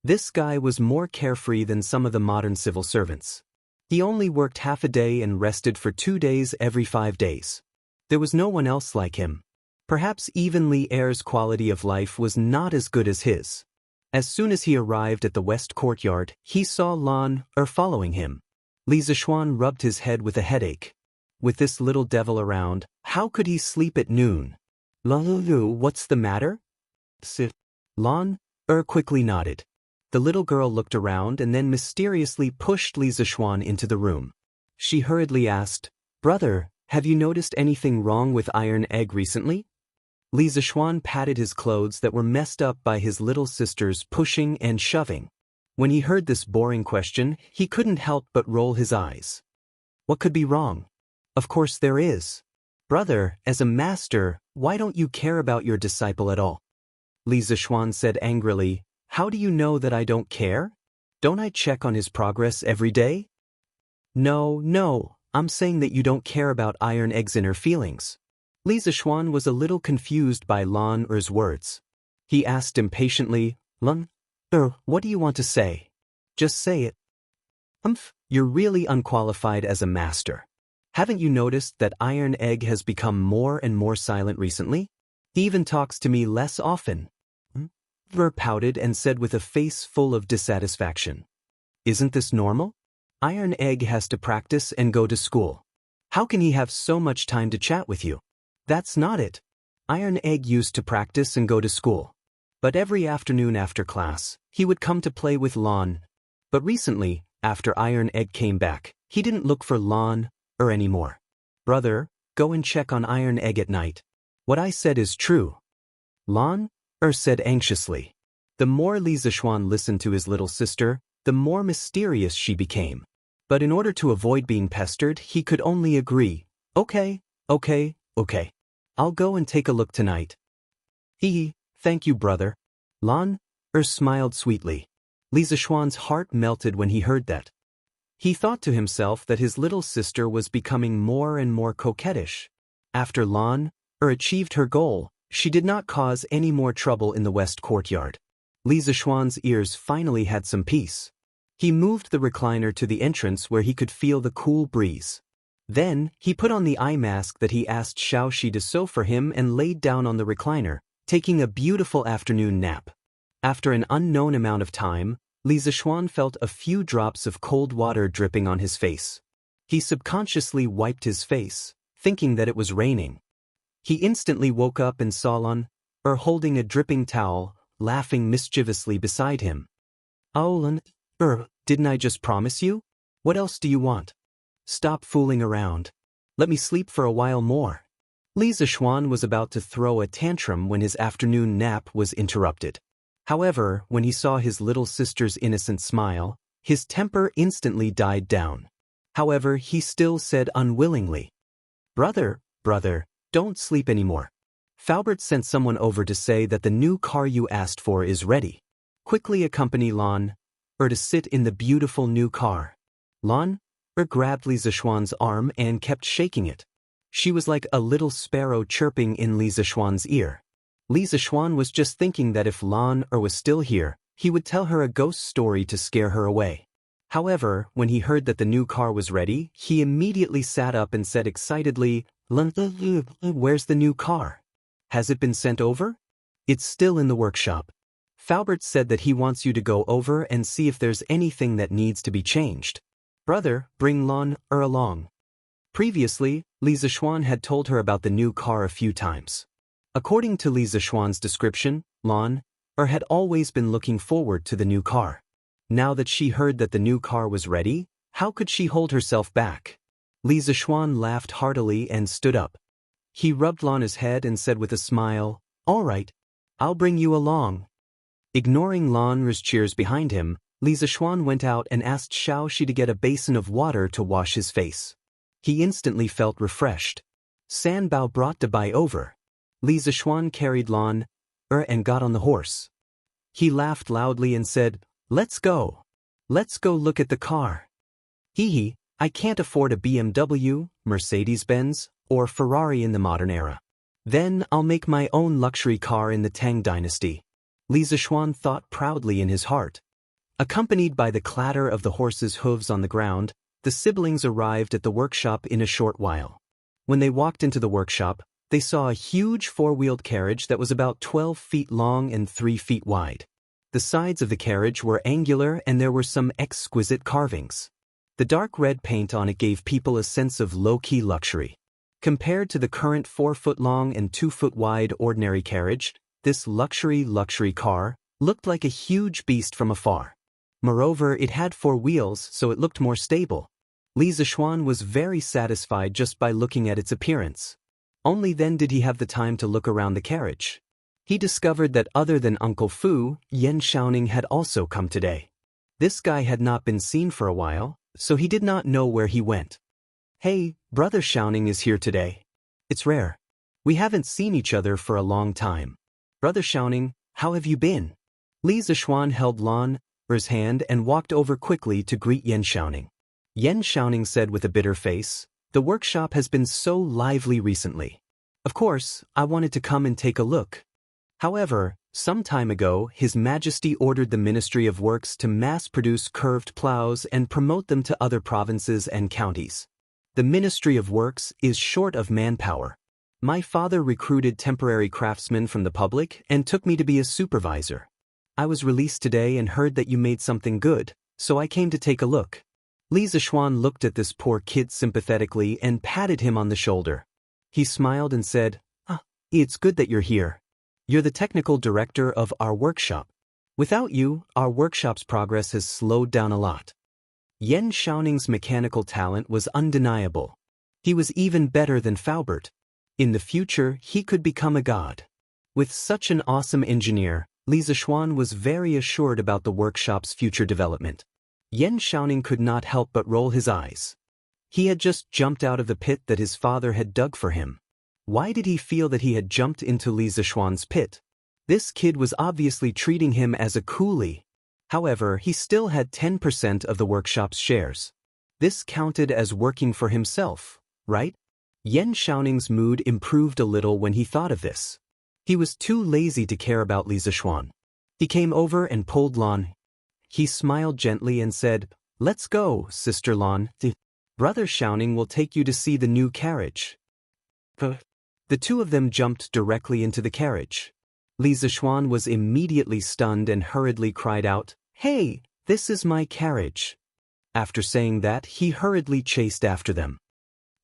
Speaker 1: This guy was more carefree than some of the modern civil servants. He only worked half a day and rested for 2 days every 5 days. There was no one else like him. Perhaps even Li Er's quality of life was not as good as his. As soon as he arrived at the west courtyard, he saw Lan Er following him. Li Zishuan rubbed his head with a headache. With this little devil around, how could he sleep at noon? Lulu, what's the matter? Lan Er quickly nodded. The little girl looked around and then mysteriously pushed Li Zishuan into the room. She hurriedly asked, Brother, have you noticed anything wrong with Iron Egg recently? Li Zishuan patted his clothes that were messed up by his little sister's pushing and shoving. When he heard this boring question, he couldn't help but roll his eyes. What could be wrong? Of course there is. Brother, as a master, why don't you care about your disciple at all? Li Zishuan said angrily, how do you know that I don't care? Don't I check on his progress every day? No, I'm saying that you don't care about Iron Egg's inner feelings. Li Zishuan was a little confused by Lan Er's words. He asked impatiently, Lan Er, what do you want to say? Just say it. You're really unqualified as a master. Haven't you noticed that Iron Egg has become more and more silent recently? He even talks to me less often. Ver pouted and said with a face full of dissatisfaction. Isn't this normal? Iron Egg has to practice and go to school. How can he have so much time to chat with you? That's not it. Iron Egg used to practice and go to school. But every afternoon after class, he would come to play with Lan. But recently, after Iron Egg came back, he didn't look for Lan Er anymore. Brother, go and check on Iron Egg at night. What I said is true. Lan Er said anxiously. The more Li Zishuan listened to his little sister, the more mysterious she became. But in order to avoid being pestered, he could only agree, okay. I'll go and take a look tonight. Thank you, brother. Lan Er smiled sweetly. Li Zishuan's heart melted when he heard that. He thought to himself that his little sister was becoming more and more coquettish. After Lan Er achieved her goal, she did not cause any more trouble in the west courtyard. Li Zishuan's ears finally had some peace. He moved the recliner to the entrance where he could feel the cool breeze. Then, he put on the eye mask that he asked Xianxia to sew for him and laid down on the recliner, taking a beautiful afternoon nap. After an unknown amount of time, Li Zishuan felt a few drops of cold water dripping on his face. He subconsciously wiped his face, thinking that it was raining. He instantly woke up and saw Lan Er holding a dripping towel, laughing mischievously beside him. Oh, Lan Er, didn't I just promise you? What else do you want? Stop fooling around. Let me sleep for a while more. Li Zishuan was about to throw a tantrum when his afternoon nap was interrupted. However, when he saw his little sister's innocent smile, his temper instantly died down. However, he still said unwillingly, Brother, don't sleep anymore. Faubert sent someone over to say that the new car you asked for is ready. Quickly accompany Lan Er to sit in the beautiful new car. Lan Er grabbed Li Zishuan's arm and kept shaking it. She was like a little sparrow chirping in Li Zishuan's ear. Li Zishuan was just thinking that if Lan Er was still here, he would tell her a ghost story to scare her away. However, when he heard that the new car was ready, he immediately sat up and said excitedly, Lan Er, where's the new car? Has it been sent over? It's still in the workshop. Faubert said that he wants you to go over and see if there's anything that needs to be changed. Brother, bring Lan Er along. Previously, Li Zishuan had told her about the new car a few times. According to Li Zishuan's description, Lan Er had always been looking forward to the new car. Now that she heard that the new car was ready, how could she hold herself back? Li Zishuan laughed heartily and stood up. He rubbed Lan Er's head and said with a smile, All right, I'll bring you along. Ignoring Lan Er's cheers behind him, Li Zishuan went out and asked Xianxia to get a basin of water to wash his face. He instantly felt refreshed. Sanbao brought Dabai over. Li Zishuan carried Lan Er and got on the horse. He laughed loudly and said, Let's go. Let's go look at the car. I can't afford a BMW, Mercedes-Benz, or Ferrari in the modern era. Then I'll make my own luxury car in the Tang dynasty. Li Zishuan thought proudly in his heart. Accompanied by the clatter of the horse's hooves on the ground, the siblings arrived at the workshop in a short while. When they walked into the workshop, they saw a huge four-wheeled carriage that was about 12 feet long and 3 feet wide. The sides of the carriage were angular and there were some exquisite carvings. The dark red paint on it gave people a sense of low-key luxury. Compared to the current 4-foot-long and 2-foot-wide ordinary carriage, this luxury car looked like a huge beast from afar. Moreover, it had 4 wheels, so it looked more stable. Li Zishuan was very satisfied just by looking at its appearance. Only then did he have the time to look around the carriage. He discovered that other than Uncle Fu, Yan Xiaoning had also come today. This guy had not been seen for a while, so he did not know where he went. Hey, Brother Xiaoning is here today. It's rare. We haven't seen each other for a long time. Brother Xiaoning, how have you been? Li Zishuan held Lan's hand and walked over quickly to greet Yan Xiaoning. Yan Xiaoning said with a bitter face, "The workshop has been so lively recently. Of course, I wanted to come and take a look. However, some time ago, His Majesty ordered the Ministry of Works to mass-produce curved plows and promote them to other provinces and counties. The Ministry of Works is short of manpower. My father recruited temporary craftsmen from the public and took me to be a supervisor. I was released today and heard that you made something good, so I came to take a look." Li Zishuan looked at this poor kid sympathetically and patted him on the shoulder. He smiled and said, "It's good that you're here. You're the technical director of our workshop. Without you, our workshop's progress has slowed down a lot." Yan Xiaoning's mechanical talent was undeniable. He was even better than Faubert. In the future, he could become a god. With such an awesome engineer, Li Zishuan was very assured about the workshop's future development. Yan Xiaoning could not help but roll his eyes. He had just jumped out of the pit that his father had dug for him. Why did he feel that he had jumped into Li Zishuan's pit? This kid was obviously treating him as a coolie. However, he still had 10% of the workshop's shares. This counted as working for himself, right? Yan Xiaoning's mood improved a little when he thought of this. He was too lazy to care about Li Zishuan. He came over and pulled Lan. He smiled gently and said, "Let's go, Sister Lan. Brother Xiaoning will take you to see the new carriage." The two of them jumped directly into the carriage. Li Zishuan was immediately stunned and hurriedly cried out, "Hey, this is my carriage." After saying that, he hurriedly chased after them.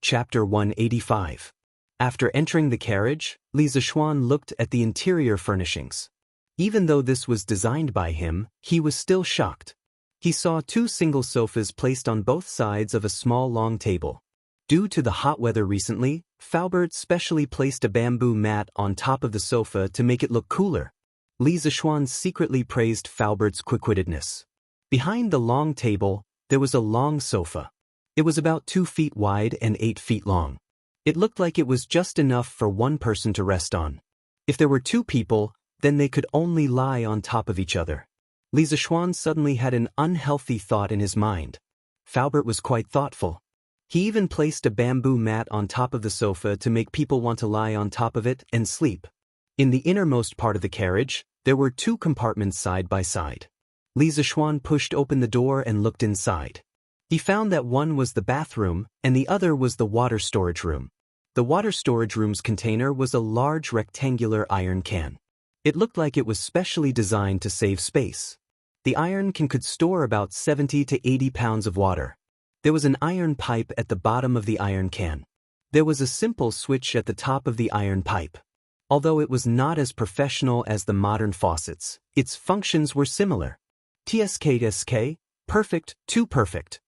Speaker 1: Chapter 185. After entering the carriage, Li Zishuan looked at the interior furnishings. Even though this was designed by him, he was still shocked. He saw two single sofas placed on both sides of a small long table. Due to the hot weather recently, Faubert specially placed a bamboo mat on top of the sofa to make it look cooler. Li Zishuan secretly praised Faubert's quick-wittedness. Behind the long table, there was a long sofa. It was about 2 feet wide and 8 feet long. It looked like it was just enough for one person to rest on. If there were two people, then they could only lie on top of each other. Li Zishuan suddenly had an unhealthy thought in his mind. Faubert was quite thoughtful. He even placed a bamboo mat on top of the sofa to make people want to lie on top of it and sleep. In the innermost part of the carriage, there were 2 compartments side by side. Li Zishuan pushed open the door and looked inside. He found that one was the bathroom and the other was the water storage room. The water storage room's container was a large rectangular iron can. It looked like it was specially designed to save space. The iron can could store about 70 to 80 pounds of water. There was an iron pipe at the bottom of the iron can. There was a simple switch at the top of the iron pipe. Although it was not as professional as the modern faucets, its functions were similar. TSK, perfect, too perfect.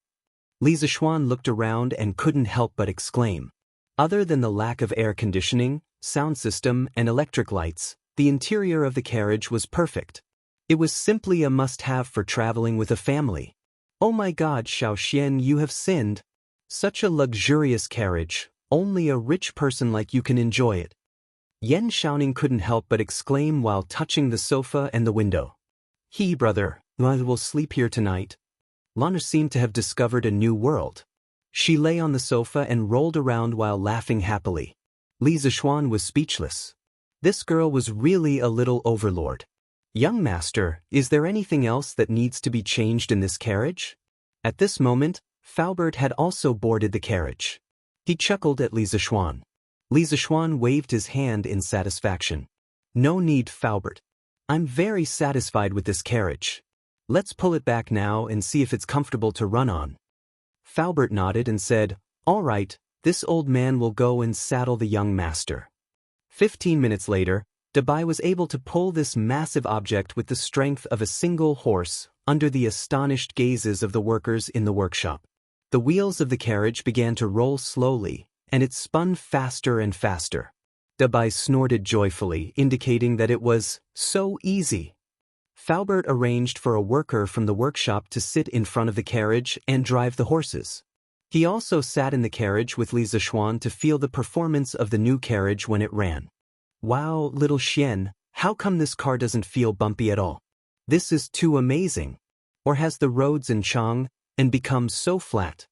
Speaker 1: Li Zishuan looked around and couldn't help but exclaim. Other than the lack of air conditioning, sound system, and electric lights, the interior of the carriage was perfect. It was simply a must-have for traveling with a family. Oh my God, Xiaoxian, you have sinned. Such a luxurious carriage, only a rich person like you can enjoy it. Yan Xiaoning couldn't help but exclaim while touching the sofa and the window. Brother, I will sleep here tonight." Lana seemed to have discovered a new world. She lay on the sofa and rolled around while laughing happily. Li Zishuan was speechless. This girl was really a little overlord. "Young master, is there anything else that needs to be changed in this carriage?" At this moment, Faubert had also boarded the carriage. He chuckled at Li Zishuan. Li Zishuan waved his hand in satisfaction. "No need, Faubert. I'm very satisfied with this carriage. Let's pull it back now and see if it's comfortable to run on." Faubert nodded and said, "All right, this old man will go and saddle the young master." 15 minutes later, Dabai was able to pull this massive object with the strength of a single horse under the astonished gazes of the workers in the workshop. The wheels of the carriage began to roll slowly, and it spun faster and faster. Dabai snorted joyfully, indicating that it was so easy. Faubert arranged for a worker from the workshop to sit in front of the carriage and drive the horses. He also sat in the carriage with Li Zishuan to feel the performance of the new carriage when it ran. Wow, little Xian, how come this car doesn't feel bumpy at all? This is too amazing. Or has the roads in Chang and become so flat?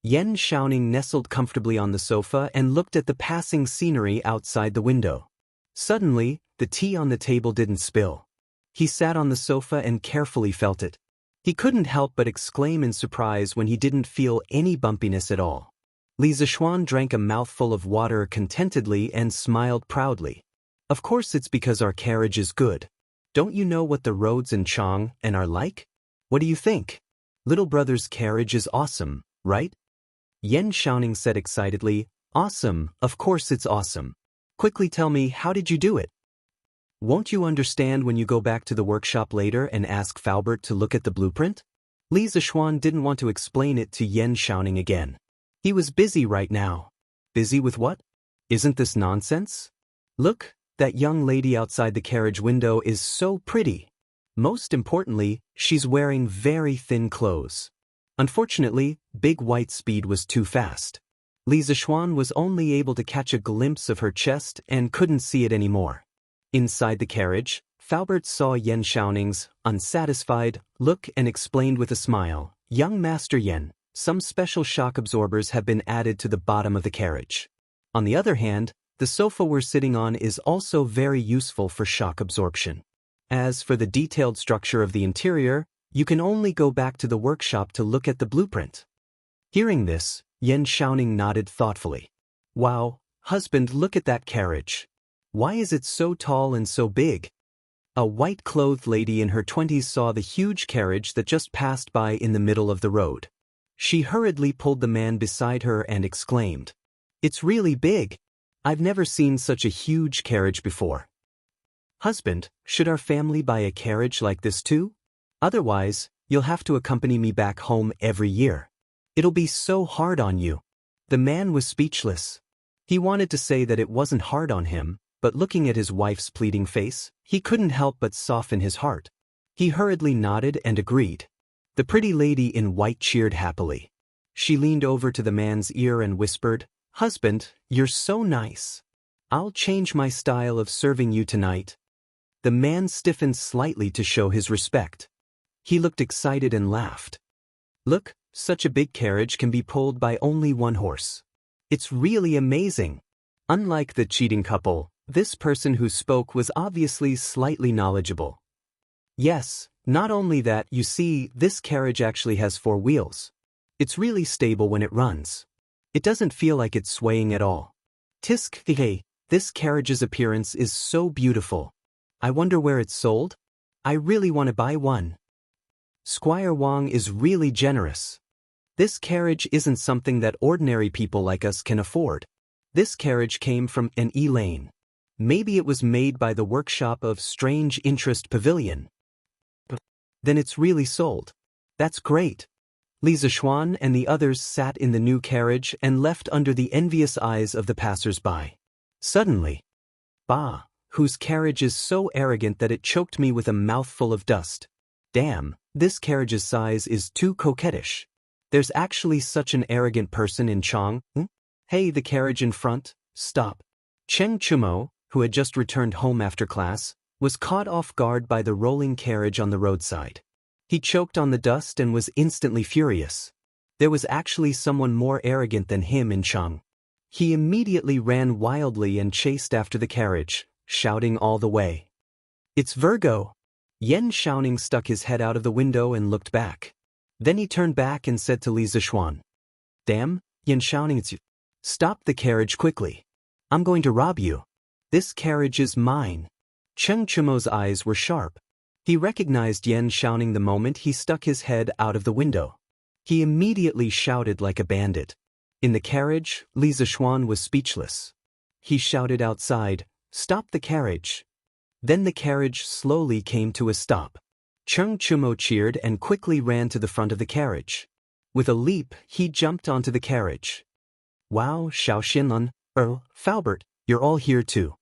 Speaker 1: Yan Xiaoning nestled comfortably on the sofa and looked at the passing scenery outside the window. Suddenly, the tea on the table didn't spill. He sat on the sofa and carefully felt it. He couldn't help but exclaim in surprise when he didn't feel any bumpiness at all. Li Zishuan drank a mouthful of water contentedly and smiled proudly. Of course it's because our carriage is good. Don't you know what the roads in Chang and are like? What do you think? Little brother's carriage is awesome, right? Yan Xiaoning said excitedly, Awesome, of course it's awesome. Quickly tell me, how did you do it? Won't you understand when you go back to the workshop later and ask Faubert to look at the blueprint? Li Zishuan didn't want to explain it to Yan Xiaoning again. He was busy right now. Busy with what? Isn't this nonsense? Look, that young lady outside the carriage window is so pretty. Most importantly, she's wearing very thin clothes. Unfortunately, Big White's speed was too fast. Li Zishuan was only able to catch a glimpse of her chest and couldn't see it anymore. Inside the carriage, Faubert saw Yan Xiaoning's unsatisfied look and explained with a smile, Young Master Yan, some special shock absorbers have been added to the bottom of the carriage. On the other hand, the sofa we're sitting on is also very useful for shock absorption. As for the detailed structure of the interior, you can only go back to the workshop to look at the blueprint. Hearing this, Yan Xiaoning nodded thoughtfully. Wow, husband, look at that carriage. Why is it so tall and so big? A white-clothed lady in her 20s saw the huge carriage that just passed by in the middle of the road. She hurriedly pulled the man beside her and exclaimed, It's really big. I've never seen such a huge carriage before. Husband, should our family buy a carriage like this too? Otherwise, you'll have to accompany me back home every year. It'll be so hard on you. The man was speechless. He wanted to say that it wasn't hard on him, but looking at his wife's pleading face, he couldn't help but soften his heart. He hurriedly nodded and agreed. The pretty lady in white cheered happily. She leaned over to the man's ear and whispered, Husband, you're so nice. I'll change my style of serving you tonight. The man stiffened slightly to show his respect. He looked excited and laughed. Look, such a big carriage can be pulled by only one horse. It's really amazing. Unlike the cheating couple, this person who spoke was obviously slightly knowledgeable. Yes, not only that, you see, this carriage actually has 4 wheels. It's really stable when it runs. It doesn't feel like it's swaying at all. Tisk, hey, this carriage's appearance is so beautiful. I wonder where it's sold? I really want to buy one. Squire Wang is really generous. This carriage isn't something that ordinary people like us can afford. This carriage came from an Lane. Maybe it was made by the workshop of Strange Interest Pavilion. Then it's really sold. That's great. Li Zishuan and the others sat in the new carriage and left under the envious eyes of the passers-by. Suddenly, Ba, whose carriage is so arrogant that it choked me with a mouthful of dust. Damn, this carriage's size is too coquettish. There's actually such an arrogant person in Chang. Hey, the carriage in front, stop. Cheng Chumo, who had just returned home after class, was caught off guard by the rolling carriage on the roadside. He choked on the dust and was instantly furious. There was actually someone more arrogant than him in Chang. He immediately ran wildly and chased after the carriage, shouting all the way. It's Virgo! Yan Xiaoning stuck his head out of the window and looked back. Then he turned back and said to Li Zishuan, Damn, Yan Xiaoning, it's you. Stop the carriage quickly. I'm going to rob you. This carriage is mine. Cheng Chumo's eyes were sharp. He recognized Yan Xiaoning the moment he stuck his head out of the window. He immediately shouted like a bandit. In the carriage, Li Zishuan was speechless. He shouted outside, Stop the carriage. Then the carriage slowly came to a stop. Cheng Chumo cheered and quickly ran to the front of the carriage. With a leap, he jumped onto the carriage. Wow, Xiao Xinlun, Faubert, you're all here too.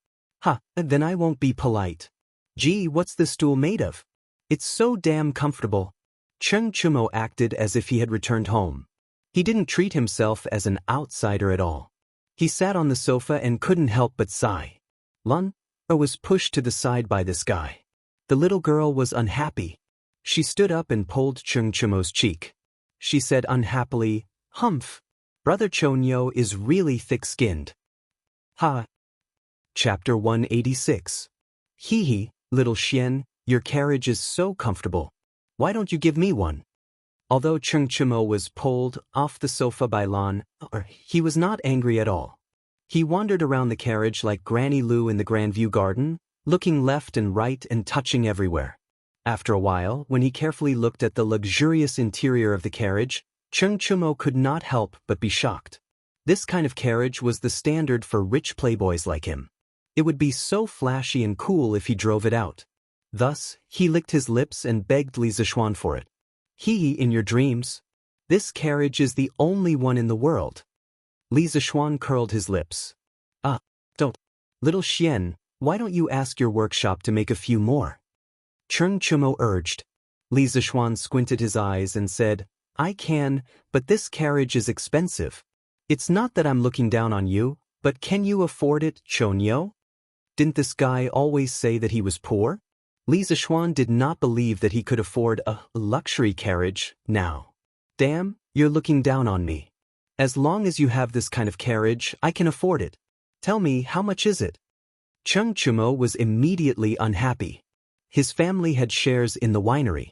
Speaker 1: Ha, then I won't be polite. Gee, what's this stool made of? It's so damn comfortable. Cheng Chumo acted as if he had returned home. He didn't treat himself as an outsider at all. He sat on the sofa and couldn't help but sigh. Lan was pushed to the side by this guy. The little girl was unhappy. She stood up and pulled Chung Chimo's cheek. She said unhappily, "Humph. Brother Chonyo is really thick-skinned." Ha. Chapter 186. Hee, little Xian, your carriage is so comfortable. Why don't you give me one? Although Chung Chimo was pulled off the sofa by Lan, he was not angry at all. He wandered around the carriage like Granny Lu in the Grandview Garden, looking left and right and touching everywhere. After a while, when he carefully looked at the luxurious interior of the carriage, Chung Chimo could not help but be shocked. This kind of carriage was the standard for rich playboys like him. It would be so flashy and cool if he drove it out. Thus, he licked his lips and begged Li Zixuan for it. In your dreams. This carriage is the only one in the world. Li Zixuan curled his lips. Don't. Little Xian, why don't you ask your workshop to make a few more? Chung Chimo urged. Li Zixuan squinted his eyes and said, I can, but this carriage is expensive. It's not that I'm looking down on you, but can you afford it, Chonyo? Didn't this guy always say that he was poor? Li Zixuan did not believe that he could afford a luxury carriage now. Damn, you're looking down on me. As long as you have this kind of carriage, I can afford it. Tell me, how much is it? Chung Chimo was immediately unhappy. His family had shares in the winery.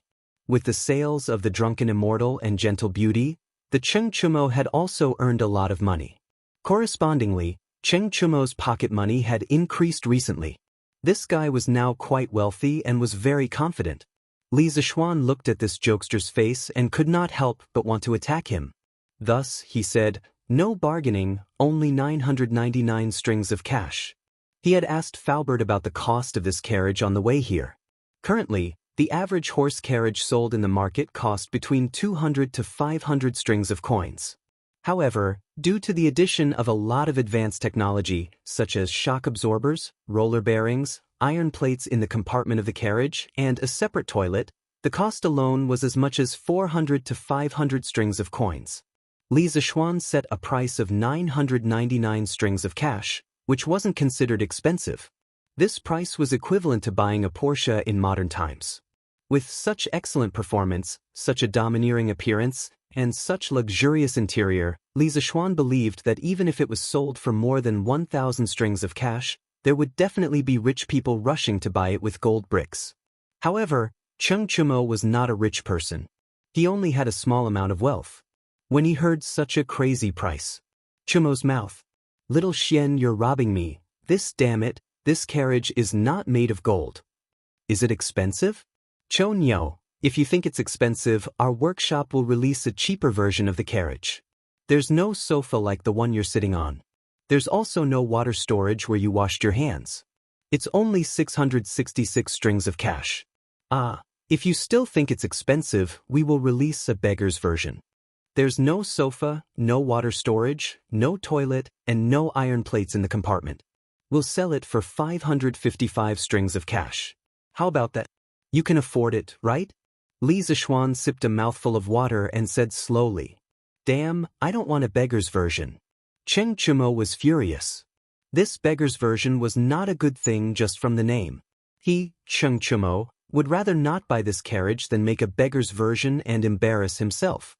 Speaker 1: With the sales of the Drunken Immortal and Gentle Beauty, the Chung Chimo had also earned a lot of money. Correspondingly, Chung Chimo's pocket money had increased recently. This guy was now quite wealthy and was very confident. Li Zixuan looked at this jokester's face and could not help but want to attack him. Thus, he said, no bargaining, only 999 strings of cash. He had asked Faubert about the cost of this carriage on the way here. Currently, the average horse carriage sold in the market cost between 200 to 500 strings of coins. However, due to the addition of a lot of advanced technology, such as shock absorbers, roller bearings, iron plates in the compartment of the carriage, and a separate toilet, the cost alone was as much as 400 to 500 strings of coins. Li Zixuan set a price of 999 strings of cash, which wasn't considered expensive. This price was equivalent to buying a Porsche in modern times. With such excellent performance, such a domineering appearance, and such luxurious interior, Li Zixuan believed that even if it was sold for more than 1,000 strings of cash, there would definitely be rich people rushing to buy it with gold bricks. However, Chung Chimo was not a rich person. He only had a small amount of wealth. When he heard such a crazy price, Chimo's mouth. Little Xian, you're robbing me. Damn it, this carriage is not made of gold. Is it expensive? Chonyo, if you think it's expensive, our workshop will release a cheaper version of the carriage. There's no sofa like the one you're sitting on. There's also no water storage where you washed your hands. It's only 666 strings of cash. If you still think it's expensive, we will release a beggar's version. There's no sofa, no water storage, no toilet, and no iron plates in the compartment. We'll sell it for 555 strings of cash. How about that? You can afford it, right? Li Zixuan sipped a mouthful of water and said slowly, Damn, I don't want a beggar's version. Chung Chimo was furious. This beggar's version was not a good thing just from the name. He, Chung Chimo, would rather not buy this carriage than make a beggar's version and embarrass himself.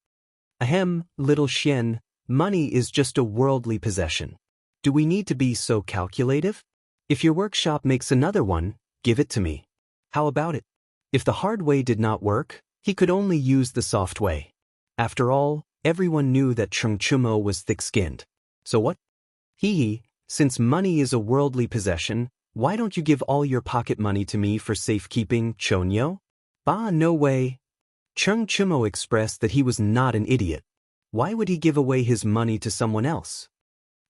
Speaker 1: Ahem, little Xian, money is just a worldly possession. Do we need to be so calculative? If your workshop makes another one, give it to me. How about it? If the hard way did not work, he could only use the soft way. After all, everyone knew that Chung Chimo was thick-skinned. So what? Since money is a worldly possession, why don't you give all your pocket money to me for safekeeping, Chonyo? Bah, no way. Chung Chimo expressed that he was not an idiot. Why would he give away his money to someone else?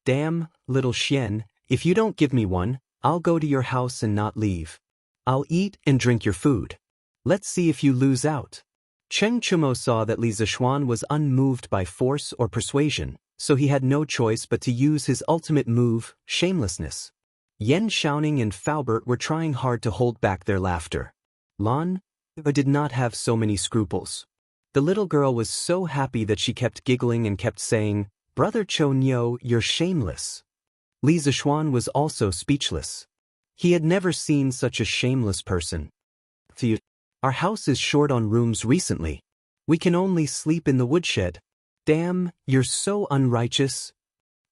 Speaker 1: Damn, little Xian, if you don't give me one, I'll go to your house and not leave. I'll eat and drink your food. Let's see if you lose out. Chung Chimo saw that Li Zixuan was unmoved by force or persuasion, so he had no choice but to use his ultimate move, shamelessness. Yan Xiaoning and Faubert were trying hard to hold back their laughter. Lan did not have so many scruples. The little girl was so happy that she kept giggling and kept saying, "Brother Cho Nyo, you're shameless." Li Zishuan was also speechless. He had never seen such a shameless person. Our house is short on rooms recently. We can only sleep in the woodshed. Damn, you're so unrighteous.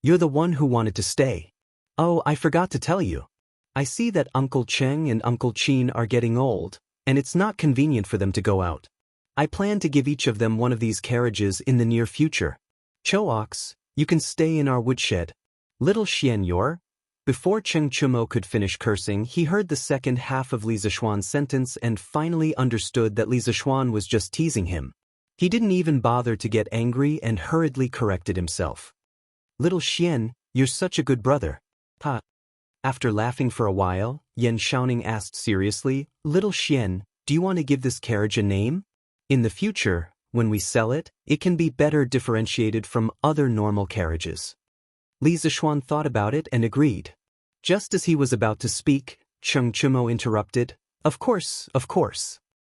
Speaker 1: You're the one who wanted to stay. Oh, I forgot to tell you. I see that Uncle Cheng and Uncle Chin are getting old, and it's not convenient for them to go out. I plan to give each of them one of these carriages in the near future. Cho-ox, you can stay in our woodshed. Little Xianxia. Before Cheng Chumo could finish cursing, he heard the second half of Li Zishuan's sentence and finally understood that Li Zishuan was just teasing him. He didn't even bother to get angry and hurriedly corrected himself. Little Xian, you're such a good brother. Ha. After laughing for a while, Yan Xiaoning asked seriously, Little Xian, do you want to give this carriage a name? In the future, when we sell it, it can be better differentiated from other normal carriages. Li Zishuan thought about it and agreed. Just as he was about to speak, Cheng Chumo interrupted, Of course.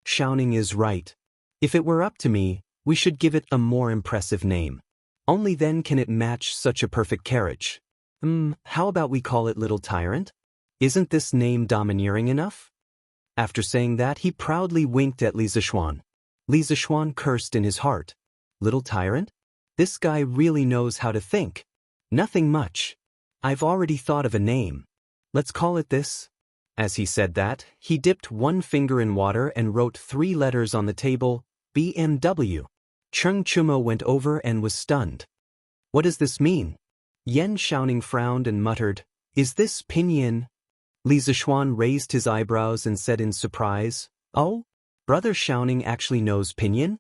Speaker 1: Xiaoning is right. If it were up to me, we should give it a more impressive name. Only then can it match such a perfect carriage. How about we call it Little Tyrant? Isn't this name domineering enough? After saying that, he proudly winked at Li Zishuan. Li Zishuan cursed in his heart. Little Tyrant? This guy really knows how to think. Nothing much. I've already thought of a name. Let's call it this. As he said that, he dipped one finger in water and wrote 3 letters on the table, BMW. Cheng Chumo went over and was stunned. What does this mean? Yan Xiaoning frowned and muttered, Is this pinyin? Li Zishuan raised his eyebrows and said in surprise, Oh? Brother Xiaoning actually knows pinyin?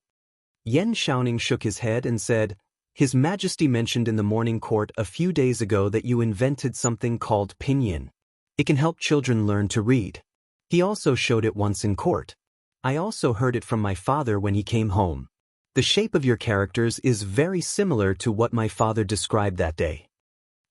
Speaker 1: Yan Xiaoning shook his head and said, His Majesty mentioned in the morning court a few days ago that you invented something called pinyin. It can help children learn to read. He also showed it once in court. I also heard it from my father when he came home. The shape of your characters is very similar to what my father described that day.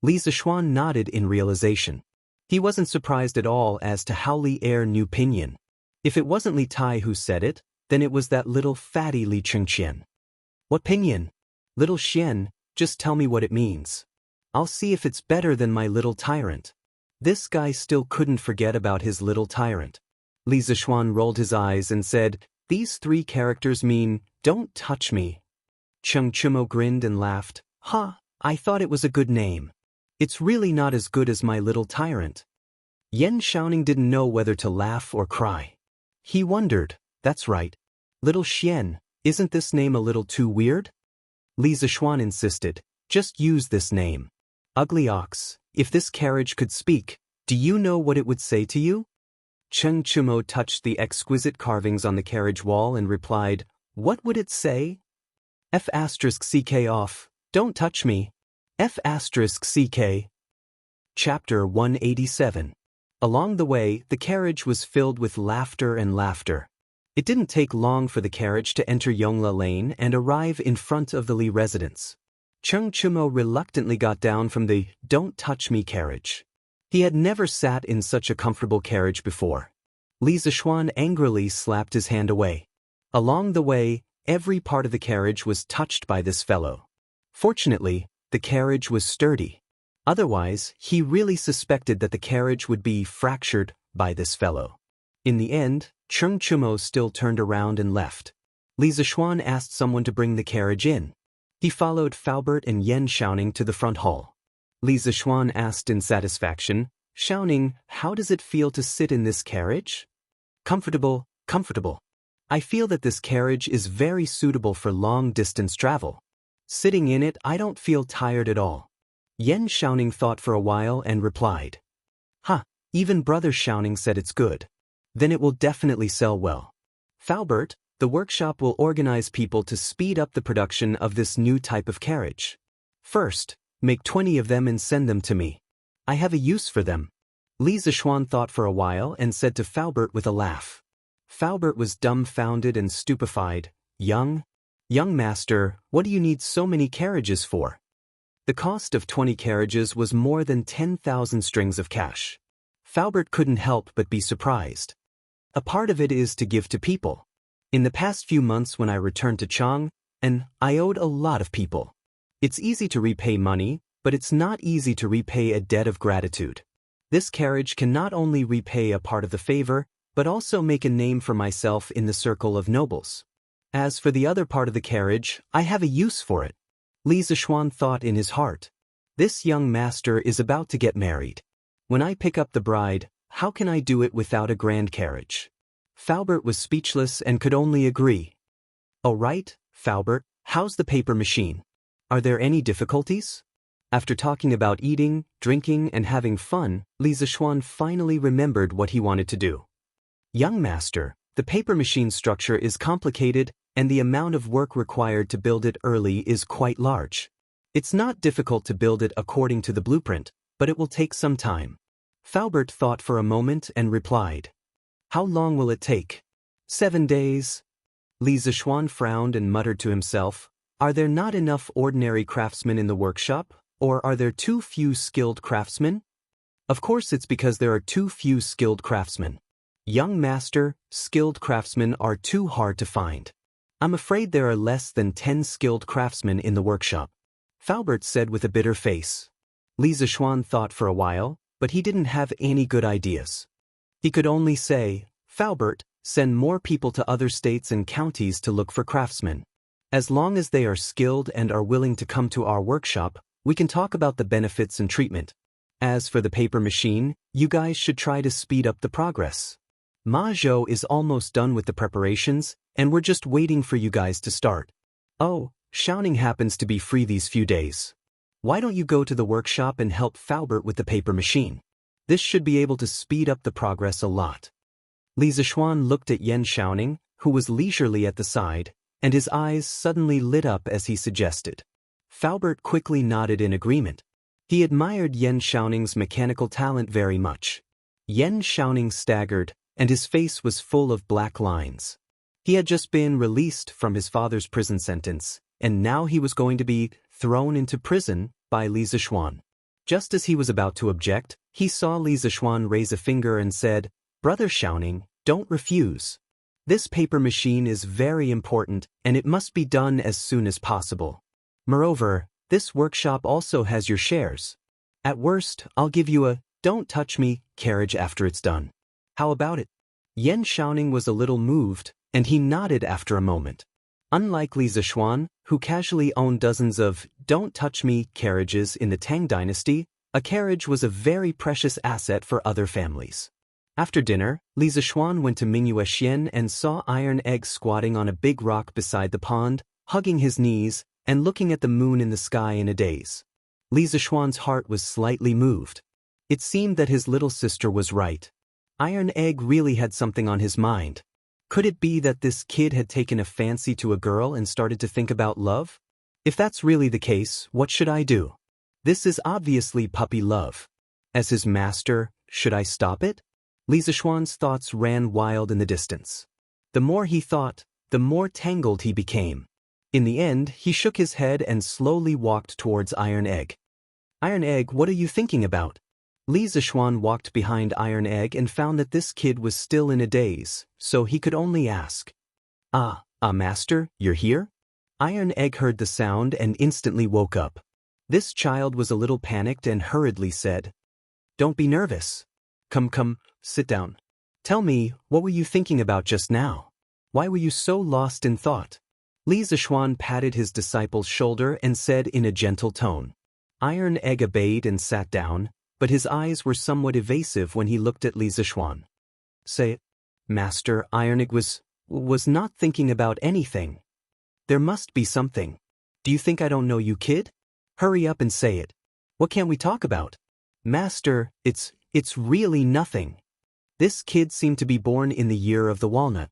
Speaker 1: Li Zishuan nodded in realization. He wasn't surprised at all as to how Li Er knew pinyin. If it wasn't Li Tai who said it, then it was that little fatty Li Chengqian. What pinyin? Little Xian, just tell me what it means. I'll see if it's better than my little tyrant. This guy still couldn't forget about his little tyrant. Li Zishuan rolled his eyes and said, These 3 characters mean, don't touch me. Cheng Chumo grinned and laughed. I thought it was a good name. It's really not as good as my little tyrant. Yan Xiaoning didn't know whether to laugh or cry. He wondered, that's right. Little Xian, isn't this name a little too weird? Li Zishuan insisted, just use this name. Ugly ox, if this carriage could speak, do you know what it would say to you? Cheng Chumo touched the exquisite carvings on the carriage wall and replied, What would it say? F***ck off, don't touch me. F***ck. Chapter 187. Along the way, the carriage was filled with laughter and laughter. It didn't take long for the carriage to enter Yongla Lane and arrive in front of the Li residence. Cheng Chumo reluctantly got down from the Don't Touch Me carriage. He had never sat in such a comfortable carriage before. Li Zishuan angrily slapped his hand away. Along the way, every part of the carriage was touched by this fellow. Fortunately, the carriage was sturdy. Otherwise, he really suspected that the carriage would be fractured by this fellow. In the end, Cheng Chumo still turned around and left. Li Zishuan asked someone to bring the carriage in. He followed Faubert and Yan Xiaoning to the front hall. Li Zishuan asked in satisfaction, Xiaoning, how does it feel to sit in this carriage? Comfortable. I feel that this carriage is very suitable for long-distance travel. Sitting in it, I don't feel tired at all. Yan Xiaoning thought for a while and replied, Even Brother Xiaoning said it's good. Then it will definitely sell well. Faubert, the workshop will organize people to speed up the production of this new type of carriage. First, make 20 of them and send them to me. I have a use for them. Li Zishuan thought for a while and said to Faubert with a laugh. Faubert was dumbfounded and stupefied. Young master, what do you need so many carriages for? The cost of 20 carriages was more than 10,000 strings of cash. Faubert couldn't help but be surprised. A part of it is to give to people. In the past few months when I returned to Chang, and I owed a lot of people. It's easy to repay money, but it's not easy to repay a debt of gratitude. This carriage can not only repay a part of the favor, but also make a name for myself in the circle of nobles. As for the other part of the carriage, I have a use for it. Li Zishuan thought in his heart. This young master is about to get married. When I pick up the bride, how can I do it without a grand carriage? Faubert was speechless and could only agree. "Oh right, Faubert, how's the paper machine? Are there any difficulties?" After talking about eating, drinking, and having fun, Li Zishuan finally remembered what he wanted to do. "Young master, the paper machine structure is complicated, and the amount of work required to build it early is quite large. It's not difficult to build it according to the blueprint, but it will take some time." Faubert thought for a moment and replied. "How long will it take?" 7 days. Li Zishuan frowned and muttered to himself, "Are there not enough ordinary craftsmen in the workshop, or are there too few skilled craftsmen? Of course it's because there are too few skilled craftsmen. Young master, skilled craftsmen are too hard to find. I'm afraid there are less than 10 skilled craftsmen in the workshop," Faubert said with a bitter face. Li Zishuan thought for a while, but he didn't have any good ideas. He could only say, "Faubert, send more people to other states and counties to look for craftsmen. As long as they are skilled and are willing to come to our workshop, we can talk about the benefits and treatment. As for the paper machine, you guys should try to speed up the progress. Ma Zhou is almost done with the preparations, and we're just waiting for you guys to start. Oh, Xiaoning happens to be free these few days. Why don't you go to the workshop and help Faubert with the paper machine? This should be able to speed up the progress a lot." Li Zishuan looked at Yan Xiaoning, who was leisurely at the side, and his eyes suddenly lit up as he suggested. Faubert quickly nodded in agreement. He admired Yan Xiaoning's mechanical talent very much. Yan Xiaoning staggered, and his face was full of black lines. He had just been released from his father's prison sentence, and now he was going to be thrown into prison by Li Zishuan. Just as he was about to object, he saw Li Zishuan raise a finger and said, "Brother Xiaoning, don't refuse. This paper machine is very important, and it must be done as soon as possible. Moreover, this workshop also has your shares. At worst, I'll give you a 'don't touch me' carriage after it's done. How about it?" Yan Xiaoning was a little moved, and he nodded after a moment. Unlike Li Zishuan, who casually owned dozens of "don't touch me" carriages in the Tang dynasty, a carriage was a very precious asset for other families. After dinner, Li Zishuan went to Mingyue Xian and saw Iron Egg squatting on a big rock beside the pond, hugging his knees, and looking at the moon in the sky in a daze. Li Zishuan's heart was slightly moved. It seemed that his little sister was right. Iron Egg really had something on his mind. Could it be that this kid had taken a fancy to a girl and started to think about love? If that's really the case, what should I do? This is obviously puppy love. As his master, should I stop it? Li Zishuan's thoughts ran wild in the distance. The more he thought, the more tangled he became. In the end, he shook his head and slowly walked towards Iron Egg. "Iron Egg, what are you thinking about?" Li Zishuan walked behind Iron Egg and found that this kid was still in a daze, so he could only ask, Master, you're here?" Iron Egg heard the sound and instantly woke up. This child was a little panicked and hurriedly said, "Don't be nervous. Come, sit down. Tell me, what were you thinking about just now? Why were you so lost in thought?" Li Zishuan patted his disciple's shoulder and said in a gentle tone. Iron Egg obeyed and sat down, but his eyes were somewhat evasive when he looked at Li Zishuan. "Say it." "Master," Iron Egg was not thinking about anything. "There must be something. Do you think I don't know you, kid? Hurry up and say it. What can't we talk about?" "Master, it's really nothing." This kid seemed to be born in the year of the walnut.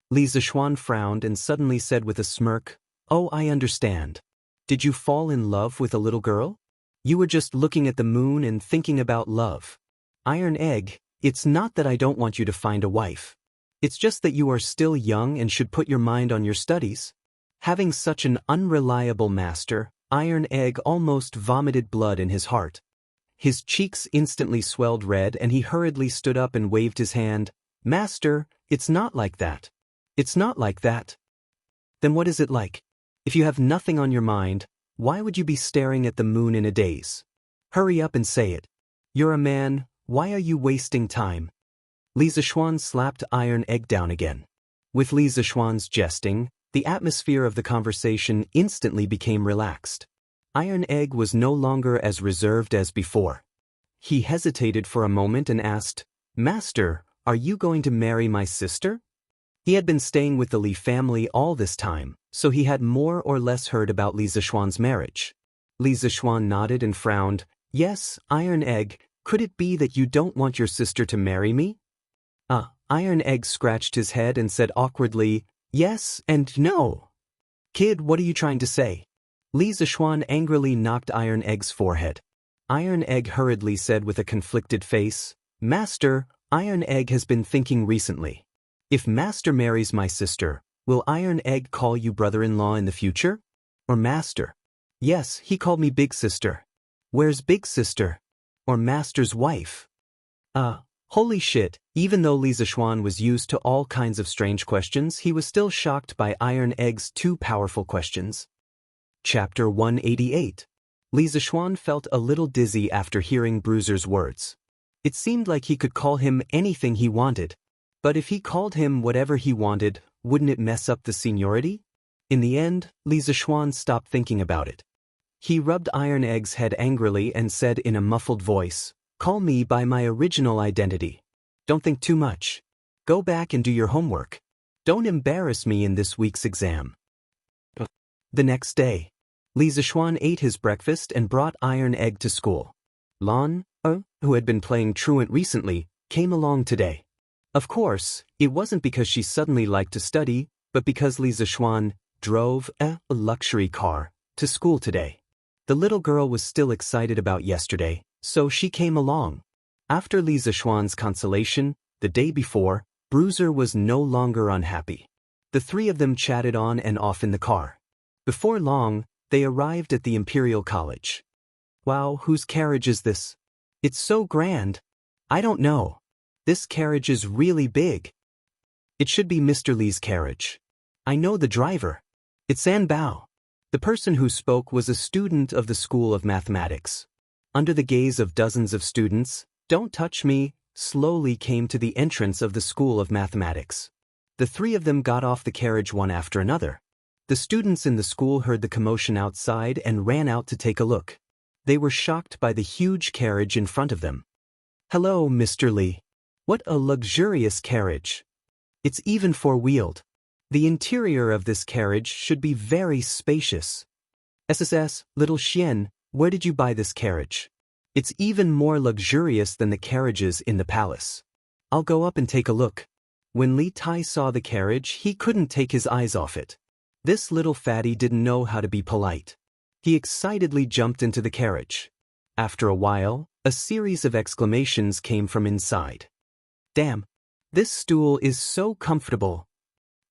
Speaker 1: Li Zishuan frowned and suddenly said with a smirk, "Oh, I understand. Did you fall in love with a little girl? You were just looking at the moon and thinking about love. Iron Egg, it's not that I don't want you to find a wife. It's just that you are still young and should put your mind on your studies." Having such an unreliable master, Iron Egg almost vomited blood in his heart. His cheeks instantly swelled red and he hurriedly stood up and waved his hand. "Master, it's not like that. It's not like that. Then what is it like? If you have nothing on your mind, why would you be staring at the moon in a daze? Hurry up and say it. You're a man, why are you wasting time? Li Zishuan slapped Iron Egg down again. With Li Zishuan's jesting, the atmosphere of the conversation instantly became relaxed. Iron Egg was no longer as reserved as before. He hesitated for a moment and asked, Master, are you going to marry my sister? He had been staying with the Li family all this time, so he had more or less heard about Li Zishuan's marriage. Li Zishuan nodded and frowned. Yes, Iron Egg, could it be that you don't want your sister to marry me? Iron Egg scratched his head and said awkwardly, yes and no. Kid, what are you trying to say? Li Zishuan angrily knocked Iron Egg's forehead. Iron Egg hurriedly said with a conflicted face, Master, Iron Egg has been thinking recently. If Master marries my sister, will Iron Egg call you brother-in-law in the future? Or Master? Yes, he called me Big Sister. Where's Big Sister? Or Master's wife? Holy shit, even though Li Zishuan was used to all kinds of strange questions, he was still shocked by Iron Egg's two powerful questions. Chapter 188. Li Zishuan felt a little dizzy after hearing Bruiser's words. It seemed like he could call him anything he wanted. But if he called him whatever he wanted, wouldn't it mess up the seniority? In the end, Li Zishuan stopped thinking about it. He rubbed Iron Egg's head angrily and said in a muffled voice, Call me by my original identity. Don't think too much. Go back and do your homework. Don't embarrass me in this week's exam. The next day, Li Zishuan ate his breakfast and brought Iron Egg to school. Lan, who had been playing truant recently, came along today. Of course, it wasn't because she suddenly liked to study, but because Li Zishuan drove a luxury car to school today. The little girl was still excited about yesterday, so she came along. After Li Zishuan's consolation, the day before, Bruiser was no longer unhappy. The three of them chatted on and off in the car. Before long, they arrived at the Imperial College. Wow, whose carriage is this? It's so grand. I don't know. This carriage is really big. It should be Mr. Li's carriage. I know the driver. It's San Bao. The person who spoke was a student of the School of Mathematics. Under the gaze of dozens of students, Don't Touch Me slowly came to the entrance of the School of Mathematics. The three of them got off the carriage one after another. The students in the school heard the commotion outside and ran out to take a look. They were shocked by the huge carriage in front of them. Hello, Mr. Li. What a luxurious carriage. It's even four-wheeled. The interior of this carriage should be very spacious. SSS, little Xian, where did you buy this carriage? It's even more luxurious than the carriages in the palace. I'll go up and take a look. When Li Tai saw the carriage, he couldn't take his eyes off it. This little fatty didn't know how to be polite. He excitedly jumped into the carriage. After a while, a series of exclamations came from inside. Damn, this stool is so comfortable.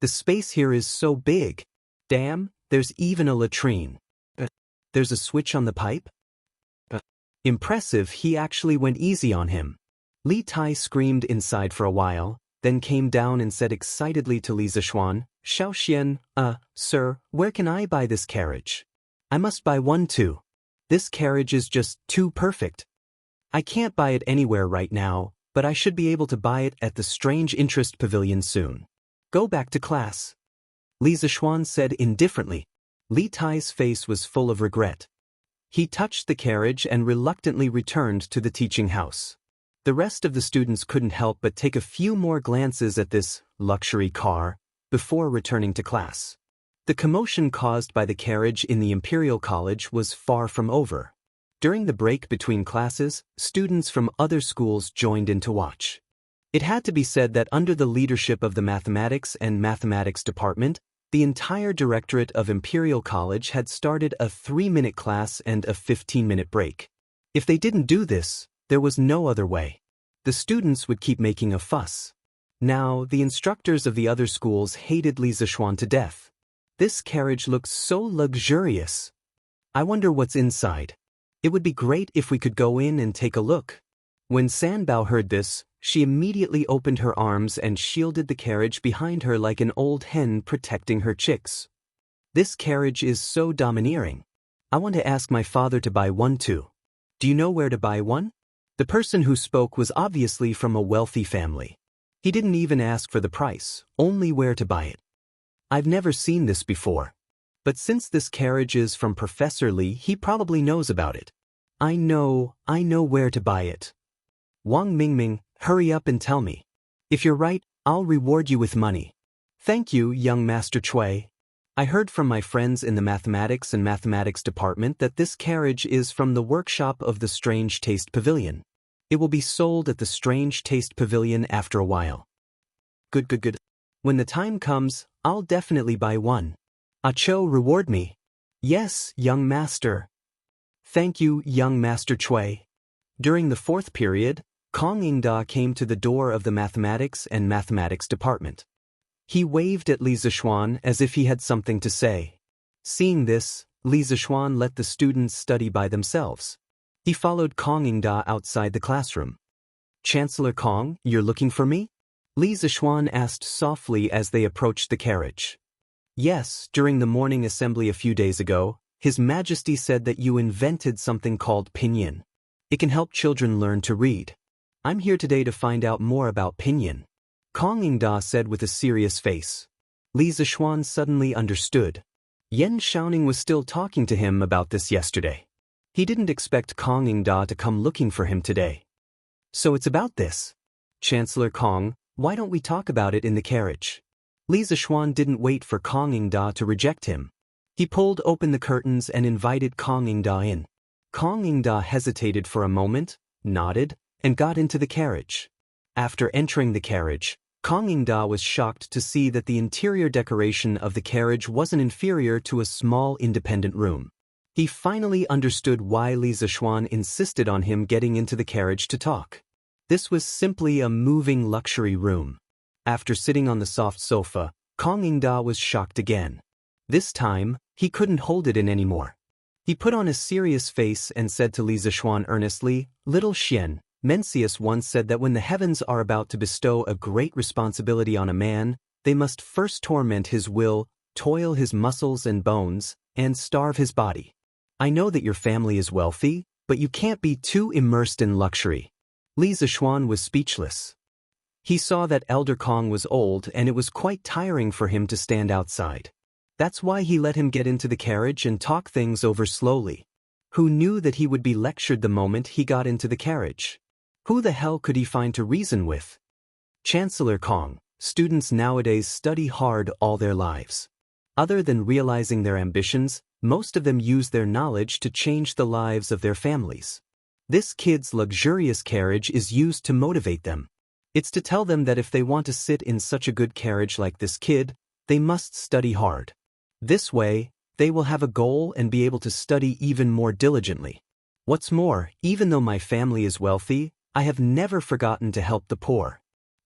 Speaker 1: The space here is so big. Damn, there's even a latrine. There's a switch on the pipe? Impressive, he actually went easy on him. Li Tai screamed inside for a while, then came down and said excitedly to Li Zishuan, Xiaoxian, sir, where can I buy this carriage? I must buy one too. This carriage is just too perfect. I can't buy it anywhere right now, but I should be able to buy it at the Strange Interest Pavilion soon. Go back to class. Li Zishuan said indifferently. Li Tai's face was full of regret. He touched the carriage and reluctantly returned to the teaching house. The rest of the students couldn't help but take a few more glances at this luxury car before returning to class. The commotion caused by the carriage in the Imperial College was far from over. During the break between classes, students from other schools joined in to watch. It had to be said that under the leadership of the Mathematics and Mathematics Department, the entire directorate of Imperial College had started a 3-minute class and a 15-minute break. If they didn't do this, there was no other way. The students would keep making a fuss. Now, the instructors of the other schools hated Li Zishuan to death. This carriage looks so luxurious. I wonder what's inside. It would be great if we could go in and take a look. When San Bao heard this, She immediately opened her arms and shielded the carriage behind her like an old hen protecting her chicks. This carriage is so domineering. I want to ask my father to buy one too. Do you know where to buy one? The person who spoke was obviously from a wealthy family. He didn't even ask for the price, only where to buy it. I've never seen this before. But since this carriage is from Professor Li, he probably knows about it. I know where to buy it. Wang Mingming, hurry up and tell me. If you're right, I'll reward you with money. Thank you, young Master Chui. I heard from my friends in the mathematics and mathematics department that this carriage is from the workshop of the Strange Taste Pavilion. It will be sold at the Strange Taste Pavilion after a while. Good. When the time comes, I'll definitely buy one. Ah Cho, reward me. Yes, young master. Thank you, young Master Chui. During the fourth period, Kong Yingda came to the door of the mathematics and mathematics department. He waved at Li Zishuan as if he had something to say. Seeing this, Li Zishuan let the students study by themselves. He followed Kong Yingda outside the classroom. Chancellor Kong, you're looking for me? Li Zishuan asked softly as they approached the carriage. Yes, during the morning assembly a few days ago, His Majesty said that you invented something called pinyin. It can help children learn to read. I'm here today to find out more about pinyin. Kong Yingda said with a serious face. Li Zishuan suddenly understood. Yan Shaoning was still talking to him about this yesterday. He didn't expect Kong Yingda to come looking for him today. So it's about this. Chancellor Kong, why don't we talk about it in the carriage? Li Zishuan didn't wait for Kong Yingda to reject him. He pulled open the curtains and invited Kong Yingda in. Kong Yingda hesitated for a moment, nodded, and got into the carriage. After entering the carriage, Kong Yingda was shocked to see that the interior decoration of the carriage wasn't inferior to a small independent room. He finally understood why Li Zishuan insisted on him getting into the carriage to talk. This was simply a moving luxury room. After sitting on the soft sofa, Kong Yingda was shocked again. This time, he couldn't hold it in anymore. He put on a serious face and said to Li Zishuan earnestly, Little Xian, Mencius once said that when the heavens are about to bestow a great responsibility on a man, they must first torment his will, toil his muscles and bones, and starve his body. I know that your family is wealthy, but you can't be too immersed in luxury. Li Zishuan was speechless. He saw that Elder Kong was old and it was quite tiring for him to stand outside. That's why he let him get into the carriage and talk things over slowly. Who knew that he would be lectured the moment he got into the carriage? Who the hell could he find to reason with? Chancellor Kong, students nowadays study hard all their lives. Other than realizing their ambitions, most of them use their knowledge to change the lives of their families. This kid's luxurious carriage is used to motivate them. It's to tell them that if they want to sit in such a good carriage like this kid, they must study hard. This way, they will have a goal and be able to study even more diligently. What's more, even though my family is wealthy, I have never forgotten to help the poor.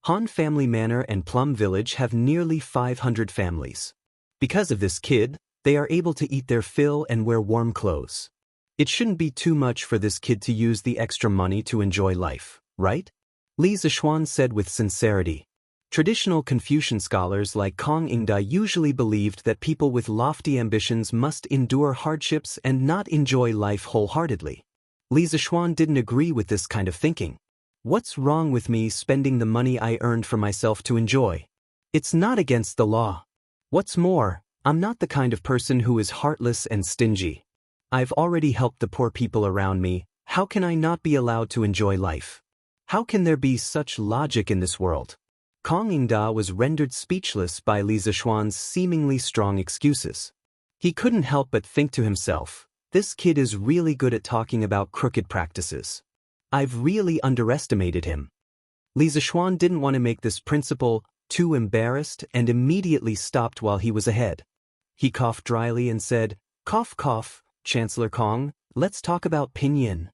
Speaker 1: Han Family Manor and Plum Village have nearly 500 families. Because of this kid, they are able to eat their fill and wear warm clothes. It shouldn't be too much for this kid to use the extra money to enjoy life, right? Li Zishuan said with sincerity. Traditional Confucian scholars like Kong Yingda usually believed that people with lofty ambitions must endure hardships and not enjoy life wholeheartedly. Li Zishuan didn't agree with this kind of thinking. What's wrong with me spending the money I earned for myself to enjoy? It's not against the law. What's more, I'm not the kind of person who is heartless and stingy. I've already helped the poor people around me. How can I not be allowed to enjoy life? How can there be such logic in this world? Kong Yingda was rendered speechless by Li Zishuan's seemingly strong excuses. He couldn't help but think to himself, this kid is really good at talking about crooked practices. I've really underestimated him. Li Zishuan didn't want to make this principal too embarrassed and immediately stopped while he was ahead. He coughed dryly and said, Cough, cough, Chancellor Kong, let's talk about pinyin.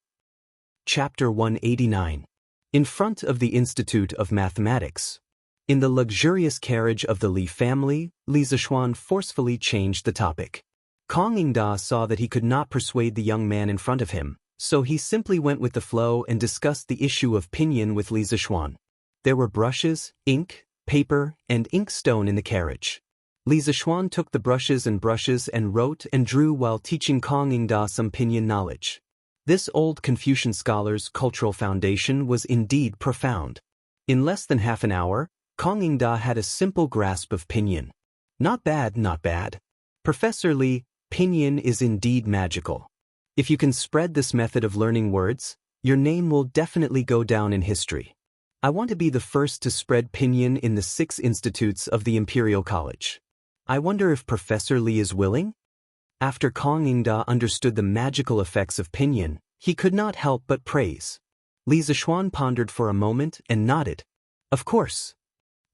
Speaker 1: Chapter 189. In front of the Institute of Mathematics. In the luxurious carriage of the Li family, Li Zishuan forcefully changed the topic. Kong Yingda saw that he could not persuade the young man in front of him, so he simply went with the flow and discussed the issue of pinyin with Li Zishuan. There were brushes, ink, paper, and inkstone in the carriage. Li Zishuan took the brushes and wrote and drew while teaching Kong Yingda some pinyin knowledge. This old Confucian scholar's cultural foundation was indeed profound. In less than half an hour, Kong Yingda had a simple grasp of pinyin. Not bad, not bad. Professor Li, pinyin is indeed magical. If you can spread this method of learning words, your name will definitely go down in history. I want to be the first to spread pinyin in the 6 institutes of the Imperial College. I wonder if Professor Li is willing? After Kong Yingda understood the magical effects of pinyin, he could not help but praise. Li Zishuan pondered for a moment and nodded. Of course.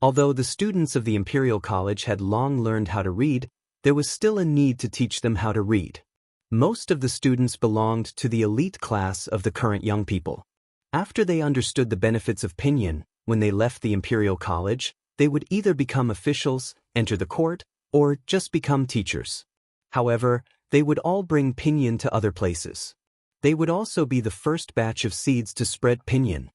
Speaker 1: Although the students of the Imperial College had long learned how to read, there was still a need to teach them how to read. Most of the students belonged to the elite class of the current young people. After they understood the benefits of pinyin, when they left the Imperial College, they would either become officials, enter the court, or just become teachers. However, they would all bring pinyin to other places. They would also be the first batch of seeds to spread pinyin.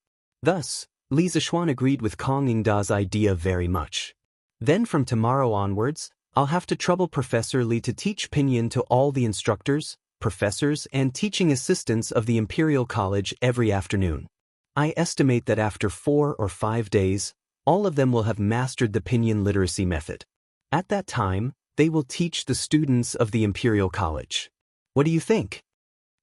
Speaker 1: Thus, Li Zishuan agreed with Kong Yingda's idea very much. Then from tomorrow onwards, I'll have to trouble Professor Li to teach pinyin to all the instructors, professors, and teaching assistants of the Imperial College every afternoon. I estimate that after 4 or 5 days, all of them will have mastered the pinyin literacy method. At that time, they will teach the students of the Imperial College. What do you think?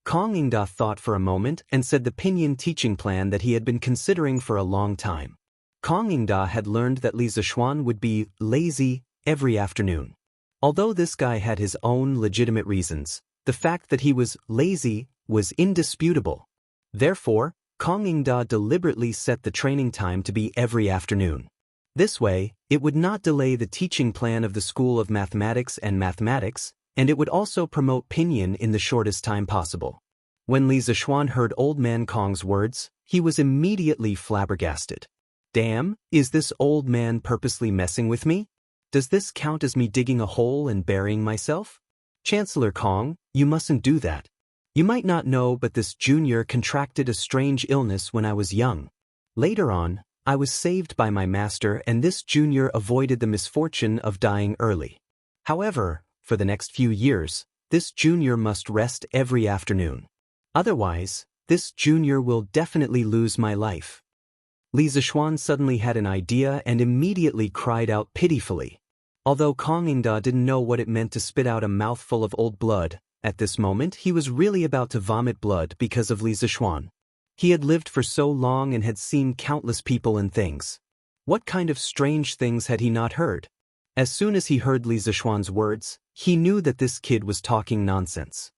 Speaker 1: Kong Yingda thought for a moment and said the pinyin teaching plan that he had been considering for a long time. Kong Yingda had learned that Li Zishuan would be lazy every afternoon. Although this guy had his own legitimate reasons, the fact that he was lazy was indisputable. Therefore, Kong Yingda deliberately set the training time to be every afternoon. This way, it would not delay the teaching plan of the School of Mathematics, and it would also promote pinyin in the shortest time possible. When Li Zishuan heard Old Man Kong's words, he was immediately flabbergasted. Damn, is this old man purposely messing with me? Does this count as me digging a hole and burying myself? Chancellor Kong, you mustn't do that. You might not know, but this junior contracted a strange illness when I was young. Later on, I was saved by my master, and this junior avoided the misfortune of dying early. However, for the next few years, this junior must rest every afternoon. Otherwise, this junior will definitely lose my life. Li Zishuan suddenly had an idea and immediately cried out pitifully. Although Kong Yingda didn't know what it meant to spit out a mouthful of old blood, at this moment he was really about to vomit blood because of Li Zishuan. He had lived for so long and had seen countless people and things. What kind of strange things had he not heard? As soon as he heard Li Zishuan's words, he knew that this kid was talking nonsense.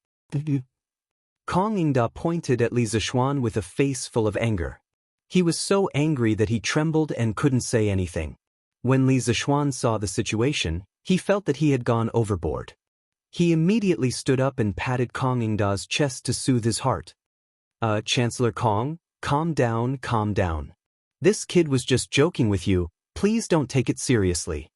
Speaker 1: Kong Yingda pointed at Li Zishuan with a face full of anger. He was so angry that he trembled and couldn't say anything. When Li Zishuan saw the situation, he felt that he had gone overboard. He immediately stood up and patted Kong Yingda's chest to soothe his heart. Chancellor Kong, calm down, calm down. This kid was just joking with you, please don't take it seriously.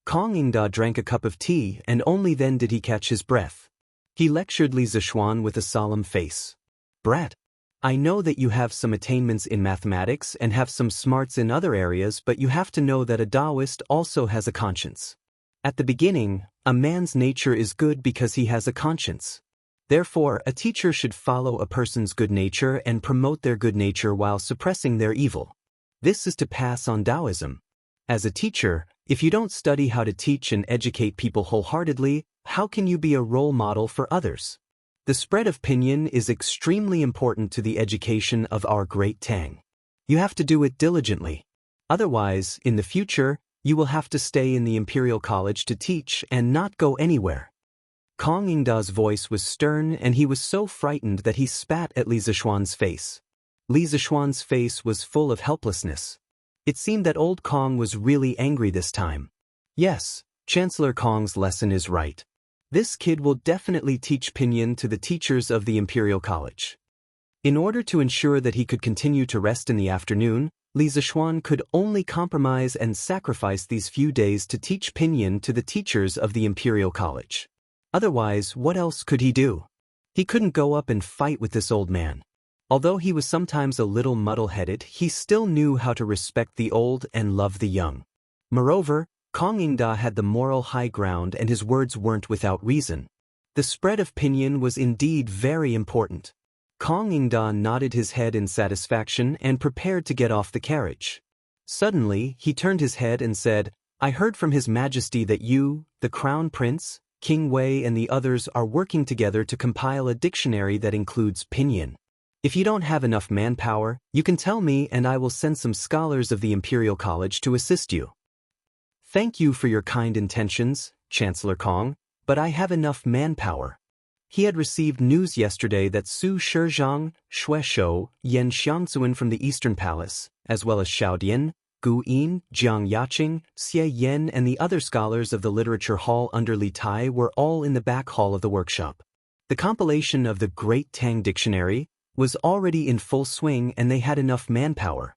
Speaker 1: Kong Yingda drank a cup of tea and only then did he catch his breath. He lectured Li Zishuan with a solemn face. Brat, I know that you have some attainments in mathematics and have some smarts in other areas, but you have to know that a Taoist also has a conscience. At the beginning, a man's nature is good because he has a conscience. Therefore, a teacher should follow a person's good nature and promote their good nature while suppressing their evil. This is to pass on Taoism. As a teacher, if you don't study how to teach and educate people wholeheartedly, how can you be a role model for others? The spread of pinyin is extremely important to the education of our great Tang. You have to do it diligently. Otherwise, in the future, you will have to stay in the Imperial College to teach and not go anywhere. Kong Yingda's voice was stern and he was so frightened that he spat at Li Zishuan's face. Li Zishuan's face was full of helplessness. It seemed that old Kong was really angry this time. Yes, Chancellor Kong's lesson is right. This kid will definitely teach pinyin to the teachers of the Imperial College. In order to ensure that he could continue to rest in the afternoon, Li Zishuan could only compromise and sacrifice these few days to teach pinyin to the teachers of the Imperial College. Otherwise, what else could he do? He couldn't go up and fight with this old man. Although he was sometimes a little muddle-headed, he still knew how to respect the old and love the young. Moreover, Kong Yingda had the moral high ground and his words weren't without reason. The spread of pinyin was indeed very important. Kong Yingda nodded his head in satisfaction and prepared to get off the carriage. Suddenly, he turned his head and said, "I heard from His Majesty that you, the Crown Prince, King Wei and the others are working together to compile a dictionary that includes pinyin. If you don't have enough manpower, you can tell me and I will send some scholars of the Imperial College to assist you." "Thank you for your kind intentions, Chancellor Kong, but I have enough manpower." He had received news yesterday that Su Shizhang, Xue Shou, Yan Xiangzuan from the Eastern Palace, as well as Xiao Dian, Gu Yin, Jiang Yaqing, Xie Yen and the other scholars of the Literature Hall under Li Tai were all in the back hall of the workshop. The compilation of the Great Tang Dictionary was already in full swing and they had enough manpower.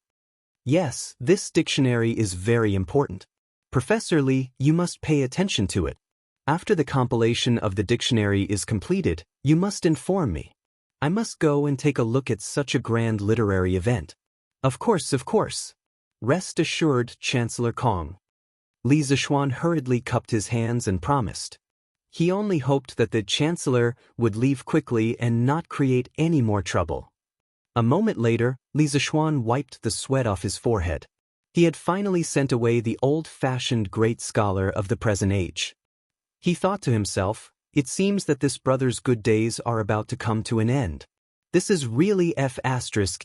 Speaker 1: "Yes, this dictionary is very important. Professor Li, you must pay attention to it. After the compilation of the dictionary is completed, you must inform me. I must go and take a look at such a grand literary event." Of course. Rest assured, Chancellor Kong." Li Zishuan hurriedly cupped his hands and promised. He only hoped that the Chancellor would leave quickly and not create any more trouble. A moment later, Li Zishuan wiped the sweat off his forehead. He had finally sent away the old-fashioned great scholar of the present age. He thought to himself, it seems that this brother's good days are about to come to an end. This is really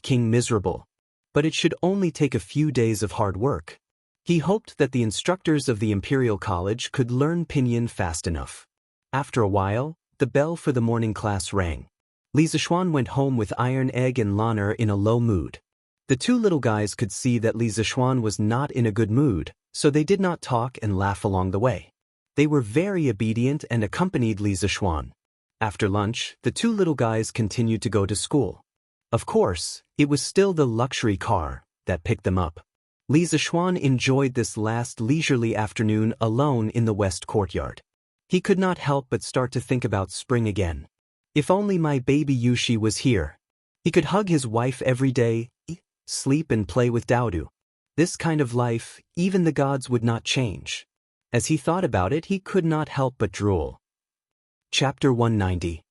Speaker 1: King miserable. But it should only take a few days of hard work. He hoped that the instructors of the Imperial College could learn pinyin fast enough. After a while, the bell for the morning class rang. Li Zishuan went home with Iron Egg and Lanner in a low mood. The two little guys could see that Li Zishuan was not in a good mood, so they did not talk and laugh along the way. They were very obedient and accompanied Li Zishuan. After lunch, the two little guys continued to go to school. Of course, it was still the luxury car that picked them up. Li Zishuan enjoyed this last leisurely afternoon alone in the west courtyard. He could not help but start to think about spring again. If only my baby Yushi was here. He could hug his wife every day, sleep and play with Daodu. This kind of life, even the gods would not change. As he thought about it, he could not help but drool. Chapter 190.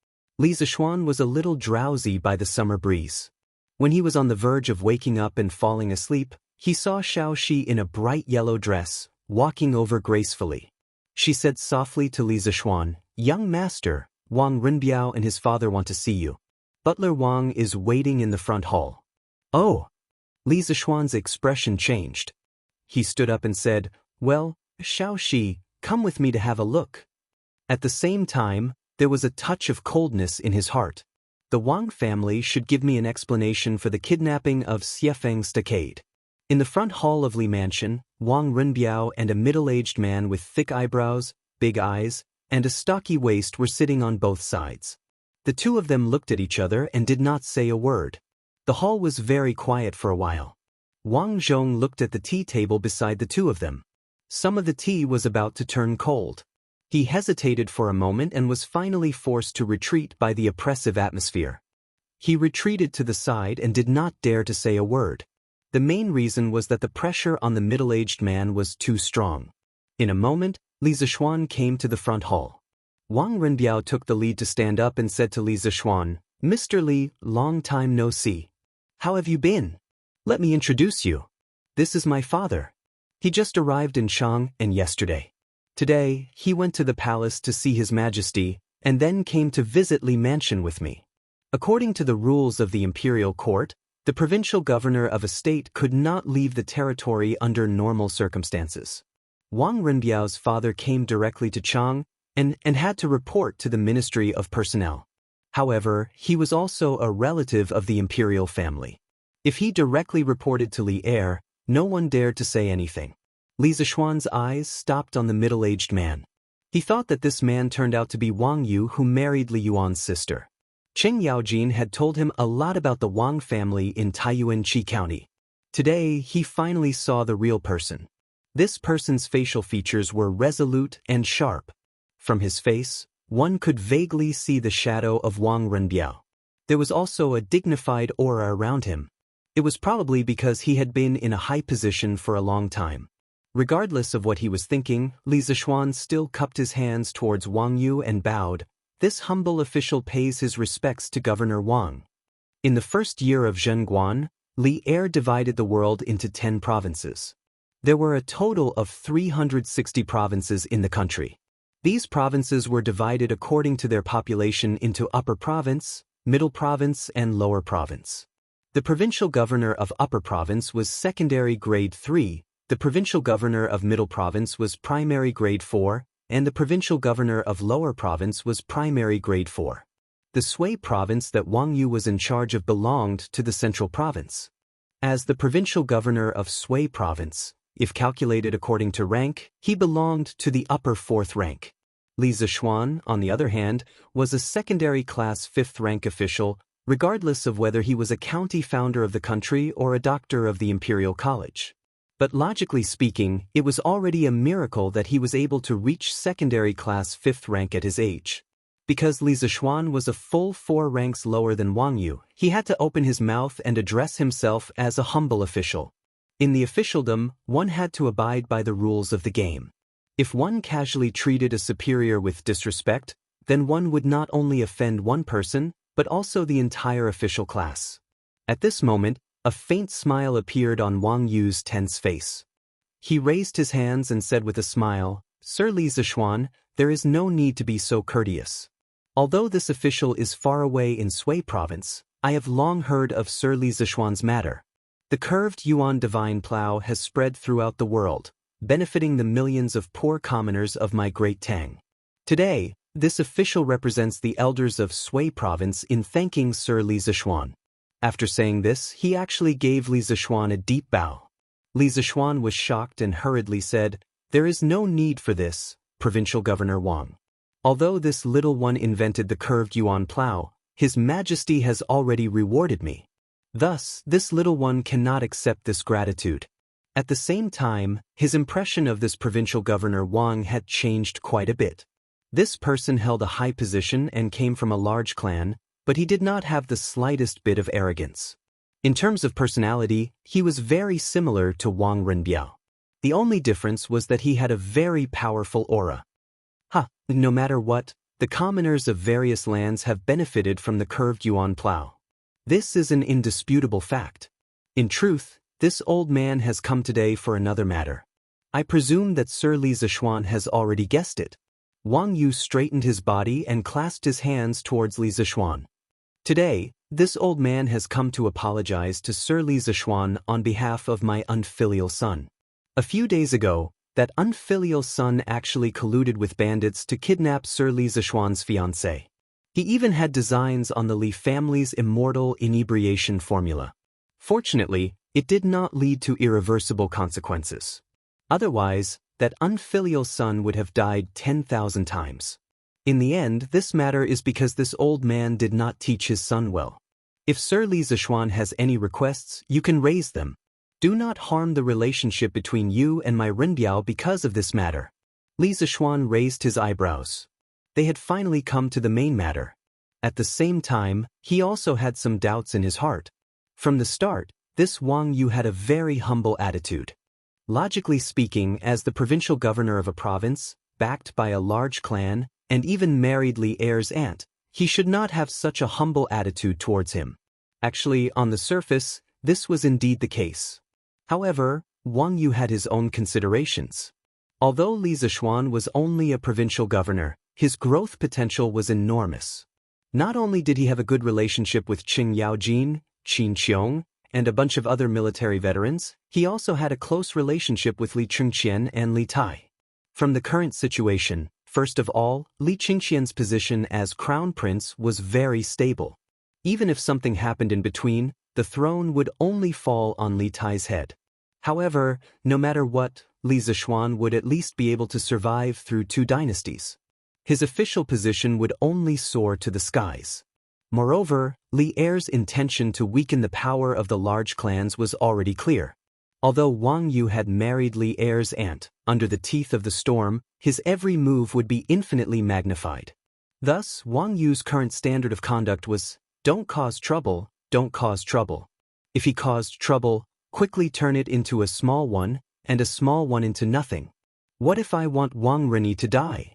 Speaker 1: Li Zishuan was a little drowsy by the summer breeze. When he was on the verge of waking up and falling asleep, he saw Xiaoxi in a bright yellow dress, walking over gracefully. She said softly to Li Zishuan, "Young master, Wang Renbiao and his father want to see you. Butler Wang is waiting in the front hall." "Oh!" Li Zishuan's expression changed. He stood up and said, "Well, Xiaoxi, come with me to have a look." At the same time, there was a touch of coldness in his heart. The Wang family should give me an explanation for the kidnapping of Xiefeng's stockade. In the front hall of Li Mansion, Wang Renbiao and a middle-aged man with thick eyebrows, big eyes, and a stocky waist were sitting on both sides. The two of them looked at each other and did not say a word. The hall was very quiet for a while. Wang Zhong looked at the tea table beside the two of them. Some of the tea was about to turn cold. He hesitated for a moment and was finally forced to retreat by the oppressive atmosphere. He retreated to the side and did not dare to say a word. The main reason was that the pressure on the middle-aged man was too strong. In a moment, Li Zishuan came to the front hall. Wang Renbiao took the lead to stand up and said to Li Zishuan, "Mr. Li, long time no see. How have you been? Let me introduce you. This is my father. He just arrived in Shang and yesterday. Today, he went to the palace to see His Majesty, and then came to visit Li Mansion with me. According to the rules of the imperial court, the provincial governor of a state could not leave the territory under normal circumstances. Wang Renbiao's father came directly to Chang and had to report to the Ministry of Personnel. However, he was also a relative of the imperial family. If he directly reported to Li Er, no one dared to say anything. Li Zishuan's eyes stopped on the middle-aged man. He thought that this man turned out to be Wang Yu, who married Li Yuan's sister. Cheng Yaojin had told him a lot about the Wang family in Taiyuan-Qi County. Today, he finally saw the real person. This person's facial features were resolute and sharp. From his face, one could vaguely see the shadow of Wang Renbiao. There was also a dignified aura around him. It was probably because he had been in a high position for a long time. Regardless of what he was thinking, Li Zishuan still cupped his hands towards Wang Yu and bowed. This humble official pays his respects to Governor Wang. In the first year of Zhenguan, Li Er divided the world into 10 provinces. There were a total of 360 provinces in the country. These provinces were divided according to their population into Upper Province, Middle Province, and Lower Province. The provincial governor of Upper Province was secondary grade 3, the provincial governor of Middle Province was primary grade 4, and the provincial governor of Lower Province was primary grade 4. The Sui province that Wang Yu was in charge of belonged to the Central Province. As the provincial governor of Sui province, if calculated according to rank, he belonged to the upper 4th rank. Li Zishuan, on the other hand, was a secondary class 5th rank official, regardless of whether he was a county founder of the country or a doctor of the Imperial College. But logically speaking, it was already a miracle that he was able to reach secondary class 5th rank at his age. Because Li Zishuan was a full 4 ranks lower than Wang Yu, he had to open his mouth and address himself as a humble official. In the officialdom, one had to abide by the rules of the game. If one casually treated a superior with disrespect, then one would not only offend one person, but also the entire official class. At this moment, a faint smile appeared on Wang Yu's tense face. He raised his hands and said with a smile, "Sir Li Zishuan, there is no need to be so courteous. Although this official is far away in Sui province, I have long heard of Sir Li Zishuan's matter. The curved Yuan divine plow has spread throughout the world, benefiting the millions of poor commoners of my great Tang. Today, this official represents the elders of Sui province in thanking Sir Li Zishuan." After saying this, he actually gave Li Zishuan a deep bow. Li Zishuan was shocked and hurriedly said, "There is no need for this, Provincial Governor Wang. Although this little one invented the curved Yuan plow, His Majesty has already rewarded me. Thus, this little one cannot accept this gratitude." At the same time, his impression of this provincial governor Wang had changed quite a bit. This person held a high position and came from a large clan, but he did not have the slightest bit of arrogance. In terms of personality, he was very similar to Wang Renbiao. The only difference was that he had a very powerful aura. No matter what, the commoners of various lands have benefited from the curved Yuan plow. This is an indisputable fact. In truth, this old man has come today for another matter. I presume that Sir Li Zishuan has already guessed it. Wang Yu straightened his body and clasped his hands towards Li Zishuan. Today, this old man has come to apologize to Sir Li Zishuan on behalf of my unfilial son. A few days ago, that unfilial son actually colluded with bandits to kidnap Sir Li Zishuan's fiancée. He even had designs on the Li family's immortal inebriation formula. Fortunately, it did not lead to irreversible consequences. Otherwise, that unfilial son would have died 10,000 times. In the end, this matter is because this old man did not teach his son well. If Sir Li Zishuan has any requests, you can raise them. Do not harm the relationship between you and my Renbiao because of this matter." Li Zishuan raised his eyebrows. They had finally come to the main matter. At the same time, he also had some doubts in his heart. From the start, this Wang Yu had a very humble attitude. Logically speaking, as the provincial governor of a province, backed by a large clan, and even married Li Er's aunt, he should not have such a humble attitude towards him. Actually, on the surface, this was indeed the case. However, Wang Yu had his own considerations. Although Li Zishuan was only a provincial governor, his growth potential was enormous. Not only did he have a good relationship with Qing Yaojin, Qin Qiong, and a bunch of other military veterans, he also had a close relationship with Li Chengqian and Li Tai. From the current situation, first of all, Li Chengqian's position as crown prince was very stable. Even if something happened in between, the throne would only fall on Li Tai's head. However, no matter what, Li Zishuan would at least be able to survive through 2 dynasties. His official position would only soar to the skies. Moreover, Li Er's intention to weaken the power of the large clans was already clear. Although Wang Yu had married Li Er's aunt, under the teeth of the storm, his every move would be infinitely magnified. Thus, Wang Yu's current standard of conduct was Don't cause trouble, don't cause trouble. If he caused trouble, quickly turn it into a small one, and a small one into nothing. What if I want Wang Rini to die?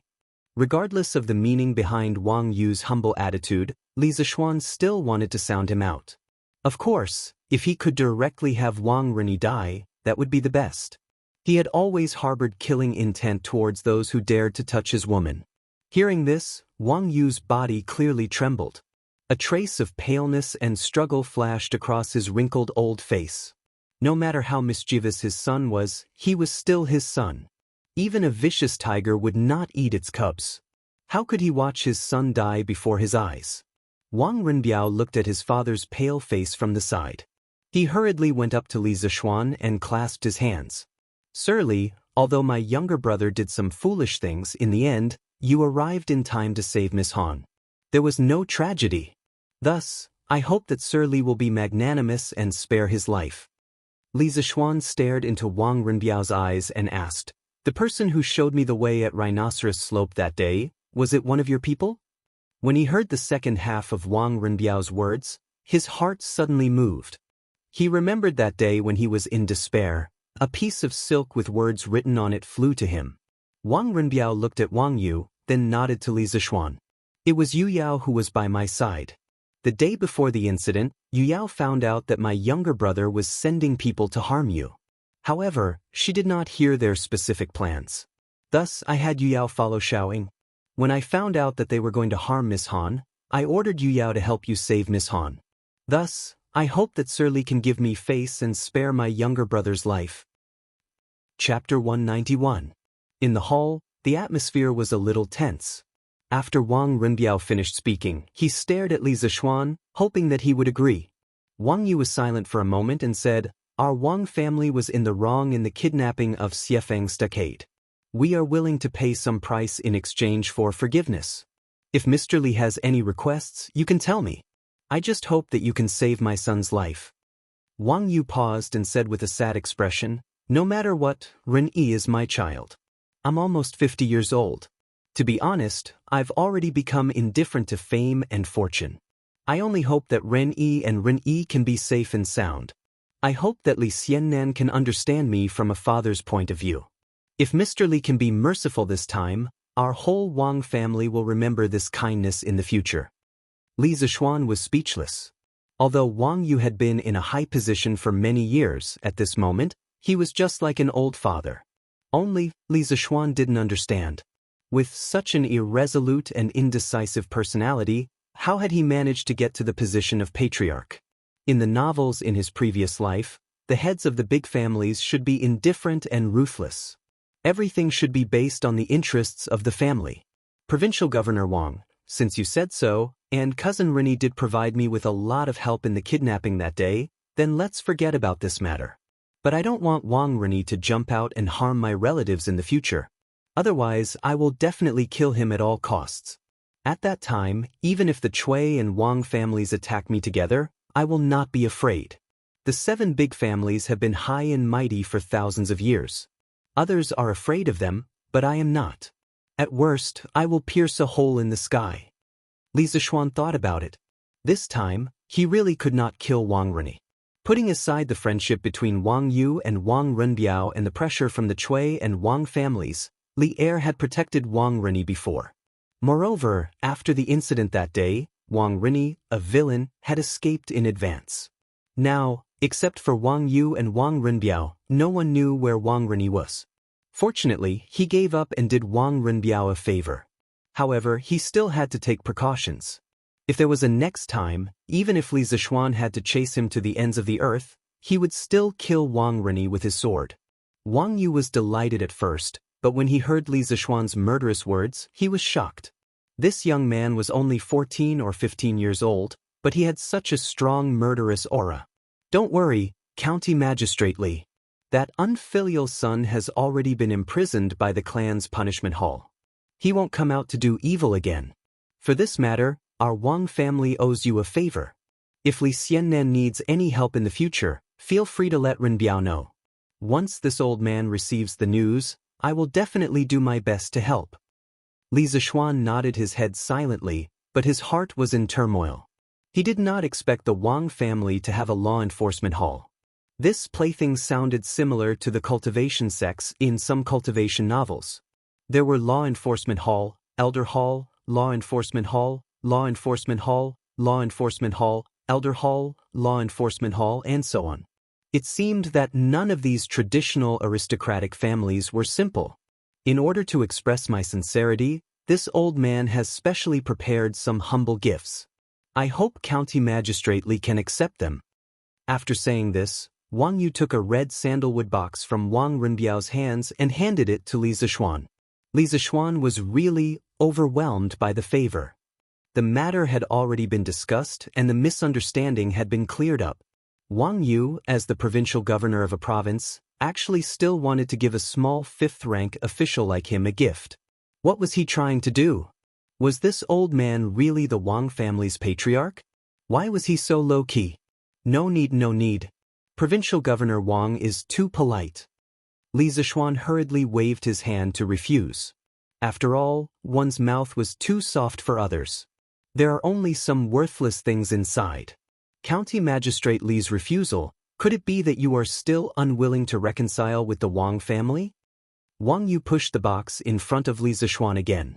Speaker 1: Regardless of the meaning behind Wang Yu's humble attitude, Li Zishuan still wanted to sound him out. Of course, if he could directly have Wang Rini die, that would be the best. He had always harbored killing intent towards those who dared to touch his woman. Hearing this, Wang Yu's body clearly trembled. A trace of paleness and struggle flashed across his wrinkled old face. No matter how mischievous his son was, he was still his son. Even a vicious tiger would not eat its cubs. How could he watch his son die before his eyes? Wang Rinbiao looked at his father's pale face from the side. He hurriedly went up to Li Zishuan and clasped his hands. Sir Li, although my younger brother did some foolish things, in the end, you arrived in time to save Miss Han. There was no tragedy. Thus, I hope that Sir Li will be magnanimous and spare his life. Li Zishuan stared into Wang Rinbiao's eyes and asked, the person who showed me the way at Rhinoceros Slope that day, was it one of your people? When he heard the second half of Wang Rinbiao's words, his heart suddenly moved. He remembered that day when he was in despair. A piece of silk with words written on it flew to him. Wang Rinbiao looked at Wang Yu, then nodded to Li Zishuan. It was Yu Yao who was by my side. The day before the incident, Yu Yao found out that my younger brother was sending people to harm you. However, she did not hear their specific plans. Thus, I had Yu Yao follow Xiaoying. When I found out that they were going to harm Miss Han, I ordered Yu Yao to help you save Miss Han. Thus, I hope that Sir Li can give me face and spare my younger brother's life. Chapter 191. In the hall, the atmosphere was a little tense. After Wang Rinbiao finished speaking, he stared at Li Zishuan, hoping that he would agree. Wang Yu was silent for a moment and said, our Wang family was in the wrong in the kidnapping of Xiefeng Stockade. We are willing to pay some price in exchange for forgiveness. If Mr. Li has any requests, you can tell me. I just hope that you can save my son's life. Wang Yu paused and said with a sad expression, no matter what, Ren-Yi is my child. I'm almost 50 years old. To be honest, I've already become indifferent to fame and fortune. I only hope that Ren-Yi and Ren-Yi can be safe and sound. I hope that Li Xiannan can understand me from a father's point of view. If Mr. Li can be merciful this time, our whole Wang family will remember this kindness in the future. Li Zishuan was speechless. Although Wang Yu had been in a high position for many years, at this moment, he was just like an old father. Only, Li Zishuan didn't understand. With such an irresolute and indecisive personality, how had he managed to get to the position of patriarch? In the novels in his previous life, the heads of the big families should be indifferent and ruthless. Everything should be based on the interests of the family. Provincial Governor Wang, since you said so, and Cousin Rini did provide me with a lot of help in the kidnapping that day, then let's forget about this matter. But I don't want Wang Rini to jump out and harm my relatives in the future. Otherwise, I will definitely kill him at all costs. At that time, even if the Cui and Wang families attack me together, I will not be afraid. The 7 big families have been high and mighty for thousands of years. Others are afraid of them, but I am not. At worst, I will pierce a hole in the sky. Li Zishuan thought about it. This time, he really could not kill Wang Rini. Putting aside the friendship between Wang Yu and Wang Renbiao and the pressure from the Cui and Wang families, Li Er had protected Wang Rini before. Moreover, after the incident that day, Wang Rini, a villain, had escaped in advance. Now, except for Wang Yu and Wang Renbiao, no one knew where Wang Rini was. Fortunately, he gave up and did Wang Renbiao a favor. However, he still had to take precautions. If there was a next time, even if Li Zishuan had to chase him to the ends of the earth, he would still kill Wang Rini with his sword. Wang Yu was delighted at first, but when he heard Li Zishuan's murderous words, he was shocked. This young man was only 14 or 15 years old, but he had such a strong murderous aura. Don't worry, County Magistrate Li. That unfilial son has already been imprisoned by the clan's punishment hall. He won't come out to do evil again. For this matter, our Wang family owes you a favor. If Li Xiannan needs any help in the future, feel free to let Renbiao know. Once this old man receives the news, I will definitely do my best to help. Li Zishuan nodded his head silently, but his heart was in turmoil. He did not expect the Wang family to have a law enforcement hall. This plaything sounded similar to the Cultivation sects in some Cultivation novels. There were law enforcement hall, elder hall, law enforcement hall, law enforcement hall, law enforcement hall, elder hall, law enforcement hall, and so on. It seemed that none of these traditional aristocratic families were simple. In order to express my sincerity, this old man has specially prepared some humble gifts. I hope County Magistrate Li can accept them. After saying this, Wang Yu took a red sandalwood box from Wang Renbiao's hands and handed it to Li Zixuan. Li Zixuan was really overwhelmed by the favor. The matter had already been discussed and the misunderstanding had been cleared up. Wang Yu, as the provincial governor of a province, actually still wanted to give a small fifth-rank official like him a gift. What was he trying to do? Was this old man really the Wang family's patriarch? Why was he so low-key? No need, no need. Provincial Governor Wang is too polite. Li Zixuan hurriedly waved his hand to refuse. After all, one's mouth was too soft for others. There are only some worthless things inside. County Magistrate Li's refusal, could it be that you are still unwilling to reconcile with the Wang family? Wang Yu pushed the box in front of Li Zixuan again.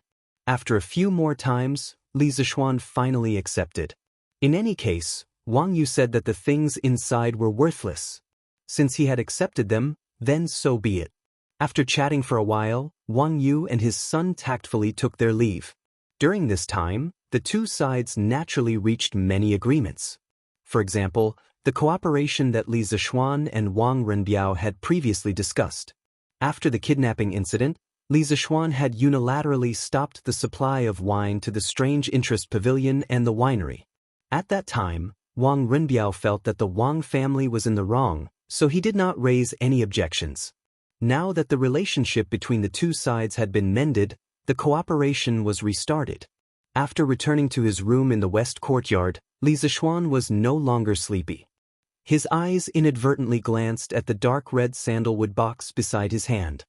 Speaker 1: After a few more times, Li Zixuan finally accepted. In any case, Wang Yu said that the things inside were worthless. Since he had accepted them, then so be it. After chatting for a while, Wang Yu and his son tactfully took their leave. During this time, the two sides naturally reached many agreements. For example, the cooperation that Li Zixuan and Wang Renbiao had previously discussed. After the kidnapping incident, Li Zixuan had unilaterally stopped the supply of wine to the Strange Interest Pavilion and the winery. At that time, Wang Renbiao felt that the Wang family was in the wrong, so he did not raise any objections. Now that the relationship between the two sides had been mended, the cooperation was restarted. After returning to his room in the west courtyard, Li Zixuan was no longer sleepy. His eyes inadvertently glanced at the dark red sandalwood box beside his hand.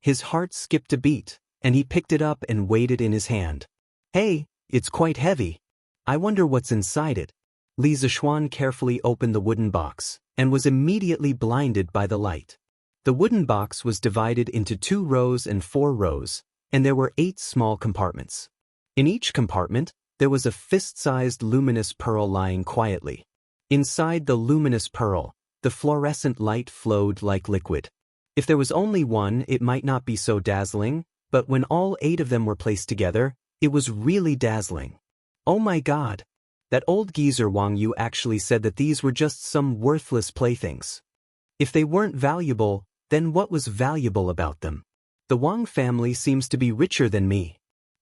Speaker 1: His heart skipped a beat, and he picked it up and weighed it in his hand. Hey, it's quite heavy. I wonder what's inside it. Li Zixuan carefully opened the wooden box, and was immediately blinded by the light. The wooden box was divided into 2 rows and 4 rows, and there were 8 small compartments. In each compartment, there was a fist-sized luminous pearl lying quietly. Inside the luminous pearl, the fluorescent light flowed like liquid. If there was only one, it might not be so dazzling, but when all 8 of them were placed together, it was really dazzling. Oh my God! That old geezer Wang Yu actually said that these were just some worthless playthings. If they weren't valuable, then what was valuable about them? The Wang family seems to be richer than me.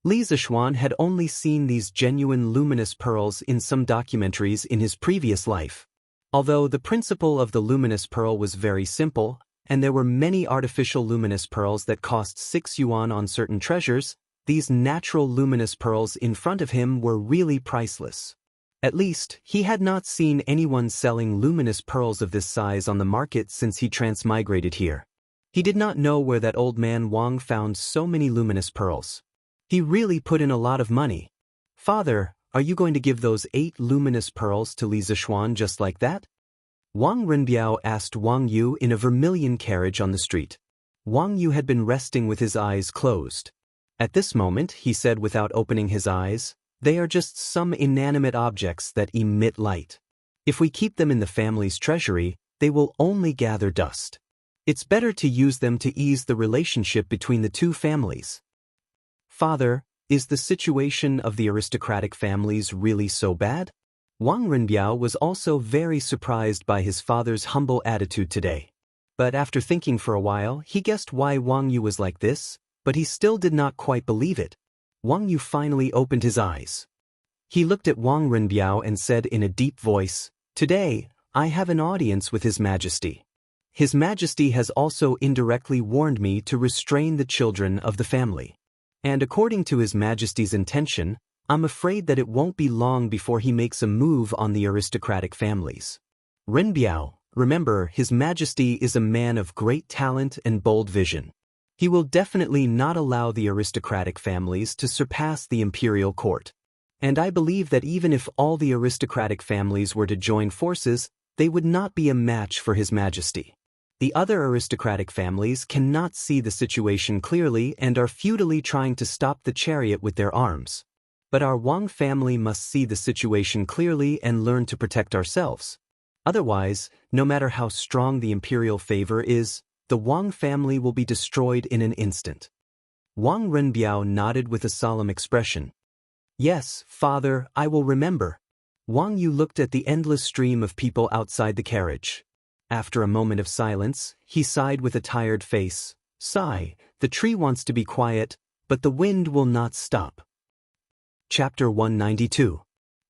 Speaker 1: Li Zixuan had only seen these genuine luminous pearls in some documentaries in his previous life. Although the principle of the luminous pearl was very simple, and there were many artificial luminous pearls that cost 6 yuan on certain treasures, these natural luminous pearls in front of him were really priceless. At least, he had not seen anyone selling luminous pearls of this size on the market since he transmigrated here. He did not know where that old man Wang found so many luminous pearls. He really put in a lot of money. Father, are you going to give those 8 luminous pearls to Li Zixuan just like that? Wang Renbiao asked Wang Yu in a vermilion carriage on the street. Wang Yu had been resting with his eyes closed. At this moment, he said without opening his eyes, "They are just some inanimate objects that emit light. If we keep them in the family's treasury, they will only gather dust. It's better to use them to ease the relationship between the two families." Father, is the situation of the aristocratic families really so bad? Wang Renbiao was also very surprised by his father's humble attitude today. But after thinking for a while, he guessed why Wang Yu was like this, but he still did not quite believe it. Wang Yu finally opened his eyes. He looked at Wang Renbiao and said in a deep voice, "Today, I have an audience with His Majesty. His Majesty has also indirectly warned me to restrain the children of the family. And according to His Majesty's intention, I'm afraid that it won't be long before he makes a move on the aristocratic families. Renbiao, remember, His Majesty is a man of great talent and bold vision. He will definitely not allow the aristocratic families to surpass the imperial court. And I believe that even if all the aristocratic families were to join forces, they would not be a match for His Majesty. The other aristocratic families cannot see the situation clearly and are futilely trying to stop the chariot with their arms. But our Wang family must see the situation clearly and learn to protect ourselves. Otherwise, no matter how strong the imperial favor is, the Wang family will be destroyed in an instant. Wang Renbiao nodded with a solemn expression. Yes, father, I will remember. Wang Yu looked at the endless stream of people outside the carriage. After a moment of silence, he sighed with a tired face. Sigh, the tree wants to be quiet, but the wind will not stop. Chapter 192.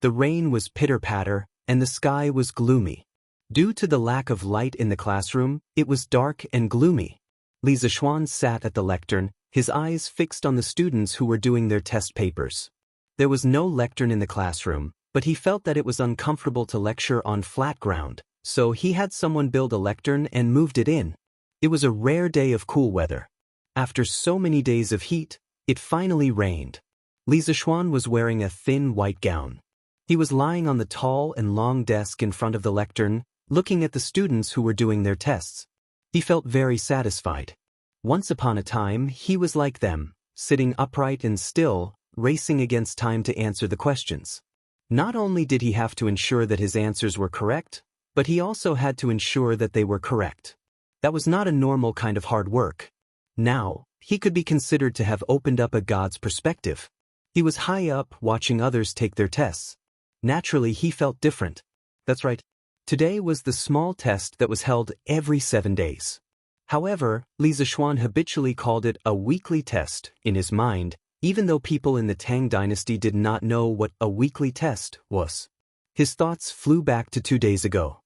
Speaker 1: The rain was pitter-patter, and the sky was gloomy. Due to the lack of light in the classroom, it was dark and gloomy. Li Zishuan sat at the lectern, his eyes fixed on the students who were doing their test papers. There was no lectern in the classroom, but he felt that it was uncomfortable to lecture on flat ground. So he had someone build a lectern and moved it in. It was a rare day of cool weather. After so many days of heat, it finally rained. Li Zishuan was wearing a thin white gown. He was lying on the tall and long desk in front of the lectern, looking at the students who were doing their tests. He felt very satisfied. Once upon a time, he was like them, sitting upright and still, racing against time to answer the questions. Not only did he have to ensure that his answers were correct, but he also had to ensure that they were correct. That was not a normal kind of hard work. Now, he could be considered to have opened up a god's perspective. He was high up watching others take their tests. Naturally, he felt different. That's right. Today was the small test that was held every 7 days. However, Li Zishuan habitually called it a weekly test in his mind, even though people in the Tang dynasty did not know what a weekly test was. His thoughts flew back to 2 days ago.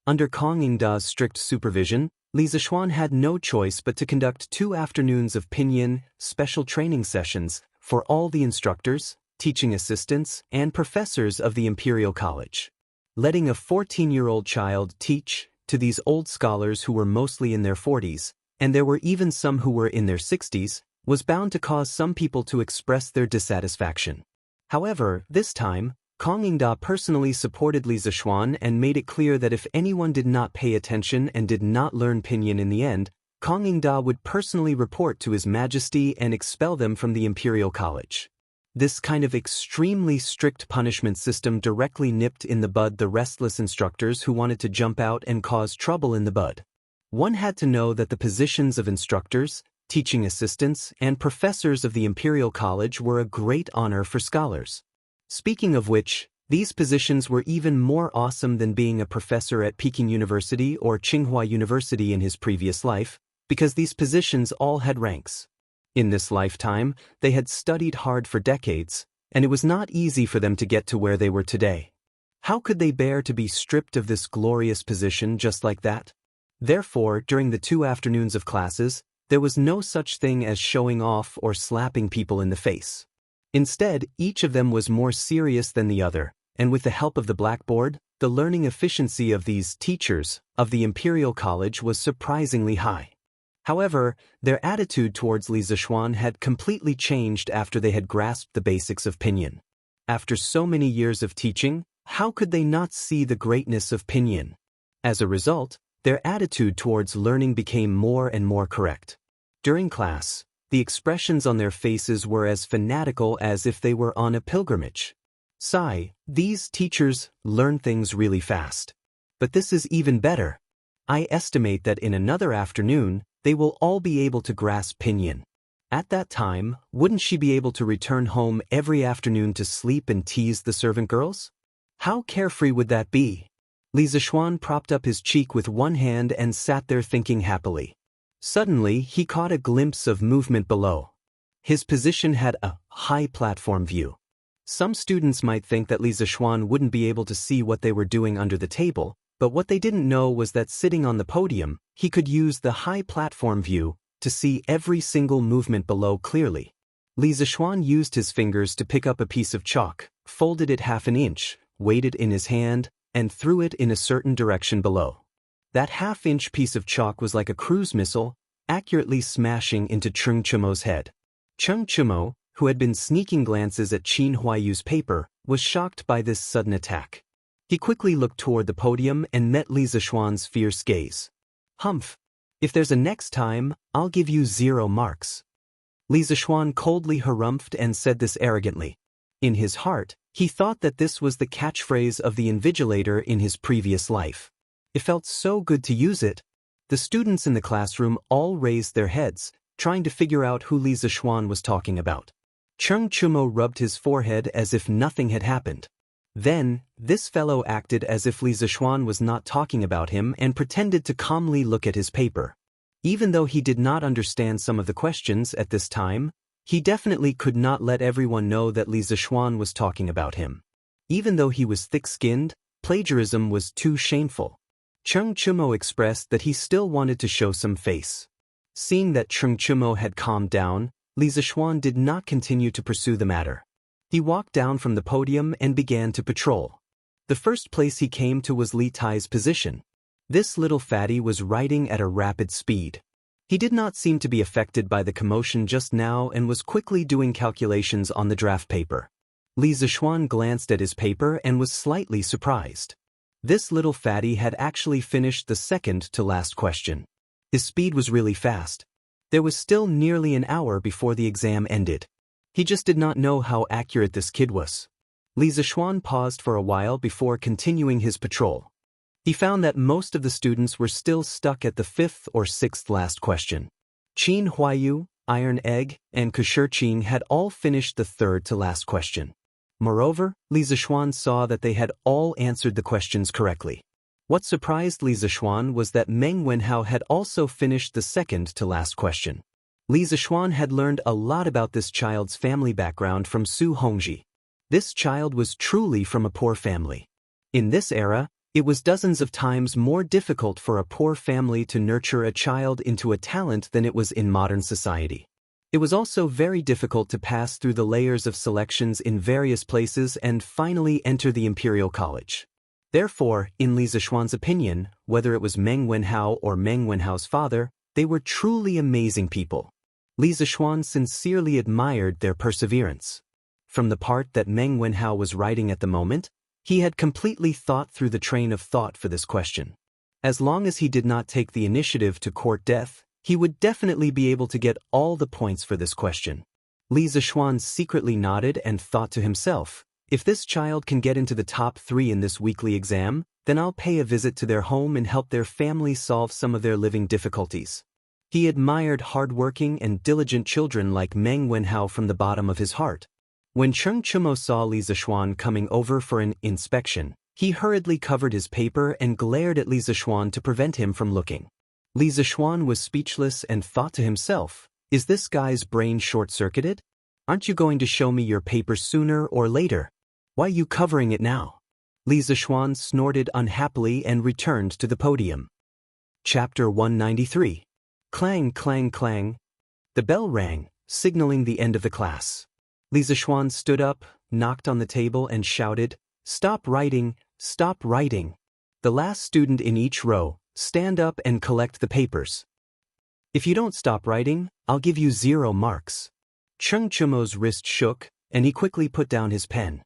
Speaker 1: Under Kong Yingda's strict supervision, Li Zishuan had no choice but to conduct 2 afternoons of pinyin, special training sessions, for all the instructors, teaching assistants, and professors of the Imperial College. Letting a 14-year-old child teach to these old scholars who were mostly in their 40s, and there were even some who were in their 60s, was bound to cause some people to express their dissatisfaction. However, this time, Kong Yingda personally supported Li Zishuan and made it clear that if anyone did not pay attention and did not learn pinyin in the end, Kong Yingda would personally report to His Majesty and expel them from the Imperial College. This kind of extremely strict punishment system directly nipped in the bud the restless instructors who wanted to jump out and cause trouble in the bud. One had to know that the positions of instructors, teaching assistants, and professors of the Imperial College were a great honor for scholars. Speaking of which, these positions were even more awesome than being a professor at Peking University or Tsinghua University in his previous life, because these positions all had ranks. In this lifetime, they had studied hard for decades, and it was not easy for them to get to where they were today. How could they bear to be stripped of this glorious position just like that? Therefore, during the 2 afternoons of classes, there was no such thing as showing off or slapping people in the face. Instead, each of them was more serious than the other, and with the help of the blackboard, the learning efficiency of these teachers of the Imperial College was surprisingly high. However, their attitude towards Li Zishuan had completely changed after they had grasped the basics of pinyin. After so many years of teaching, how could they not see the greatness of pinyin? As a result, their attitude towards learning became more and more correct. During class, the expressions on their faces were as fanatical as if they were on a pilgrimage. Sigh, these teachers learn things really fast. But this is even better. I estimate that in another afternoon, they will all be able to grasp pinyin. At that time, wouldn't she be able to return home every afternoon to sleep and tease the servant girls? How carefree would that be? Li Zishuan propped up his cheek with one hand and sat there thinking happily. Suddenly, he caught a glimpse of movement below. His position had a high platform view. Some students might think that Li Zishuan wouldn't be able to see what they were doing under the table, but what they didn't know was that sitting on the podium, he could use the high platform view to see every single movement below clearly. Li Zishuan used his fingers to pick up a piece of chalk, folded it half an inch, weighed it in his hand, and threw it in a certain direction below. That half-inch piece of chalk was like a cruise missile, accurately smashing into Cheng Chumo's head. Cheng Chumo, who had been sneaking glances at Qin Huayu's paper, was shocked by this sudden attack. He quickly looked toward the podium and met Li Zishuan's fierce gaze. Humph. If there's a next time, I'll give you 0 marks. Li Zishuan coldly harumphed and said this arrogantly. In his heart, he thought that this was the catchphrase of the invigilator in his previous life. It felt so good to use it. The students in the classroom all raised their heads, trying to figure out who Li Zishuan was talking about. Cheng Chumo rubbed his forehead as if nothing had happened. Then, this fellow acted as if Li Zishuan was not talking about him and pretended to calmly look at his paper. Even though he did not understand some of the questions at this time, he definitely could not let everyone know that Li Zishuan was talking about him. Even though he was thick-skinned, plagiarism was too shameful. Cheng Chumo expressed that he still wanted to show some face. Seeing that Cheng Chumo had calmed down, Li Zishuan did not continue to pursue the matter. He walked down from the podium and began to patrol. The first place he came to was Li Tai's position. This little fatty was writing at a rapid speed. He did not seem to be affected by the commotion just now and was quickly doing calculations on the draft paper. Li Zishuan glanced at his paper and was slightly surprised. This little fatty had actually finished the second to last question. His speed was really fast. There was still nearly an hour before the exam ended. He just did not know how accurate this kid was. Li Zishuan paused for a while before continuing his patrol. He found that most of the students were still stuck at the 5th or 6th last question. Qin Huayu, Iron Egg, and Kushirqing had all finished the 3rd to last question. Moreover, Li Zishuan saw that they had all answered the questions correctly. What surprised Li Zishuan was that Meng Wenhao had also finished the 2nd to last question. Li Zishuan had learned a lot about this child's family background from Su Hongji. This child was truly from a poor family. In this era, it was dozens of times more difficult for a poor family to nurture a child into a talent than it was in modern society. It was also very difficult to pass through the layers of selections in various places and finally enter the Imperial College. Therefore, in Li Zishuan's opinion, whether it was Meng Wenhao or Meng Wenhao's father, they were truly amazing people. Li Zishuan sincerely admired their perseverance. From the part that Meng Wenhao was writing at the moment, he had completely thought through the train of thought for this question. As long as he did not take the initiative to court death, he would definitely be able to get all the points for this question. Li Zishuan secretly nodded and thought to himself, if this child can get into the top 3 in this weekly exam, then I'll pay a visit to their home and help their family solve some of their living difficulties. He admired hard-working and diligent children like Meng Wenhao from the bottom of his heart. When Cheng Chumo saw Li Zishuan coming over for an inspection, he hurriedly covered his paper and glared at Li Zishuan to prevent him from looking. Li Zishuan was speechless and thought to himself, is this guy's brain short-circuited? Aren't you going to show me your paper sooner or later? Why are you covering it now? Li Zishuan snorted unhappily and returned to the podium. Chapter 193. Clang, clang, clang. The bell rang, signaling the end of the class. Li Zishuan stood up, knocked on the table and shouted, "Stop writing, stop writing. The last student in each row, stand up and collect the papers. If you don't stop writing, I'll give you 0 marks." Cheng Chumo's wrist shook, and he quickly put down his pen.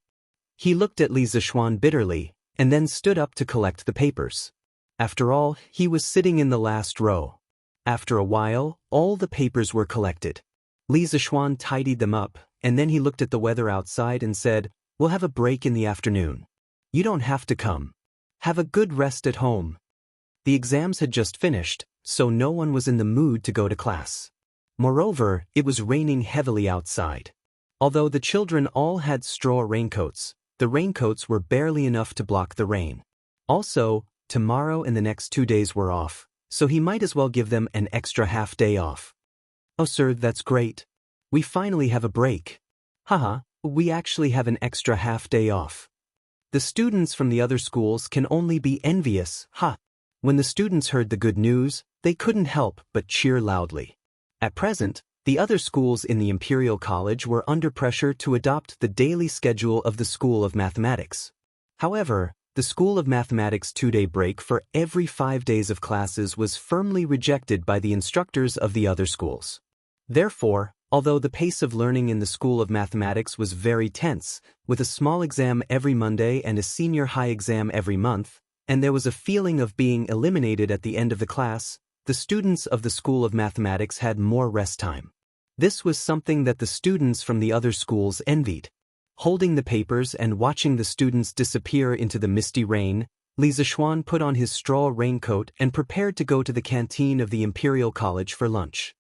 Speaker 1: He looked at Li Zishuan bitterly, and then stood up to collect the papers. After all, he was sitting in the last row. After a while, all the papers were collected. Li Zishuan tidied them up, and then he looked at the weather outside and said, "We'll have a break in the afternoon. You don't have to come. Have a good rest at home." The exams had just finished, so no one was in the mood to go to class. Moreover, it was raining heavily outside. Although the children all had straw raincoats, the raincoats were barely enough to block the rain. Also, tomorrow and the next 2 days were off, so he might as well give them an extra half-day off. "Oh sir, that's great. We finally have a break. Haha, we actually have an extra half-day off. The students from the other schools can only be envious, ha." When the students heard the good news, they couldn't help but cheer loudly. At present, the other schools in the Imperial College were under pressure to adopt the daily schedule of the School of Mathematics. However, the School of Mathematics' 2-day break for every 5 days of classes was firmly rejected by the instructors of the other schools. Therefore, Although the pace of learning in the School of Mathematics was very tense, with a small exam every Monday and a senior high exam every month, and there was a feeling of being eliminated at the end of the class, the students of the School of Mathematics had more rest time. This was something that the students from the other schools envied. Holding the papers and watching the students disappear into the misty rain, Li Zishuan put on his straw raincoat and prepared to go to the canteen of the Imperial College for lunch.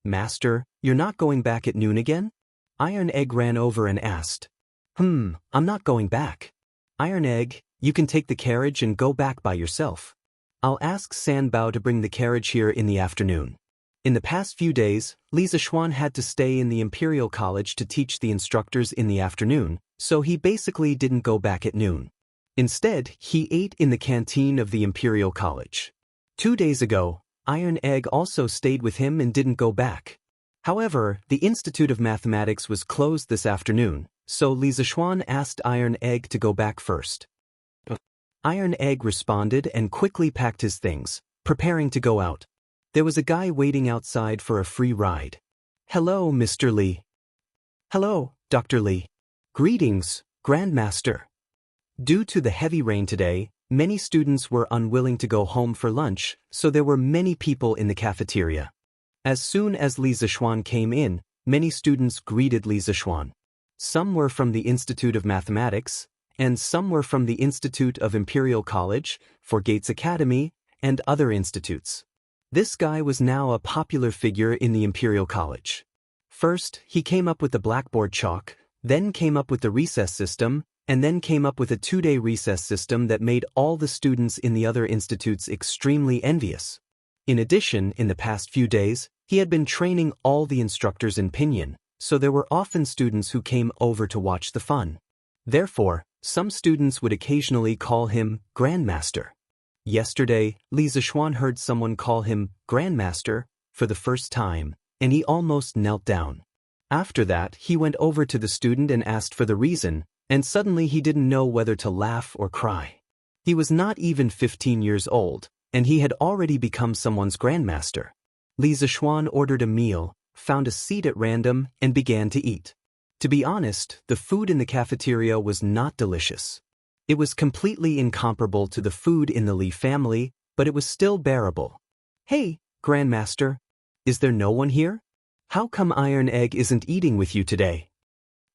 Speaker 1: "Master, you're not going back at noon again?" Iron Egg ran over and asked. I'm not going back." "Iron Egg, you can take the carriage and go back by yourself. I'll ask Sanbao to bring the carriage here in the afternoon." In the past few days, Li Zishuan had to stay in the Imperial College to teach the instructors in the afternoon, so he basically didn't go back at noon. Instead, he ate in the canteen of the Imperial College. 2 days ago, Iron Egg also stayed with him and didn't go back. However, the Institute of Mathematics was closed this afternoon, so Li Zishuan asked Iron Egg to go back first. Iron Egg responded and quickly packed his things, preparing to go out. There was a guy waiting outside for a free ride. "Hello, Mr. Li." "Hello, Dr. Li." "Greetings, Grandmaster." Due to the heavy rain today, many students were unwilling to go home for lunch, so there were many people in the cafeteria. As soon as Li Zishuan came in, many students greeted Li Zishuan. Some were from the Institute of Mathematics, and some were from the Institute of Imperial College, for Gates Academy, and other institutes. This guy was now a popular figure in the Imperial College. First, he came up with the blackboard chalk, then came up with the recess system, and then came up with a 2-day recess system that made all the students in the other institutes extremely envious. In addition, in the past few days, he had been training all the instructors in pinyin, so there were often students who came over to watch the fun. Therefore, some students would occasionally call him Grandmaster. Yesterday, Li Zishuan heard someone call him Grandmaster for the first time, and he almost knelt down. After that, he went over to the student and asked for the reason, and suddenly he didn't know whether to laugh or cry. He was not even 15 years old, and he had already become someone's grandmaster. Li Zishuan ordered a meal, found a seat at random, and began to eat. To be honest, the food in the cafeteria was not delicious. It was completely incomparable to the food in the Li family, but it was still bearable. "Hey, Grandmaster, is there no one here? How come Iron Egg isn't eating with you today?"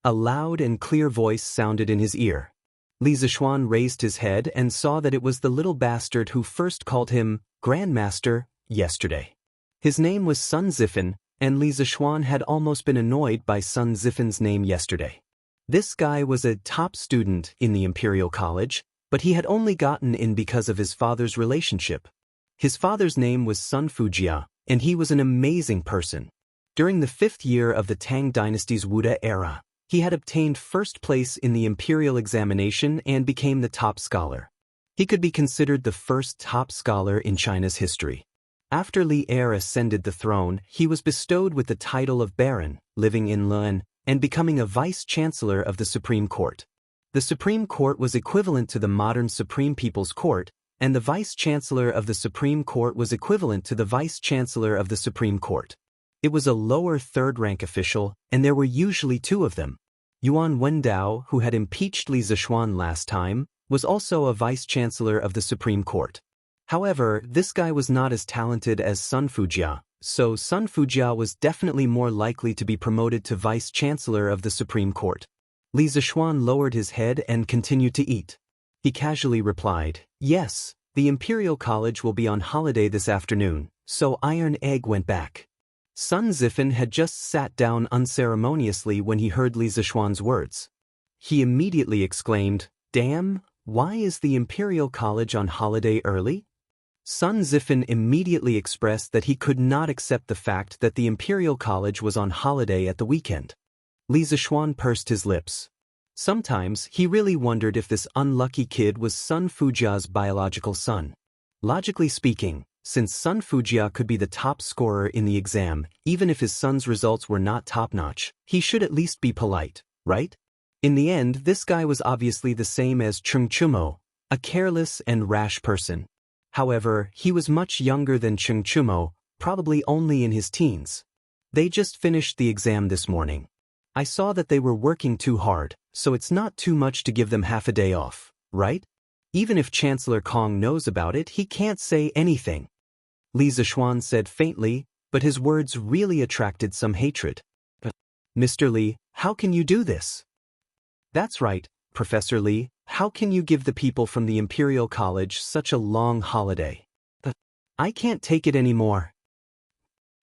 Speaker 1: A loud and clear voice sounded in his ear. Li Zishuan raised his head and saw that it was the little bastard who first called him Grandmaster yesterday. His name was Sun Zifan, and Li Zishuan had almost been annoyed by Sun Zifan's name yesterday. This guy was a top student in the Imperial College, but he had only gotten in because of his father's relationship. His father's name was Sun Wuxia, and he was an amazing person. During the 5th year of the Tang Dynasty's Wuda era, he had obtained first place in the imperial examination and became the top scholar. He could be considered the first top scholar in China's history. After Li Er ascended the throne, he was bestowed with the title of Baron, living in Lun, and becoming a vice-chancellor of the Supreme Court. The Supreme Court was equivalent to the modern Supreme People's Court, and the vice-chancellor of the Supreme Court was equivalent to the vice-chancellor of the Supreme Court. It was a lower third-rank official, and there were usually 2 of them. Yuan Wendao, who had impeached Li Zishuan last time, was also a vice-chancellor of the Supreme Court. However, this guy was not as talented as Sun Wuxia, so Sun Wuxia was definitely more likely to be promoted to vice-chancellor of the Supreme Court. Li Zishuan lowered his head and continued to eat. He casually replied, "Yes, the Imperial College will be on holiday this afternoon," so Iron Egg went back. Sun Zifan had just sat down unceremoniously when he heard Li Zishuan's words. He immediately exclaimed, "Damn, why is the Imperial College on holiday early?" Sun Zifan immediately expressed that he could not accept the fact that the Imperial College was on holiday at the weekend. Li Zishuan pursed his lips. Sometimes he really wondered if this unlucky kid was Sun Wuxia's biological son. Logically speaking, since Sun Wuxia could be the top scorer in the exam, even if his son's results were not top-notch, he should at least be polite, right? In the end, this guy was obviously the same as Cheng Chumo, a careless and rash person. However, he was much younger than Cheng Chumo, probably only in his teens. They just finished the exam this morning. I saw that they were working too hard, so it's not too much to give them half a day off, right? Even if Chancellor Kong knows about it, he can't say anything. Li Zishuan said faintly, but his words really attracted some hatred. Mr. Li, how can you do this? That's right, Professor Li, how can you give the people from the Imperial College such a long holiday? I can't take it anymore.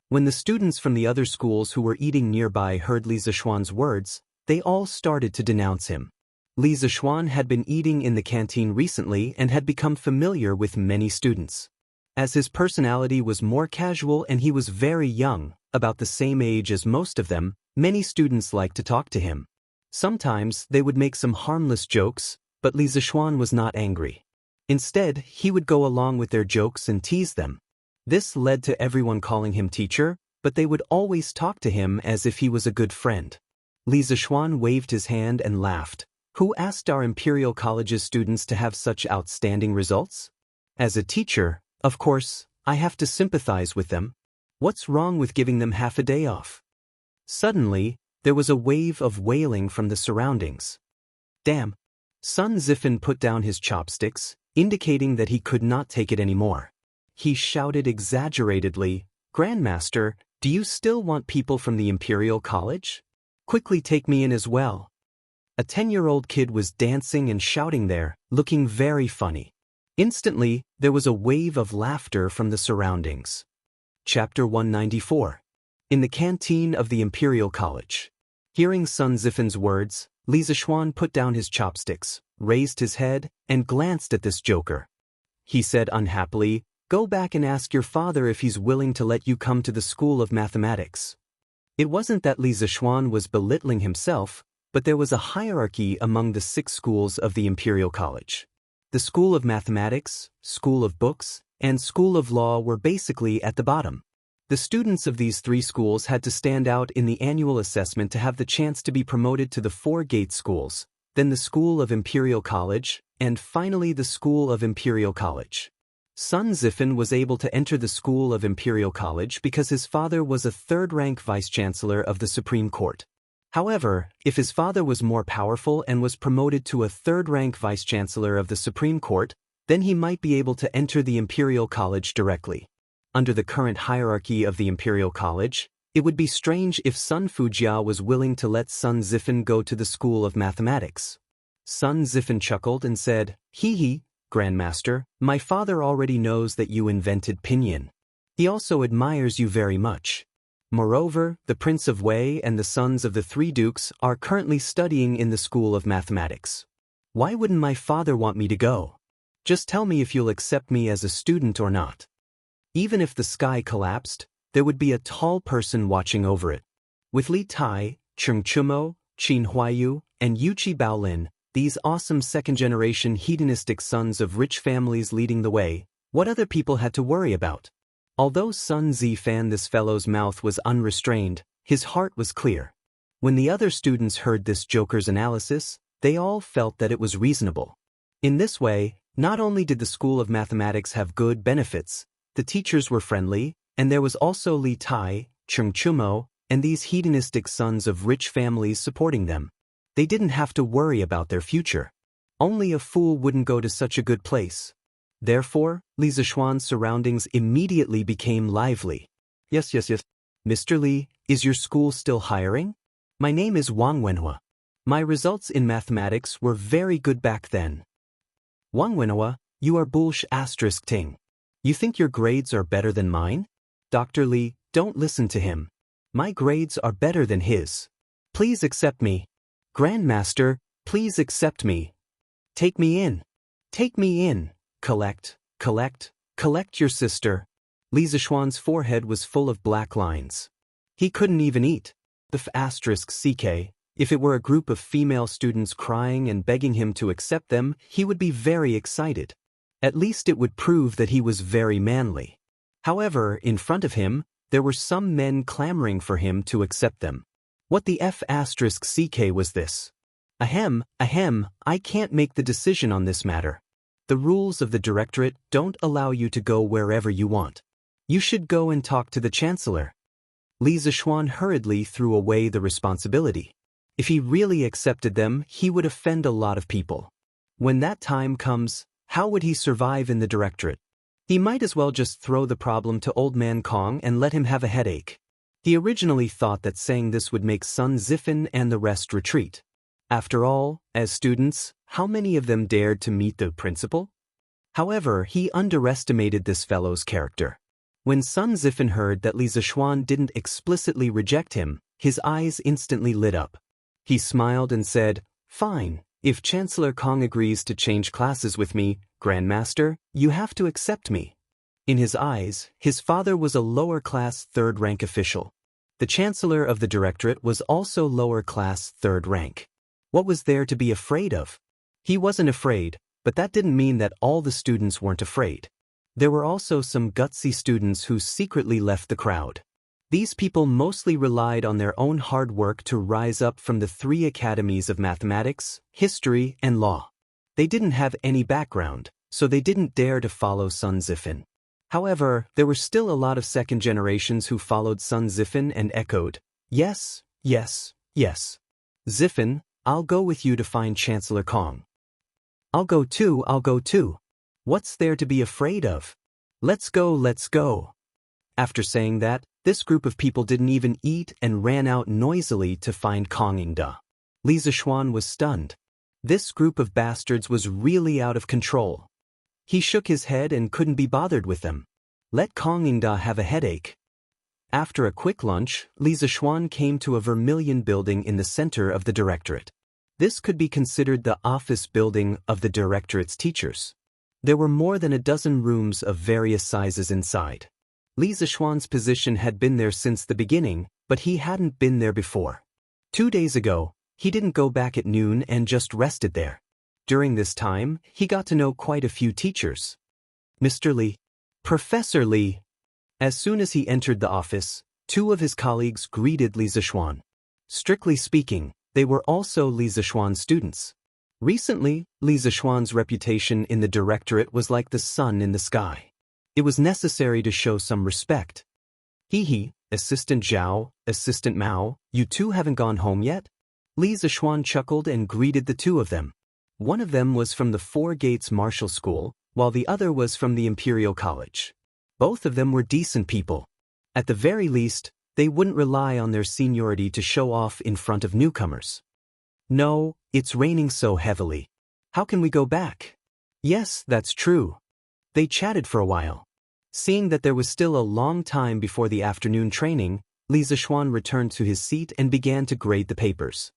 Speaker 1: When the students from the other schools who were eating nearby heard Li Zishuan's words, they all started to denounce him. Li Zishuan had been eating in the canteen recently and had become familiar with many students. As his personality was more casual and he was very young, about the same age as most of them, many students liked to talk to him. Sometimes they would make some harmless jokes, but Li Zishuan was not angry. Instead, he would go along with their jokes and tease them. This led to everyone calling him teacher, but they would always talk to him as if he was a good friend. Li Zishuan waved his hand and laughed. Who asked our Imperial College's students to have such outstanding results? As a teacher, of course, I have to sympathize with them. What's wrong with giving them half a day off? Suddenly, there was a wave of wailing from the surroundings. Damn! Sun Zifan put down his chopsticks, indicating that he could not take it anymore. He shouted exaggeratedly, Grandmaster, do you still want people from the Imperial College? Quickly take me in as well. A 10-year-old kid was dancing and shouting there, looking very funny. Instantly, there was a wave of laughter from the surroundings. Chapter 194. In the canteen of the Imperial College. Hearing Sun Zifan's words, Li Zishuan put down his chopsticks, raised his head, and glanced at this joker. He said unhappily, Go back and ask your father if he's willing to let you come to the School of Mathematics. It wasn't that Li Zishuan was belittling himself, but there was a hierarchy among the 6 schools of the Imperial College. The School of Mathematics, School of Books, and School of Law were basically at the bottom. The students of these 3 schools had to stand out in the annual assessment to have the chance to be promoted to the 4 gate schools, then the School of Imperial College, and finally the School of Imperial College. Sun Zifan was able to enter the School of Imperial College because his father was a 3rd-rank vice-chancellor of the Supreme Court. However, if his father was more powerful and was promoted to a 3rd-rank vice-chancellor of the Supreme Court, then he might be able to enter the Imperial College directly. Under the current hierarchy of the Imperial College, it would be strange if Sun Fujia was willing to let Sun Zifan go to the School of Mathematics. Sun Zifan chuckled and said, Hee hee, Grandmaster, my father already knows that you invented pinyin. He also admires you very much. Moreover, the Prince of Wei and the sons of the 3 dukes are currently studying in the School of Mathematics. Why wouldn't my father want me to go? Just tell me if you'll accept me as a student or not. Even if the sky collapsed, there would be a tall person watching over it. With Li Tai, Cheng Chumo, Qin Huayu, and Yuchi Baolin, these awesome 2nd-generation hedonistic sons of rich families leading the way, what other people had to worry about? Although Sun Zifan this fellow's mouth was unrestrained, his heart was clear. When the other students heard this joker's analysis, they all felt that it was reasonable. In this way, not only did the School of Mathematics have good benefits, the teachers were friendly, and there was also Li Tai, Cheng Chumo, and these hedonistic sons of rich families supporting them. They didn't have to worry about their future. Only a fool wouldn't go to such a good place. Therefore, Li Zishuan's surroundings immediately became lively. Yes. Mr. Li, is your school still hiring? My name is Wang Wenhua. My results in mathematics were very good back then. Wang Wenhua, you are ting. You think your grades are better than mine? Dr. Li, don't listen to him. My grades are better than his. Please accept me. Grandmaster, please accept me. Take me in. Take me in. Collect your sister. Li Zishuan's forehead was full of black lines. He couldn't even eat. *CK, if it were a group of female students crying and begging him to accept them, he would be very excited. At least it would prove that he was very manly. However, in front of him, there were some men clamoring for him to accept them. What the *CK was this? Ahem, I can't make the decision on this matter. The rules of the directorate don't allow you to go wherever you want. You should go and talk to the chancellor. Li Zixuan hurriedly threw away the responsibility. If he really accepted them, he would offend a lot of people. When that time comes, how would he survive in the directorate? He might as well just throw the problem to Old Man Kong and let him have a headache. He originally thought that saying this would make Sun Zifan and the rest retreat. After all, as students, how many of them dared to meet the principal? However, he underestimated this fellow's character. When Sun Zifan heard that Li Zixuan didn't explicitly reject him, his eyes instantly lit up. He smiled and said, "Fine, if Chancellor Kong agrees to change classes with me, Grandmaster, you have to accept me." In his eyes, his father was a lower-class third-rank official. The Chancellor of the Directorate was also lower-class third rank. What was there to be afraid of? He wasn't afraid, but that didn't mean that all the students weren't afraid. There were also some gutsy students who secretly left the crowd. These people mostly relied on their own hard work to rise up from the 3 academies of mathematics, history, and law. They didn't have any background, so they didn't dare to follow Sun Zifan. However, there were still a lot of second generations who followed Sun Zifan and echoed, "Yes, yes, yes. Zifan, I'll go with you to find Chancellor Kong." I'll go too. What's there to be afraid of? Let's go. After saying that, this group of people didn't even eat and ran out noisily to find Kongingda. Li Zixuan was stunned. This group of bastards was really out of control. He shook his head and couldn't be bothered with them. Let Kongingda have a headache. After a quick lunch, Li Zixuan came to a vermilion building in the center of the directorate. This could be considered the office building of the directorate's teachers. There were more than a dozen rooms of various sizes inside. Li Zixuan's position had been there since the beginning, but he hadn't been there before. 2 days ago, he didn't go back at noon and just rested there. During this time, he got to know quite a few teachers. Mr. Li, Professor Li. As soon as he entered the office, 2 of his colleagues greeted Li Zixuan. Strictly speaking, they were also Li Zixuan's students. Recently, Li Zixuan's reputation in the directorate was like the sun in the sky. It was necessary to show some respect. "Hee, Assistant Zhao, Assistant Mao, you 2 haven't gone home yet?" Li Zixuan chuckled and greeted the 2 of them. One of them was from the Four Gates Martial School, while the other was from the Imperial College. Both of them were decent people. At the very least, they wouldn't rely on their seniority to show off in front of newcomers. "No, it's raining so heavily. How can we go back?" "Yes, that's true." They chatted for a while. Seeing that there was still a long time before the afternoon training, Li Zixuan returned to his seat and began to grade the papers.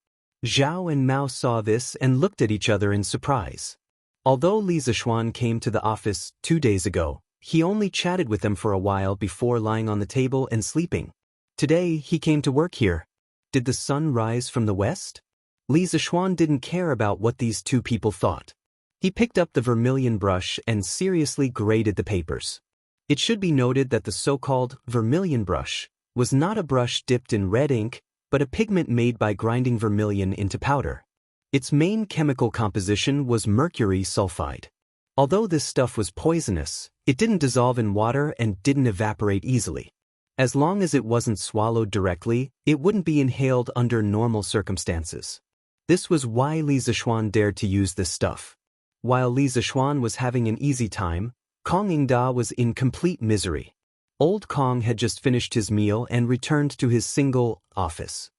Speaker 1: Zhao and Mao saw this and looked at each other in surprise. Although Li Zixuan came to the office 2 days ago, he only chatted with them for a while before lying on the table and sleeping. Today, he came to work here. Did the sun rise from the west? Li Zixuan didn't care about what these 2 people thought. He picked up the vermilion brush and seriously graded the papers. It should be noted that the so-called vermilion brush was not a brush dipped in red ink, but a pigment made by grinding vermilion into powder. Its main chemical composition was mercury sulfide. Although this stuff was poisonous, it didn't dissolve in water and didn't evaporate easily. As long as it wasn't swallowed directly, it wouldn't be inhaled under normal circumstances. This was why Li Zixuan dared to use this stuff. While Li Zixuan was having an easy time, Kongingda was in complete misery. Old Kong had just finished his meal and returned to his single office.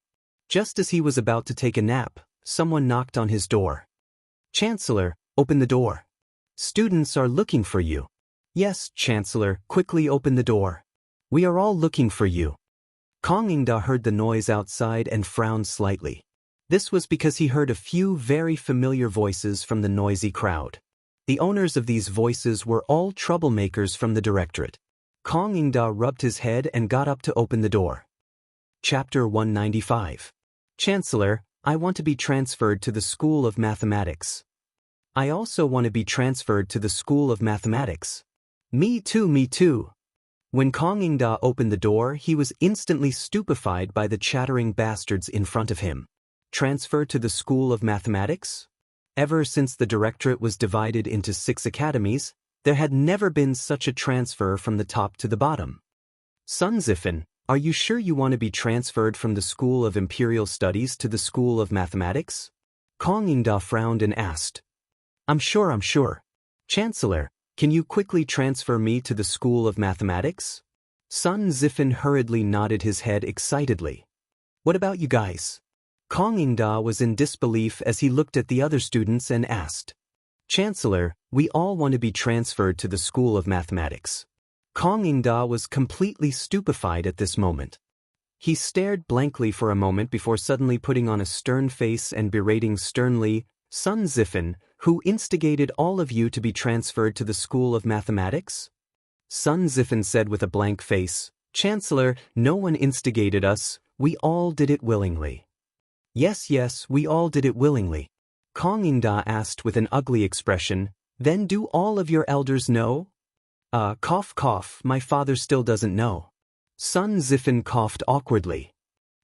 Speaker 1: Just as he was about to take a nap, someone knocked on his door. "Chancellor, open the door. Students are looking for you." "Yes, Chancellor, quickly open the door. We are all looking for you." Kongingda heard the noise outside and frowned slightly. This was because he heard a few very familiar voices from the noisy crowd. The owners of these voices were all troublemakers from the directorate. Kongingda rubbed his head and got up to open the door. Chapter 195. "Chancellor, I want to be transferred to the School of Mathematics." "I also want to be transferred to the School of Mathematics." Me too. When Kongingda opened the door, he was instantly stupefied by the chattering bastards in front of him. Transfer to the School of Mathematics? Ever since the directorate was divided into 6 academies, there had never been such a transfer from the top to the bottom. Sun Zifan, Are you sure you want to be transferred from the School of Imperial Studies to the School of Mathematics? Kong Yingda frowned and asked. I'm sure. Chancellor, can you quickly transfer me to the School of Mathematics? Sun Zifen hurriedly nodded his head excitedly. What about you guys? Kong Yingda was in disbelief as he looked at the other students and asked. Chancellor, we all want to be transferred to the School of Mathematics. Kong Yingda was completely stupefied at this moment. He stared blankly for a moment before suddenly putting on a stern face and berating sternly, Sun Zifen, who instigated all of you to be transferred to the School of Mathematics? Sun Zifen said with a blank face, Chancellor, no one instigated us, we all did it willingly. Yes, we all did it willingly. Kong Yingda asked with an ugly expression, then do all of your elders know? Cough, my father still doesn't know. Sun Zifen coughed awkwardly.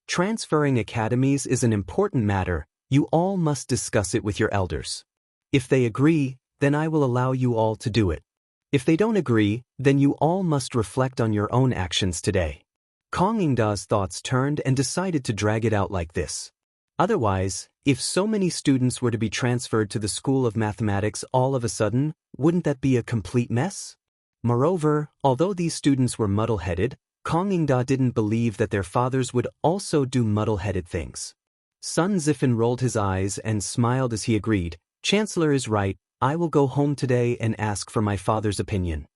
Speaker 1: Transferring academies is an important matter, you all must discuss it with your elders. If they agree, then I will allow you all to do it. If they don't agree, then you all must reflect on your own actions today. Kong Yingda's thoughts turned and decided to drag it out like this. Otherwise, if so many students were to be transferred to the School of Mathematics all of a sudden, wouldn't that be a complete mess? Moreover, although these students were muddle-headed, Kong Yingda didn't believe that their fathers would also do muddle-headed things. Sun Zifen rolled his eyes and smiled as he agreed, Chancellor is right, I will go home today and ask for my father's opinion.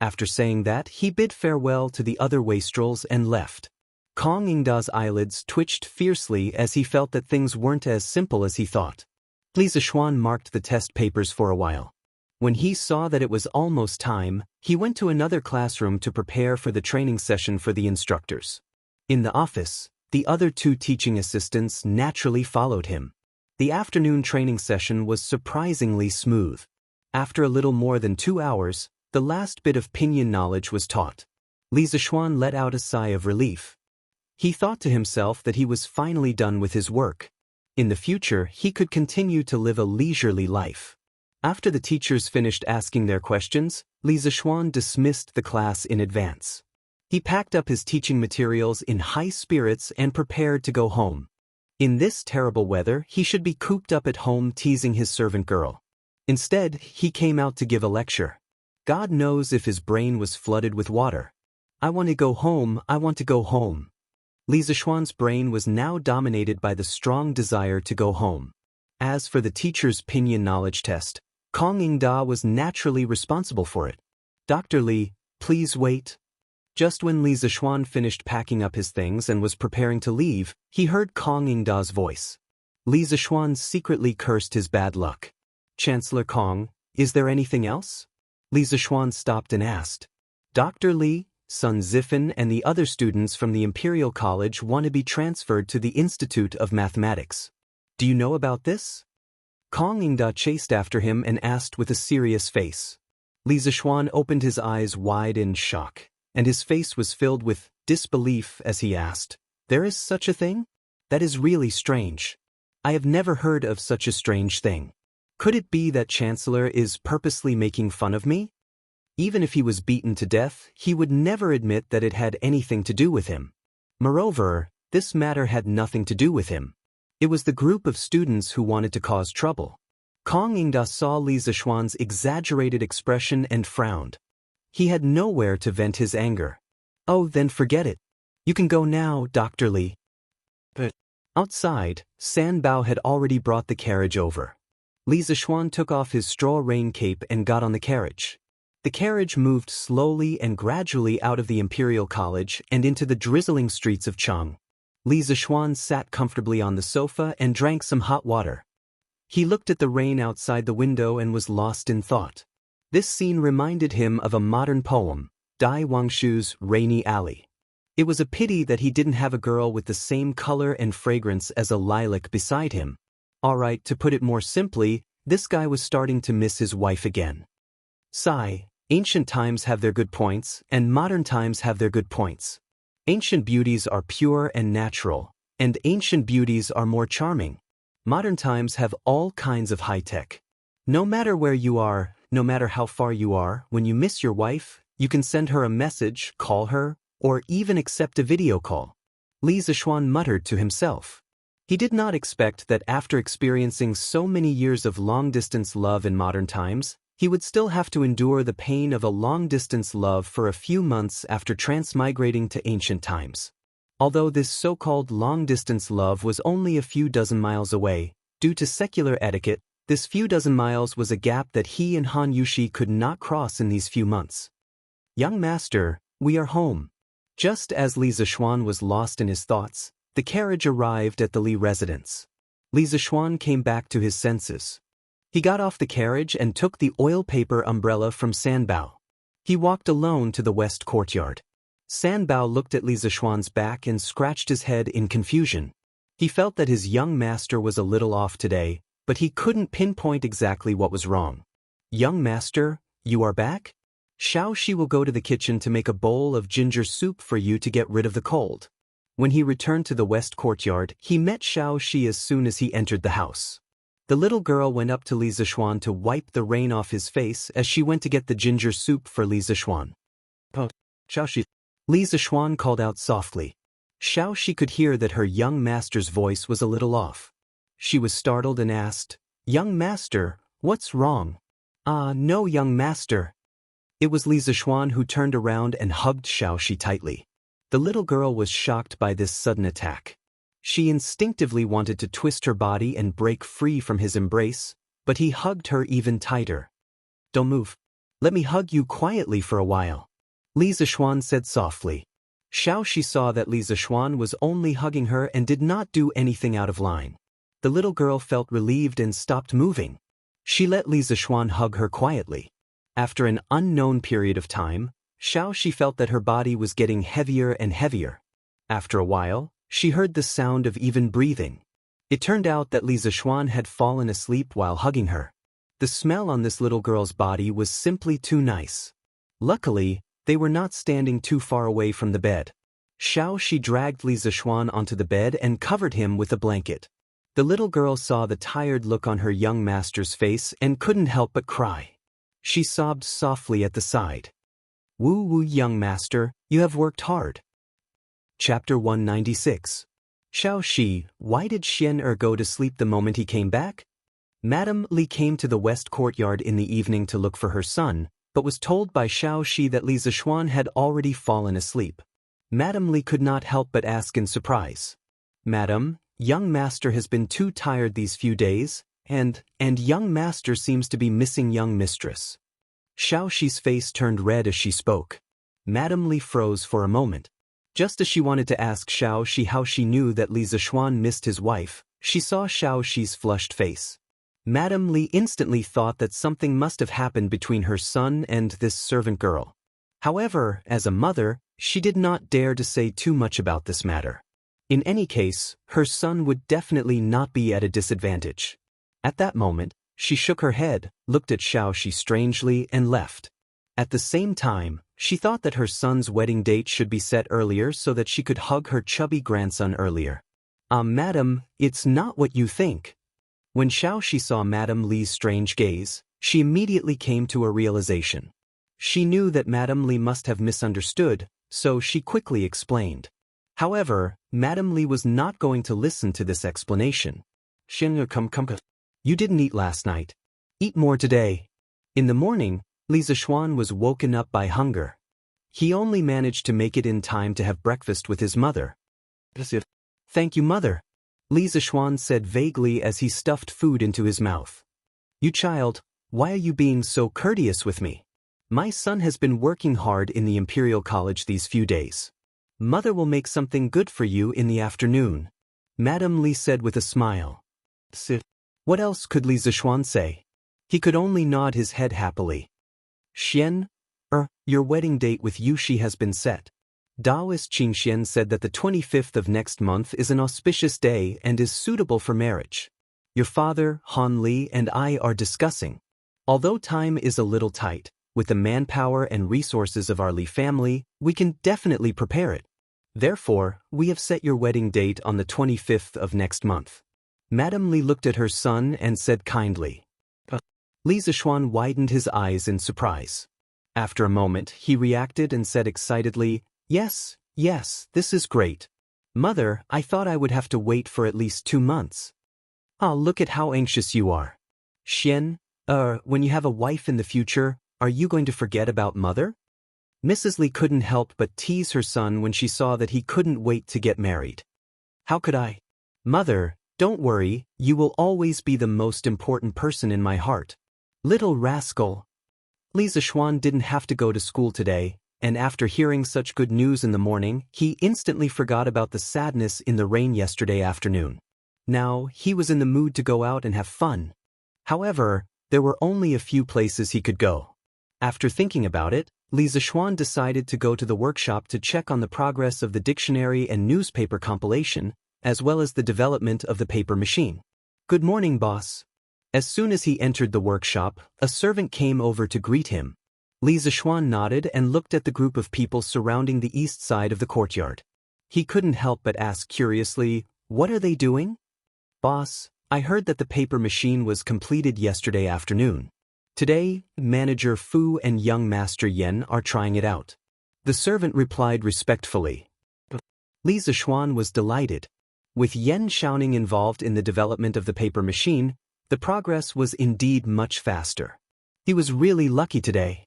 Speaker 1: After saying that, he bid farewell to the other wastrels and left. Kong Yingda's eyelids twitched fiercely as he felt that things weren't as simple as he thought. Li Zishuan marked the test papers for a while. When he saw that it was almost time, he went to another classroom to prepare for the training session for the instructors. In the office, the other two teaching assistants naturally followed him. The afternoon training session was surprisingly smooth. After a little more than 2 hours, the last bit of pinyin knowledge was taught. Li Zishuan let out a sigh of relief. He thought to himself that he was finally done with his work. In the future, he could continue to live a leisurely life. After the teachers finished asking their questions, Li Zishuan dismissed the class in advance. He packed up his teaching materials in high spirits and prepared to go home. In this terrible weather, he should be cooped up at home teasing his servant girl. Instead, he came out to give a lecture. God knows if his brain was flooded with water. I want to go home. Li Zishuan's brain was now dominated by the strong desire to go home. As for the teacher's pinyin knowledge test, Kong Yingda was naturally responsible for it. Dr. Li, please wait. Just when Li Zishuan finished packing up his things and was preparing to leave, he heard Kong Yingda's voice. Li Zishuan secretly cursed his bad luck. Chancellor Kong, is there anything else? Li Zishuan stopped and asked. Dr. Li, Sun Zifen and the other students from the Imperial College want to be transferred to the Institute of Mathematics. Do you know about this? Kong Yingda chased after him and asked with a serious face. Li Zishuan opened his eyes wide in shock, and his face was filled with disbelief as he asked, There is such a thing? That is really strange. I have never heard of such a strange thing. Could it be that Chancellor is purposely making fun of me? Even if he was beaten to death, he would never admit that it had anything to do with him. Moreover, this matter had nothing to do with him. It was the group of students who wanted to cause trouble. Kong Yingda saw Li Zishuan's exaggerated expression and frowned. He had nowhere to vent his anger. Oh, then forget it. You can go now, Dr. Li. But outside, San Bao had already brought the carriage over. Li Zishuan took off his straw rain cape and got on the carriage. The carriage moved slowly and gradually out of the Imperial College and into the drizzling streets of Cheng. Li Zishuan sat comfortably on the sofa and drank some hot water. He looked at the rain outside the window and was lost in thought. This scene reminded him of a modern poem, Dai Wangshu's Rainy Alley. It was a pity that he didn't have a girl with the same color and fragrance as a lilac beside him. Alright, to put it more simply, this guy was starting to miss his wife again. Sigh, ancient times have their good points, and modern times have their good points. Ancient beauties are pure and natural, and ancient beauties are more charming. Modern times have all kinds of high-tech. No matter where you are, no matter how far you are, when you miss your wife, you can send her a message, call her, or even accept a video call. Li Zixuan muttered to himself. He did not expect that after experiencing so many years of long-distance love in modern times, he would still have to endure the pain of a long-distance love for a few months after transmigrating to ancient times. Although this so-called long-distance love was only a few dozen miles away, due to secular etiquette, this few dozen miles was a gap that he and Han Yushi could not cross in these few months. "Young master, we are home." Just as Li Zixuan was lost in his thoughts, the carriage arrived at the Li residence. Li Zixuan came back to his senses. He got off the carriage and took the oil paper umbrella from Sanbao. He walked alone to the west courtyard. Sanbao looked at Li Zixuan's back and scratched his head in confusion. He felt that his young master was a little off today, but he couldn't pinpoint exactly what was wrong. "Young master, you are back? Xiaoxi will go to the kitchen to make a bowl of ginger soup for you to get rid of the cold." When he returned to the west courtyard, he met Xiaoxi as soon as he entered the house. The little girl went up to Li Zixuan to wipe the rain off his face as she went to get the ginger soup for Li Zixuan. "Oh, Xiaoxi," Li Zixuan called out softly. Xiaoxi could hear that her young master's voice was a little off. She was startled and asked, "Young master, what's wrong?" No, young master." It was Li Zixuan who turned around and hugged Xiaoxi tightly. The little girl was shocked by this sudden attack. She instinctively wanted to twist her body and break free from his embrace, but he hugged her even tighter. "Don't move. Let me hug you quietly for a while," Li Zixuan said softly. Xiaoxi saw that Li Zixuan was only hugging her and did not do anything out of line. The little girl felt relieved and stopped moving. She let Li Zixuan hug her quietly. After an unknown period of time, Xiaoxi felt that her body was getting heavier and heavier. After a while, she heard the sound of even breathing. It turned out that Li Zixuan had fallen asleep while hugging her. The smell on this little girl's body was simply too nice. Luckily, they were not standing too far away from the bed. Xiaoxi dragged Li Zixuan onto the bed and covered him with a blanket. The little girl saw the tired look on her young master's face and couldn't help but cry. She sobbed softly at the side. "Woo woo, young master, you have worked hard." Chapter 196. Xiaoxi, why did Xian'er go to sleep the moment he came back? Madame Li came to the west courtyard in the evening to look for her son, but was told by Xiaoxi that Li Zixuan had already fallen asleep. Madame Li could not help but ask in surprise, "Madam, young master has been too tired these few days, and young master seems to be missing young mistress." Xiaoxi's face turned red as she spoke. Madame Li froze for a moment. Just as she wanted to ask Xiaoxi how she knew that Li Zixuan missed his wife, she saw Xiaoxi's flushed face. Madame Li instantly thought that something must have happened between her son and this servant girl. However, as a mother, she did not dare to say too much about this matter. In any case, her son would definitely not be at a disadvantage. At that moment, she shook her head, looked at Xiaoxi strangely, and left. At the same time, she thought that her son's wedding date should be set earlier so that she could hug her chubby grandson earlier. Madam, it's not what you think." When Xiaoxi saw Madame Li's strange gaze, she immediately came to a realization. She knew that Madame Li must have misunderstood, so she quickly explained. However, Madame Li was not going to listen to this explanation. "Xian'er, come. You didn't eat last night. Eat more today." In the morning, Li Zixuan was woken up by hunger. He only managed to make it in time to have breakfast with his mother. "Thank you, mother," Li Zixuan said vaguely as he stuffed food into his mouth. "You child, why are you being so courteous with me? My son has been working hard in the Imperial College these few days. Mother will make something good for you in the afternoon," Madame Li said with a smile. What else could Li Zixuan say? He could only nod his head happily. "Xian, your wedding date with Yushi has been set. Taoist Xianxia said that the 25th of next month is an auspicious day and is suitable for marriage. Your father, Han Li, and I are discussing. Although time is a little tight, with the manpower and resources of our Li family, we can definitely prepare it. Therefore, we have set your wedding date on the 25th of next month." Madame Li looked at her son and said kindly. Li Zixuan widened his eyes in surprise. After a moment, he reacted and said excitedly, Yes, yes, this is great. Mother, I thought I would have to wait for at least 2 months. Ah, look at how anxious you are. Xian, when you have a wife in the future, are you going to forget about mother? Mrs. Li couldn't help but tease her son when she saw that he couldn't wait to get married. How could I? Mother, don't worry, you will always be the most important person in my heart. Little rascal. Li Zishuan didn't have to go to school today, and after hearing such good news in the morning, he instantly forgot about the sadness in the rain yesterday afternoon. Now, he was in the mood to go out and have fun. However, there were only a few places he could go. After thinking about it, Li Zishuan decided to go to the workshop to check on the progress of the dictionary and newspaper compilation, as well as the development of the paper machine. Good morning, boss. As soon as he entered the workshop, a servant came over to greet him. Li Zishuan nodded and looked at the group of people surrounding the east side of the courtyard. He couldn't help but ask curiously, "What are they doing?" "Boss, I heard that the paper machine was completed yesterday afternoon. Today, Manager Fu and young Master Yen are trying it out." The servant replied respectfully. Li Zishuan was delighted. With Yen Xiaoning involved in the development of the paper machine, the progress was indeed much faster. He was really lucky today.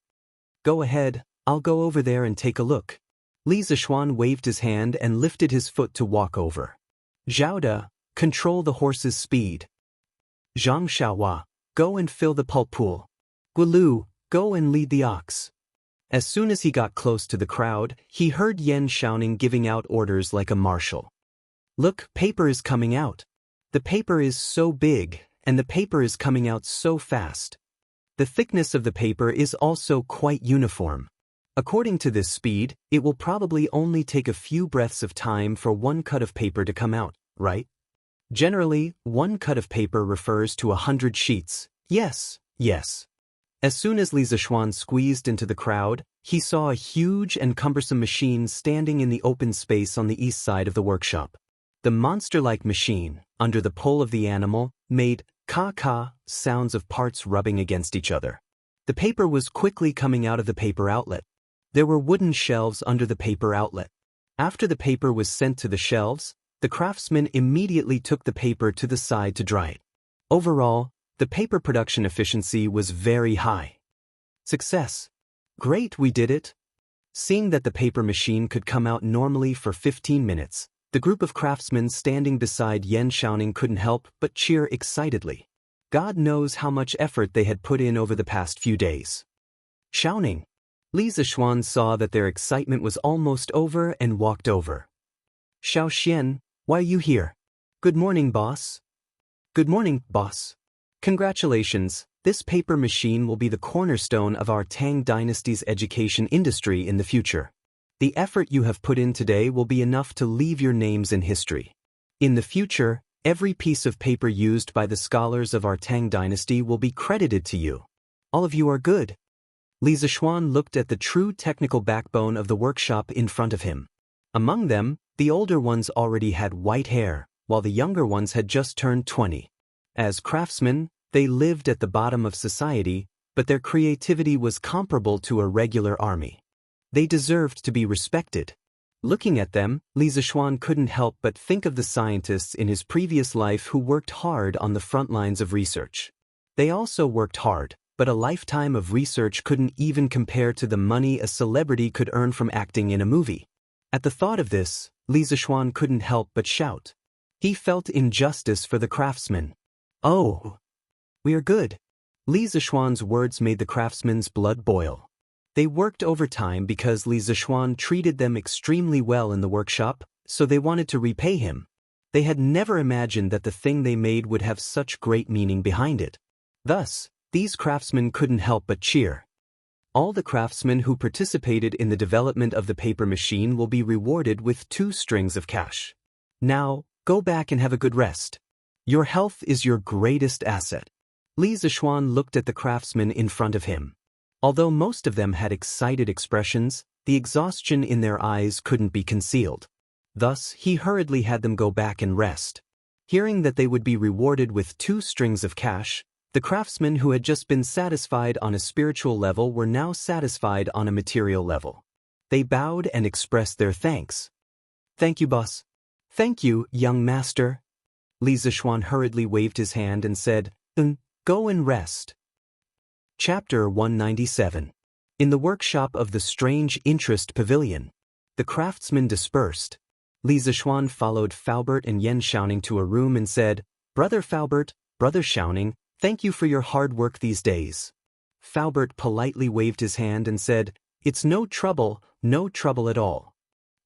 Speaker 1: Go ahead, I'll go over there and take a look. Li Zishuan waved his hand and lifted his foot to walk over. Zhaoda, control the horse's speed. Zhang Xiaohua, go and fill the pulp pool. Guolu, go and lead the ox. As soon as he got close to the crowd, he heard Yen Xiaoning giving out orders like a marshal. Look, paper is coming out. The paper is so big, and the paper is coming out so fast. The thickness of the paper is also quite uniform. According to this speed, it will probably only take a few breaths of time for one cut of paper to come out, right? Generally, one cut of paper refers to 100 sheets. Yes, yes. As soon as Li Zishuan squeezed into the crowd, he saw a huge and cumbersome machine standing in the open space on the east side of the workshop. The monster-like machine, under the pull of the animal, made ka-ka sounds of parts rubbing against each other. The paper was quickly coming out of the paper outlet. There were wooden shelves under the paper outlet. After the paper was sent to the shelves, the craftsman immediately took the paper to the side to dry it. Overall, the paper production efficiency was very high. Success. Great, we did it. Seeing that the paper machine could come out normally for 15 minutes, the group of craftsmen standing beside Yen Xiaoning couldn't help but cheer excitedly. God knows how much effort they had put in over the past few days. Xiaoning. Li Zishuan saw that their excitement was almost over and walked over. Xiao Xian, why are you here? Good morning, boss. Good morning, boss. Congratulations, this paper machine will be the cornerstone of our Tang dynasty's education industry in the future. The effort you have put in today will be enough to leave your names in history. In the future, every piece of paper used by the scholars of our Tang dynasty will be credited to you. All of you are good. Li Zishuan looked at the true technical backbone of the workshop in front of him. Among them, the older ones already had white hair, while the younger ones had just turned 20. As craftsmen, they lived at the bottom of society, but their creativity was comparable to a regular army. They deserved to be respected. Looking at them, Li Zishuan couldn't help but think of the scientists in his previous life who worked hard on the front lines of research. They also worked hard, but a lifetime of research couldn't even compare to the money a celebrity could earn from acting in a movie. At the thought of this, Li Zishuan couldn't help but shout. He felt injustice for the craftsmen. Oh! We are good. Li Zishuan's words made the craftsmen's blood boil. They worked overtime because Li Zishuan treated them extremely well in the workshop, so they wanted to repay him. They had never imagined that the thing they made would have such great meaning behind it. Thus, these craftsmen couldn't help but cheer. All the craftsmen who participated in the development of the paper machine will be rewarded with 2 strings of cash. Now, go back and have a good rest. Your health is your greatest asset. Li Zishuan looked at the craftsmen in front of him. Although most of them had excited expressions, the exhaustion in their eyes couldn't be concealed. Thus, he hurriedly had them go back and rest. Hearing that they would be rewarded with 2 strings of cash, the craftsmen who had just been satisfied on a spiritual level were now satisfied on a material level. They bowed and expressed their thanks. "Thank you, boss." "Thank you, young master." Li Zishuan hurriedly waved his hand and said, Go and rest." Chapter 197. In the workshop of the Strange Interest Pavilion. The craftsmen dispersed. Li Zishuan followed Faubert and Yen Xiaoning to a room and said, "Brother Faubert, Brother Xiaoning, thank you for your hard work these days." Faubert politely waved his hand and said, "It's no trouble at all."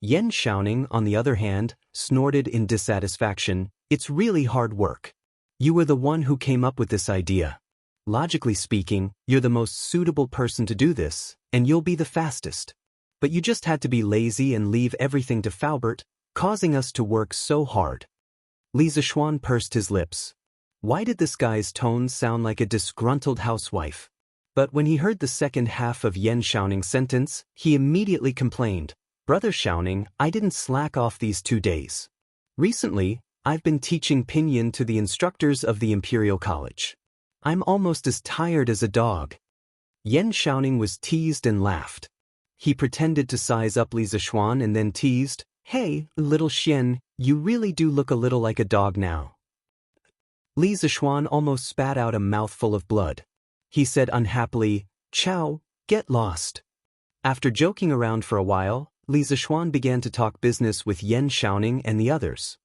Speaker 1: Yen Xiaoning, on the other hand, snorted in dissatisfaction, "It's really hard work. You were the one who came up with this idea. Logically speaking, you're the most suitable person to do this, and you'll be the fastest. But you just had to be lazy and leave everything to Faubert, causing us to work so hard." Li Zishuan pursed his lips. Why did this guy's tone sound like a disgruntled housewife? But when he heard the second half of Yen Xiaoning's sentence, he immediately complained, "Brother Xiaoning, I didn't slack off these 2 days. Recently, I've been teaching pinyin to the instructors of the Imperial College. I'm almost as tired as a dog." Yen Xiaoning was teased and laughed. He pretended to size up Li Zishuan and then teased, "Hey, little Xian, you really do look a little like a dog now." Li Zishuan almost spat out a mouthful of blood. He said unhappily, "Chow, get lost." After joking around for a while, Li Zishuan began to talk business with Yen Xiaoning and the others.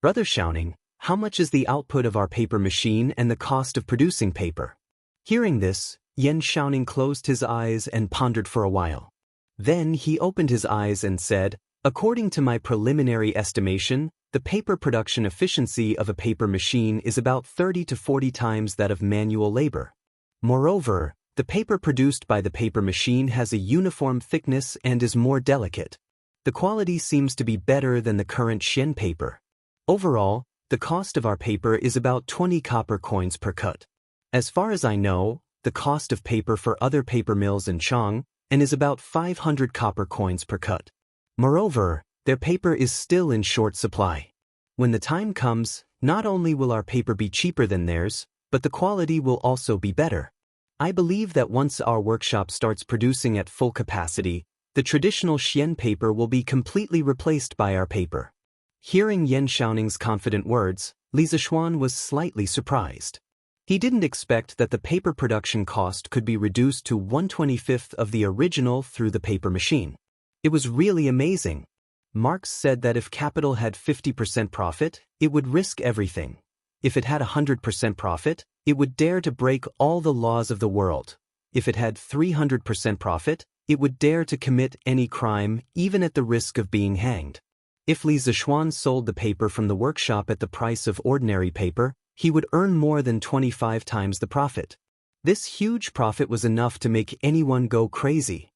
Speaker 1: "Brother Xiaoning, how much is the output of our paper machine and the cost of producing paper?" Hearing this, Yen Xiaoning closed his eyes and pondered for a while. Then he opened his eyes and said, "According to my preliminary estimation, the paper production efficiency of a paper machine is about 30 to 40 times that of manual labor. Moreover, the paper produced by the paper machine has a uniform thickness and is more delicate. The quality seems to be better than the current Xian paper. Overall, the cost of our paper is about 20 copper coins per cut. As far as I know, the cost of paper for other paper mills in Chang is about 500 copper coins per cut. Moreover, their paper is still in short supply. When the time comes, not only will our paper be cheaper than theirs, but the quality will also be better. I believe that once our workshop starts producing at full capacity, the traditional Xian paper will be completely replaced by our paper." Hearing Yen Xiaoning's confident words, Li Zishuan was slightly surprised. He didn't expect that the paper production cost could be reduced to 1/25 of the original through the paper machine. It was really amazing. Marx said that if capital had 50% profit, it would risk everything. If it had 100% profit, it would dare to break all the laws of the world. If it had 300% profit, it would dare to commit any crime, even at the risk of being hanged. If Li Zishuan sold the paper from the workshop at the price of ordinary paper, he would earn more than 25 times the profit. This huge profit was enough to make anyone go crazy.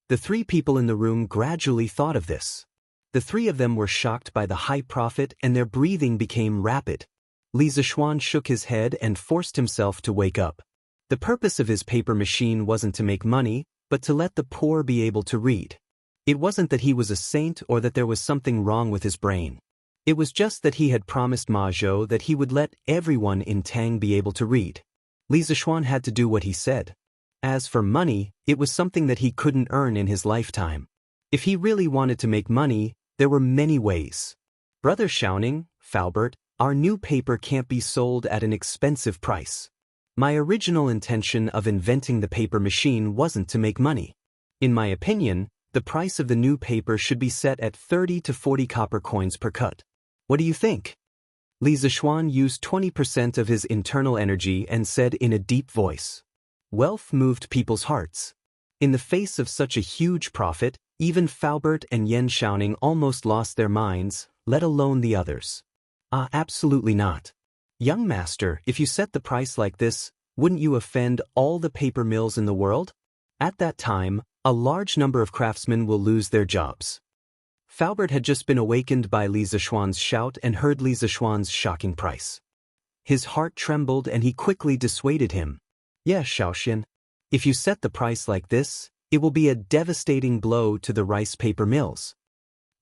Speaker 1: The 3 people in the room gradually thought of this. The 3 of them were shocked by the high profit and their breathing became rapid. Li Zishuan shook his head and forced himself to wake up. The purpose of his paper machine wasn't to make money, but to let the poor be able to read. It wasn't that he was a saint or that there was something wrong with his brain. It was just that he had promised Ma Zhou that he would let everyone in Tang be able to read. Li Zishuan had to do what he said. As for money, it was something that he couldn't earn in his lifetime. If he really wanted to make money, there were many ways. "Brother Xiaoning, Faubert, our new paper can't be sold at an expensive price. My original intention of inventing the paper machine wasn't to make money. In my opinion, the price of the new paper should be set at 30 to 40 copper coins per cut. What do you think?" Li Zishuan used 20% of his internal energy and said in a deep voice. Wealth moved people's hearts. In the face of such a huge profit, even Faubert and Yen Xiaoning almost lost their minds, let alone the others. Absolutely not. Young master, if you set the price like this, wouldn't you offend all the paper mills in the world? At that time, a large number of craftsmen will lose their jobs. Faubert had just been awakened by Li Zishuan's shout and heard Li Zishuan's shocking price. His heart trembled and he quickly dissuaded him. "Yes, Xiaoxian. If you set the price like this, it will be a devastating blow to the rice paper mills."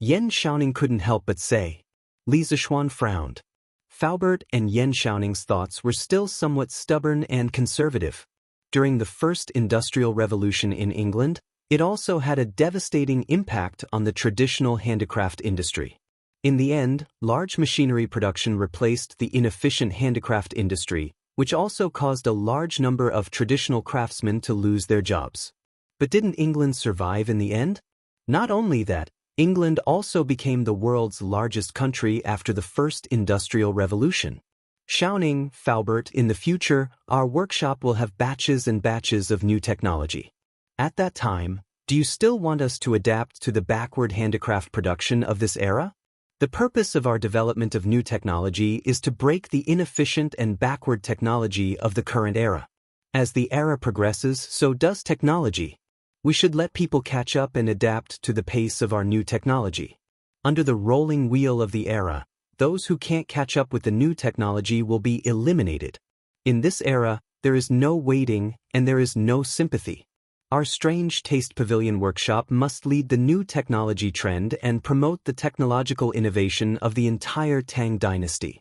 Speaker 1: Yen Xiaoning couldn't help but say. Li Zishuan frowned. Faubert and Yen Xiaoning's thoughts were still somewhat stubborn and conservative. During the First Industrial Revolution in England, It also had a devastating impact on the traditional handicraft industry. In the end, large machinery production replaced the inefficient handicraft industry, which also caused a large number of traditional craftsmen to lose their jobs. But didn't England survive in the end? Not only that, England also became the world's largest country after the First Industrial Revolution. Xiaoning, Faubert, in the future, our workshop will have batches and batches of new technology. At that time, do you still want us to adapt to the backward handicraft production of this era? The purpose of our development of new technology is to break the inefficient and backward technology of the current era. As the era progresses, so does technology. We should let people catch up and adapt to the pace of our new technology. Under the rolling wheel of the era, those who can't catch up with the new technology will be eliminated. In this era, there is no waiting and there is no sympathy. Our Strange Taste Pavilion workshop must lead the new technology trend and promote the technological innovation of the entire Tang dynasty.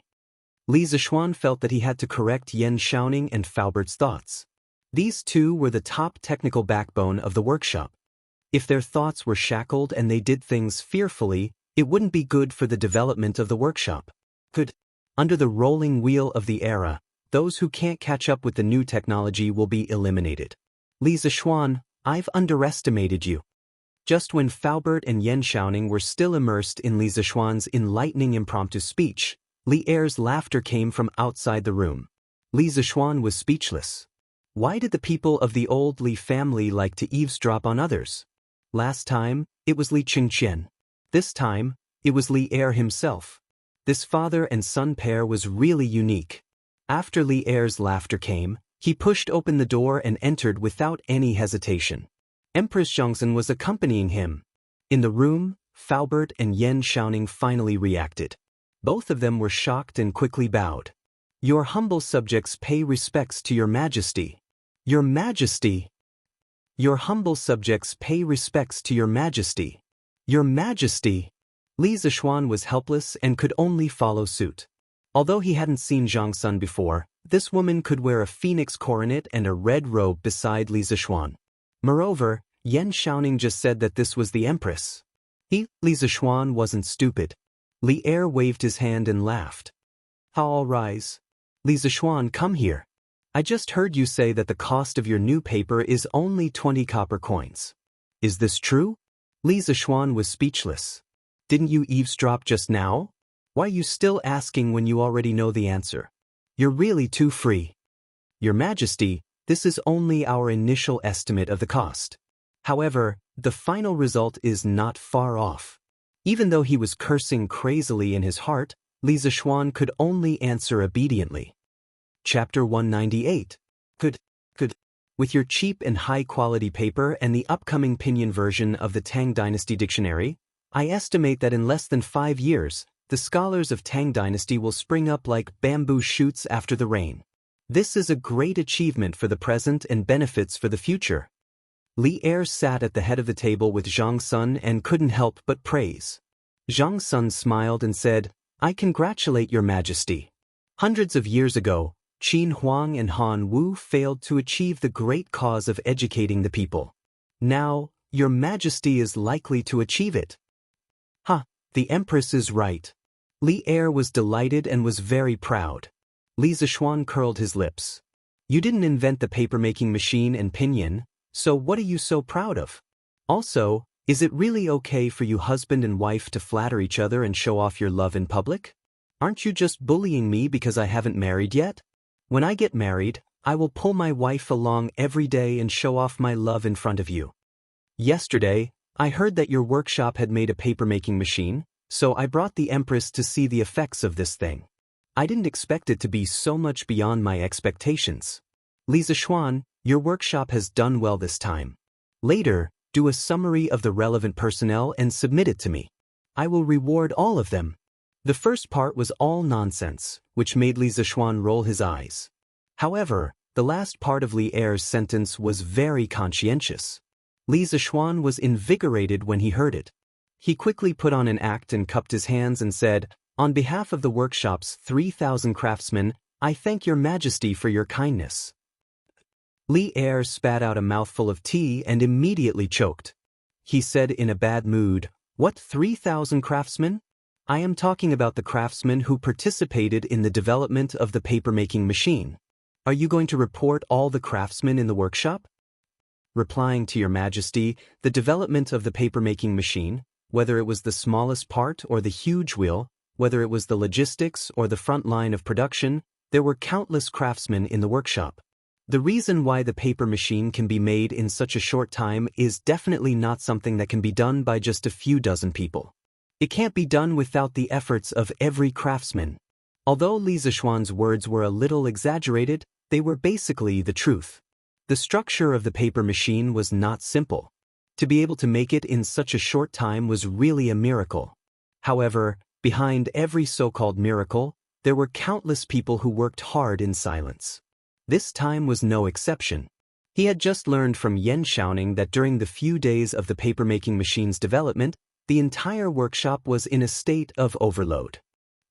Speaker 1: Li Zixuan felt that he had to correct Yan Xiaoning and Faubert's thoughts. These two were the top technical backbone of the workshop. If their thoughts were shackled and they did things fearfully, it wouldn't be good for the development of the workshop. Under the rolling wheel of the era, those who can't catch up with the new technology will be eliminated. Li Zixuan, I've underestimated you. Just when Faubert and Yan Xiaoning were still immersed in Li Zixuan's enlightening impromptu speech, Li Er's laughter came from outside the room. Li Zixuan was speechless. Why did the people of the old Li family like to eavesdrop on others? Last time, it was Li Qingqian. This time, it was Li Er himself. This father and son pair was really unique. After Li Er's laughter came, he pushed open the door and entered without any hesitation. Empress Xianxia was accompanying him. In the room, Faubert and Yan Xiaoning finally reacted. Both of them were shocked and quickly bowed. Your humble subjects pay respects to your majesty. Your majesty! Your humble subjects pay respects to your majesty. Your majesty! Li Zixuan was helpless and could only follow suit. Although he hadn't seen Xianxia before, this woman could wear a phoenix coronet and a red robe beside Li Zixuan. Moreover, Yan Xiaoning just said that this was the empress. Li Zixuan wasn't stupid. Li Er waved his hand and laughed. I'll rise. Li Zixuan, come here. I just heard you say that the cost of your new paper is only 20 copper coins. Is this true? Li Zixuan was speechless. Didn't you eavesdrop just now? Why are you still asking when you already know the answer? You're really too free. Your Majesty, this is only our initial estimate of the cost. However, the final result is not far off. Even though he was cursing crazily in his heart, Li Zixuan could only answer obediently. Chapter 198. Good. With your cheap and high-quality paper and the upcoming Pinyin version of the Tang Dynasty Dictionary, I estimate that in less than 5 years, the scholars of Tang Dynasty will spring up like bamboo shoots after the rain. This is a great achievement for the present and benefits for the future. Li Er sat at the head of the table with Xianxia and couldn't help but praise. Xianxia smiled and said, I congratulate your majesty. Hundreds of years ago, Qin Huang and Han Wu failed to achieve the great cause of educating the people. Now, your majesty is likely to achieve it. The empress is right. Li Er was delighted and was very proud. Li Zixuan curled his lips. You didn't invent the paper-making machine and Pinyin, so what are you so proud of? Also, is it really okay for you husband and wife to flatter each other and show off your love in public? Aren't you just bullying me because I haven't married yet? When I get married, I will pull my wife along every day and show off my love in front of you. Yesterday, I heard that your workshop had made a paper-making machine, so I brought the Empress to see the effects of this thing. I didn't expect it to be so much beyond my expectations. Li Zixuan, your workshop has done well this time. Later, do a summary of the relevant personnel and submit it to me. I will reward all of them. The first part was all nonsense, which made Li Zixuan roll his eyes. However, the last part of Li Er's sentence was very conscientious. Li Zixuan was invigorated when he heard it. He quickly put on an act and cupped his hands and said, On behalf of the workshop's 3,000 craftsmen, I thank your majesty for your kindness. Li Er spat out a mouthful of tea and immediately choked. He said in a bad mood, "What 3,000 craftsmen? I am talking about the craftsmen who participated in the development of the paper-making machine. Are you going to report all the craftsmen in the workshop?" Replying to your majesty, the development of the paper-making machine, whether it was the smallest part or the huge wheel, whether it was the logistics or the front line of production, there were countless craftsmen in the workshop. The reason why the paper machine can be made in such a short time is definitely not something that can be done by just a few dozen people. It can't be done without the efforts of every craftsman. Although Li Zishuan's words were a little exaggerated, they were basically the truth. The structure of the paper machine was not simple. To be able to make it in such a short time was really a miracle. However, behind every so-called miracle, there were countless people who worked hard in silence. This time was no exception. He had just learned from Yan Xiaoning that during the few days of the paper-making machine's development, the entire workshop was in a state of overload.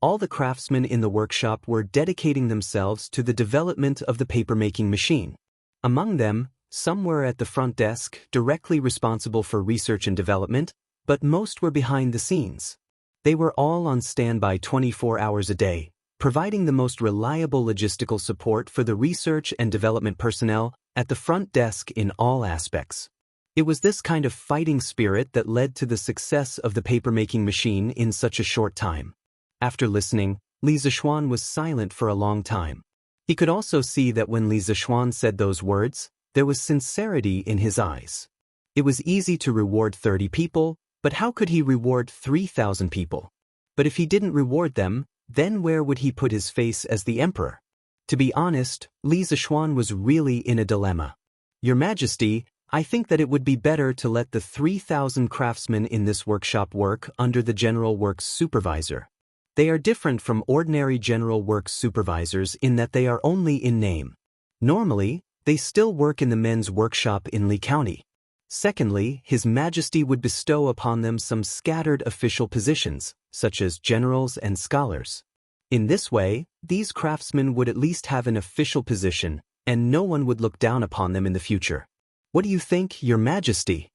Speaker 1: All the craftsmen in the workshop were dedicating themselves to the development of the paper-making machine. Among them, some were at the front desk, directly responsible for research and development, but most were behind the scenes. They were all on standby 24 hours a day, providing the most reliable logistical support for the research and development personnel at the front desk in all aspects. It was this kind of fighting spirit that led to the success of the paper-making machine in such a short time. After listening, Li Zishuan was silent for a long time. He could also see that when Li Zishuan said those words, there was sincerity in his eyes. It was easy to reward 30 people, but how could he reward 3,000 people? But if he didn't reward them, then where would he put his face as the emperor? To be honest, Li Zishuan was really in a dilemma. Your Majesty, I think that it would be better to let the 3,000 craftsmen in this workshop work under the General Works Supervisor. They are different from ordinary General Works Supervisors in that they are only in name. Normally, they still work in the men's workshop in Li County. Secondly, His Majesty would bestow upon them some scattered official positions, such as generals and scholars. In this way, these craftsmen would at least have an official position, and no one would look down upon them in the future. What do you think, Your Majesty?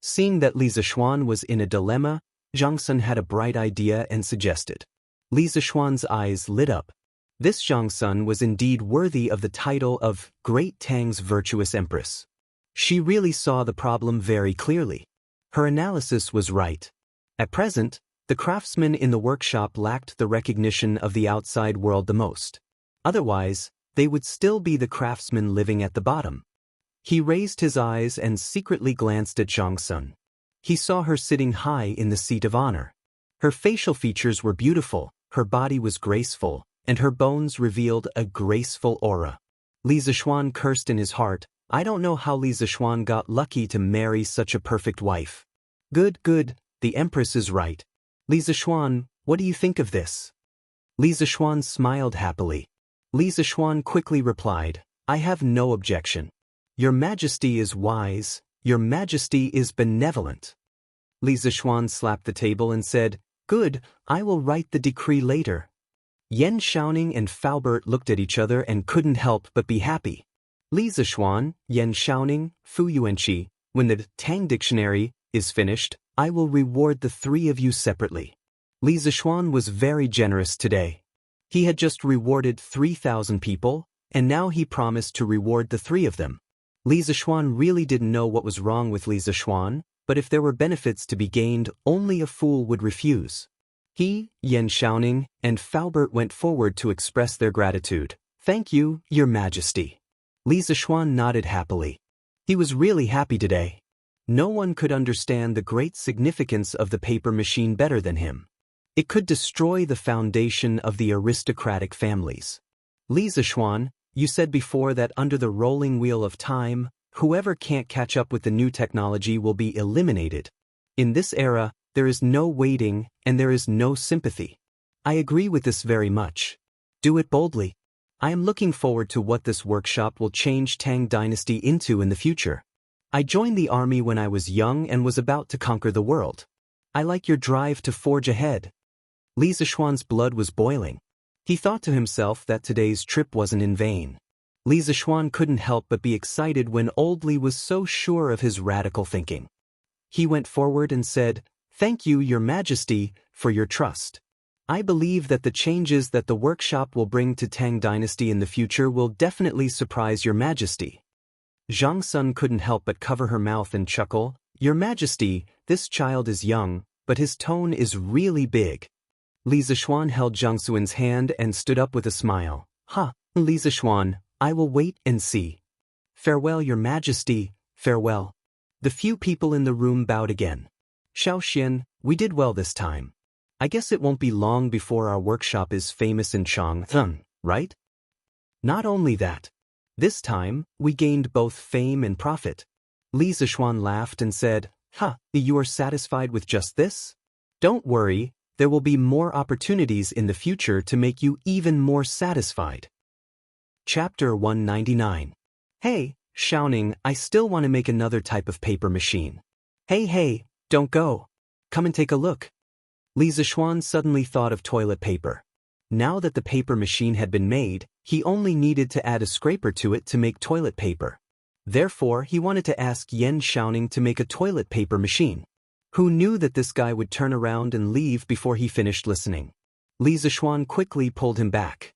Speaker 1: Seeing that Li Zishuan was in a dilemma, Zhang Sun had a bright idea and suggested. Li Zishuan's eyes lit up. This Zhang Sun was indeed worthy of the title of Great Tang's Virtuous Empress. She really saw the problem very clearly. Her analysis was right. At present, the craftsmen in the workshop lacked the recognition of the outside world the most. Otherwise, they would still be the craftsmen living at the bottom. He raised his eyes and secretly glanced at Zhang Sun. He saw her sitting high in the seat of honor. Her facial features were beautiful, her body was graceful, and her bones revealed a graceful aura. Li Zishuan cursed in his heart, "I don't know how Li Zishuan got lucky to marry such a perfect wife." Good, the Empress is right. Li Zishuan, what do you think of this? Li Zishuan smiled happily. Li Zishuan quickly replied, "I have no objection. Your Majesty is wise, Your Majesty is benevolent." Li Zishuan slapped the table and said, "Good, I will write the decree later." Yan Xiaoning and Faubert looked at each other and couldn't help but be happy. Li Zishuan, Yan Xiaoning, Fu Yuanqi, when the Tang Dictionary is finished, I will reward the three of you separately. Li Zishuan was very generous today. He had just rewarded 3,000 people, and now he promised to reward the three of them. Li Zishuan really didn't know what was wrong with Li Zishuan, but if there were benefits to be gained, only a fool would refuse. He, Yan Xiaoning, and Faubert went forward to express their gratitude. "Thank you, Your Majesty." Li Zishuan nodded happily. He was really happy today. No one could understand the great significance of the paper machine better than him. It could destroy the foundation of the aristocratic families. Li Zishuan, you said before that under the rolling wheel of time, whoever can't catch up with the new technology will be eliminated. In this era, there is no waiting and there is no sympathy. I agree with this very much. Do it boldly. I am looking forward to what this workshop will change Tang Dynasty into in the future. I joined the army when I was young and was about to conquer the world. I like your drive to forge ahead. Li Zishuan's blood was boiling. He thought to himself that today's trip wasn't in vain. Li Zixuan couldn't help but be excited when old Li was so sure of his radical thinking. He went forward and said, "Thank you, Your Majesty, for your trust. I believe that the changes that the workshop will bring to Tang Dynasty in the future will definitely surprise Your Majesty." Zhang Sun couldn't help but cover her mouth and chuckle. "Your Majesty, this child is young, but his tone is really big." Li Zixuan held Zhang Sun's hand and stood up with a smile. Li Zixuan, I will wait and see. Farewell, Your Majesty, farewell." The few people in the room bowed again. "Xiaoxian, we did well this time. I guess it won't be long before our workshop is famous in Chang'an, right?" "Not only that. This time, we gained both fame and profit." Li Zixuan laughed and said, You are satisfied with just this? Don't worry, there will be more opportunities in the future to make you even more satisfied." Chapter 199. "Hey, Xiaoning, I still want to make another type of paper machine." Hey, don't go. Come and take a look." Li Zixuan suddenly thought of toilet paper. Now that the paper machine had been made, he only needed to add a scraper to it to make toilet paper. Therefore, he wanted to ask Yan Xiaoning to make a toilet paper machine. Who knew that this guy would turn around and leave before he finished listening? Li Zixuan quickly pulled him back.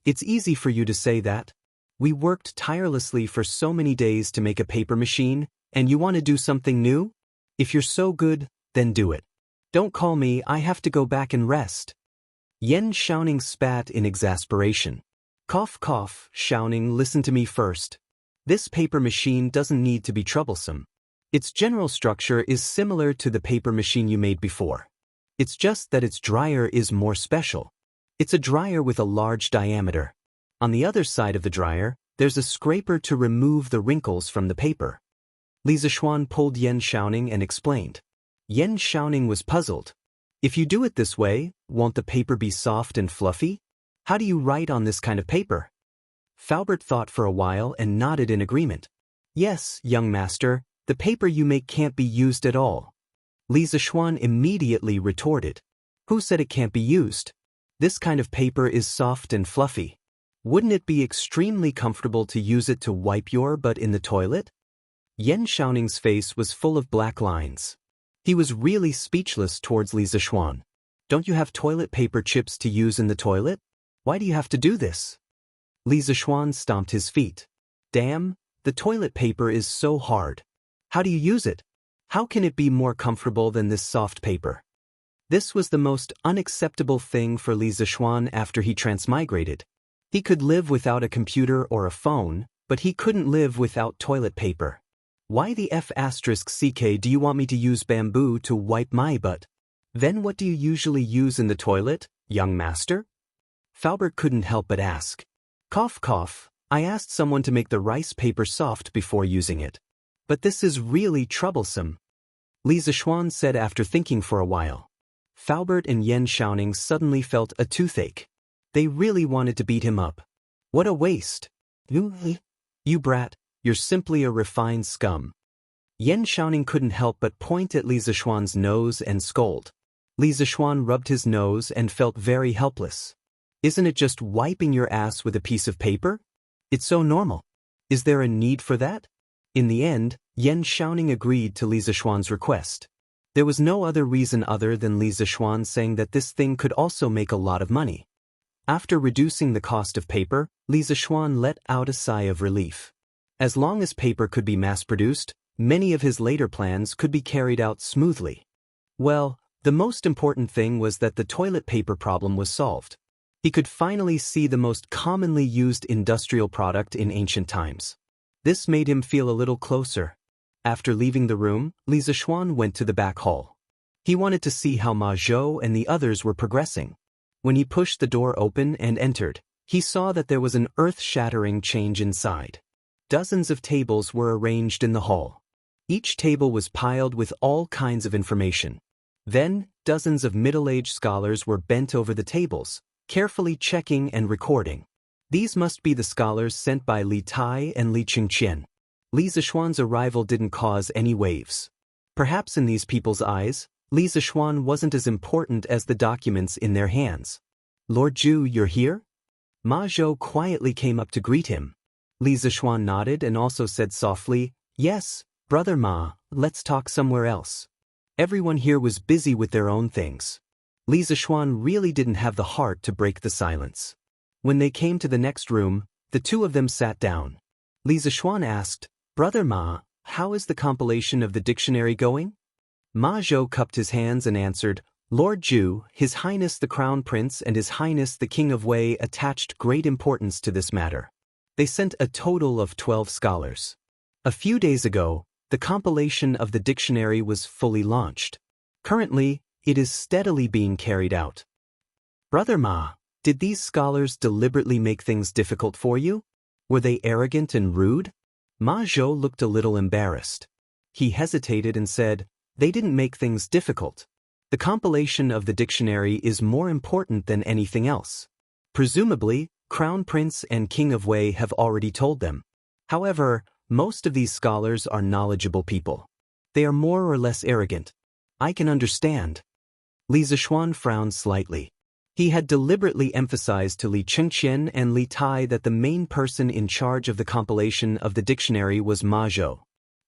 Speaker 1: "It's easy for you to say that. We worked tirelessly for so many days to make a paper machine, and you want to do something new? If you're so good, then do it. Don't call me, I have to go back and rest." Yan Xiaoning spat in exasperation. Cough, Xiaoning, listen to me first. This paper machine doesn't need to be troublesome. Its general structure is similar to the paper machine you made before. It's just that its dryer is more special. It's a dryer with a large diameter. On the other side of the dryer, there's a scraper to remove the wrinkles from the paper. Li Zixuan pulled Yan Xiaoning and explained. Yan Xiaoning was puzzled. "If you do it this way, won't the paper be soft and fluffy? How do you write on this kind of paper?" Faubert thought for a while and nodded in agreement. "Yes, young master, the paper you make can't be used at all." Li Zixuan immediately retorted. "Who said it can't be used? This kind of paper is soft and fluffy. Wouldn't it be extremely comfortable to use it to wipe your butt in the toilet?" Yan Xiaoning's face was full of black lines. He was really speechless towards Li Zixuan. "Don't you have toilet paper chips to use in the toilet? Why do you have to do this?" Li Zixuan stomped his feet. "Damn, the toilet paper is so hard. How do you use it? How can it be more comfortable than this soft paper?" This was the most unacceptable thing for Li Zixuan after he transmigrated. He could live without a computer or a phone, but he couldn't live without toilet paper. "Why the F***ck do you want me to use bamboo to wipe my butt? Then what do you usually use in the toilet, young master?" Faubert couldn't help but ask. Cough, I asked someone to make the rice paper soft before using it. But this is really troublesome," Li Zixuan said after thinking for a while. Faubert and Yan Xiaoning suddenly felt a toothache. They really wanted to beat him up. What a waste. You brat, you're simply a refined scum." Yan Xiaoning couldn't help but point at Li Zixuan's nose and scold. Li Zixuan rubbed his nose and felt very helpless. "Isn't it just wiping your ass with a piece of paper? It's so normal. Is there a need for that?" In the end, Yan Xiaoning agreed to Li Zixuan's request. There was no other reason other than Li Zixuan saying that this thing could also make a lot of money. After reducing the cost of paper, Li Zixuan let out a sigh of relief. As long as paper could be mass-produced, many of his later plans could be carried out smoothly. Well, the most important thing was that the toilet paper problem was solved. He could finally see the most commonly used industrial product in ancient times. This made him feel a little closer. After leaving the room, Li Zixuan went to the back hall. He wanted to see how Ma Zhou and the others were progressing. When he pushed the door open and entered, he saw that there was an earth-shattering change inside. Dozens of tables were arranged in the hall. Each table was piled with all kinds of information. Then, dozens of middle-aged scholars were bent over the tables, carefully checking and recording. These must be the scholars sent by Li Tai and Li Qingqian. Li Zixuan's arrival didn't cause any waves. Perhaps in these people's eyes, Li Zixuan wasn't as important as the documents in their hands. "Lord Zhu, you're here?" Ma Zhou quietly came up to greet him. Li Zixuan nodded and also said softly, "Yes, Brother Ma, let's talk somewhere else." Everyone here was busy with their own things. Li Zixuan really didn't have the heart to break the silence. When they came to the next room, the two of them sat down. Li Zixuan asked, "Brother Ma, how is the compilation of the dictionary going?" Ma Zhou cupped his hands and answered, "Lord Zhu, His Highness the Crown Prince and His Highness the King of Wei attached great importance to this matter. They sent a total of 12 scholars. A few days ago, the compilation of the dictionary was fully launched. Currently, it is steadily being carried out." "Brother Ma, did these scholars deliberately make things difficult for you? Were they arrogant and rude?" Ma Zhou looked a little embarrassed. He hesitated and said, "They didn't make things difficult. The compilation of the dictionary is more important than anything else. Presumably, Crown Prince and King of Wei have already told them. However, most of these scholars are knowledgeable people. They are more or less arrogant. I can understand." Li Zixuan frowned slightly. He had deliberately emphasized to Li Chengqian and Li Tai that the main person in charge of the compilation of the dictionary was Ma Zhou.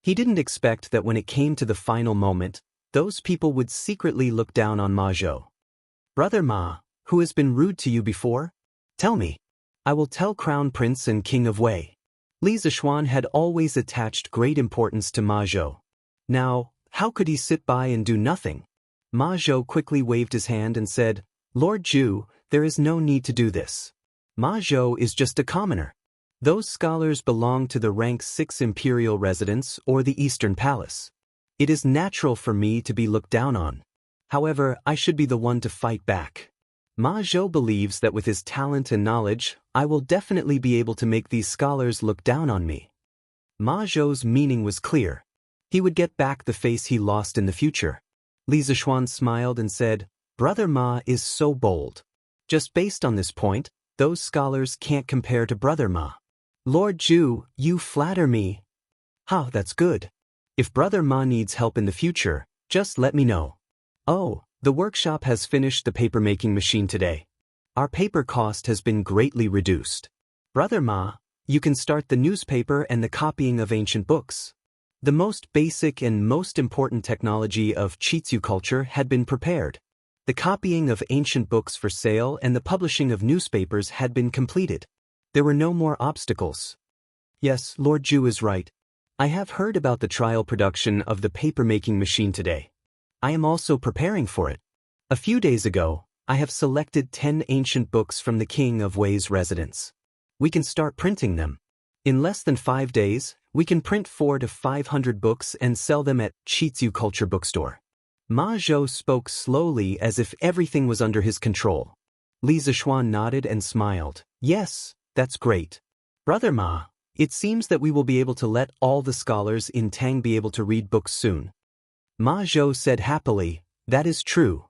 Speaker 1: He didn't expect that when it came to the final moment, those people would secretly look down on Ma Zhou. "Brother Ma, who has been rude to you before? Tell me. I will tell Crown Prince and King of Wei." Li Zixuan had always attached great importance to Ma Zhou. Now, how could he sit by and do nothing? Ma Zhou quickly waved his hand and said, "Lord Zhu, there is no need to do this. Ma Zhou is just a commoner. Those scholars belong to the rank 6 imperial residence or the Eastern Palace. It is natural for me to be looked down on. However, I should be the one to fight back. Ma Zhou believes that with his talent and knowledge, I will definitely be able to make these scholars look down on me." Ma Zhou's meaning was clear. He would get back the face he lost in the future. Li Zixuan smiled and said, "Brother Ma is so bold. Just based on this point, those scholars can't compare to Brother Ma. Lord Zhu, you flatter me." "Ha, that's good. If Brother Ma needs help in the future, just let me know." "Oh, the workshop has finished the paper-making machine today. Our paper cost has been greatly reduced. Brother Ma, you can start the newspaper and the copying of ancient books." The most basic and most important technology of Chitsu culture had been prepared. The copying of ancient books for sale and the publishing of newspapers had been completed. There were no more obstacles. "Yes, Lord Zhu is right. I have heard about the trial production of the paper-making machine today. I am also preparing for it. A few days ago, I have selected 10 ancient books from the King of Wei's residence. We can start printing them. In less than 5 days, we can print 400 to 500 books and sell them at Chitsu Culture Bookstore." Ma Zhou spoke slowly as if everything was under his control. Li Zixuan nodded and smiled. "Yes, that's great. Brother Ma, it seems that we will be able to let all the scholars in Tang be able to read books soon." Ma Zhou said happily, "That is true.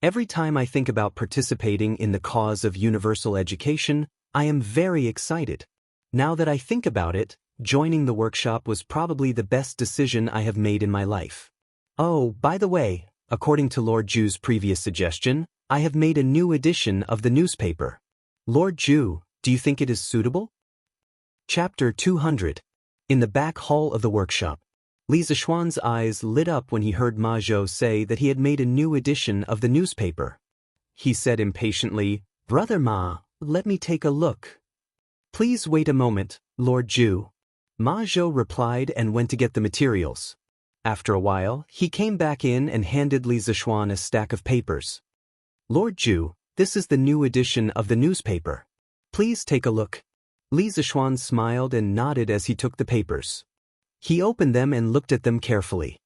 Speaker 1: Every time I think about participating in the cause of universal education, I am very excited. Now that I think about it, joining the workshop was probably the best decision I have made in my life. Oh, by the way, according to Lord Zhu's previous suggestion, I have made a new edition of the newspaper. Lord Zhu, do you think it is suitable?" Chapter 200. In the back hall of the workshop. Li Zixuan's eyes lit up when he heard Ma Zhou say that he had made a new edition of the newspaper. He said impatiently, "Brother Ma, let me take a look." "Please wait a moment, Lord Zhu." Ma Zhou replied and went to get the materials. After a while, he came back in and handed Li Zixuan a stack of papers. "Lord Zhu, this is the new edition of the newspaper. Please take a look." Li Zixuan smiled and nodded as he took the papers. He opened them and looked at them carefully.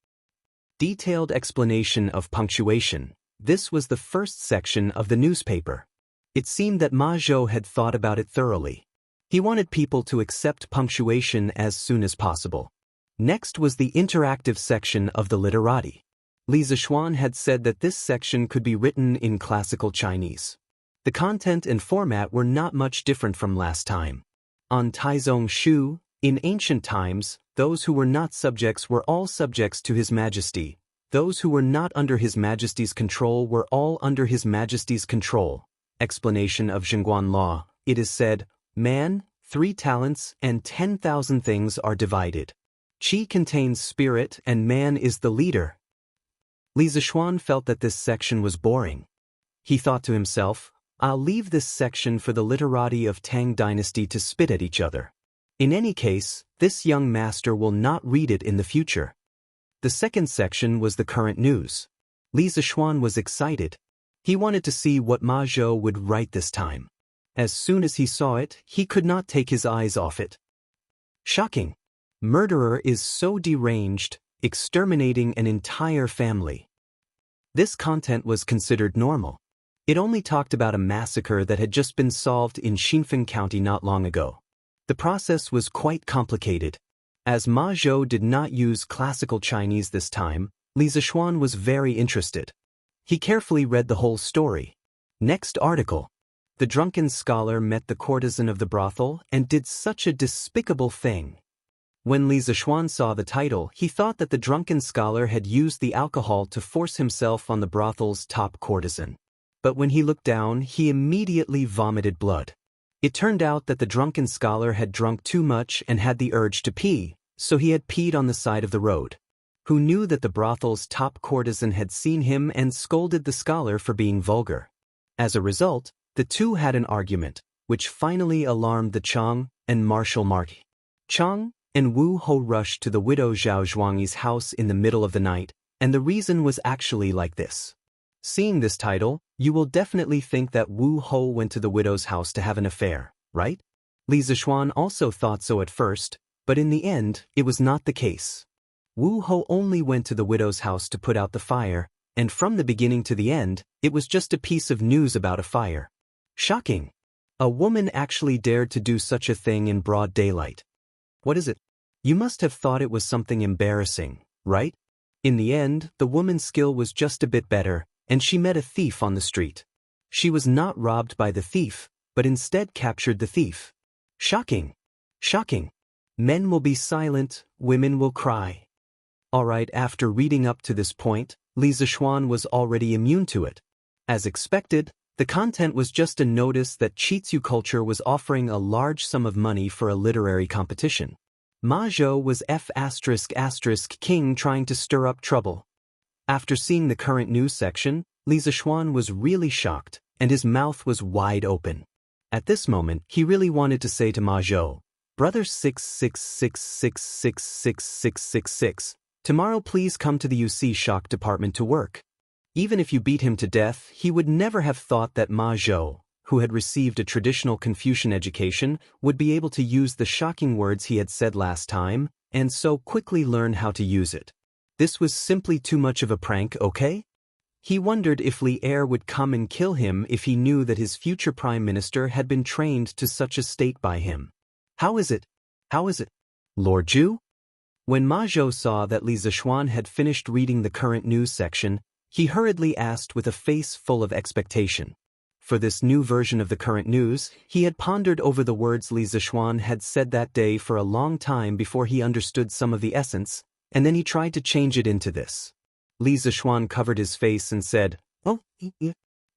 Speaker 1: Detailed explanation of punctuation. This was the first section of the newspaper. It seemed that Ma Zhou had thought about it thoroughly. He wanted people to accept punctuation as soon as possible. Next was the interactive section of the literati. Li Zixuan had said that this section could be written in classical Chinese. The content and format were not much different from last time. On Taizong Shu, in ancient times, those who were not subjects were all subjects to His Majesty. Those who were not under His Majesty's control were all under His Majesty's control. Explanation of Zhengguan law. It is said, "Man, 3 talents and 10,000 things are divided. Qi contains spirit and man is the leader. Li Zishuan felt that this section was boring. He thought to himself, I'll leave this section for the literati of Tang Dynasty to spit at each other. In any case, this young master will not read it in the future. The second section was the current news. Li Zishuan was excited. He wanted to see what Ma Zhou would write this time. As soon as he saw it, he could not take his eyes off it. Shocking. Murderer is so deranged, exterminating an entire family. This content was considered normal. It only talked about a massacre that had just been solved in Xinfeng County not long ago. The process was quite complicated. As Ma Zhou did not use classical Chinese this time, Li Zishuan was very interested. He carefully read the whole story. Next article. The drunken scholar met the courtesan of the brothel and did such a despicable thing. When Li Zishuan saw the title, he thought that the drunken scholar had used the alcohol to force himself on the brothel's top courtesan. But when he looked down, he immediately vomited blood. It turned out that the drunken scholar had drunk too much and had the urge to pee, so he had peed on the side of the road. Who knew that the brothel's top courtesan had seen him and scolded the scholar for being vulgar. As a result, the two had an argument, which finally alarmed the Chang and martial Marty. Chang and Wu Ho rushed to the widow Zhao Zhuangyi's house in the middle of the night, and the reason was actually like this. Seeing this title, you will definitely think that Wu Ho went to the widow's house to have an affair, right? Li Zishuan also thought so at first, but in the end, it was not the case. Wu Ho only went to the widow's house to put out the fire, and from the beginning to the end, it was just a piece of news about a fire. Shocking! A woman actually dared to do such a thing in broad daylight. What is it? You must have thought it was something embarrassing, right? In the end, the woman's skill was just a bit better, and she met a thief on the street. She was not robbed by the thief, but instead captured the thief. Shocking! Shocking! Men will be silent, women will cry. Alright, after reading up to this point, Li Zishuan was already immune to it. As expected, the content was just a notice that Chitsu culture was offering a large sum of money for a literary competition. Ma Zhou was F***king trying to stir up trouble. After seeing the current news section, Li Zishuan was really shocked, and his mouth was wide open. At this moment, he really wanted to say to Ma Zhou, Brother 666666666, tomorrow please come to the UC Shock department to work. Even if you beat him to death, he would never have thought that Ma Zhou, who had received a traditional Confucian education, would be able to use the shocking words he had said last time, and so quickly learn how to use it. This was simply too much of a prank, okay? He wondered if Li Er would come and kill him if he knew that his future prime minister had been trained to such a state by him. How is it? How is it? Lord Zhu? When Ma Zhou saw that Li Zishuan had finished reading the current news section, he hurriedly asked with a face full of expectation. For this new version of the current news, he had pondered over the words Li Zishuan had said that day for a long time before he understood some of the essence, and then he tried to change it into this. Li Zishuan covered his face and said, Oh,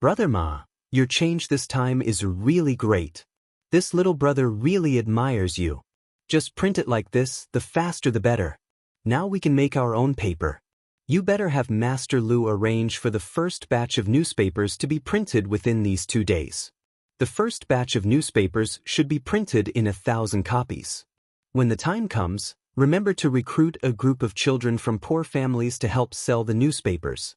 Speaker 1: Brother Ma, your change this time is really great. This little brother really admires you. Just print it like this, the faster the better. Now we can make our own paper. You better have Master Lu arrange for the first batch of newspapers to be printed within these 2 days. The first batch of newspapers should be printed in 1,000 copies. When the time comes, remember to recruit a group of children from poor families to help sell the newspapers.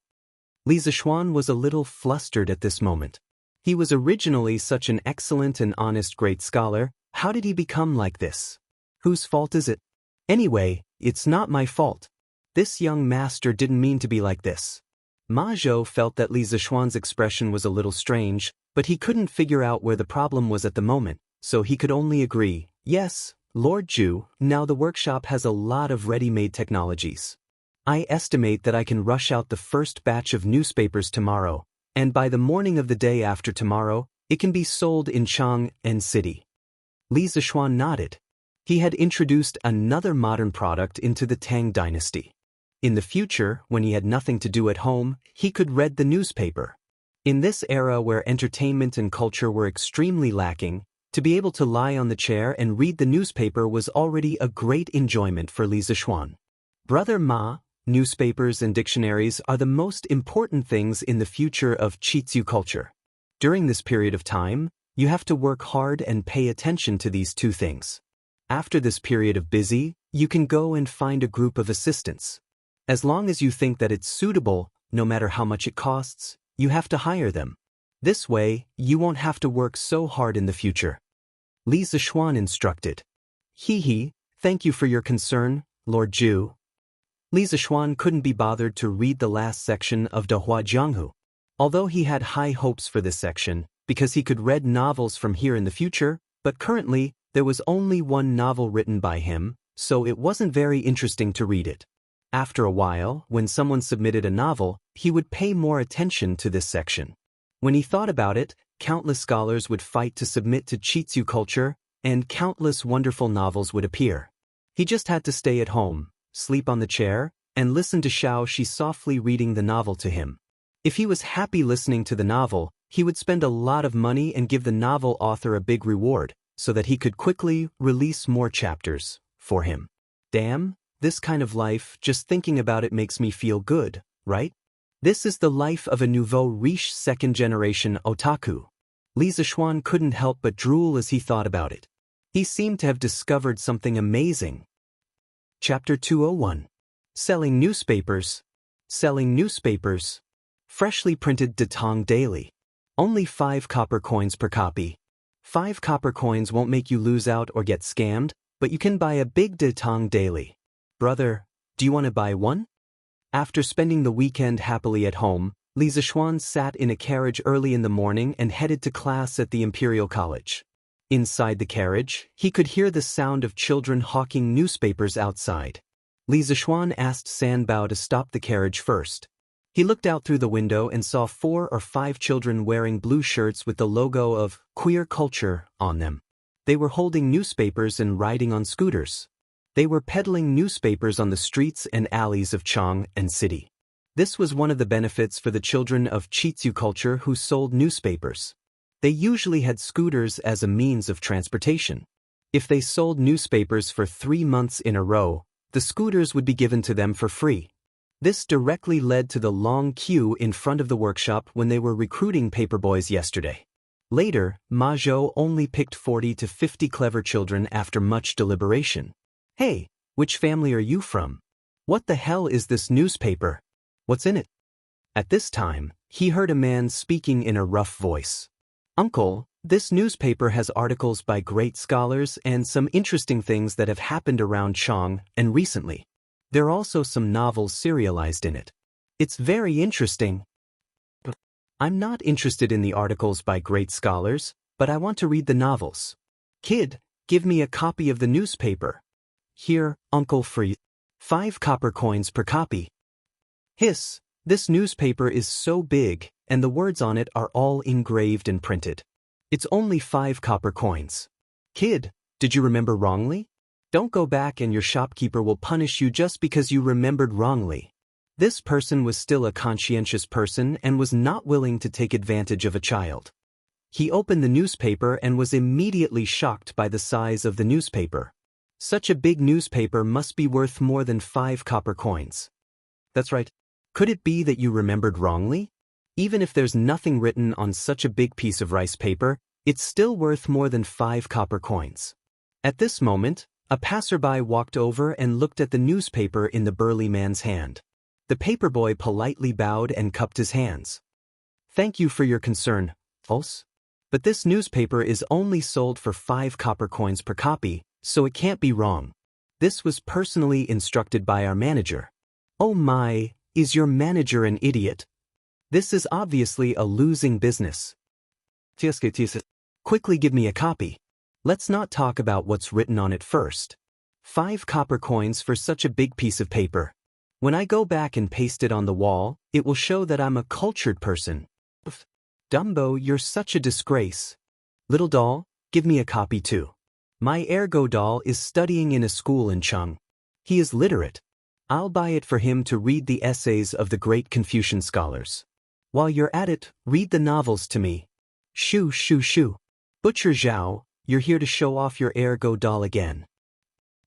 Speaker 1: Li Zishuan was a little flustered at this moment. He was originally such an excellent and honest great scholar. How did he become like this? Whose fault is it? Anyway, it's not my fault. This young master didn't mean to be like this. Ma Zhou felt that Li Zishuan's expression was a little strange, but he couldn't figure out where the problem was at the moment, so he could only agree, Yes, Lord Zhu, now the workshop has a lot of ready-made technologies. I estimate that I can rush out the first batch of newspapers tomorrow, and by the morning of the day after tomorrow, it can be sold in Chang'an City. Li Zishuan nodded. He had introduced another modern product into the Tang dynasty. In the future, when he had nothing to do at home, he could read the newspaper. In this era where entertainment and culture were extremely lacking, To be able to lie on the chair and read the newspaper was already a great enjoyment for Li Zixuan. Brother Ma, newspapers and dictionaries are the most important things in the future of Qizhu culture. During this period of time, you have to work hard and pay attention to these two things. After this period of busy, you can go and find a group of assistants. As long as you think that it's suitable, no matter how much it costs, you have to hire them. This way, you won't have to work so hard in the future. Li Zixuan instructed. He, thank you for your concern, Lord Zhu. Li Zixuan couldn't be bothered to read the last section of De Hua Jianghu. Although he had high hopes for this section, because he could read novels from here in the future, but currently, there was only one novel written by him, so it wasn't very interesting to read it. After a while, when someone submitted a novel, he would pay more attention to this section. When he thought about it, countless scholars would fight to submit to Qizhu culture, and countless wonderful novels would appear. He just had to stay at home, sleep on the chair, and listen to Xianxia softly reading the novel to him. If he was happy listening to the novel, he would spend a lot of money and give the novel author a big reward, so that he could quickly release more chapters for him. Damn, this kind of life, just thinking about it makes me feel good, right? This is the life of a nouveau riche second-generation otaku. Li Zixuan couldn't help but drool as he thought about it. He seemed to have discovered something amazing. Chapter 201. Selling newspapers. Selling newspapers. Freshly printed Detong Daily. Only 5 copper coins per copy. 5 copper coins won't make you lose out or get scammed, but you can buy a big Detong Daily. Brother, do you want to buy one? After spending the weekend happily at home, Li Zixuan sat in a carriage early in the morning and headed to class at the Imperial College. Inside the carriage, he could hear the sound of children hawking newspapers outside. Li Zixuan asked Sanbao to stop the carriage first. He looked out through the window and saw 4 or 5 children wearing blue shirts with the logo of queer culture on them. They were holding newspapers and riding on scooters. They were peddling newspapers on the streets and alleys of Chang'an City. This was one of the benefits for the children of Qizhu culture who sold newspapers. They usually had scooters as a means of transportation. If they sold newspapers for 3 months in a row, the scooters would be given to them for free. This directly led to the long queue in front of the workshop when they were recruiting paperboys yesterday. Later, Ma Zhou only picked 40 to 50 clever children after much deliberation. Hey, which family are you from? What the hell is this newspaper? What's in it? At this time, he heard a man speaking in a rough voice. Uncle, this newspaper has articles by great scholars and some interesting things that have happened around Chang'an recently. There are also some novels serialized in it. It's very interesting. I'm not interested in the articles by great scholars, but I want to read the novels. Kid, give me a copy of the newspaper. Here, Uncle Free. 5 copper coins per copy. Hiss, this newspaper is so big, and the words on it are all engraved and printed. It's only 5 copper coins. Kid, did you remember wrongly? Don't go back and your shopkeeper will punish you just because you remembered wrongly. This person was still a conscientious person and was not willing to take advantage of a child. He opened the newspaper and was immediately shocked by the size of the newspaper. Such a big newspaper must be worth more than 5 copper coins. That's right. Could it be that you remembered wrongly? Even if there's nothing written on such a big piece of rice paper, it's still worth more than 5 copper coins. At this moment, a passerby walked over and looked at the newspaper in the burly man's hand. The paperboy politely bowed and cupped his hands. Thank you for your concern, Os. But this newspaper is only sold for 5 copper coins per copy, so it can't be wrong. This was personally instructed by our manager. Oh my, is your manager an idiot? This is obviously a losing business. Quickly give me a copy. Let's not talk about what's written on it first. 5 copper coins for such a big piece of paper. When I go back and paste it on the wall, it will show that I'm a cultured person. Dumbo, you're such a disgrace. Little doll, give me a copy too. My ergo doll is studying in a school in Cheng. He is literate. I'll buy it for him to read the essays of the great Confucian scholars. While you're at it, read the novels to me. Shoo, shoo, shoo. Butcher Zhao, you're here to show off your ergo doll again.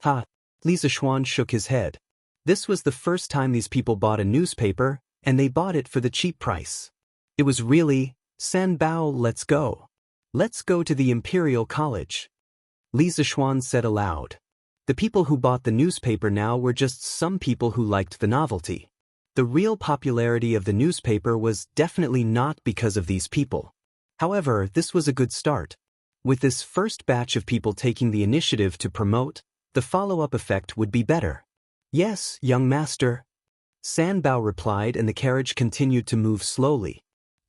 Speaker 1: Ha! Li Zishuan shook his head. This was the first time these people bought a newspaper, and they bought it for the cheap price. It was really, Sanbao, let's go. Let's go to the Imperial College. Li Zishuan said aloud. The people who bought the newspaper now were just some people who liked the novelty. The real popularity of the newspaper was definitely not because of these people. However, this was a good start. With this first batch of people taking the initiative to promote, the follow-up effect would be better. Yes, young master. Sanbao replied, and the carriage continued to move slowly.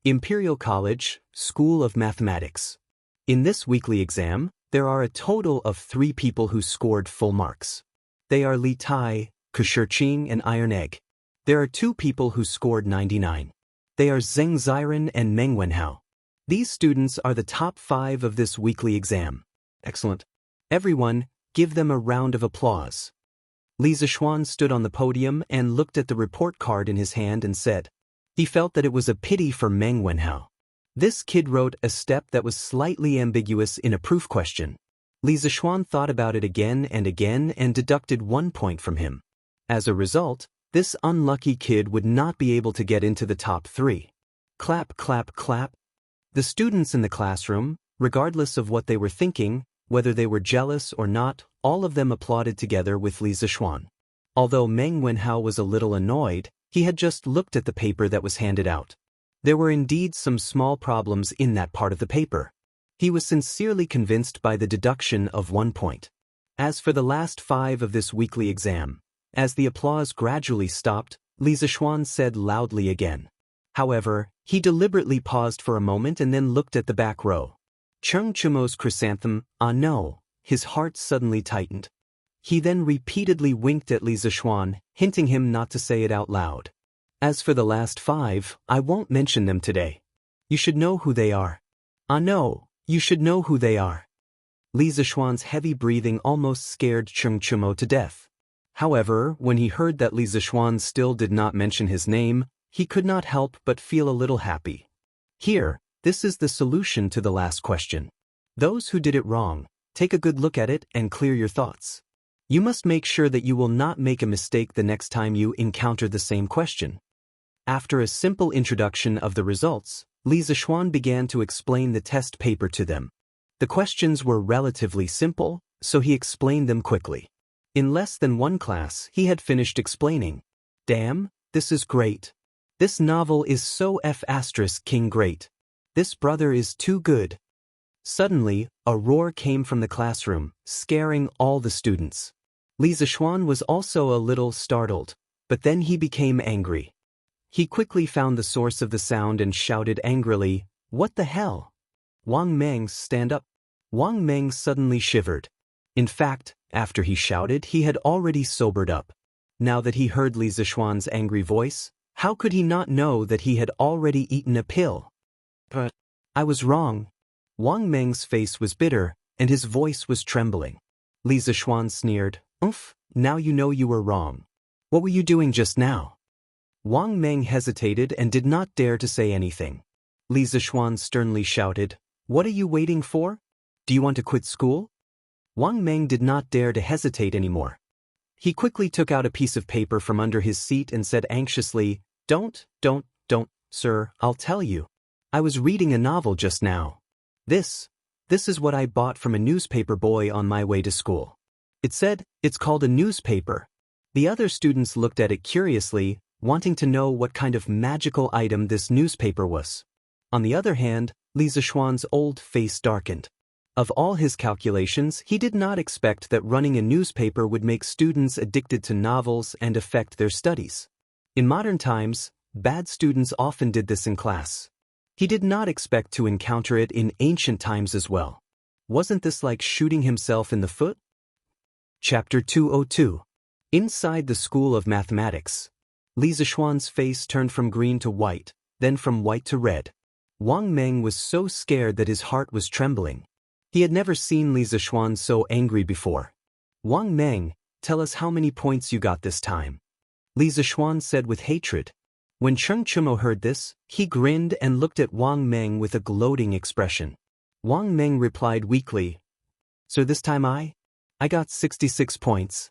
Speaker 1: Imperial College, School of Mathematics. In this weekly exam, there are a total of 3 people who scored full marks. They are Li Tai, Kushirqing, and Iron Egg. There are 2 people who scored 99. They are Zheng Ziren and Meng Wenhao. These students are the top 5 of this weekly exam. Excellent. Everyone, give them a round of applause. Li Zishuan stood on the podium and looked at the report card in his hand and said, he felt that it was a pity for Meng Wenhao. This kid wrote a step that was slightly ambiguous in a proof question. Li Zishuan thought about it again and deducted 1 point from him. As a result, this unlucky kid would not be able to get into the top 3. Clap, clap, clap. The students in the classroom, regardless of what they were thinking, whether they were jealous or not, all of them applauded together with Li Zishuan. Although Meng Wenhao was a little annoyed, he had just looked at the paper that was handed out. There were indeed some small problems in that part of the paper. He was sincerely convinced by the deduction of 1 point. As for the last 5 of this weekly exam, as the applause gradually stopped, Li Zishuan said loudly again. However, he deliberately paused for a moment and then looked at the back row. Cheng Chumo's chrysanthemum, ah no, his heart suddenly tightened. He then repeatedly winked at Li Zishuan, hinting him not to say it out loud. As for the last 5, I won't mention them today. You should know who they are. Ah no, you should know who they are. Li Zishuan's heavy breathing almost scared Cheng Chumo to death. However, when he heard that Li Zishuan still did not mention his name, he could not help but feel a little happy. Here, this is the solution to the last question. Those who did it wrong, take a good look at it and clear your thoughts. You must make sure that you will not make a mistake the next time you encounter the same question. After a simple introduction of the results, Li Zishuan began to explain the test paper to them. The questions were relatively simple, so he explained them quickly. In less than 1 class, he had finished explaining. Damn, this is great. This novel is so F***ing great. This brother is too good. Suddenly, a roar came from the classroom, scaring all the students. Li Zishuan was also a little startled, but then he became angry. He quickly found the source of the sound and shouted angrily, "What the hell? Wang Meng, stand up." Wang Meng suddenly shivered. In fact, after he shouted, he had already sobered up. Now that he heard Li Zishuan's angry voice, how could he not know that he had already eaten a pill? But I was wrong. Wang Meng's face was bitter, and his voice was trembling. Li Zishuan sneered, "Oof, now you know you were wrong. What were you doing just now?" Wang Meng hesitated and did not dare to say anything. Li Zishuan sternly shouted, "What are you waiting for? Do you want to quit school?" Wang Meng did not dare to hesitate anymore. He quickly took out a piece of paper from under his seat and said anxiously, Don't, sir, I'll tell you. I was reading a novel just now. This is what I bought from a newspaper boy on my way to school. It said, it's called a newspaper. The other students looked at it curiously, wanting to know what kind of magical item this newspaper was. On the other hand, Li Zishuan's old face darkened. Of all his calculations, he did not expect that running a newspaper would make students addicted to novels and affect their studies. In modern times, bad students often did this in class. He did not expect to encounter it in ancient times as well. Wasn't this like shooting himself in the foot? Chapter 202. Inside the School of Mathematics. Li Zishuan's face turned from green to white, then from white to red. Wang Meng was so scared that his heart was trembling. He had never seen Li Zishuan so angry before. Wang Meng, tell us how many points you got this time. Li Zishuan said with hatred. When Cheng Chumo heard this, he grinned and looked at Wang Meng with a gloating expression. Wang Meng replied weakly, So this time I got 66 points.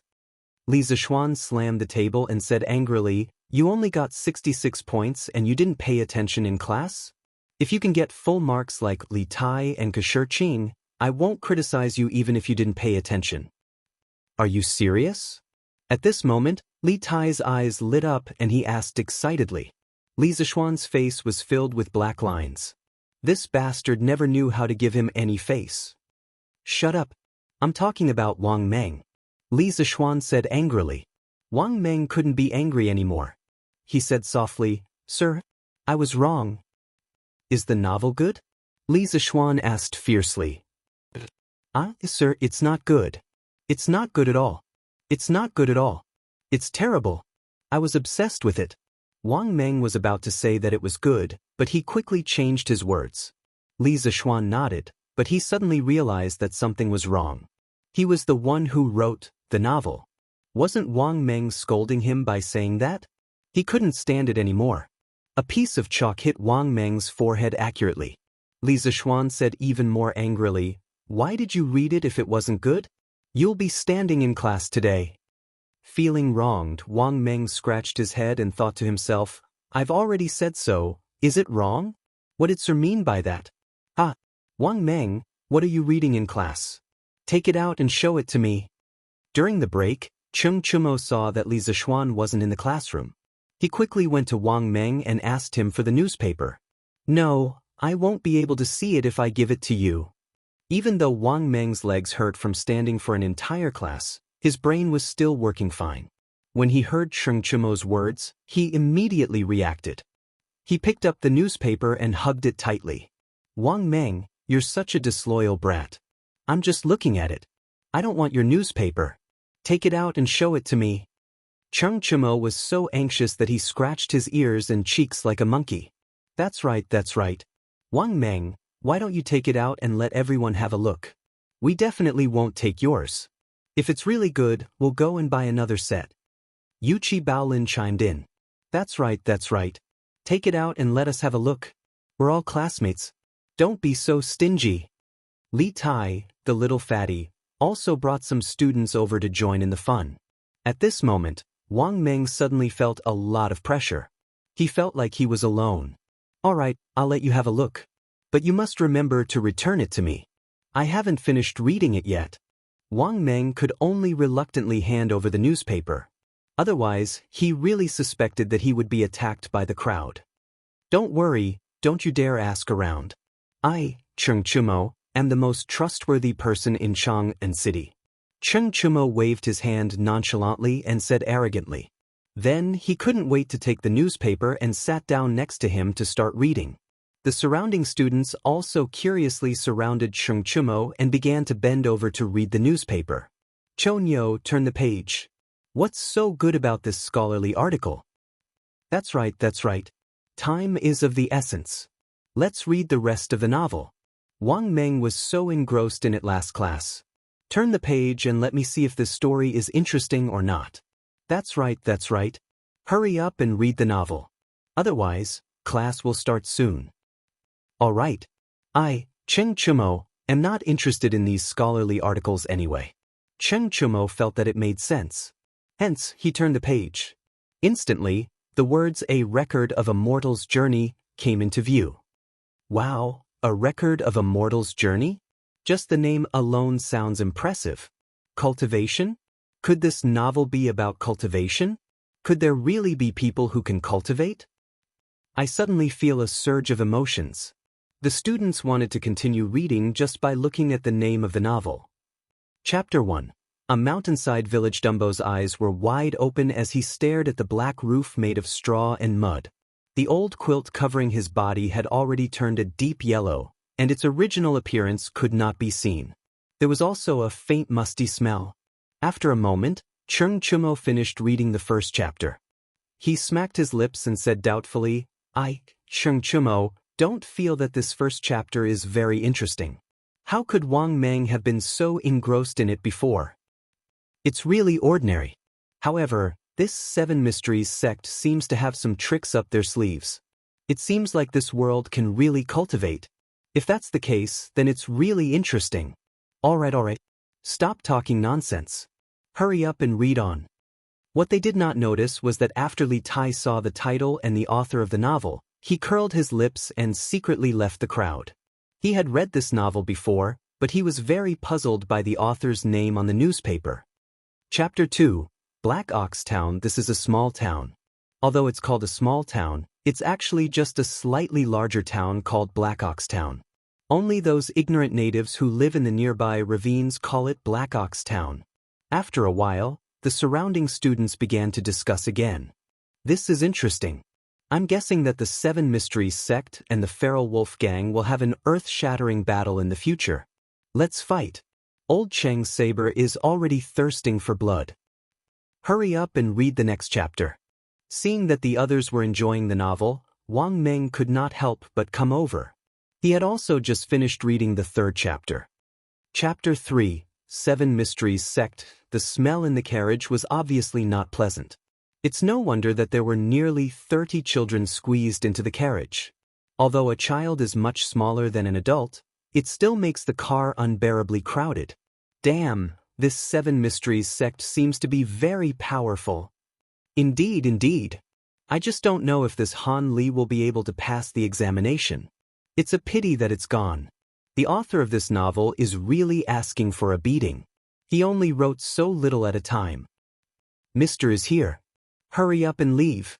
Speaker 1: Li Zishuan slammed the table and said angrily, "You only got 66 points and you didn't pay attention in class? If you can get full marks like Li Tai and Kashir Qing, I won't criticize you even if you didn't pay attention." Are you serious? At this moment, Li Tai's eyes lit up and he asked excitedly. Li Zishuan's face was filled with black lines. This bastard never knew how to give him any face. "Shut up. I'm talking about Wang Meng," Li Zishuan said angrily. Wang Meng couldn't be angry anymore. He said softly, "Sir, I was wrong." "Is the novel good?" Li Zishuan asked fiercely. Sir, it's not good. It's not good at all. It's not good at all. It's terrible. I was obsessed with it." Wang Meng was about to say that it was good, but he quickly changed his words. Li Zishuan nodded, but he suddenly realized that something was wrong. He was the one who wrote the novel. Wasn't Wang Meng scolding him by saying that? He couldn't stand it anymore. A piece of chalk hit Wang Meng's forehead accurately. Li Zishuan said even more angrily, "Why did you read it if it wasn't good? You'll be standing in class today." Feeling wronged, Wang Meng scratched his head and thought to himself, "I've already said so, is it wrong? What did Sir mean by that?" Wang Meng, what are you reading in class? Take it out and show it to me." During the break, Cheng Chumo saw that Li Zishuan wasn't in the classroom. He quickly went to Wang Meng and asked him for the newspaper. "No, I won't be able to see it if I give it to you." Even though Wang Meng's legs hurt from standing for an entire class, his brain was still working fine. When he heard Cheng Chumo's words, he immediately reacted. He picked up the newspaper and hugged it tightly. "Wang Meng, you're such a disloyal brat. I'm just looking at it. I don't want your newspaper. Take it out and show it to me." Cheng Chumo was so anxious that he scratched his ears and cheeks like a monkey. That's right. "Wang Meng, why don't you take it out and let everyone have a look? We definitely won't take yours. If it's really good, we'll go and buy another set." Yuchi Baolin chimed in. That's right. Take it out and let us have a look. We're all classmates. Don't be so stingy." Li Tai, the little fatty, also brought some students over to join in the fun. At this moment, Wang Meng suddenly felt a lot of pressure. He felt like he was alone. "All right, I'll let you have a look. But you must remember to return it to me. I haven't finished reading it yet." Wang Meng could only reluctantly hand over the newspaper. Otherwise, he really suspected that he would be attacked by the crowd. "Don't worry, don't you dare ask around. I, Cheng Chumo, am the most trustworthy person in Chang'an City." Cheng Chumo waved his hand nonchalantly and said arrogantly. Then he couldn't wait to take the newspaper and sat down next to him to start reading. The surrounding students also curiously surrounded Cheng Chumo and began to bend over to read the newspaper. Chonyo turned the page. "What's so good about this scholarly article?" That's right. Time is of the essence. Let's read the rest of the novel." Wang Meng was so engrossed in it last class. "Turn the page and let me see if this story is interesting or not." That's right. Hurry up and read the novel. Otherwise, class will start soon." "All right. I, Cheng Chumo, am not interested in these scholarly articles anyway." Cheng Chumo felt that it made sense. Hence, he turned the page. Instantly, the words "A Record of a Mortal's Journey" came into view. Wow, a record of a mortal's journey? Just the name alone sounds impressive. Cultivation? Could this novel be about cultivation? Could there really be people who can cultivate? I suddenly feel a surge of emotions. The students wanted to continue reading just by looking at the name of the novel. Chapter 1. A mountainside village. Dumbo's eyes were wide open as he stared at the black roof made of straw and mud. The old quilt covering his body had already turned a deep yellow, and its original appearance could not be seen. There was also a faint musty smell. After a moment, Cheng Chumo finished reading the first chapter. He smacked his lips and said doubtfully, "I, Cheng Chumo, don't feel that this first chapter is very interesting. How could Wang Meng have been so engrossed in it before? It's really ordinary. However, this Seven Mysteries sect seems to have some tricks up their sleeves. It seems like this world can really cultivate. If that's the case, then it's really interesting. All right. Stop talking nonsense. Hurry up and read on. What they did not notice was that after Li Tai saw the title and the author of the novel, he curled his lips and secretly left the crowd. He had read this novel before, but he was very puzzled by the author's name on the newspaper. Chapter 2, Black Ox Town. This is a small town. Although it's called a small town, it's actually just a slightly larger town called Black Ox Town. Only those ignorant natives who live in the nearby ravines call it Black Ox Town. After a while, the surrounding students began to discuss again. This is interesting. I'm guessing that the Seven Mysteries sect and the Feral Wolf gang will have an earth-shattering battle in the future. Let's fight. Old Cheng's saber is already thirsting for blood. Hurry up and read the next chapter. Seeing that the others were enjoying the novel, Wang Meng could not help but come over. He had also just finished reading the third chapter. Chapter 3, Seven Mysteries Sect. The smell in the carriage was obviously not pleasant. It's no wonder that there were nearly 30 children squeezed into the carriage. Although a child is much smaller than an adult, it still makes the car unbearably crowded. Damn, this Seven Mysteries sect seems to be very powerful. Indeed. I just don't know if this Han Li will be able to pass the examination. It's a pity that it's gone. The author of this novel is really asking for a beating. He only wrote so little at a time. Mister is here. Hurry up and leave.